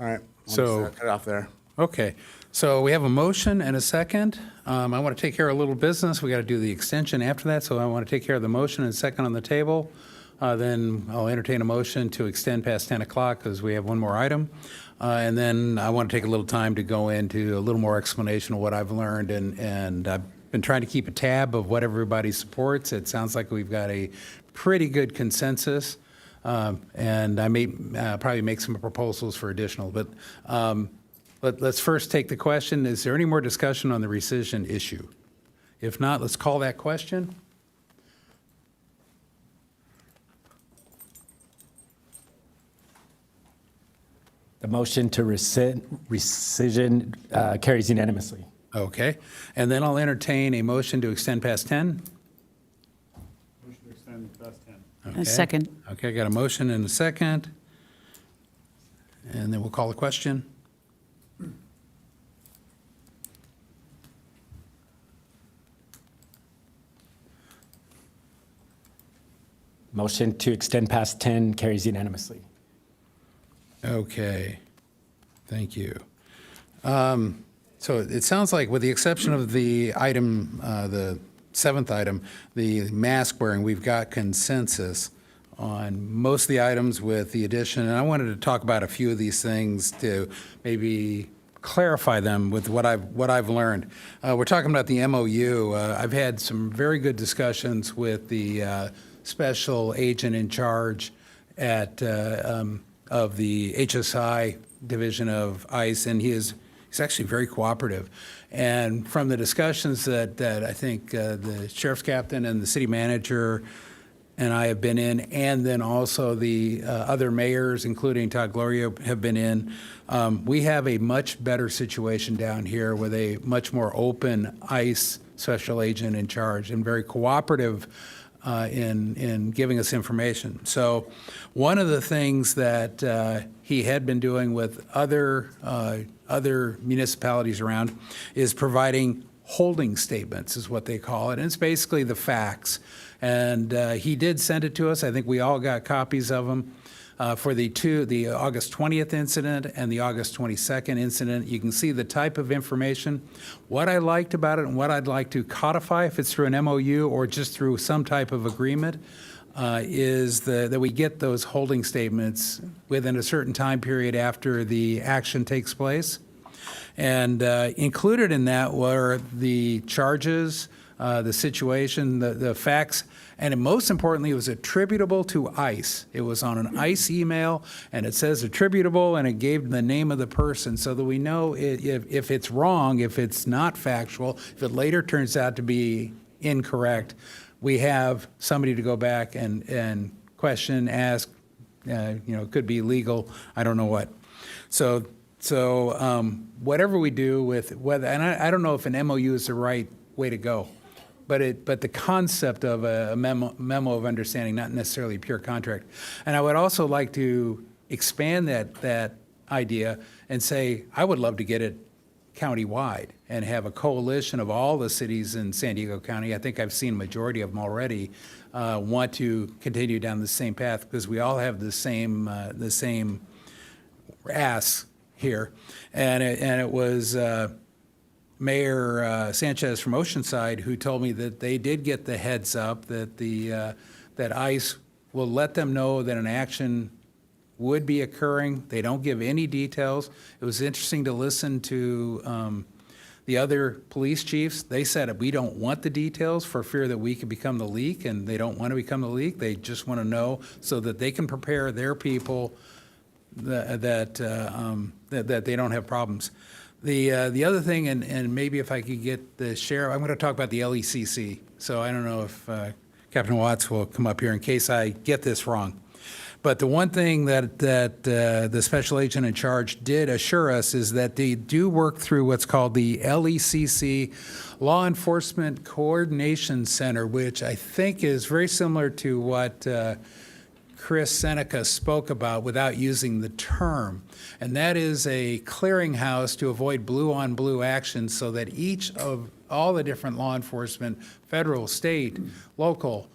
right. So- I'll just, cut it off there. Okay, so we have a motion and a second. I want to take care of a little business. We got to do the extension after that, so I want to take care of the motion and second on the table. Then I'll entertain a motion to extend past 10 o'clock because we have one more item. And then I want to take a little time to go into a little more explanation of what I've learned, and I've been trying to keep a tab of what everybody supports. It sounds like we've got a pretty good consensus. And I may probably make some proposals for additional, but let's first take the question. Is there any more discussion on the rescission issue? If not, let's call that question. The motion to rescission carries unanimously. Okay, and then I'll entertain a motion to extend past 10. Motion to extend past 10. Okay. A second. Okay, got a motion and a second. And then we'll call the question. Motion to extend past 10 carries unanimously. Okay, thank you. So it sounds like, with the exception of the item, the seventh item, the mask wearing, we've got consensus on most of the items with the addition. And I wanted to talk about a few of these things to maybe clarify them with what I've learned. We're talking about the MOU. I've had some very good discussions with the special agent in charge of the HSI division of ICE, and he's actually very cooperative. And from the discussions that I think the sheriff's captain and the city manager and I have been in, and then also the other mayors, including Todd Gloria, have been in, we have a much better situation down here with a much more open ICE special agent in charge and very cooperative in giving us information. So one of the things that he had been doing with other municipalities around is providing holding statements, is what they call it. And it's basically the facts. And he did send it to us. I think we all got copies of them. For the August 20th incident and the August 22nd incident, you can see the type of information. What I liked about it and what I'd like to codify, if it's through an MOU or just through some type of agreement, is that we get those holding statements within a certain time period after the action takes place. And included in that were the charges, the situation, the facts, and most importantly, it was attributable to ICE. It was on an ICE email, and it says attributable, and it gave the name of the person so that we know if it's wrong, if it's not factual, if it later turns out to be incorrect, we have somebody to go back and question, ask, could be legal, I don't know what. So whatever we do with whether, and I don't know if an MOU is the right way to go, but the concept of a memo of understanding, not necessarily a pure contract. And I would also like to expand that idea and say, I would love to get it countywide and have a coalition of all the cities in San Diego County. I think I've seen a majority of them already want to continue down the same path because we all have the same asks here. And it was Mayor Sanchez from Oceanside who told me that they did get the heads up that that ICE will let them know that an action would be occurring. They don't give any details. It was interesting to listen to the other police chiefs. They said we don't want the details for fear that we could become the leak, and they don't want to become the leak. They just want to know so that they can prepare their people that they don't have problems. The other thing, and maybe if I could get the sheriff, I'm going to talk about the LECC. So I don't know if Captain Watts will come up here in case I get this wrong. But the one thing that the special agent in charge did assure us is that they do work through what's called the LECC, Law Enforcement Coordination Center, which I think is very similar to what Chris Seneca spoke about without using the term. And that is a clearinghouse to avoid blue-on-blue action so that each of all the different law enforcement, federal, state, local,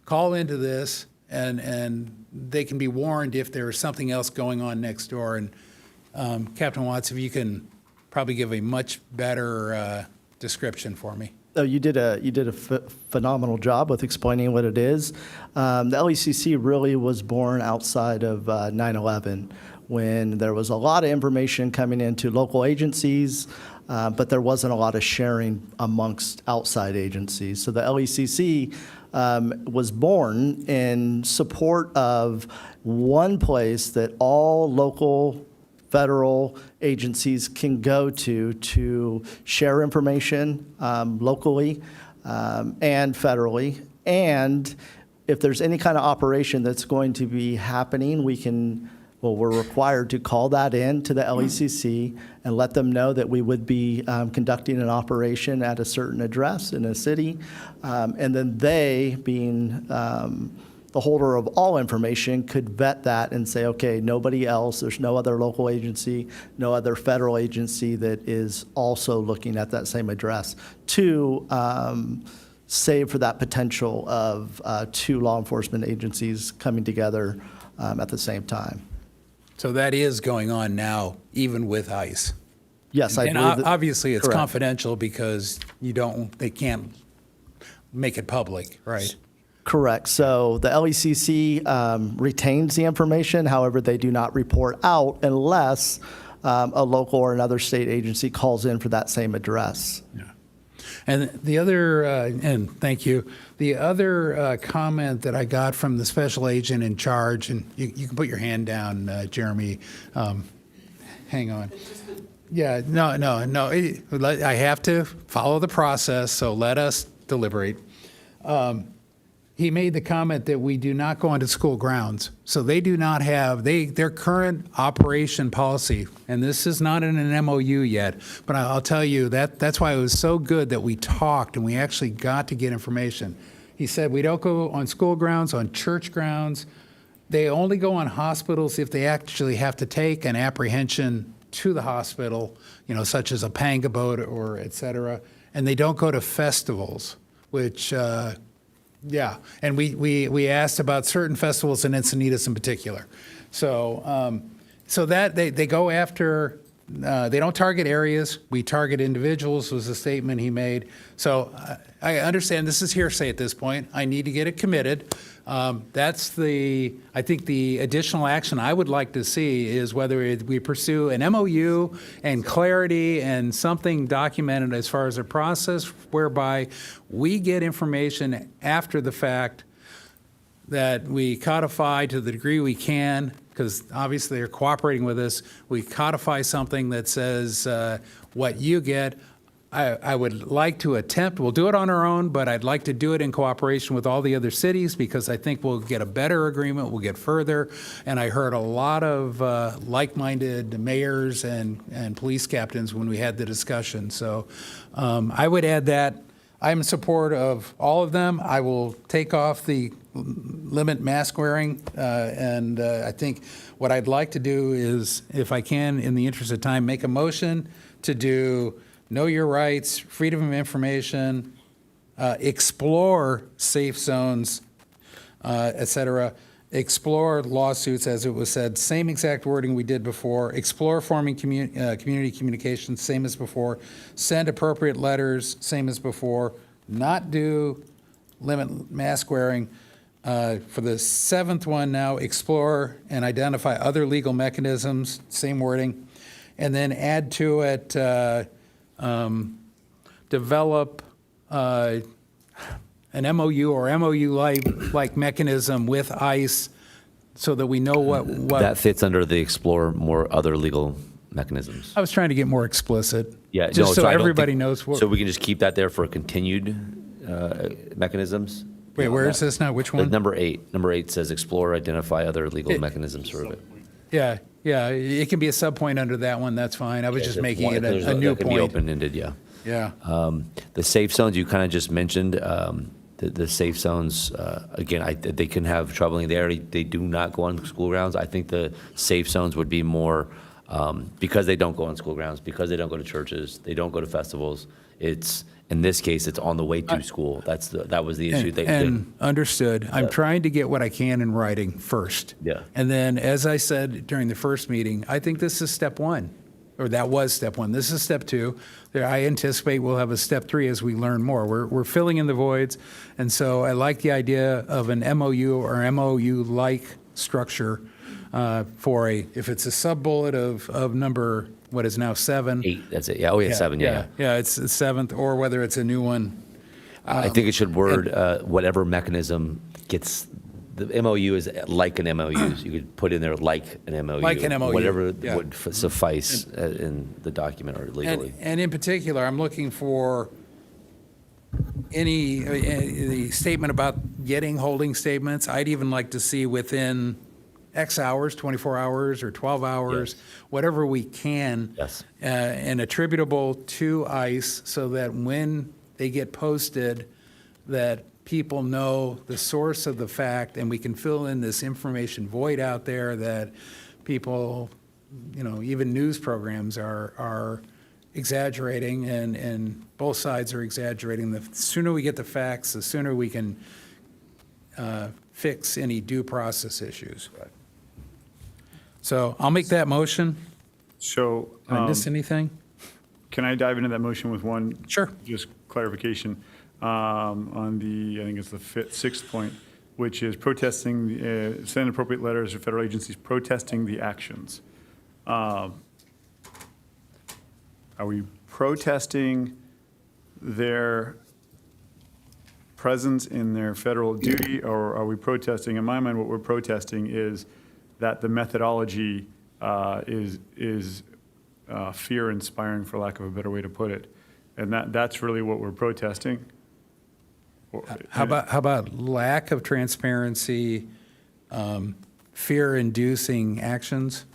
call into this and they can be warned if there's something else going on next door. And Captain Watts, if you can probably give a much better description for me. Oh, you did a phenomenal job with explaining what it is. The LECC really was born outside of 9/11, when there was a lot of information coming into local agencies, but there wasn't a lot of sharing amongst outside agencies. So the LECC was born in support of one place that all local federal agencies can go to share information locally and federally. And if there's any kind of operation that's going to be happening, we're required to call that in to the LECC and let them know that we would be conducting an operation at a certain address in a city. And then they, being the holder of all information, could vet that and say, okay, nobody else, there's no other local agency, no other federal agency that is also looking at that same address, to save for that potential of two law enforcement agencies coming together at the same time. So that is going on now, even with ICE. Yes, I and believe that- obviously it's correct. confidential because they can't make it public, right? Correct. So the LECC retains the information. However, they do not report out unless a local or another state agency calls in for that same address. Yeah. And the other, and thank you, the other comment that I got from the special agent in charge, and you can put your hand down, Jeremy. Hang on. Yeah, no. I have to follow the process, so let us deliberate. He made the comment that we do not go onto school grounds. So they do not have, their current operation policy, and this is not in an MOU yet, but I'll tell you that's why it was so good that we talked and we actually got to get information. He said we don't go on school grounds, on church grounds. They only go on hospitals if they actually have to take an apprehension to the hospital, such as a panga boat or et cetera. And they don't go to festivals, which, yeah, and we asked about certain festivals in Encinitas in particular. So that they go after, they don't target areas, we target individuals was the statement he made. So I understand this is hearsay at this point. I need to get it committed. That's I think the additional action I would like to see is whether we pursue an MOU and clarity and something documented as far as a process whereby we get information after the fact that we codify to the degree we can, because obviously they're cooperating with us. We codify something that says what you get. I would like to attempt, we'll do it on our own, but I'd like to do it in cooperation with all the other cities because I think we'll get a better agreement, we'll get further. And I heard a lot of like-minded mayors and police captains when we had the discussion. So I would add that. I'm in support of all of them. I will take off the limit mask wearing, and I think what I'd like to do is, if I can, in the interest of time, make a motion to do know your rights, freedom of information, explore safe zones, et cetera, explore lawsuits, as it was said, same exact wording we did before, explore forming community communications, same as before, send appropriate letters, same as before, not do limit mask wearing. For the seventh one now, explore and identify other legal mechanisms, same wording, and then add to it, develop an MOU or MOU-like mechanism with ICE so that we know what That fits under the explore more other legal mechanisms. I was trying to get more explicit. Yeah, Just no, so I don't everybody think- knows what. So we can just keep that there for continued mechanisms? Wait, where is this now? Which one? Number 8. Number 8 says explore, identify other legal mechanisms for it. Yeah, it can be a sub-point under that one, that's fine. I was just making it a new That can be point. open-ended, yeah. Yeah. The safe zones, you kind of just mentioned, the safe zones, again, they can have troubling, they do not go on school grounds. I think the safe zones would be more, because they don't go on school grounds, because they don't go to churches, they don't go to festivals. In this case, it's on the way to school. That was the issue. And understood. I'm trying to get what I can in writing first. Yeah. And then, as I said during the first meeting, I think this is step 1, or that was step 1. This is step 2. I anticipate we'll have a step 3 as we learn more. We're filling in the voids, and so I like the idea of an MOU or MOU-like structure for if it's a sub-bullet of number, what is now 7. 8, that's it. Yeah, oh yeah, 7, yeah. Yeah, it's the 7th, or whether it's a new one. I think it should word whatever mechanism gets. The MOU is like an MOU. So you could put in there like an MOU. Like an MOU, Whatever yeah. would suffice in the document or legally. And in particular, I'm looking for the statement about getting holding statements. I'd even like to see within X hours, 24 hours or 12 hours, whatever we can. Yes. And attributable to ICE so that when they get posted, that people know the source of the fact, and we can fill in this information void out there that people, even news programs are exaggerating, and both sides are exaggerating. The sooner we get the facts, the sooner we can fix any due process issues. So I'll make that motion. So, Did I miss anything? can I dive into that motion with one? Sure. Just clarification on the, I think it's the 6th point, which is protesting, send appropriate letters to federal agencies protesting the actions. Are we protesting their presence in their federal duty, or are we protesting, in my mind, what we're protesting is that the methodology is fear-inspiring, for lack of a better way to put it, and that's really what we're protesting. How about lack of transparency, fear-inducing actions?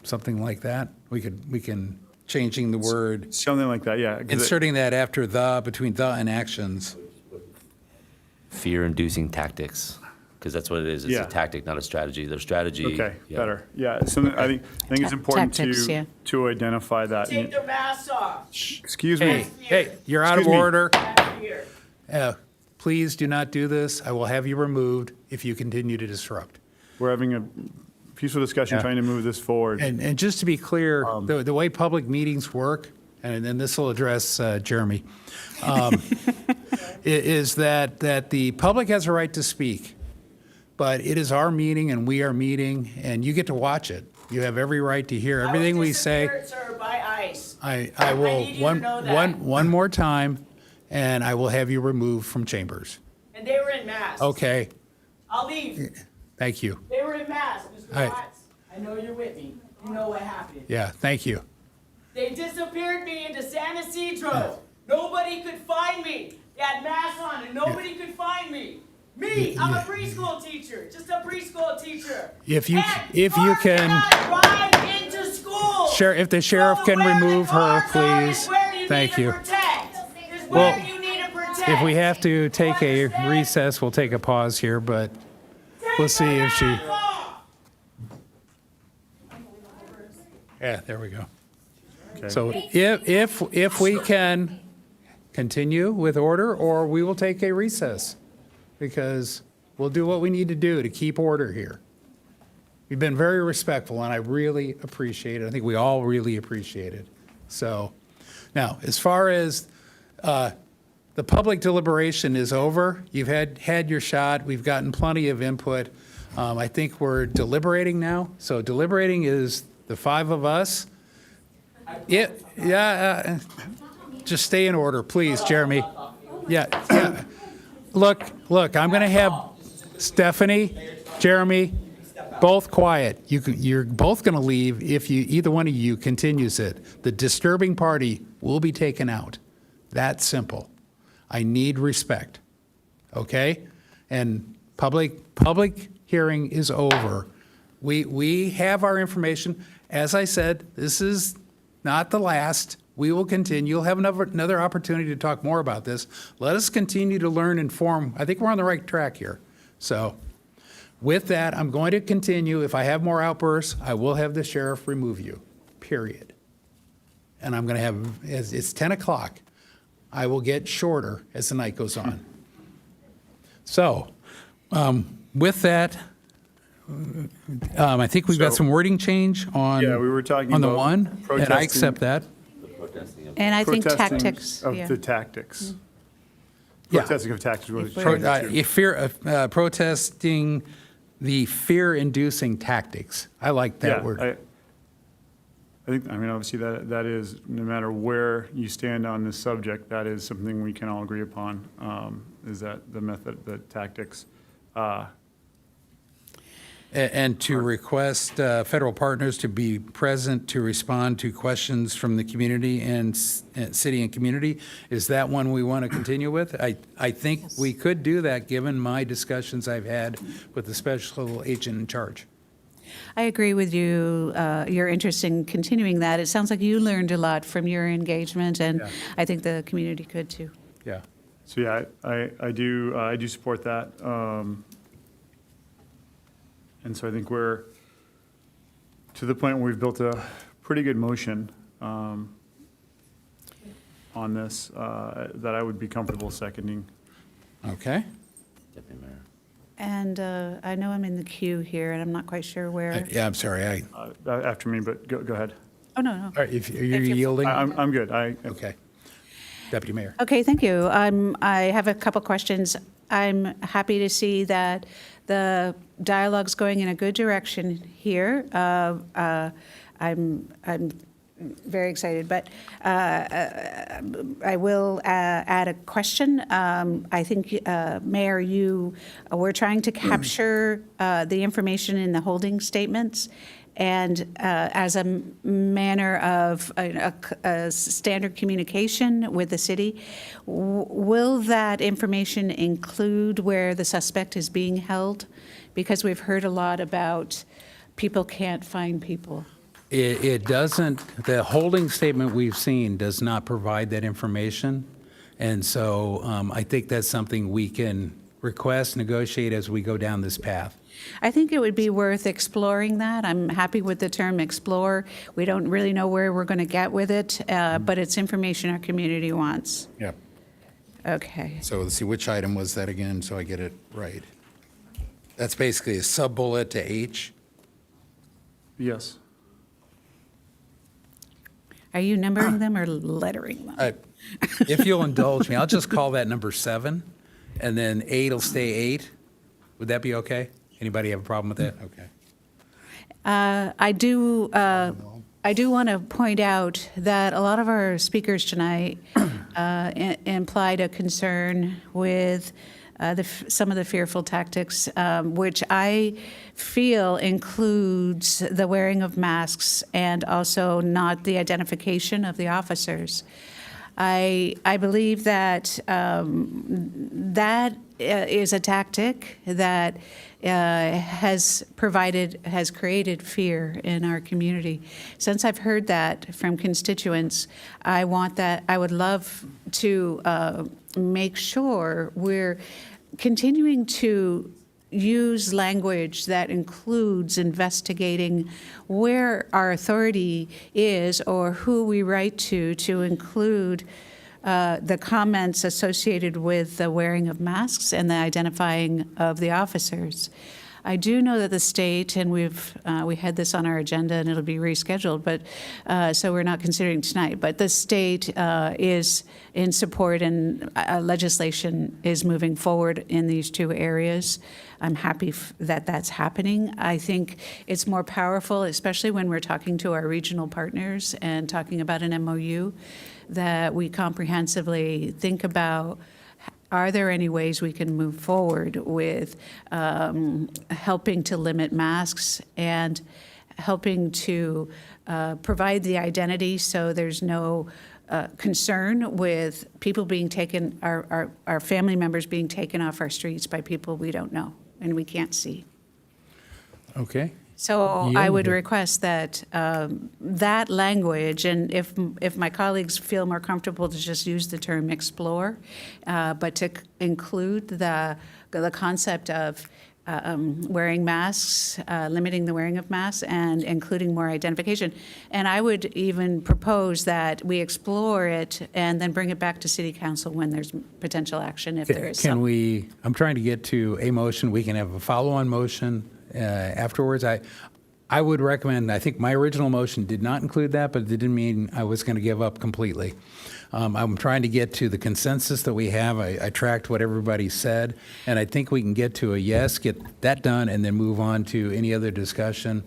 Something like that? We can, changing the word, Something like that, yeah. 'cause inserting that after between the and actions. Fear-inducing tactics, because that's what it is. It's Yeah. a tactic, not a strategy. Their strategy. Okay, yeah. better. Yeah, so I think it's important Tactics, yeah. to identify that. Take their masks off. Excuse me. Hey, you're out of Excuse me. order. Back here. Please do not do this. I will have you removed if you continue to disrupt. We're having a peaceful discussion, Yeah. trying to move this forward. And just to be clear, the way public meetings work, and then this will address Jeremy, is that the public has a right to speak, but it is our meeting and we are meeting, and you get to watch it. You have every right to hear everything we say. Sir, by ICE. I will, need you to know that. one more time, and I will have you removed from chambers. And they were in masks. Okay, I'll leave. thank you. They were in masks, Mr. Aye. Watts. I know you're with me. You know what happened. Yeah, thank you. They disappeared me into San Ysidro. Nobody could find me. They had masks on and nobody could find me. Me, I'm a preschool teacher, just a preschool teacher. If you And can, cars cannot drive into school. if the sheriff can where the remove her, cars are is please. where you Thank need you. to protect. Is Well, where you need to protect. If we have to take a recess, we'll take a pause here, but we'll see if she. Yeah, there we go. Okay. So if we can continue with order, or we will take a recess, because we'll do what we need to do to keep order here. You've been very respectful, and I really appreciate it. I think we all really appreciate it. So, now, as far as the public deliberation is over, you've had your shot, we've gotten plenty of input. I think we're deliberating now. So deliberating is the 5 of us. Just stay in order, please, Jeremy. Yeah. Look, I'm going to have Stephanie, Jeremy, both quiet. You're both going to leave if either one of you continues it. The disturbing party will be taken out. That simple. I need respect. Okay? And public hearing is over. We have our information. As I said, this is not the last. We will continue. You'll have another opportunity to talk more about this. Let us continue to learn and form. I think we're on the right track here. So with that, I'm going to continue. If I have more outbursts, I will have the sheriff remove you, period. And I'm going to have, it's 10 o'clock. I will get shorter as the night goes on. So with that, I think we've got some wording change on, Yeah, we were talking on the about one, and I protesting- accept that. And I think Protesting tactics, of yeah. the tactics. Yeah. Protesting of tactics was Pro- changed to. Protesting the fear-inducing tactics. I like that Yeah, word. I think, I mean, obviously, that is, no matter where you stand on this subject, that is something we can all agree upon, is that the method, the tactics. And to request federal partners to be present to respond to questions from the community and city and community. Is that one we want to continue with? I think we could do that, given my discussions I've had with the special agent in charge. I agree with you, your interest in continuing that. It sounds like you learned a lot from your engagement, and Yeah. I think the community could too. Yeah. So, yeah, I do support that. And so I think we're to the point where we've built a pretty good motion on this that I would be comfortable seconding. Okay. Deputy Mayor. And I know I'm in the queue here, and I'm not quite sure where. Yeah, I'm sorry. After me, but go ahead. Oh, no, no. All right, if you're If you're- yielding? I'm good. Okay. Deputy Mayor. Okay, thank you. I have a couple questions. I'm happy to see that the dialogue's going in a good direction here. I'm very excited, but I will add a question. I think, Mayor, we're trying to capture the information in the holding statements, and as a manner of a standard communication with the city, will that information include where the suspect is being held? Because we've heard a lot about people can't find people. It doesn't, the holding statement we've seen does not provide that information. And so I think that's something we can request, negotiate as we go down this path. I think it would be worth exploring that. I'm happy with the term explore. We don't really know where we're going to get with it, but it's information our community wants. Yeah. Okay. So let's see, which item was that again, so I get it right? That's basically a sub-bullet to H. Yes. Are you numbering them or lettering them? If you'll indulge me, I'll just call that number 7, and then 8 will stay 8. Would that be okay? Anybody have a problem with that? Okay. I do want to point out that a lot of our speakers tonight implied a concern with some of the fearful tactics, which I feel includes the wearing of masks and also not the identification of the officers. I believe that that is a tactic that has created fear in our community. Since I've heard that from constituents, I would love to make sure we're continuing to use language that includes investigating where our authority is or who we write to include the comments associated with the wearing of masks and the identifying of the officers. I do know that the state, and we had this on our agenda and it'll be rescheduled, but so we're not considering tonight, but the state is in support and legislation is moving forward in these two areas. I'm happy that that's happening. I think it's more powerful, especially when we're talking to our regional partners and talking about an MOU, that we comprehensively think about are there any ways we can move forward with helping to limit masks and helping to provide the identity so there's no concern with people being taken, our family members being taken off our streets by people we don't know and we can't see. Okay. So Yeah, I would okay. request that that language, and if my colleagues feel more comfortable to just use the term explore, but to include the concept of wearing masks, limiting the wearing of masks, and including more identification. And I would even propose that we explore it and then bring it back to City Council when there's potential action, if there is Can some. we, I'm trying to get to a motion, we can have a follow-on motion afterwards. I would recommend, I think my original motion did not include that, but it didn't mean I was going to give up completely. I'm trying to get to the consensus that we have. I tracked what everybody said, and I think we can get to a yes, get that done, and then move on to any other discussion.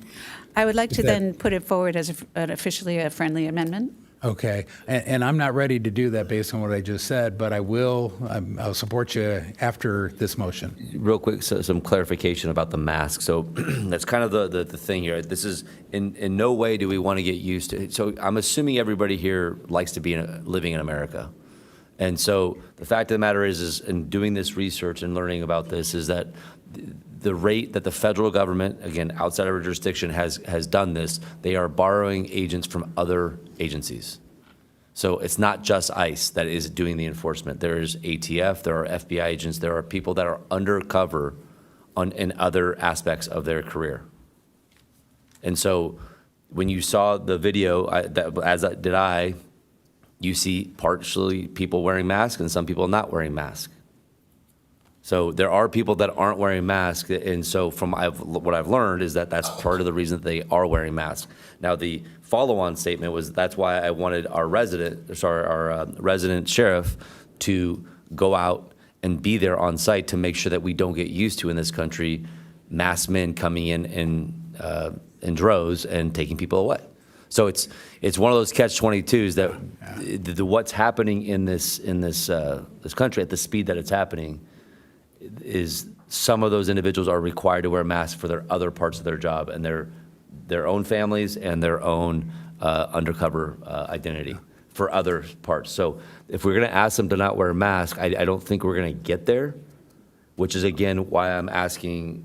I would like to Is that- then put it forward as officially a friendly amendment. Okay, and I'm not ready to do that based on what I just said, but I'll support you after this motion. Real quick, so some clarification about the mask. So that's kind of the thing here. This is, in no way do we want to get used to, so I'm assuming everybody here likes to be living in America. And so the fact of the matter is in doing this research and learning about this is that the rate that the federal government, again, outside of our jurisdiction, has done this, they are borrowing agents from other agencies. So it's not just ICE that is doing the enforcement. There's ATF, there are FBI agents, there are people that are undercover in other aspects of their career. And so when you saw the video, as did I, you see partially people wearing masks and some people not wearing masks. So there are people that aren't wearing masks, and so from what I've learned is that that's part of the reason that they are wearing masks. Now, the follow-on statement was that's why I wanted our resident sheriff to go out and be there on site to make sure that we don't get used to in this country masked men coming in droves and taking people away. So it's one of those catch-22s that what's happening in this country at the speed that it's happening is some of those individuals are required to wear masks for their other parts of their job and their own families and their own undercover identity for other parts. So if we're going to ask them to not wear a mask, I don't think we're going to get there, which is, again, why I'm asking,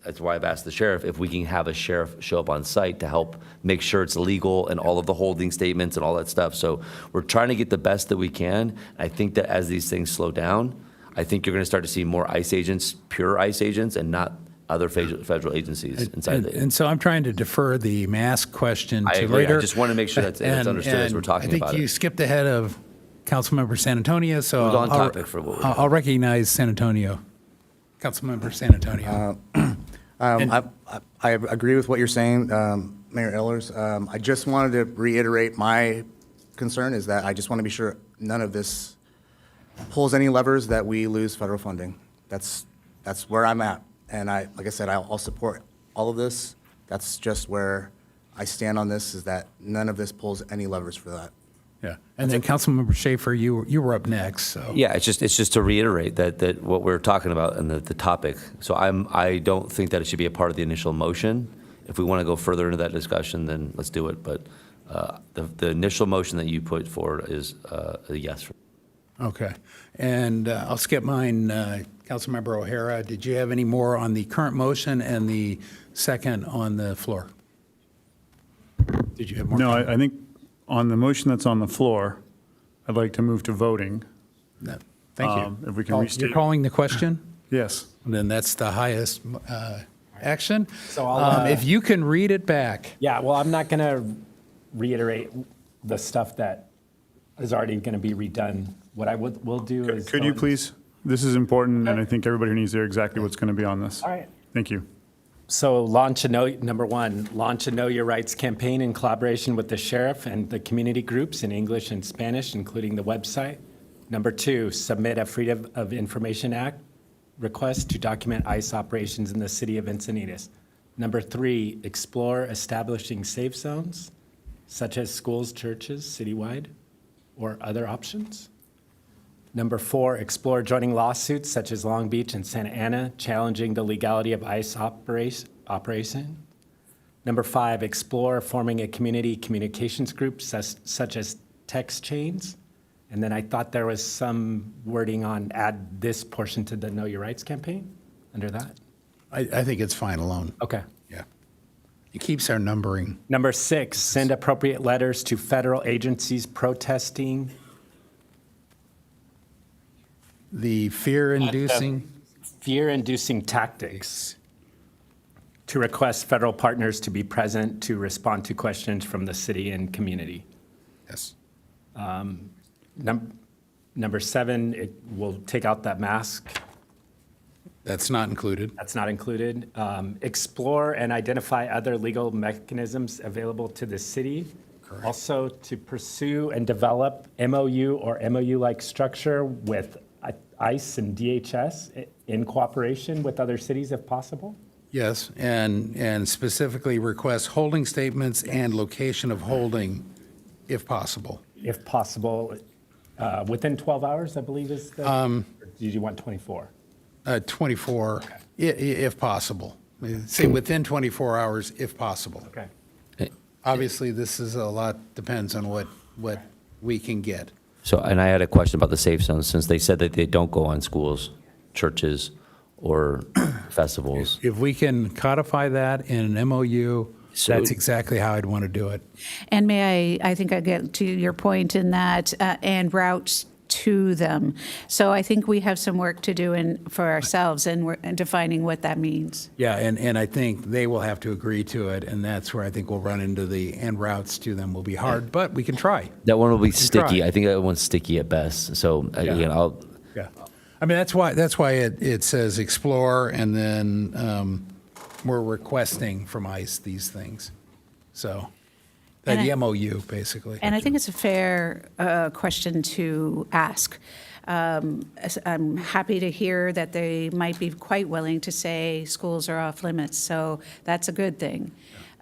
that's why I've asked the sheriff if we can have a sheriff show up on site to help make sure it's legal and all of the holding statements and all that stuff. So we're trying to get the best that we can. I think that as these things slow down, I think you're going to start to see more ICE agents, pure ICE agents, and not other federal agencies inside the. And so I'm trying to defer the mask question I to agree. later. I just want to make sure that's understood as we're talking about I think you it. skipped ahead of Councilmember San Antonio, so It was on topic for what we're doing. I'll recognize San Antonio. Councilmember San Antonio. I agree with what you're saying, Mayor Ehlers. I just wanted to reiterate my concern is that I just want to be sure none of this pulls any levers that we lose federal funding. That's where I'm at. And like I said, I'll support all of this. That's just where I stand on this, is that none of this pulls any levers for that. Yeah. And then Councilmember Schaefer, you were up next, so. Yeah, it's just to reiterate that what we're talking about and the topic. So I don't think that it should be a part of the initial motion. If we want to go further into that discussion, then let's do it. But the initial motion that you put forward is a yes. Okay. And I'll skip mine. Councilmember O'Hara, did you have any more on the current motion and the second on the floor? Did you have more? No, I think on the motion that's on the floor, I'd like to move to voting. No. Thank you. If we can restate. You're calling the question? Yes. Then that's the highest action. So I'll, If you can read it back. Yeah, well, I'm not going to reiterate the stuff that is already going to be redone. What I will do is. Could you please? This is important, and I think everybody needs to hear exactly what's going to be on this. All right. Thank you. So number one, launch a Know Your Rights campaign in collaboration with the sheriff and the community groups in English and Spanish, including the website. Number two, submit a Freedom of Information Act request to document ICE operations in the city of Encinitas. Number three, explore establishing safe zones, such as schools, churches, citywide, or other options. Number 4, explore joining lawsuits such as Long Beach and Santa Ana challenging the legality of ICE operation. Number 5, explore forming a community communications group such as text chains. And then I thought there was some wording on add this portion to the Know Your Rights campaign under that. I think it's fine alone. Okay. Yeah. It keeps our numbering. Number 6, send appropriate letters to federal agencies protesting The fear-inducing. fear-inducing tactics to request federal partners to be present to respond to questions from the city and community. Yes. Number 7, it will take out that mask. That's not included. That's not included. Explore and identify other legal mechanisms available to the city. Correct. Also, to pursue and develop MOU or MOU-like structure with ICE and DHS in cooperation with other cities if possible. Yes, and specifically request holding statements and location of holding, if possible. If possible, within 12 hours, I believe is the, or did you want 24? 24, if possible. Say within 24 hours, if possible. Okay. Obviously, this is a lot, depends on what we can get. So, and I had a question about the safe zones, since they said that they don't go on schools, churches, or festivals. If we can codify that in an MOU, So- that's exactly how I'd want to do it. And may I think I get to your point in that, and routes to them. So I think we have some work to do for ourselves in defining what that means. Yeah, and I think they will have to agree to it, and that's where I think we'll run into the en routes to them will be hard, but we can try. That one will be try. sticky. I think that one's sticky at best. So, again, I'll, Yeah. I mean, that's why it says explore, and then we're requesting from ICE these things. So, And the I- MOU, basically. And I think it's a fair question to ask. I'm happy to hear that they might be quite willing to say schools are off limits, so that's a good thing.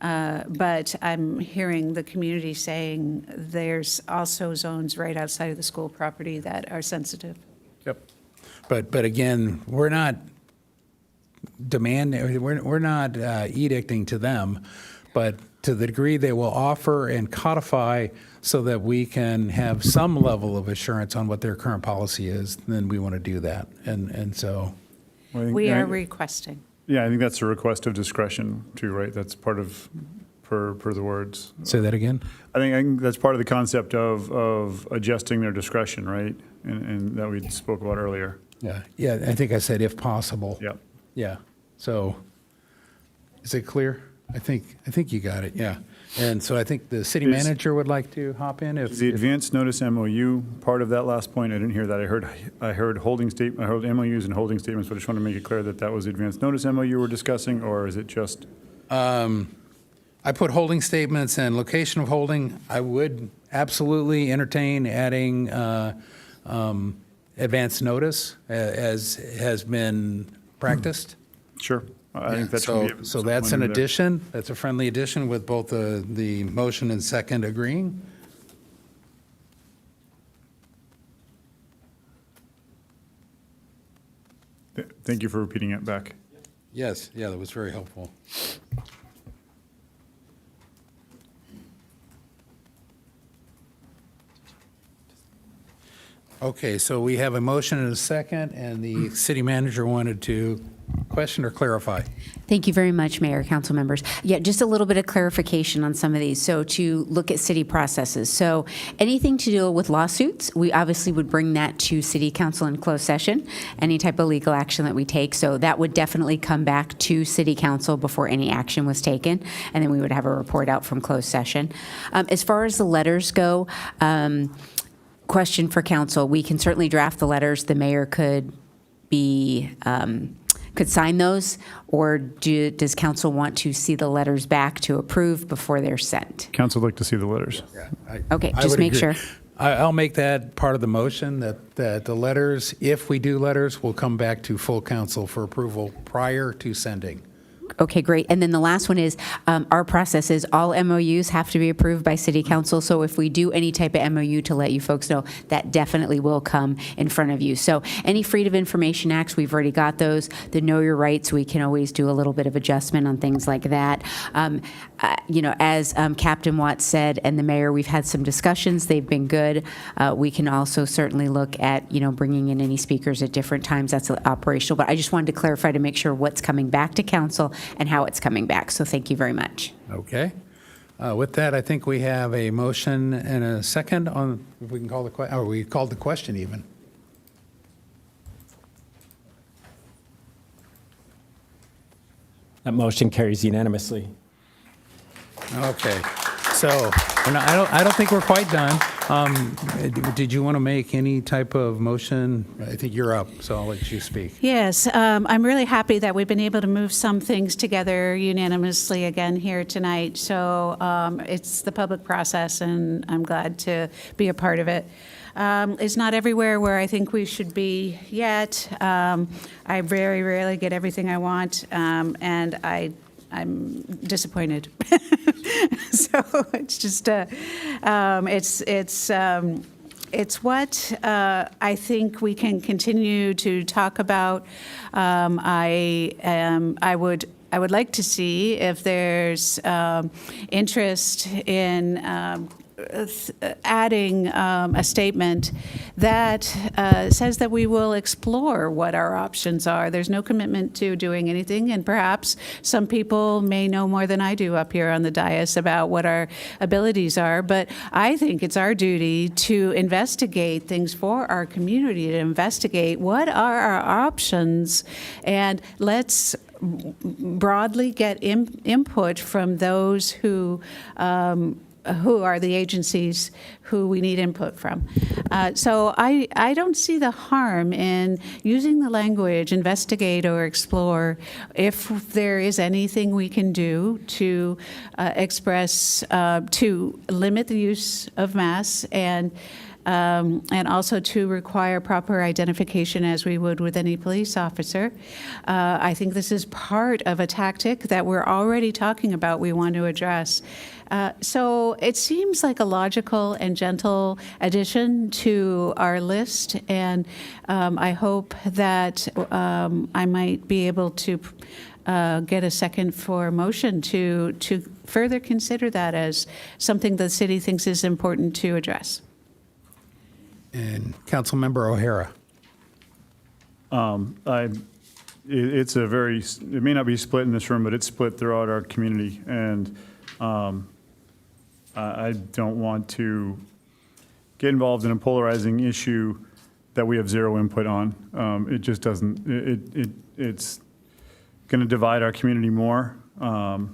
But I'm hearing the community saying there's also zones right outside of the school property that are sensitive. Yep. But again, we're not demanding, we're not edicting to them, but to the degree they will offer and codify so that we can have some level of assurance on what their current policy is, then we want to do that. And so. We are requesting. Yeah, I think that's a request of discretion too, right? That's part of, per the words. Say that again? I think that's part of the concept of adjusting their discretion, right? And that we spoke about earlier. Yeah, I think I said if possible. Yeah. Yeah, so, is it clear? I think you got it, yeah. And so I think the city manager would like to hop in if. Is the advance notice MOU part of that last point? I didn't hear that. I heard I heard MOUs and holding statements, but I just want to make it clear that that was the advance notice MOU we're discussing, or is it just? I put holding statements and location of holding. I would absolutely entertain adding advance notice as has been practiced. Sure. I think that So, should be. so that's an addition. That's a friendly addition with both the motion and second agreeing. Thank you for repeating it back. Yes, yeah, that was very helpful. Okay, so we have a motion and a second, and the city manager wanted to question or clarify. Thank you very much, Mayor, council members. Yeah, just a little bit of clarification on some of these. So to look at city processes. So anything to do with lawsuits, we obviously would bring that to city council in closed session, any type of legal action that we take. So that would definitely come back to city council before any action was taken. And then we would have a report out from closed session. As far as the letters go, question for council, we can certainly draft the letters. The mayor could be, could sign those, or does council want to see the letters back to approve before they're sent? Council would like to see the letters. Okay, I just would make agree. sure. I'll make that part of the motion, that the letters, if we do letters, will come back to full council for approval prior to sending. Okay, great. And then the last one is, our process is all MOUs have to be approved by City Council. So if we do any type of MOU, to let you folks know, that definitely will come in front of you. So any Freedom of Information Acts, we've already got those. The Know Your Rights, we can always do a little bit of adjustment on things like that. As Captain Watts said, and the mayor, we've had some discussions. They've been good. We can also certainly look at, bringing in any speakers at different times. That's operational. But I just wanted to clarify to make sure what's coming back to council and how it's coming back. So thank you very much. Okay. With that, I think we have a motion and a second on, if we can call the question, or we called the question even. That motion carries unanimously. Okay. So I don't think we're quite done. Did you want to make any type of motion? I think you're up, so I'll let you speak. Yes, I'm really happy that we've been able to move some things together unanimously again here tonight. So it's the public process, and I'm glad to be a part of it. It's not everywhere where I think we should be yet. I very rarely get everything I want, and I'm disappointed. So it's just, it's what I think we can continue to talk about. I would like to see if there's interest in adding a statement that says that we will explore what our options are. There's no commitment to doing anything, and perhaps some people may know more than I do up here on the dais about what our abilities are, but I think it's our duty to investigate things for our community, to investigate what are our options, and let's broadly get input from those who are the agencies who we need input from. So I don't see the harm in using the language, investigate or explore, if there is anything we can do to express, to limit the use of mass and also to require proper identification as we would with any police officer. I think this is part of a tactic that we're already talking about we want to address. So it seems like a logical and gentle addition to our list, and I hope that I might be able to get a second for motion to further consider that as something the city thinks is important to address. And Councilmember O'Hara. It's a very, it may not be split in this room, but it's split throughout our community. And I don't want to get involved in a polarizing issue that we have zero input on. It just doesn't, it's going to divide our community more. Not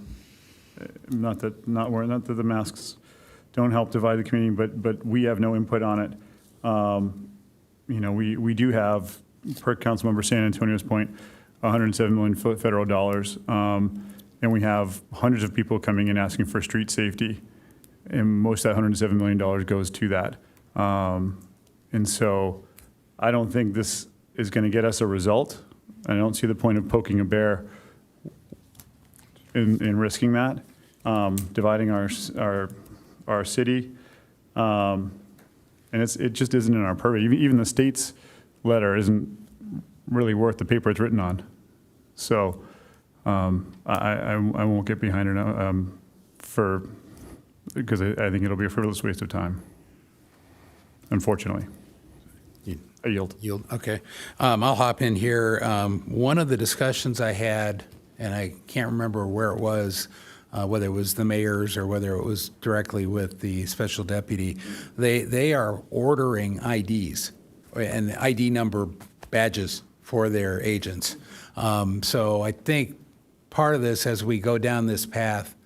that the masks don't help divide the community, but we have no input on it. We do have, per Councilmember San Antonio's point, 107 million federal dollars, and we have hundreds of people coming in asking for street safety, and most of that $107 million goes to that. And so I don't think this is going to get us a result. I don't see the point of poking a bear in risking that, dividing our city. And it just isn't in our purview. Even the state's letter isn't really worth the paper it's written on. So I won't get behind it because I think it'll be a frivolous waste of time, unfortunately. I yield. Okay. I'll hop in here. One of the discussions I had, and I can't remember where it was, whether it was the mayor's or whether it was directly with the special deputy, they are ordering IDs and ID number badges for their agents. So I think part of this, as we go down this path,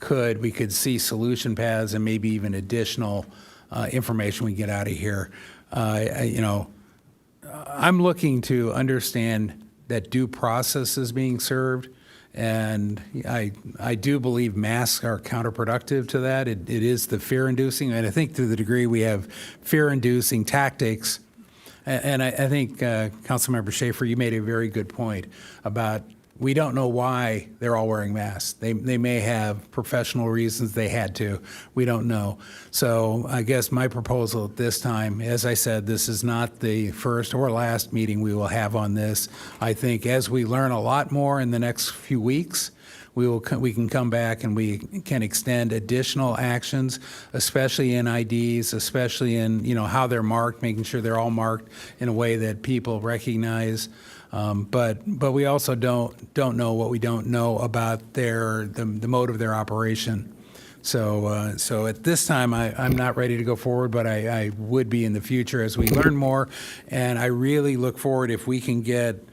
we could see solution paths and maybe even additional information we get out of here. I'm looking to understand that due process is being served. And I do believe masks are counterproductive to that. It is the fear-inducing, and I think to the degree we have fear-inducing tactics, and I think, Councilmember Schaefer, you made a very good point about we don't know why they're all wearing masks. They may have professional reasons they had to. We don't know. So I guess my proposal at this time, as I said, this is not the first or last meeting we will have on this. I think as we learn a lot more in the next few weeks, we can come back and we can extend additional actions, especially in IDs, especially in, how they're marked, making sure they're all marked in a way that people recognize. But we also don't know what we don't know about the mode of their operation. So at this time, I'm not ready to go forward, but I would be in the future as we learn more. And I really look forward if we can get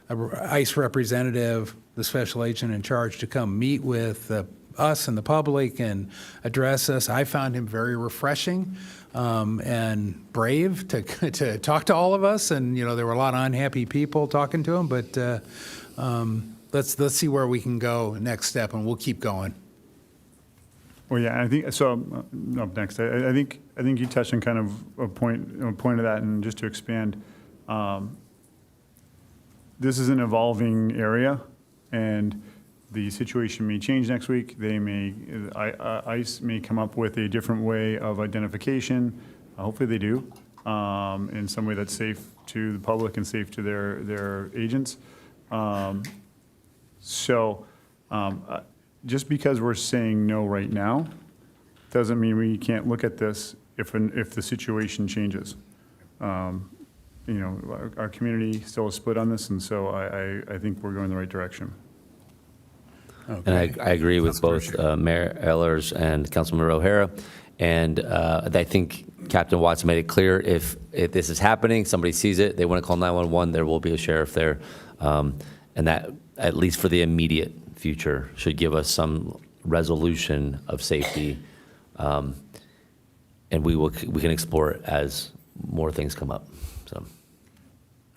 an ICE representative, the special agent in charge, to come meet with us and the public and address us. I found him very refreshing and brave to talk to all of us. And, there were a lot of unhappy people talking to him, but let's see where we can go next step, and we'll keep going. Well, yeah, I think, so up next, I think you touched on kind of a point of that, and just to expand, this is an evolving area, and the situation may change next week. ICE may come up with a different way of identification. Hopefully they do, in some way that's safe to the public and safe to their agents. Just because we're saying no right now, doesn't mean we can't look at this if the situation changes. Our community still is split on this, and so I think we're going the right direction. And I agree with both Mayor Ehlers and Councilmember O'Hara. And I think Captain Watson made it clear, if this is happening, somebody sees it, they want to call 911, there will be a sheriff there. And that, at least for the immediate future, should give us some resolution of safety. And we can explore it as more things come up. So.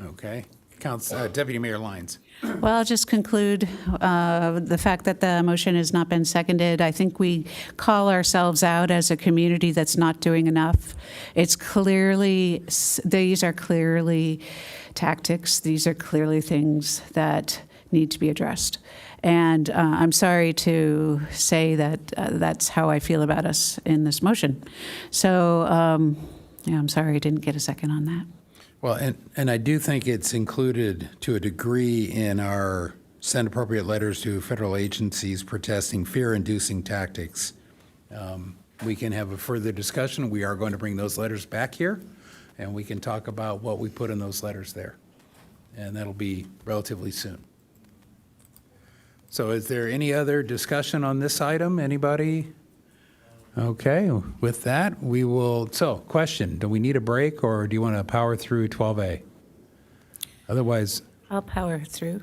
Okay. Deputy Mayor Lyons. Well, I'll just conclude the fact that the motion has not been seconded. I think we call ourselves out as a community that's not doing enough. These are clearly tactics. These are clearly things that need to be addressed. And I'm sorry to say that that's how I feel about us in this motion. So, I'm sorry I didn't get a second on that. Well, and I do think it's included to a degree in our send appropriate letters to federal agencies protesting fear-inducing tactics. We can have a further discussion. We are going to bring those letters back here, and we can talk about what we put in those letters there. And that'll be relatively soon. So is there any other discussion on this item? Anybody? Okay, with that, question, do we need a break, or do you want to power through 12A? Otherwise. I'll power through.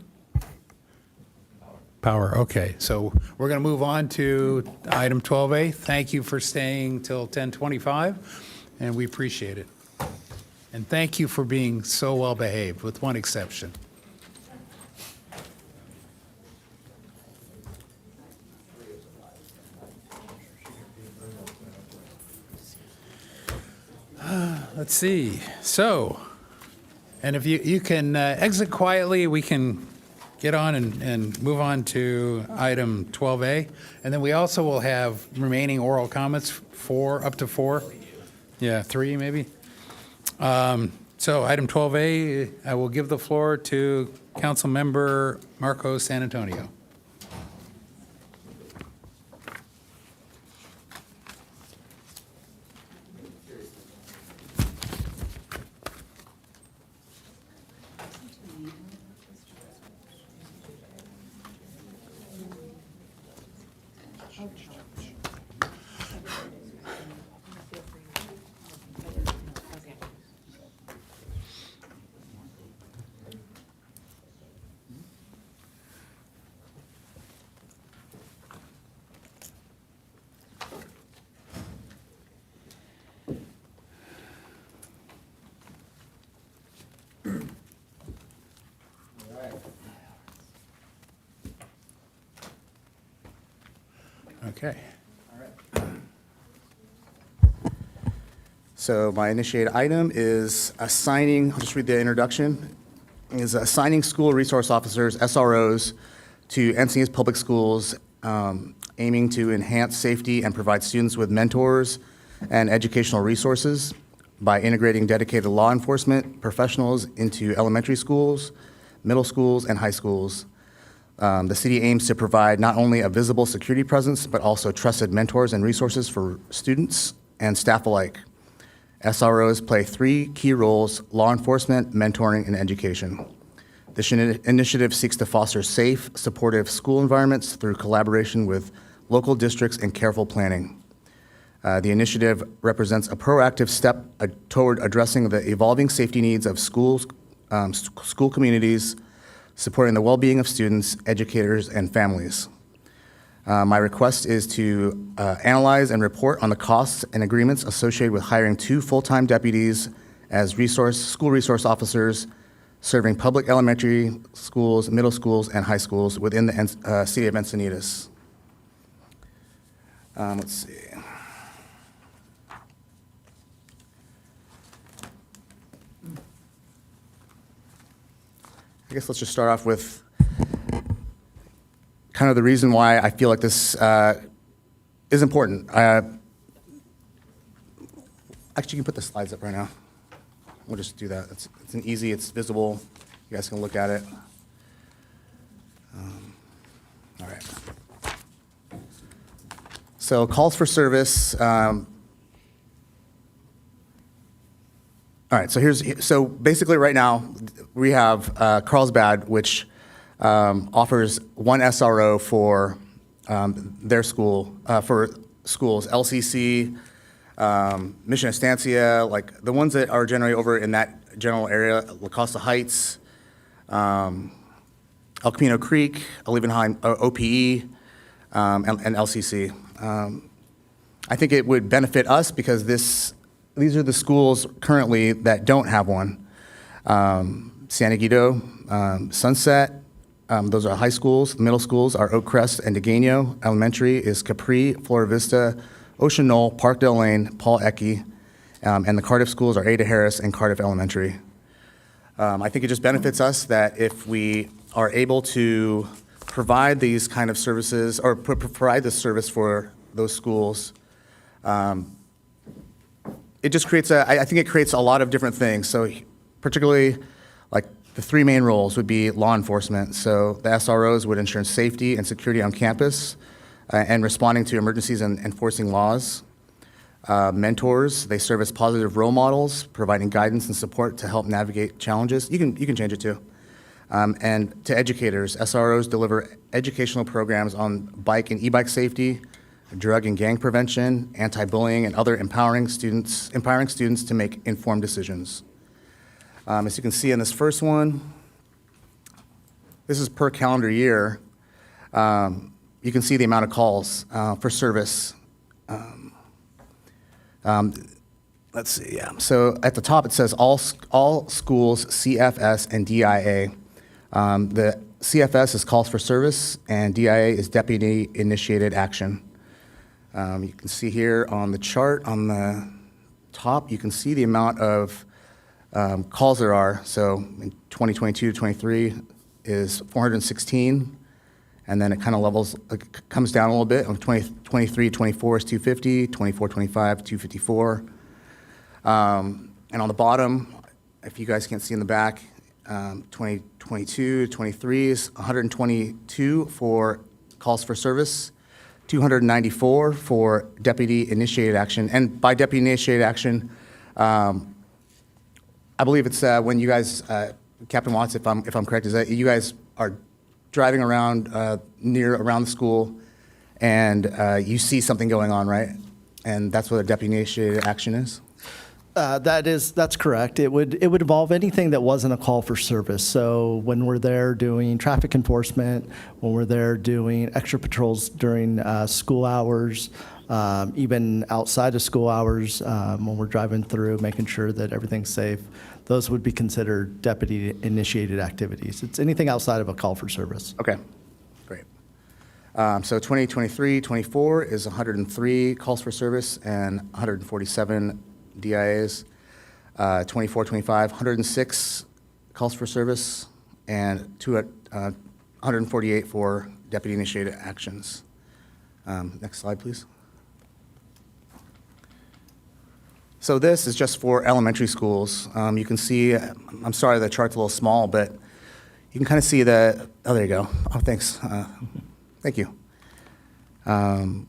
Okay. So we're going to move on to item 12A. Thank you for staying till 10:25, and we appreciate it. And thank you for being so well behaved, with one exception. Let's see. So, and if you can exit quietly, we can get on and move on to item 12A. And then we also will have remaining oral comments, up to four. Yeah, 3 maybe. So item 12A, I will give the floor to Councilmember Marco San Antonio. Okay. So my initiated item is assigning, I'll just read the introduction, is assigning school resource officers, SROs, to Encinitas Public Schools, aiming to enhance safety and provide students with mentors and educational resources by integrating dedicated law enforcement professionals into elementary schools, middle schools, and high schools. The city aims to provide not only a visible security presence, but also trusted mentors and resources for students and staff alike. SROs play 3 key roles: law enforcement, mentoring, and education. This initiative seeks to foster safe, supportive school environments through collaboration with local districts and careful planning. The initiative represents a proactive step toward addressing the evolving safety needs of schools, school communities, supporting the well-being of students, educators, and families. My request is to analyze and report on the costs and agreements associated with hiring 2 full-time deputies as school resource officers serving public elementary schools, middle schools, and high schools within the city of Encinitas. Let's see. I guess let's just start off with kind of the reason why I feel like this is important. Actually, you can put the slides up right now. We'll just do that. It's an easy, it's visible. You guys can look at it. All right. So calls for service. All right, so basically right now we have Carlsbad, which offers 1 SRO for their school, for schools, LCC, Mission Estancia, like the ones that are generally over in that general area, La Costa Heights, El Camino Creek, Olivenheim, OPE, and LCC. I think it would benefit us because these are the schools currently that don't have one. San Guido, Sunset, those are high schools. Middle schools are Oak Crest and Degano. Elementary is Capri, Flora Vista, Ocean Knoll, Parkdale Lane, Paul Ecke, and the Cardiff schools are Ada Harris and Cardiff Elementary. I think it just benefits us that if we are able to provide these kind of services or provide this service for those schools, it just creates I think it creates a lot of different things. So particularly like the 3 main roles would be law enforcement. So the SROs would ensure safety and security on campus and responding to emergencies and enforcing laws. Mentors, they serve as positive role models, providing guidance and support to help navigate challenges. You can change it too. And to educators, SROs deliver educational programs on bike and e-bike safety, drug and gang prevention, anti-bullying, and other empowering students to make informed decisions. As you can see in this first one, this is per calendar year. You can see the amount of calls for service. Let's see, yeah. So at the top it says all schools, CFS, and DIA. The CFS is calls for service, and DIA is deputy initiated action. You can see here on the chart on the top, you can see the amount of calls there are. So in 2022 to 23 is 416, and then it kind of levels, comes down a little bit. On 23, 24 is 250, 24, 25, 254. And on the bottom, if you guys can't see in the back, 2022 to 23 is 122 for calls for service, 294 for deputy-initiated action. And by deputy-initiated action, I believe it's when you guys, Captain Watts, if I'm correct, is that you guys are driving around around the school and you see something going on, right? And that's what a deputy-initiated action is? That's correct. It would involve anything that wasn't a call for service. So when we're there doing traffic enforcement, when we're there doing extra patrols during school hours, even outside of school hours, when we're driving through, making sure that everything's safe, those would be considered deputy-initiated activities. It's anything outside of a call for service. Okay, great. So 2023-24 is 103 calls for service and 147 DIAs. 24-25, 106 calls for service and 148 for deputy-initiated actions. Next slide, please. So this is just for elementary schools. You can see, I'm sorry the chart's a little small, but you can kind of see the, oh, there you go. Oh, thanks. Thank you. In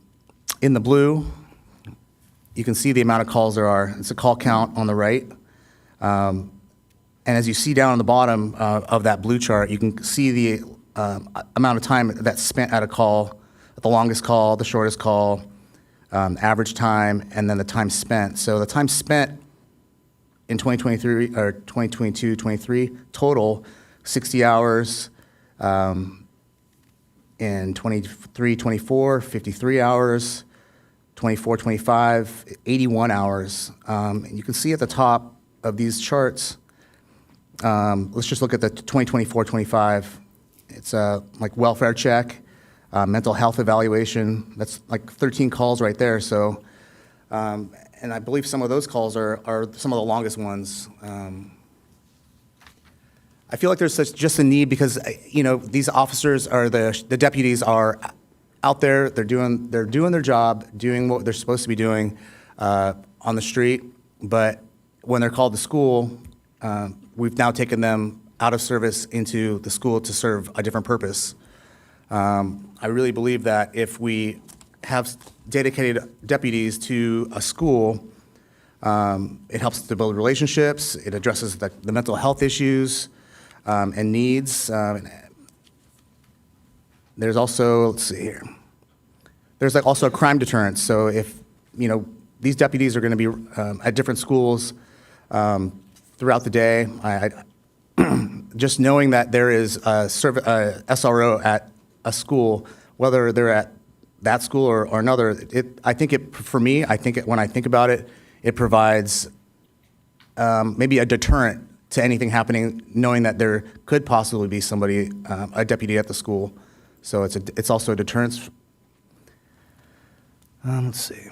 the blue, you can see the amount of calls there are. It's a call count on the right. And as you see down on the bottom of that blue chart, you can see the amount of time that's spent at a call, the longest call, the shortest call, average time, and then the time spent. So the time spent in 2023 or 2022, 23 total 60 hours. In 23, 24, 53 hours. 24, 25, 81 hours. And you can see at the top of these charts. Let's just look at the 2024, 25. It's like welfare check. Mental health evaluation, that's like 13 calls right there. So, and I believe some of those calls are some of the longest ones. I feel like there's just a need because, you know, these officers or the deputies are out there, they're doing their job, doing what they're supposed to be doing on the street. But when they're called to school, we've now taken them out of service into the school to serve a different purpose. I really believe that if we have dedicated deputies to a school, it helps to build relationships, it addresses the mental health issues and needs. There's also, let's see here, there's like also a crime deterrence. So if, you know, these deputies are going to be at different schools throughout the day, just knowing that there is a SRO at a school, whether they're at that school or another, I think when I think about it, it provides maybe a deterrent to anything happening, knowing that there could possibly be somebody, a deputy at the school. So it's also a deterrence. Let's see.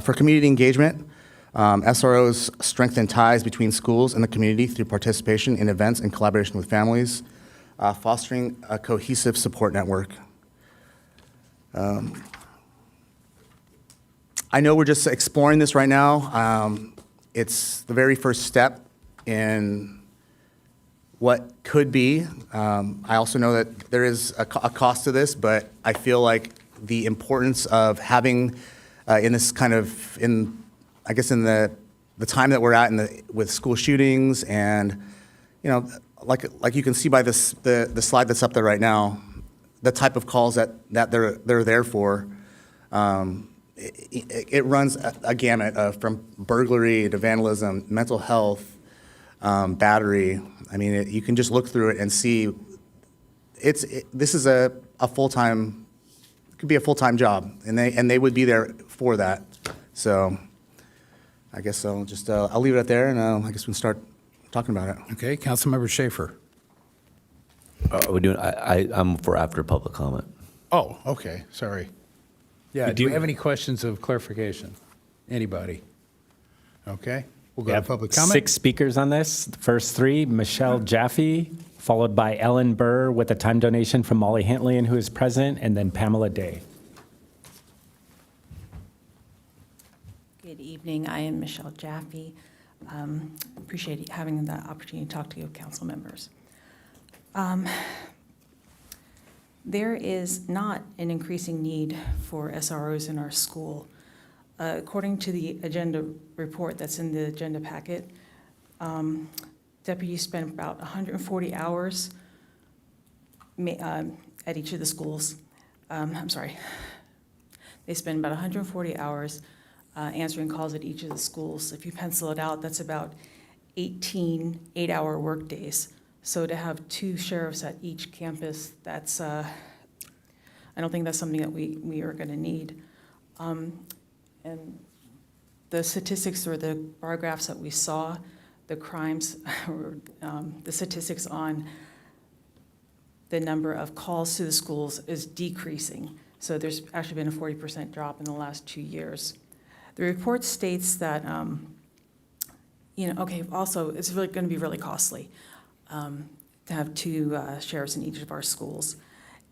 For community engagement, SROs strengthen ties between schools and the community through participation in events and collaboration with families, fostering a cohesive support network. I know we're just exploring this right now. It's the very first step in what could be. I also know that there is a cost to this, but I feel like the importance of having in this kind of, I guess in the time that we're at with school shootings and, you know, like you can see by the slide that's up there right now, the type of calls that they're there for. It runs a gamut from burglary to vandalism, mental health, battery. I mean, you can just look through it and see. This is a full-time, could be a full-time job, and they would be there for that. So, I guess I'll just I'll leave it at there, and I guess we can start talking about it. Okay, Councilmember Schaefer. We're doing. I'm for after public comment. Oh, okay, sorry. Yeah, do you have any questions of clarification? Anybody? Okay, we'll We go to have public comment. 6 speakers on this. The first 3, Michelle Jaffe, followed by Ellen Burr with a time donation from Molly Hintlian, who is present, and then Pamela Day. Good evening. I am Michelle Jaffe. Appreciate having the opportunity to talk to you, council members. There is not an increasing need for SROs in our school. According to the agenda report that's in the agenda packet, deputies spend about 140 hours at each of the schools. I'm sorry. They spend about 140 hours answering calls at each of the schools. If you pencil it out, that's about 18 8-hour workdays. So to have 2 sheriffs at each campus, that's, I don't think that's something that we are going to need. And the statistics or the bar graphs that we saw, the crimes, or the statistics on the number of calls to the schools is decreasing. So there's actually been a 40% drop in the last 2 years. The report states that, also, it's really going to be really costly. to have two sheriffs in each of our schools.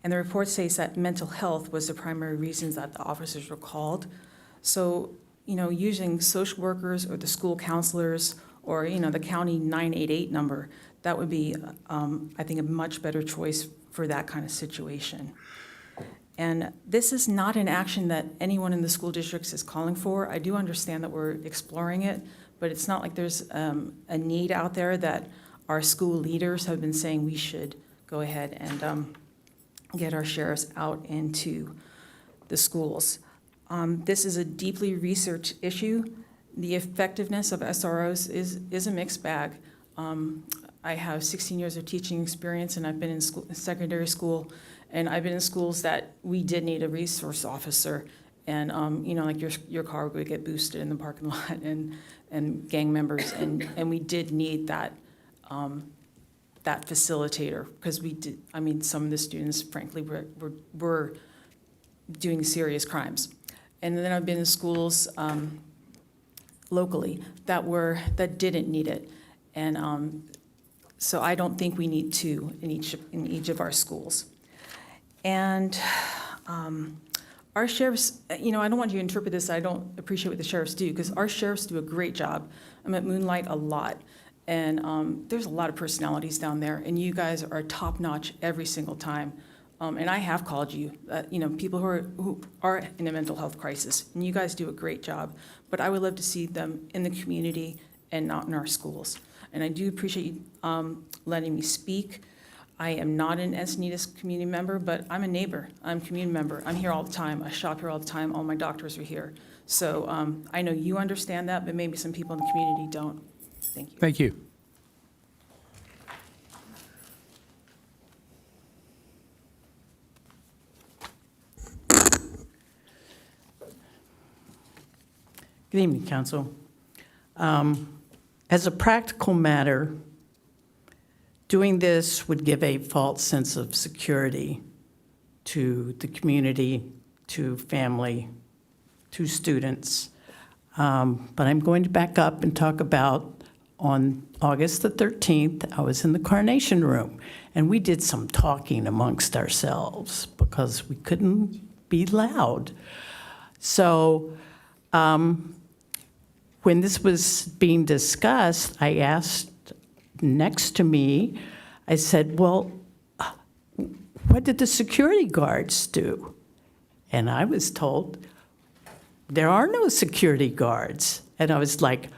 And the report states that mental health was the primary reasons that the officers were called. So, using social workers or the school counselors or, the county 988 number, that would be, I think, a much better choice for that kind of situation. And this is not an action that anyone in the school districts is calling for. I do understand that we're exploring it, but it's not like there's a need out there that our school leaders have been saying we should go ahead and get our sheriffs out into the schools. This is a deeply researched issue. The effectiveness of SROs is a mixed bag. I have 16 years of teaching experience, and I've been in secondary school, and I've been in schools that we did need a resource officer, and like your car would get boosted in the parking lot, and gang members, and we did need that that facilitator, because we did. I mean, some of the students, frankly, were doing serious crimes, and then I've been in schools locally that didn't need it, and so I don't think we need two in each of our schools. And our sheriffs, I don't want you to interpret this, I don't appreciate what the sheriffs do, because our sheriffs do a great job. I'm at Moonlight a lot, and there's a lot of personalities down there, and you guys are top-notch every single time. And I have called you, people who are in a mental health crisis, and you guys do a great job. But I would love to see them in the community and not in our schools. And I do appreciate you letting me speak. I am not an Encinitas community member, but I'm a neighbor. I'm a community member. I'm here all the time. I shop here all the time. All my doctors are here. So I know you understand that, but maybe some people in the community don't. Thank you. Thank you. Good evening, Council. As a practical matter, doing this would give a false sense of security to the community, to family, to students. But I'm going to back up and talk about on August the 13th, I was in the Carnation Room, and we did some talking amongst ourselves because we couldn't be loud. So when this was being discussed, I asked next to me, I said, well, what did the security guards do? And I was told, there are no security guards. And I was like,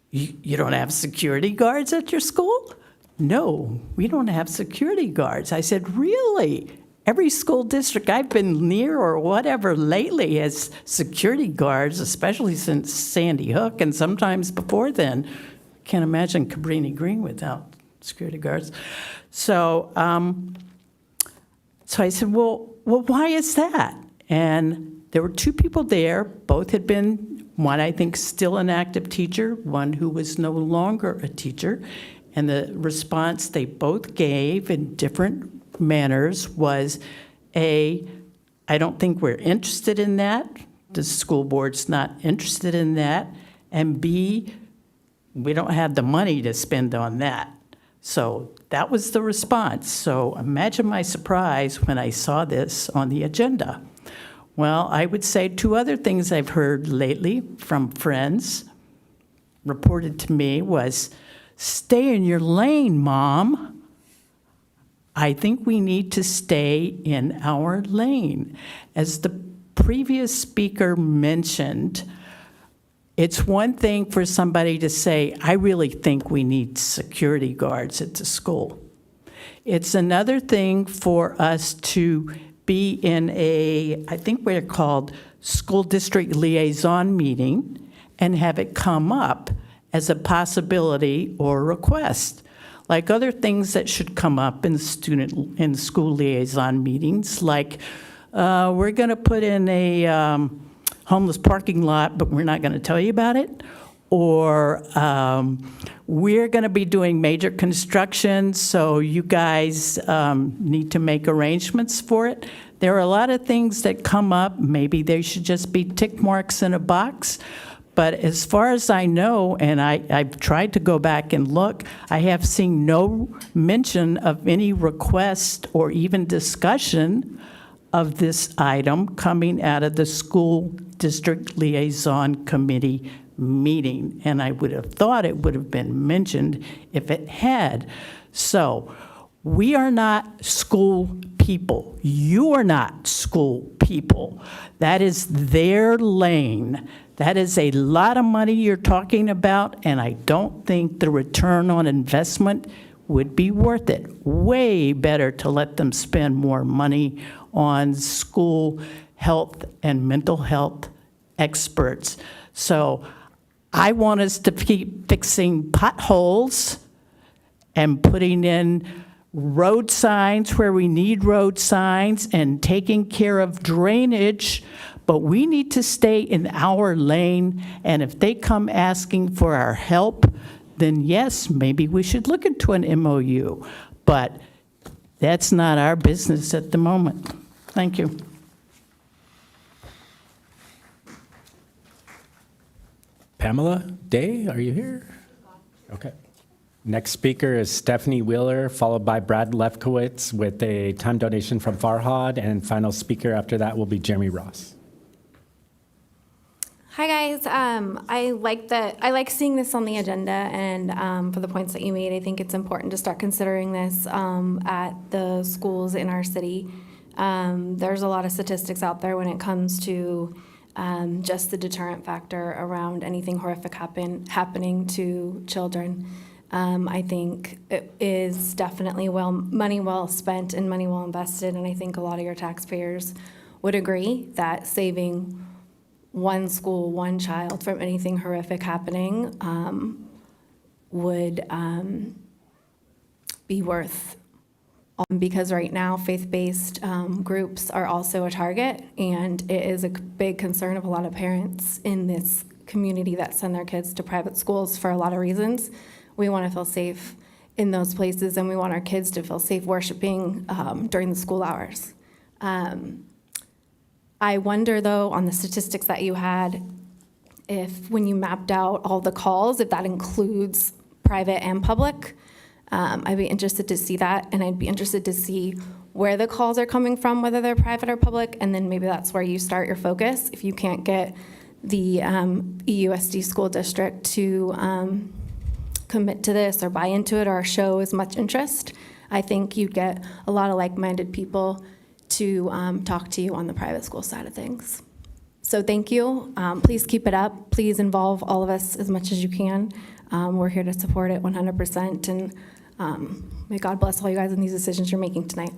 you don't have security guards at your school? No, we don't have security guards. I said, really? Every school district I've been near or whatever lately has security guards, especially since Sandy Hook, and sometimes before then. Can't imagine Cabrini Green without security guards. So, so I said, well, why is that? And there were two people there. Both had been, one I think still an active teacher, one who was no longer a teacher. And the response they both gave in different manners was I don't think we're interested in that. The school board's not interested in that. And B, we don't have the money to spend on that. So that was the response. So imagine my surprise when I saw this on the agenda. Well, I would say two other things I've heard lately from friends reported to me was, stay in your lane, Mom. I think we need to stay in our lane. As the previous speaker mentioned, it's one thing for somebody to say, I really think we need security guards at the school. It's another thing for us to be in I think we're called school district liaison meeting, and have it come up as a possibility or request. Like other things that should come up in school liaison meetings, like we're going to put in a homeless parking lot, but we're not going to tell you about it. Or we're going to be doing major construction, so you guys need to make arrangements for it. There are a lot of things that come up. Maybe they should just be tick marks in a box. But as far as I know, and I've tried to go back and look, I have seen no mention of any request or even discussion of this item coming out of the School District Liaison Committee meeting. And I would have thought it would have been mentioned if it had. So we are not school people. You are not school people. That is their lane. That is a lot of money you're talking about, and I don't think the return on investment would be worth it. Way better to let them spend more money on school health and mental health experts. So I want us to keep fixing potholes and putting in road signs where we need road signs and taking care of drainage, but we need to stay in our lane. And if they come asking for our help, then yes, maybe we should look into an MOU. But that's not our business at the moment. Thank you. Pamela Day, are you here? Okay. Next speaker is Stephanie Wheeler, followed by Brad Lefkowitz with a time donation from Farhad, and final speaker after that will be Jeremy Ross. Hi guys, I like seeing this on the agenda, and for the points that you made, I think it's important to start considering this at the schools in our city. There's a lot of statistics out there when it comes to just the deterrent factor around anything horrific happening to children. I think it is definitely money well spent and money well invested, and I think a lot of your taxpayers would agree that saving one school, one child from anything horrific happening would be worth. Because right now, faith-based groups are also a target, and it is a big concern of a lot of parents in this community that send their kids to private schools for a lot of reasons. We want to feel safe in those places, and we want our kids to feel safe worshiping during the school hours. I wonder, though, on the statistics that you had, if when you mapped out all the calls, if that includes private and public. I'd be interested to see that, and I'd be interested to see where the calls are coming from, whether they're private or public, and then maybe that's where you start your focus. If you can't get the EUSD school district to commit to this or buy into it or show as much interest, I think you'd get a lot of like-minded people to talk to you on the private school side of things. So thank you. Please keep it up. Please involve all of us as much as you can. We're here to support it 100%, and may God bless all you guys in these decisions you're making tonight.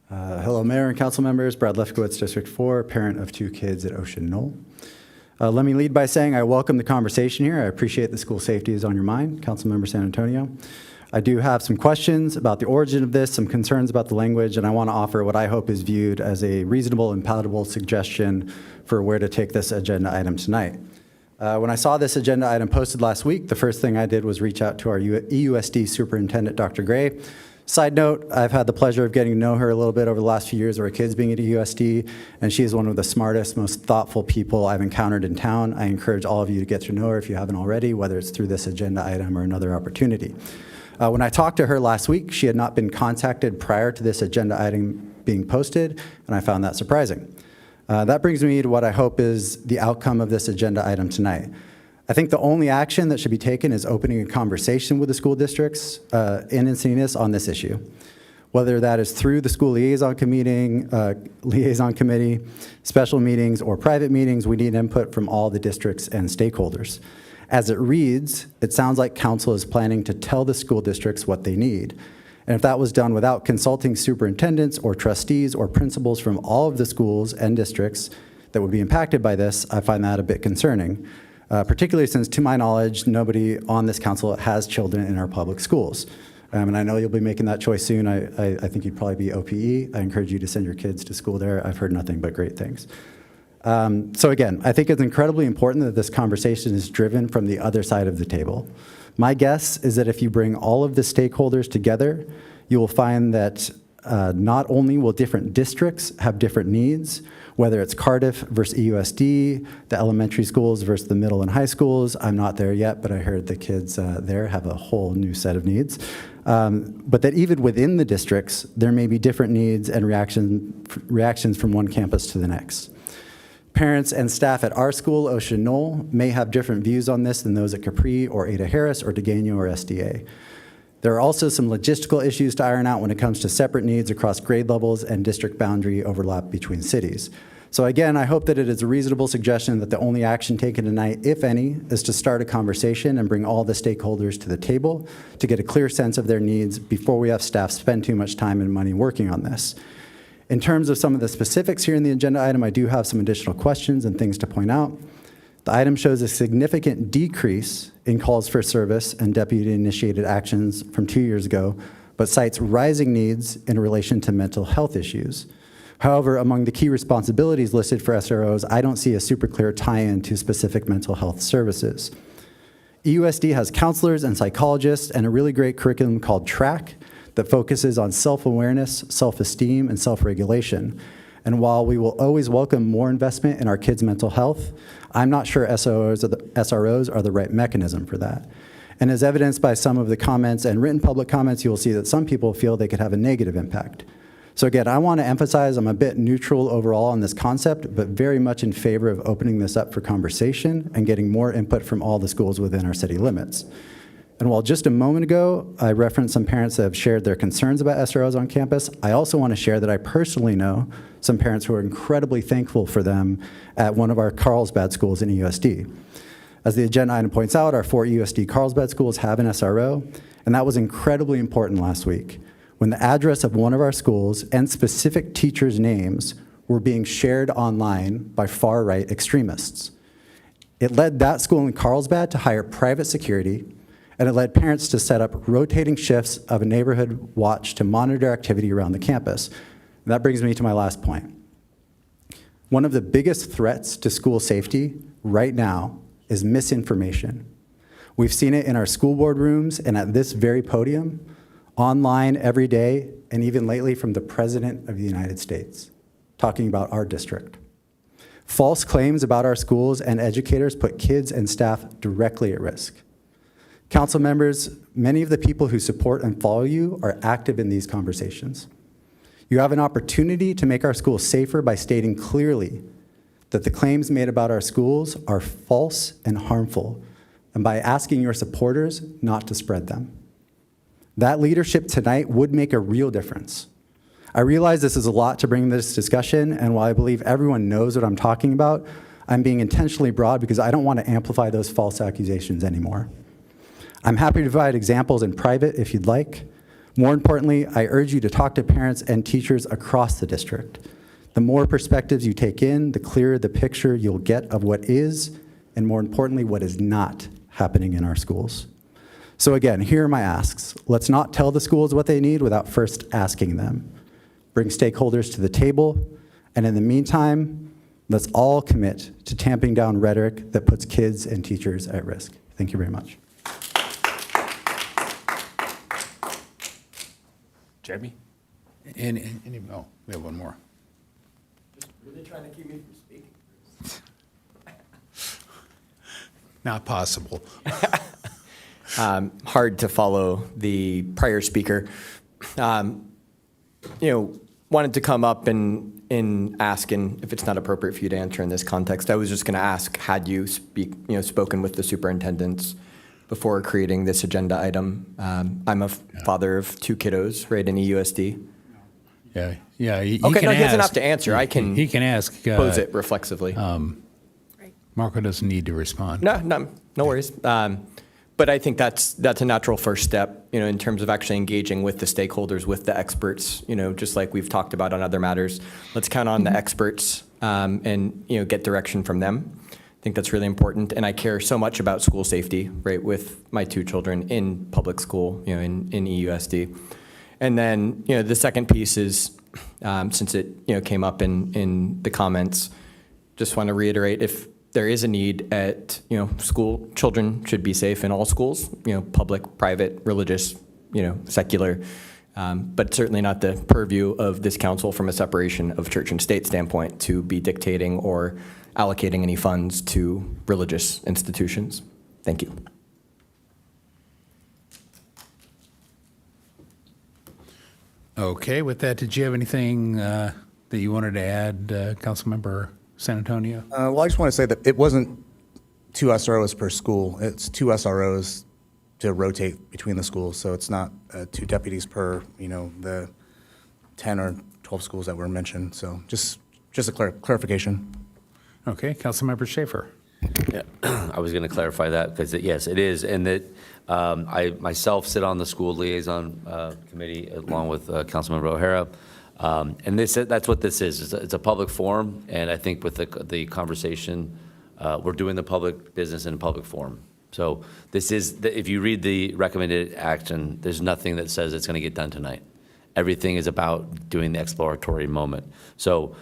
Hello, Mayor and council members. Brad Lefkowitz, District 4, parent of 2 kids at Ocean Knoll. Let me lead by saying I welcome the conversation here. I appreciate the school safety is on your mind, Councilmember San Antonio. I do have some questions about the origin of this, some concerns about the language, and I want to offer what I hope is viewed as a reasonable and palatable suggestion for where to take this agenda item tonight. When I saw this agenda item posted last week, the first thing I did was reach out to our EUSD Superintendent, Dr. Gray. Side note, I've had the pleasure of getting to know her a little bit over the last few years of our kids being at EUSD, and she is one of the smartest, most thoughtful people I've encountered in town. I encourage all of you to get to know her if you haven't already, whether it's through this agenda item or another opportunity. When I talked to her last week, she had not been contacted prior to this agenda item being posted, and I found that surprising. That brings me to what I hope is the outcome of this agenda item tonight. I think the only action that should be taken is opening a conversation with the school districts in Encinitas on this issue. Whether that is through the school liaison committee, special meetings, or private meetings, we need input from all the districts and stakeholders. As it reads, it sounds like council is planning to tell the school districts what they need. And if that was done without consulting superintendents or trustees or principals from all of the schools and districts that would be impacted by this, I find that a bit concerning. Particularly since, to my knowledge, nobody on this council has children in our public schools. And I know you'll be making that choice soon. I think you'd probably be OPE. I encourage you to send your kids to school there. I've heard nothing but great things. So again, I think it's incredibly important that this conversation is driven from the other side of the table. My guess is that if you bring all of the stakeholders together, you will find that not only will different districts have different needs, whether it's Cardiff versus EUSD, the elementary schools versus the middle and high schools. I'm not there yet, but I heard the kids there have a whole new set of needs. But that even within the districts, there may be different needs and reactions from one campus to the next. Parents and staff at our school, Ocean Knoll, may have different views on this than those at Capri or Ada Harris or Degano or SDA. There are also some logistical issues to iron out when it comes to separate needs across grade levels and district boundary overlap between cities. So again, I hope that it is a reasonable suggestion that the only action taken tonight, if any, is to start a conversation and bring all the stakeholders to the table to get a clear sense of their needs before we have staff spend too much time and money working on this. In terms of some of the specifics here in the agenda item, I do have some additional questions and things to point out. The item shows a significant decrease in calls for service and deputy-initiated actions from 2 years ago, but cites rising needs in relation to mental health issues. However, among the key responsibilities listed for SROs, I don't see a super clear tie-in to specific mental health services. EUSD has counselors and psychologists and a really great curriculum called TRACK that focuses on self-awareness, self-esteem, and self-regulation. And while we will always welcome more investment in our kids' mental health, I'm not sure SROs are the right mechanism for that. And as evidenced by some of the comments and written public comments, you will see that some people feel they could have a negative impact. So again, I want to emphasize I'm a bit neutral overall on this concept, but very much in favor of opening this up for conversation and getting more input from all the schools within our city limits. And while just a moment ago, I referenced some parents that have shared their concerns about SROs on campus, I also want to share that I personally know some parents who are incredibly thankful for them at one of our Carlsbad schools in EUSD. As the agenda item points out, our 4 EUSD Carlsbad schools have an SRO, and that was incredibly important last week when the address of one of our schools and specific teachers' names were being shared online by far-right extremists. It led that school in Carlsbad to hire private security, and it led parents to set up rotating shifts of a neighborhood watch to monitor activity around the campus. And that brings me to my last point. One of the biggest threats to school safety right now is misinformation. We've seen it in our school board rooms and at this very podium, online every day, and even lately from the President of the United States, talking about our district. False claims about our schools and educators put kids and staff directly at risk. Council members, many of the people who support and follow you are active in these conversations. You have an opportunity to make our schools safer by stating clearly that the claims made about our schools are false and harmful, and by asking your supporters not to spread them. That leadership tonight would make a real difference. I realize this is a lot to bring to this discussion, and while I believe everyone knows what I'm talking about, I'm being intentionally broad because I don't want to amplify those false accusations anymore. I'm happy to provide examples in private if you'd like. More importantly, I urge you to talk to parents and teachers across the district. The more perspectives you take in, the clearer the picture you'll get of what is, and more importantly, what is not happening in our schools. So again, here are my asks. Let's not tell the schools what they need without first asking them. Bring stakeholders to the table, and in the meantime, let's all commit to tamping down rhetoric that puts kids and teachers at risk. Thank you very much. Jeremy? Oh, we have one more. Just really trying to keep me from speaking. Not possible. Hard to follow the prior speaker. Wanted to come up and ask, and if it's not appropriate for you to answer in this context, I was just going to ask, had you spoken with the superintendents before creating this agenda item? I'm a father of 2 kiddos, right, in EUSD. Yeah. He Okay, can no, he doesn't ask. have to answer. I can. He can ask. Pose it reflexively. Marco doesn't need to respond. No worries. But I think that's a natural first step, in terms of actually engaging with the stakeholders, with the experts, just like we've talked about on other matters. Let's count on the experts and get direction from them. I think that's really important. And I care so much about school safety, right, with my 2 children in public school, in EUSD. And then, the second piece is, since it, came up in the comments, just want to reiterate, if there is a need at, school, children should be safe in all schools, public, private, religious, secular, but certainly not the purview of this council from a separation of church and state standpoint to be dictating or allocating any funds to religious institutions. Thank you. Okay, with that, did you have anything that you wanted to add, Councilmember San Antonio? Well, I just want to say that it wasn't 2 SROs per school. It's 2 SROs to rotate between the schools. So it's not 2 deputies per, the 10 or 12 schools that were mentioned. So just a clarification. Okay, Councilmember Schaefer. Yeah, I was going to clarify that because, yes, it is. And that I myself sit on the school liaison committee along with Councilmember O'Hara. And that's what this is. It's a public forum. And I think with the conversation, we're doing the public business in a public forum. So this is, if you read the recommended action, there's nothing that says it's going to get done tonight. Everything is about doing the exploratory moment. So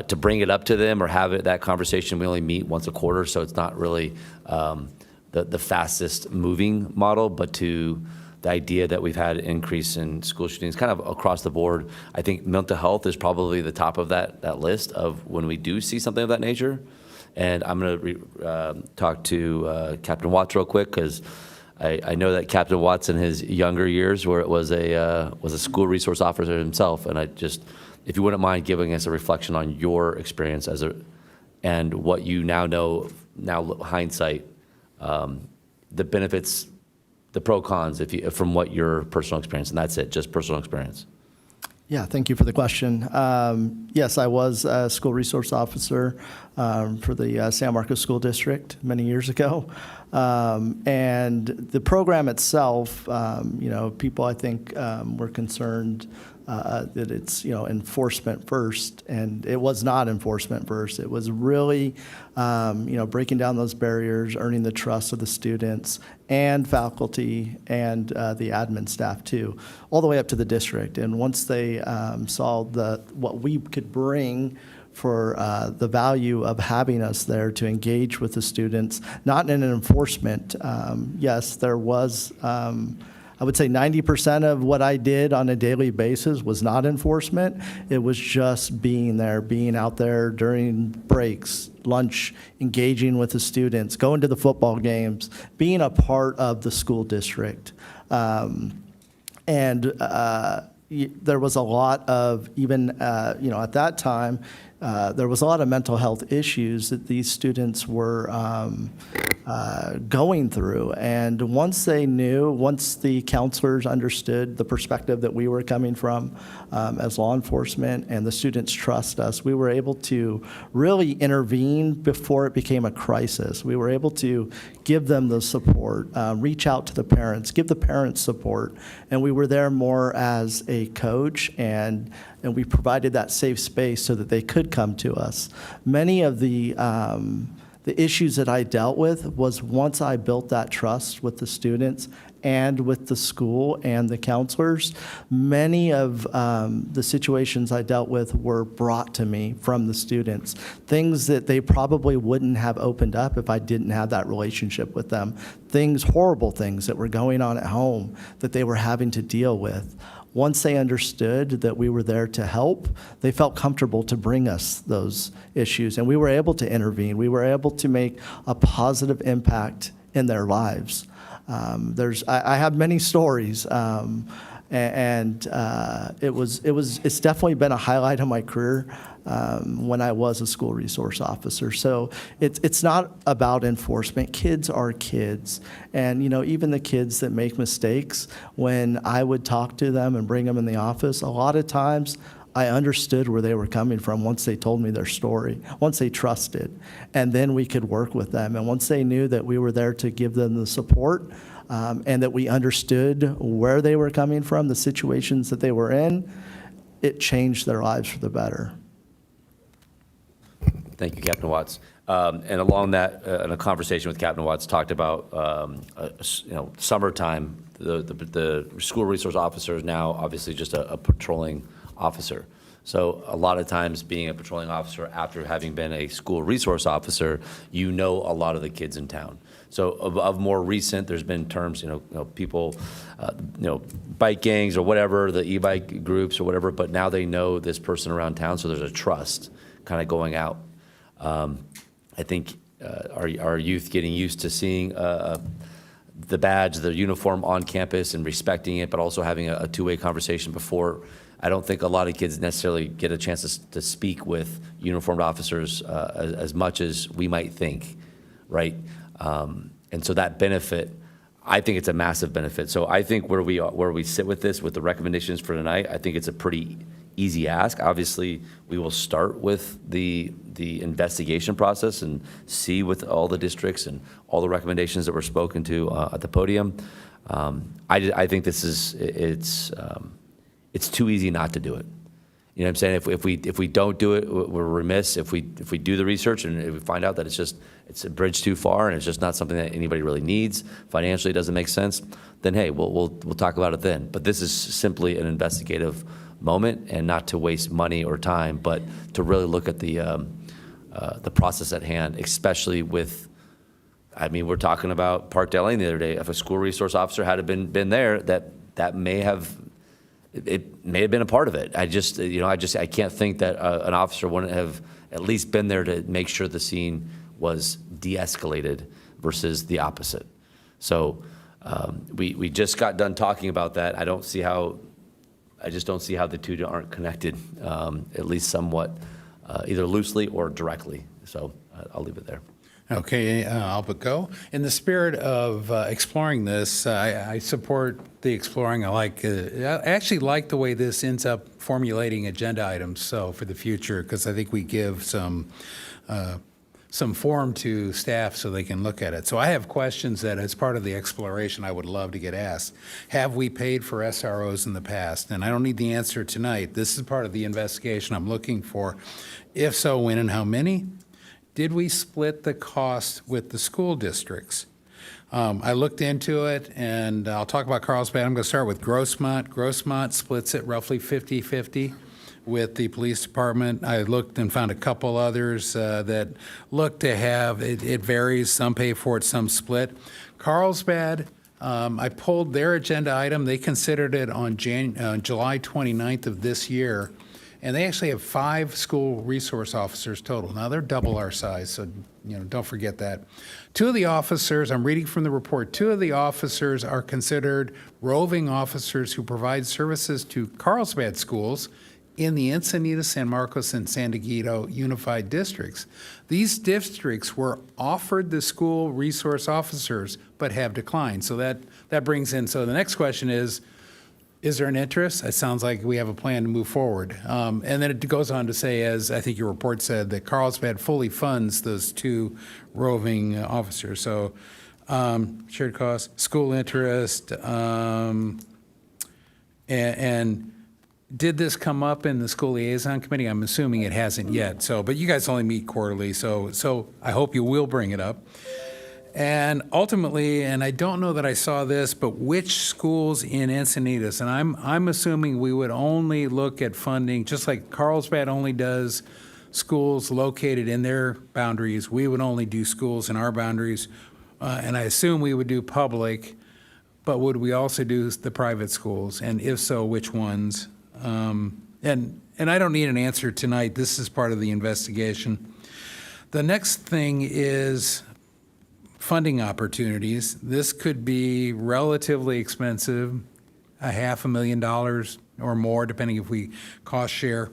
to bring it up to them or have that conversation, we only meet once a quarter, so it's not really the fastest moving model, but to the idea that we've had an increase in school shootings kind of across the board. I think mental health is probably the top of that list of when we do see something of that nature. And I'm going to talk to Captain Watts real quick because I know that Captain Watts in his younger years where it was a school resource officer himself, and if you wouldn't mind giving us a reflection on your experience and what you now know, hindsight, the benefits, the pro cons, from what your personal experience, and that's it, just personal experience. Yeah, thank you for the question. Yes, I was a school resource officer for the San Marcos School District many years ago. And the program itself, people I think were concerned that it's, enforcement first, and it was not enforcement first. It was really, breaking down those barriers, earning the trust of the students and faculty and the admin staff too, all the way up to the district. And once they saw what we could bring for the value of having us there to engage with the students, not in an enforcement. Yes, there was, I would say 90% of what I did on a daily basis was not enforcement. It was just being there, being out there during breaks, lunch, engaging with the students, going to the football games, being a part of the school district. There was a lot of, even, at that time, there was a lot of mental health issues that these students were going through. And once the counselors understood the perspective that we were coming from as law enforcement and the students trust us, we were able to really intervene before it became a crisis. We were able to give them the support, reach out to the parents, give the parents support. And we were there more as a coach, and we provided that safe space so that they could come to us. Many of the issues that I dealt with was once I built that trust with the students and with the school and the counselors, many of the situations I dealt with were brought to me from the students, things that they probably wouldn't have opened up if I didn't have that relationship with them, horrible things that were going on at home that they were having to deal with. Once they understood that we were there to help, they felt comfortable to bring us those issues, and we were able to intervene. We were able to make a positive impact in their lives. I have many stories, it's definitely been a highlight of my career when I was a school resource officer. So it's not about enforcement. Kids are kids. And, even the kids that make mistakes, when I would talk to them and bring them in the office, a lot of times I understood where they were coming from once they told me their story, once they trusted, and then we could work with them. And once they knew that we were there to give them the support, and that we understood where they were coming from, the situations that they were in, it changed their lives for the better. Thank you, Captain Watts. And along that, in a conversation with Captain Watts, talked about, summertime, the school resource officer is now obviously just a patrolling officer. So a lot of times being a patrolling officer after having been a school resource officer, you know a lot of the kids in town. So of more recent, there's been terms, people, bike gangs or whatever, the e-bike groups or whatever, but now they know this person around town, so there's a trust kind of going out. I think our youth getting used to seeing the badge, the uniform on campus and respecting it, but also having a two-way conversation before. I don't think a lot of kids necessarily get a chance to speak with uniformed officers as much as we might think, right? And so that benefit, I think it's a massive benefit. So I think where we sit with this, with the recommendations for tonight, I think it's a pretty easy ask. Obviously, we will start with the investigation process and see with all the districts and all the recommendations that were spoken to at the podium. I think it's too easy not to do it. You know what I'm saying? If we don't do it, we're remiss. If we do the research and if we find out that it's a bridge too far and it's just not something that anybody really needs, financially it doesn't make sense, then hey, we'll talk about it then. But this is simply an investigative moment, and not to waste money or time, but to really look at the process at hand, especially with, we're talking about Park Delaine the other day. If a school resource officer had been there, that may have been a part of it. I can't think that an officer wouldn't have at least been there to make sure the scene was de-escalated versus the opposite. So we just got done talking about that. I just don't see how the two aren't connected, at least somewhat, either loosely or directly. So I'll leave it there. Okay, I'll go. In the spirit of exploring this, I support the exploring. I actually like the way this ends up formulating agenda items. So for the future, because I think we give some form to staff so they can look at it. So I have questions that, as part of the exploration, I would love to get asked. Have we paid for SROs in the past? And I don't need the answer tonight. This is part of the investigation I'm looking for. If so, when and how many? Did we split the cost with the school districts? I looked into it, and I'll talk about Carlsbad. I'm going to start with Grossmont. Grossmont splits it roughly 50-50 with the police department. I looked and found a couple others that look to have, it varies, some pay for it, some split. Carlsbad, I pulled their agenda item. They considered it on July 29th of this year. And they actually have 5 school resource officers total. Now, they're double our size, so don't forget that. 2 of the officers, I'm reading from the report, 2 of the officers are considered roving officers who provide services to Carlsbad schools in the Encinitas, San Marcos, and San Diego unified districts. These districts were offered the school resource officers, but have declined. So that brings in, so the next question is there an interest? It sounds like we have a plan to move forward. And then it goes on to say, as I think your report said, that Carlsbad fully funds those 2 roving officers. So shared costs, school interest, and did this come up in the school liaison committee? I'm assuming it hasn't yet. So, but you guys only meet quarterly, so I hope you will bring it up. And ultimately, and I don't know that I saw this, but which schools in Encinitas? And I'm assuming we would only look at funding, just like Carlsbad only does schools located in their boundaries. We would only do schools in our boundaries. And I assume we would do public, but would we also do the private schools? And if so, which ones? And I don't need an answer tonight. This is part of the investigation. The next thing is funding opportunities. This could be relatively expensive, $500,000 or more, depending if we cost share.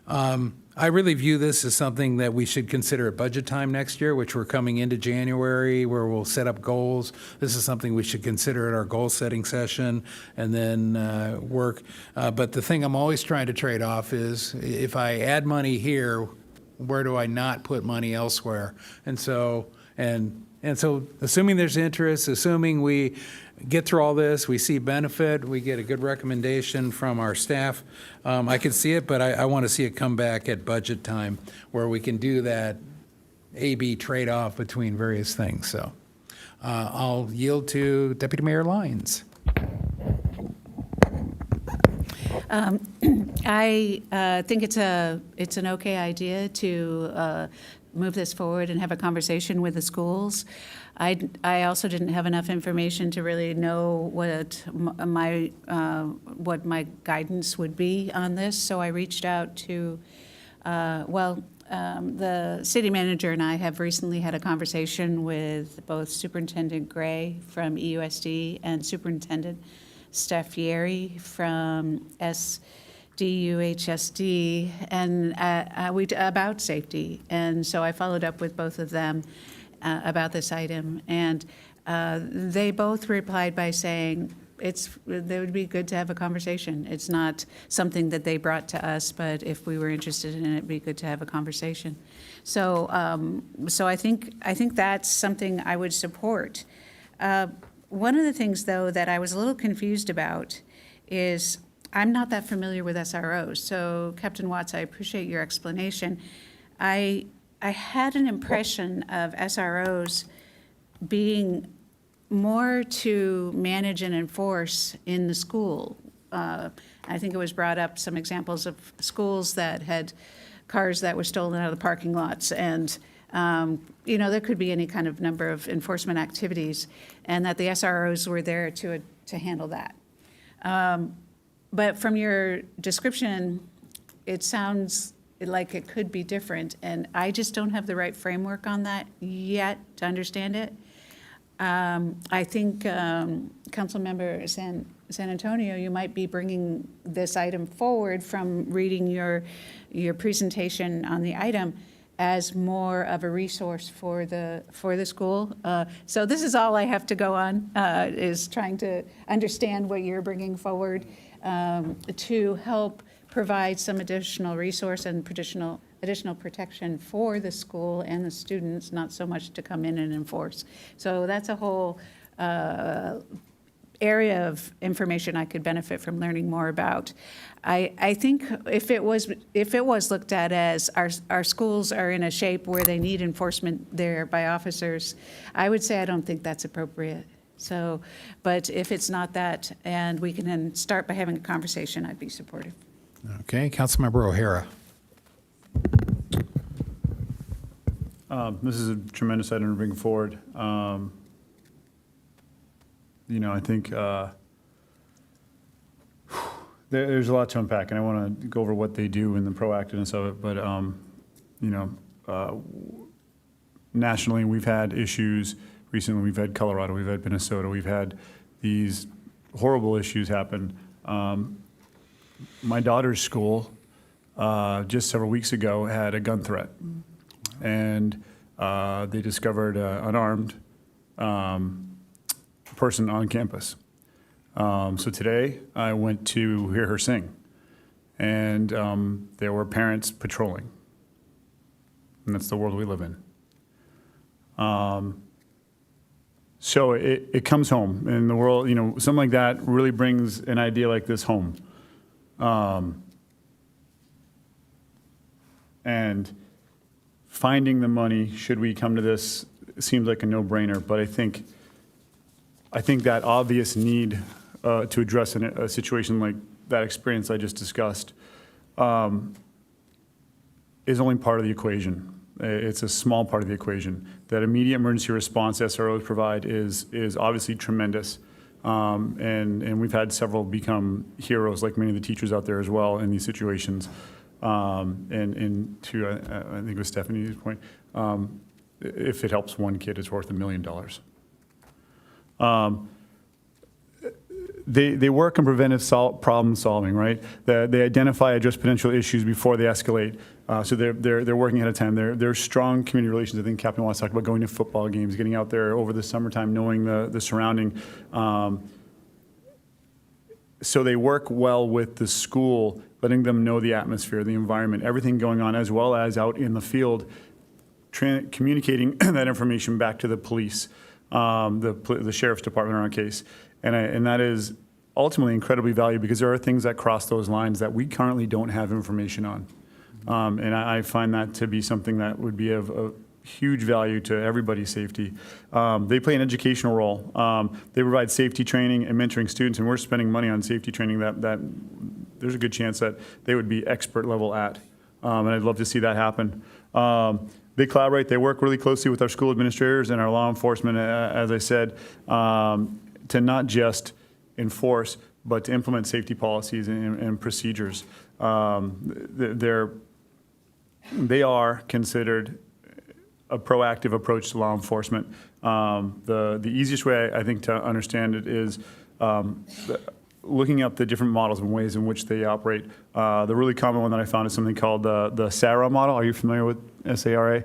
I really view this as something that we should consider at budget time next year, which we're coming into January, where we'll set up goals. This is something we should consider at our goal-setting session and then work. But the thing I'm always trying to trade off is, if I add money here, where do I not put money elsewhere? And so assuming there's interest, assuming we get through all this, we see benefit, we get a good recommendation from our staff, I can see it, but I want to see it come back at budget time where we can do that A-B trade-off between various things. So I'll yield to Deputy Mayor Lyons. I think it's an okay idea to move this forward and have a conversation with the schools. I also didn't have enough information to really know what my guidance would be on this, so I reached out to, the city manager and I have recently had a conversation with both Superintendent Gray from EUSD and Superintendent Staffieri from SDWD and about safety. And so I followed up with both of them about this item. And they both replied by saying it would be good to have a conversation. It's not something that they brought to us, but if we were interested in it, it'd be good to have a conversation. So, I think that's something I would support. One of the things, though, that I was a little confused about is I'm not that familiar with SROs. So, Captain Watts, I appreciate your explanation. I had an impression of SROs being more to manage and enforce in the school. I think it was brought up some examples of schools that had cars that were stolen out of the parking lots, and there could be any kind of number of enforcement activities, and that the SROs were there to handle that. But from your description, it sounds like it could be different, and I just don't have the right framework on that yet to understand it. I think, Councilmember San Antonio, you might be bringing this item forward from reading your presentation on the item as more of a resource for the school. So this is all I have to go on, is trying to understand what you're bringing forward to help provide some additional resource and additional protection for the school and the students, not so much to come in and enforce. So that's a whole area of information I could benefit from learning more about. I think if it was looked at as our schools are in a shape where they need enforcement there by officers, I would say I don't think that's appropriate. So, but if it's not that, and we can then start by having a conversation, I'd be supportive. Okay, Councilmember O'Hara. This is a tremendous item to bring forward. I think there's a lot to unpack, and I want to go over what they do and the proactiveness of it. But nationally, we've had issues. Recently, we've had Colorado, we've had Minnesota, we've had these horrible issues happen. My daughter's school, just several weeks ago, had a gun threat. And they discovered an unarmed person on campus. So today, I went to hear her sing. And there were parents patrolling. And that's the world we live in. So it comes home. In the world, something like that really brings an idea like this home. And finding the money, should we come to this, seems like a no-brainer. But I think that obvious need to address a situation like that experience I just discussed is only part of the equation. It's a small part of the equation. That immediate emergency response SROs provide is obviously tremendous. And we've had several become heroes, like many of the teachers out there as well, in these situations. And to, I think it was Stephanie's point, if it helps one kid, it's worth $1 million. They work on preventive problem solving, right? They identify and address potential issues before they escalate. So they're working ahead of time. They're strong community relations. I think Captain Watts talked about going to football games, getting out there over the summertime, knowing the surrounding. So they work well with the school, letting them know the atmosphere, the environment, everything going on, as well as out in the field, communicating that information back to the police, the sheriff's department on our case. And that is ultimately incredibly valuable because there are things that cross those lines that we currently don't have information on. And I find that to be something that would be of huge value to everybody's safety. They play an educational role. They provide safety training and mentoring students, and we're spending money on safety training that there's a good chance that they would be expert level at. And I'd love to see that happen. They collaborate, they work really closely with our school administrators and our law enforcement, as I said, to not just enforce, but to implement safety policies and procedures. They are considered a proactive approach to law enforcement. The easiest way, I think, to understand it is looking up the different models and ways in which they operate. The really common one that I found is something called the SARA model. Are you familiar with SARA?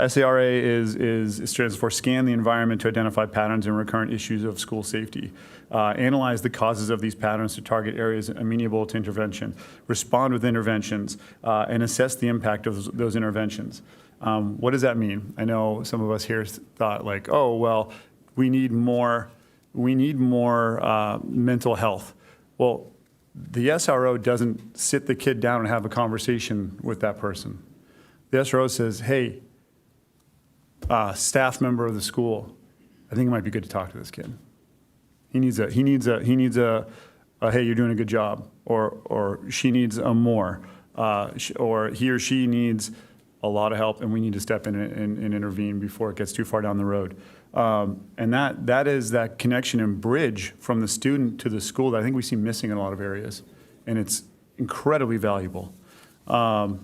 SARA stands for Scan the Environment to Identify Patterns and Recurrent Issues of School Safety. Analyze the causes of these patterns to target areas amenable to intervention. Respond with interventions and assess the impact of those interventions. What does that mean? I know some of us here thought like, oh, well, we need more mental health. Well, the SRO doesn't sit the kid down and have a conversation with that person. The SRO says, hey, staff member of the school, I think it might be good to talk to this kid. He needs a hey, you're doing a good job, or she needs a more, or he or she needs a lot of help, and we need to step in and intervene before it gets too far down the road. And that is that connection and bridge from the student to the school that I think we see missing in a lot of areas, and it's incredibly valuable. I'm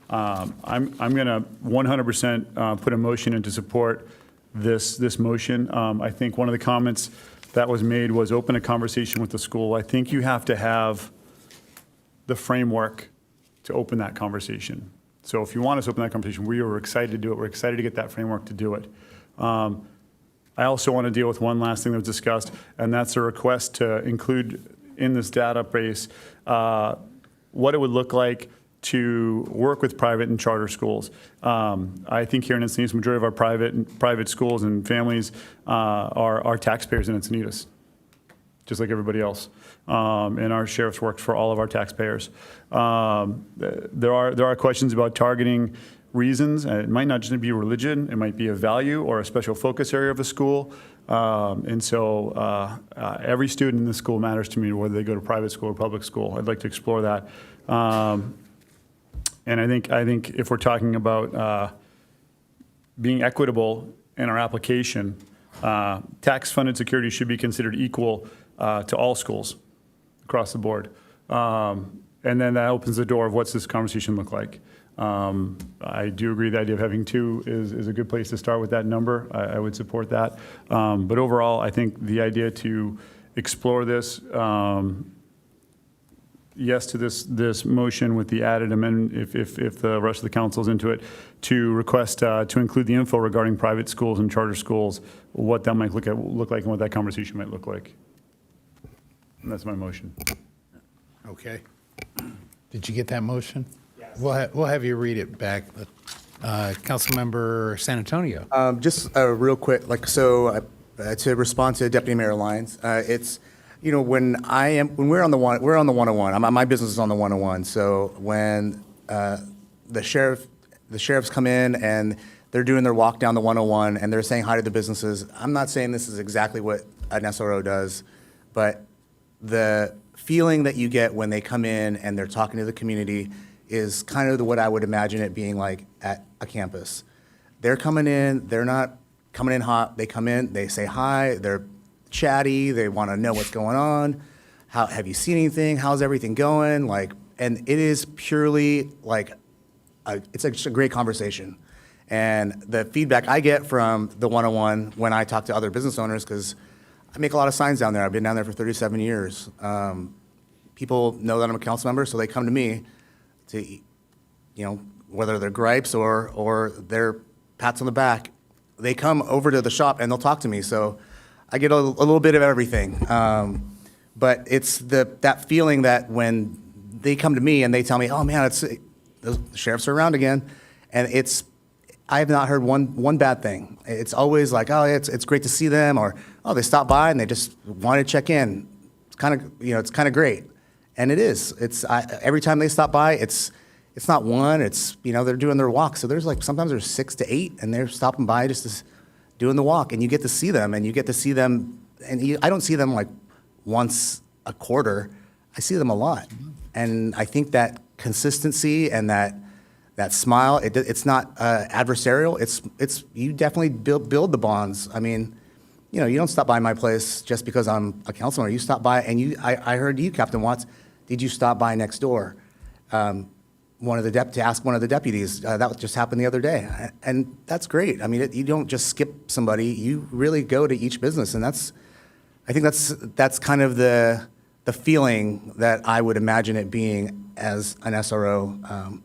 going to 100% put a motion in to support this motion. I think one of the comments that was made was open a conversation with the school. I think you have to have the framework to open that conversation. So if you want us to open that conversation, we are excited to do it. We're excited to get that framework to do it. I also want to deal with one last thing that was discussed, and that's a request to include in this database what it would look like to work with private and charter schools. I think here in Encinitas, the majority of our private schools and families are taxpayers in Encinitas, just like everybody else. And our sheriff's works for all of our taxpayers. There are questions about targeting reasons. It might not just be religion, it might be a value or a special focus area of a school. And so every student in the school matters to me, whether they go to private school or public school. I'd like to explore that. And I think if we're talking about being equitable in our application, tax-funded security should be considered equal to all schools across the board. And then that opens the door of what's this conversation look like. I do agree the idea of having two is a good place to start with that number. I would support that. But overall, I think the idea to explore this, yes to this motion with the added amendment, if the rest of the council's into it, to request to include the info regarding private schools and charter schools, what that might look like and what that conversation might look like. And that's my motion. Okay. Did you get that motion? Yes. We'll have you read it back. Councilmember San Antonio. Just real quick, to respond to Deputy Mayor Lyons, it's, when we're on the 101. My business is on the 101. So when the sheriffs come in and they're doing their walk down the 101 and they're saying hi to the businesses, I'm not saying this is exactly what an SRO does, but the feeling that you get when they come in and they're talking to the community is kind of what I would imagine it being like at a campus. They're coming in, they're not coming in hot. They come in, they say hi, they're chatty, they want to know what's going on. How have you seen anything? How's everything going? And it is purely it's just a great conversation. And the feedback I get from the 101 when I talk to other business owners, because I make a lot of signs down there. I've been down there for 37 years. People know that I'm a council member, so they come to me to, whether they're gripes or their pats on the back, they come over to the shop and they'll talk to me. So I get a little bit of everything. But it's that feeling that when they come to me and they tell me, oh man, the sheriffs are around again. And I have not heard one bad thing. It's always like, oh, it's great to see them, or, oh, they stopped by and they just wanted to check in. It's kind of great. And it is. Every time they stop by, it's not one, they're doing their walk. So sometimes there's 6 to 8 and they're stopping by just doing the walk, and you get to see them, and I don't see them like once a quarter. I see them a lot. And I think that consistency and that smile, it's not adversarial. It's you definitely build the bonds. I mean, you know, you don't stop by my place just because I'm a councilman. You stop by, and I heard you, Captain Watts, did you stop by next door? To ask one of the deputies. That just happened the other day. And that's great. I mean, you don't just skip somebody. You really go to each business. And I think that's kind of the feeling that I would imagine it being as an SRO,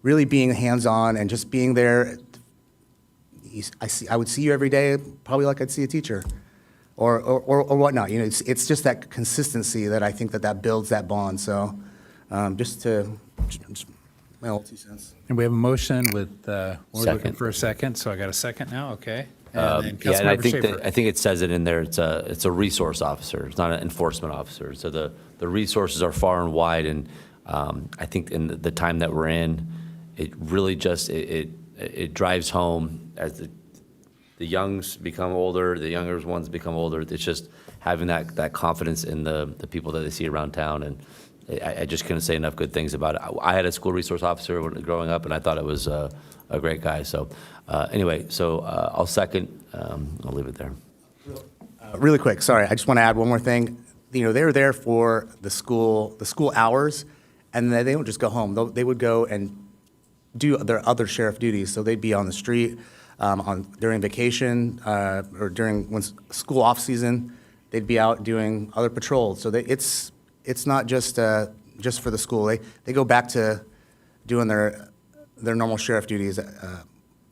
really being hands-on and just being there. I would see you every day, probably like I'd see a teacher or whatnot. You know, it's just that consistency that I think that builds that bond. So just my old 2 cents. And we have a motion with, we're looking Second. for a second, so I got a second now, okay. And then Yeah, and Councilmember Schaefer. I think it says it in there, it's a resource officer, it's not an enforcement officer. So the resources are far and wide, and I think in the time that we're in, it really just, it drives home as the youngs become older, the younger ones become older. It's just having that confidence in the people that they see around town, and I just couldn't say enough good things about it. I had a school resource officer growing up, and I thought it was a great guy. So anyway, I'll second. I'll leave it there. Really quick, sorry, I just want to add one more thing. You know, they were there for the school hours, and they don't just go home. They would go and do their other sheriff duties. So they'd be on the street during vacation or when school off season. They'd be out doing other patrols. So it's not just for the school. They go back to doing their normal sheriff duties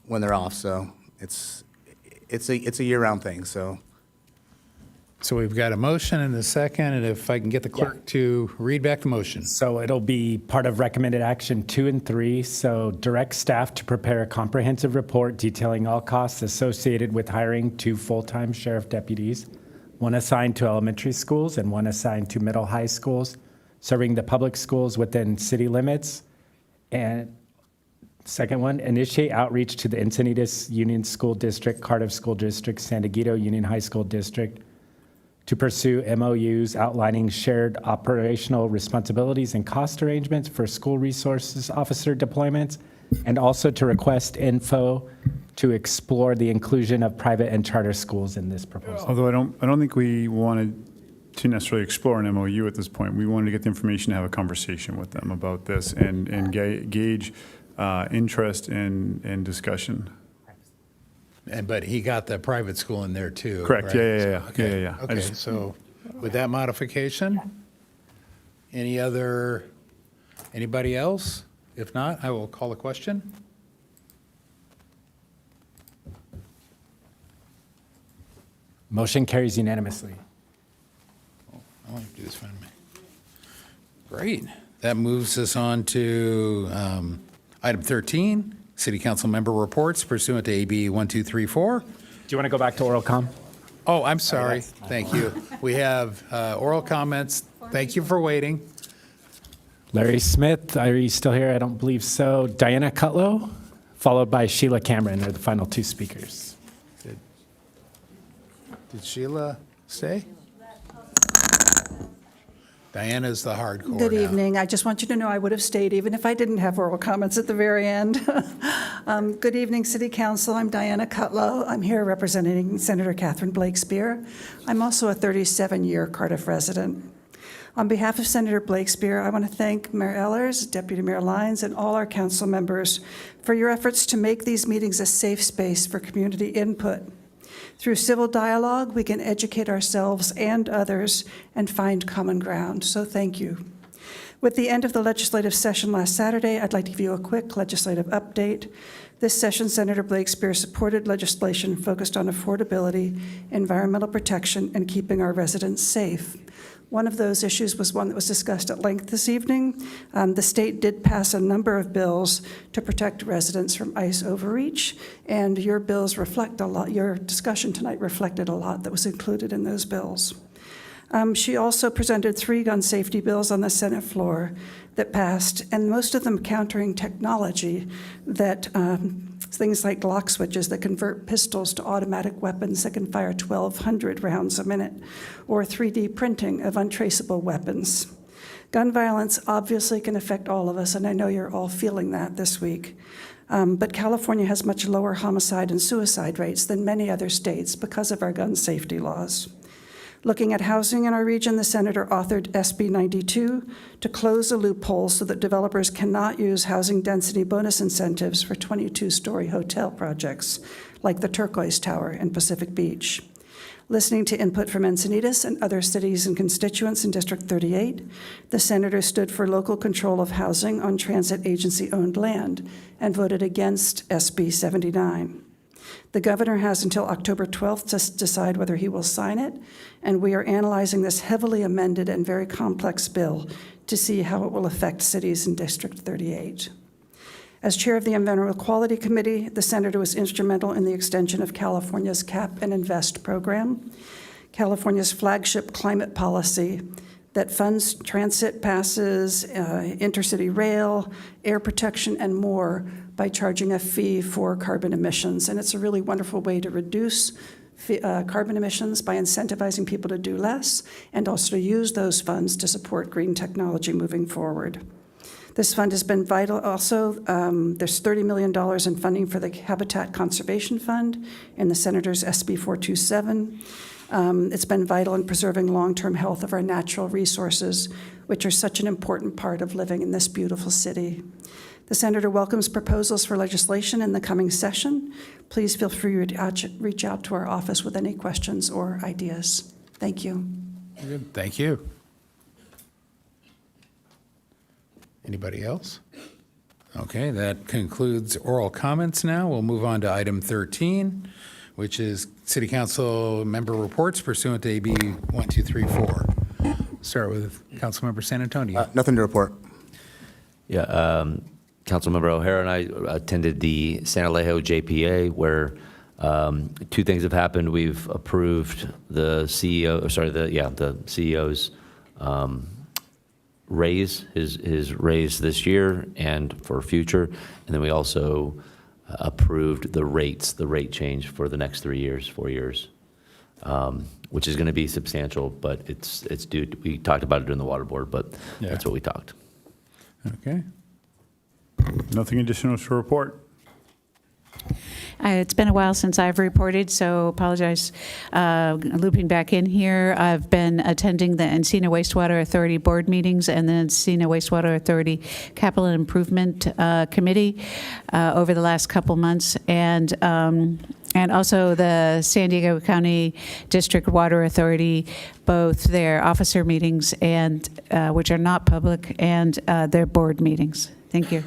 when they're off. So it's a year-round thing. So we've got a motion and a second, and if I can get the clerk to read back the motion. So it'll be part of recommended action 2 and 3. So direct staff to prepare a comprehensive report detailing all costs associated with hiring 2 full-time sheriff deputies, 1 assigned to elementary schools and 1 assigned to middle high schools, serving the public schools within city limits. And second one, initiate outreach to the Encinitas Union School District, Cardiff School District, San Diego Union High School District, to pursue MOUs outlining shared operational responsibilities and cost arrangements for school resources officer deployments, and also to request info to explore the inclusion of private and charter schools in this proposal. Although I don't think we wanted to necessarily explore an MOU at this point. We wanted to get the information to have a conversation with them about this and gauge interest and discussion. But he got the private school in there too. Correct. right? Yeah. Okay. Yeah. Okay, so with that modification, anybody else? If not, I will call a question. Motion carries unanimously. I want to do this for me. Great. That moves us on to item 13, City Council member reports pursuant to AB 1234. Do you want to go back to oral com? Oh, I'm sorry. Thank you. We have oral comments. Thank you for waiting. Larry Smith, are you still here? I don't believe so. Diana Cutlow, followed by Sheila Cameron are the final 2 speakers. Did Sheila stay? Diana's the hardcore Good now. evening. I just want you to know I would have stayed even if I didn't have oral comments at the very end. Good evening, City Council. I'm Diana Cutlow. I'm here representing Senator Catherine Blakespear. I'm also a 37-year Cardiff resident. On behalf of Senator Blakespear, I want to thank Mayor Ehlers, Deputy Mayor Lyons, and all our council members for your efforts to make these meetings a safe space for community input. Through civil dialogue, we can educate ourselves and others and find common ground. So thank you. With the end of the legislative session last Saturday, I'd like to give you a quick legislative update. This session, Senator Blakespear supported legislation focused on affordability, environmental protection, and keeping our residents safe. One of those issues was one that was discussed at length this evening. The state did pass a number of bills to protect residents from ICE overreach, and your bills reflect a lot. Your discussion tonight reflected a lot that was included in those bills. She also presented 3 gun safety bills on the Senate floor that passed, and most of them countering technology that things like lock switches that convert pistols to automatic weapons that can fire 1,200 rounds a minute, or 3D printing of untraceable weapons. Gun violence obviously can affect all of us, and I know you're all feeling that this week. But California has much lower homicide and suicide rates than many other states because of our gun safety laws. Looking at housing in our region, the senator authored SB 92 to close a loophole so that developers cannot use housing density bonus incentives for 22-story hotel projects like the Turquoise Tower in Pacific Beach. Listening to input from Encinitas and other cities and constituents in District 38, the senator stood for local control of housing on transit agency-owned land and voted against SB 79. The governor has until October 12th to decide whether he will sign it, and we are analyzing this heavily amended and very complex bill to see how it will affect cities in District 38. As chair of the Environmental Quality Committee, the senator was instrumental in the extension of California's Cap and Invest program, California's flagship climate policy that funds transit passes, intercity rail, air protection, and more by charging a fee for carbon emissions. And it's a really wonderful way to reduce carbon emissions by incentivizing people to do less and also use those funds to support green technology moving forward. This fund has been vital. Also, there's $30 million in funding for the Habitat Conservation Fund in the Senator's SB 427. It's been vital in preserving long-term health of our natural resources, which are such an important part of living in this beautiful city. The Senator welcomes proposals for legislation in the coming session. Please feel free to reach out to our office with any questions or ideas. Thank you. Good. Thank you. Anybody else? Okay, that concludes oral comments now. We'll move on to item 13, which is City Council member reports pursuant to AB 1234. Start with Councilmember San Antonio. Nothing to report. Yeah, Councilmember O'Hara and I attended the San Alejo JPA, where two things have happened. We've approved the CEO's raise, his raise this year and for future, and then we also approved the rate change for the next 4 years, which is going to be substantial, but it's due. We talked about it during the water board, but that's what we talked. Okay. Nothing additional to report. It's been a while since I've reported, so apologize. Looping back in here, I've been attending the Encina Wastewater Authority board meetings and the Encina Wastewater Authority Capital Improvement Committee over the last couple months, and also the San Diego County District Water Authority, both their officer meetings and which are not public, and their board meetings. Thank you.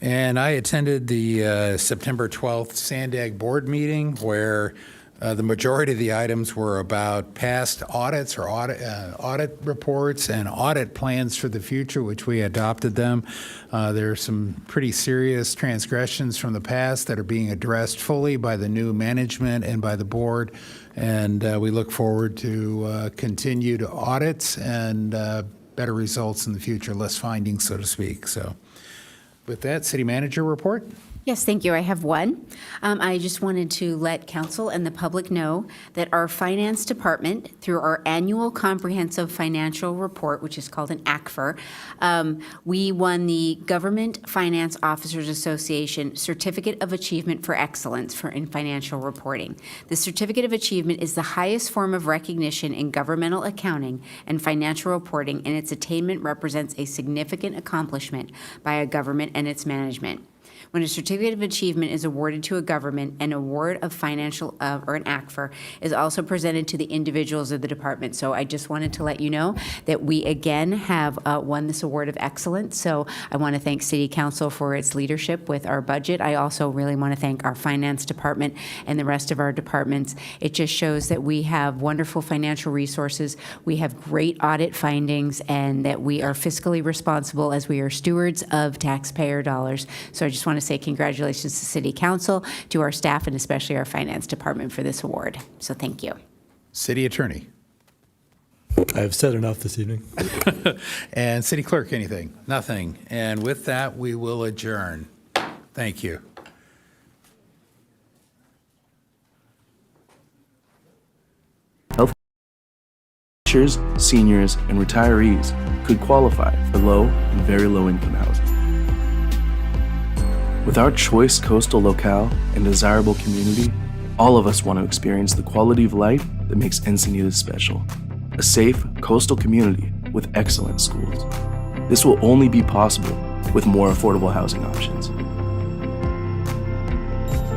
And I attended the September 12th Sandag board meeting, where the majority of the items were about past audits or audit reports and audit plans for the future, which we adopted them. There are some pretty serious transgressions from the past that are being addressed fully by the new management and by the board. And we look forward to continued audits and better results in the future, less findings, so to speak. So with that, city manager report. Yes, thank you. I have one. I just wanted to let council and the public know that our finance department, through our annual comprehensive financial report, which is called an ACFR, we won the Government Finance Officers Association Certificate of Achievement for Excellence in financial reporting. The Certificate of Achievement is the highest form of recognition in governmental accounting and financial reporting, and its attainment represents a significant accomplishment by a government and its management. When a certificate of achievement is awarded to a government, an award of financial or an ACFR is also presented to the individuals of the department. So I just wanted to let you know that we again have won this award of excellence. So I want to thank City Council for its leadership with our budget. I also really want to thank our finance department and the rest of our departments. It just shows that we have wonderful financial resources, we have great audit findings, and that we are fiscally responsible as we are stewards of taxpayer dollars. So I just want to say congratulations to City Council, to our staff, and especially our finance department for this award. So thank you. City Attorney. I have said enough this evening. And City Clerk, anything? Nothing. And with that, we will adjourn. Thank you. teachers, seniors, and retirees could qualify for low and very low income housing. With our choice coastal locale and desirable community, all of us want to experience the quality of life that makes Encinitas special. A safe coastal community with excellent schools. This will only be possible with more affordable housing options.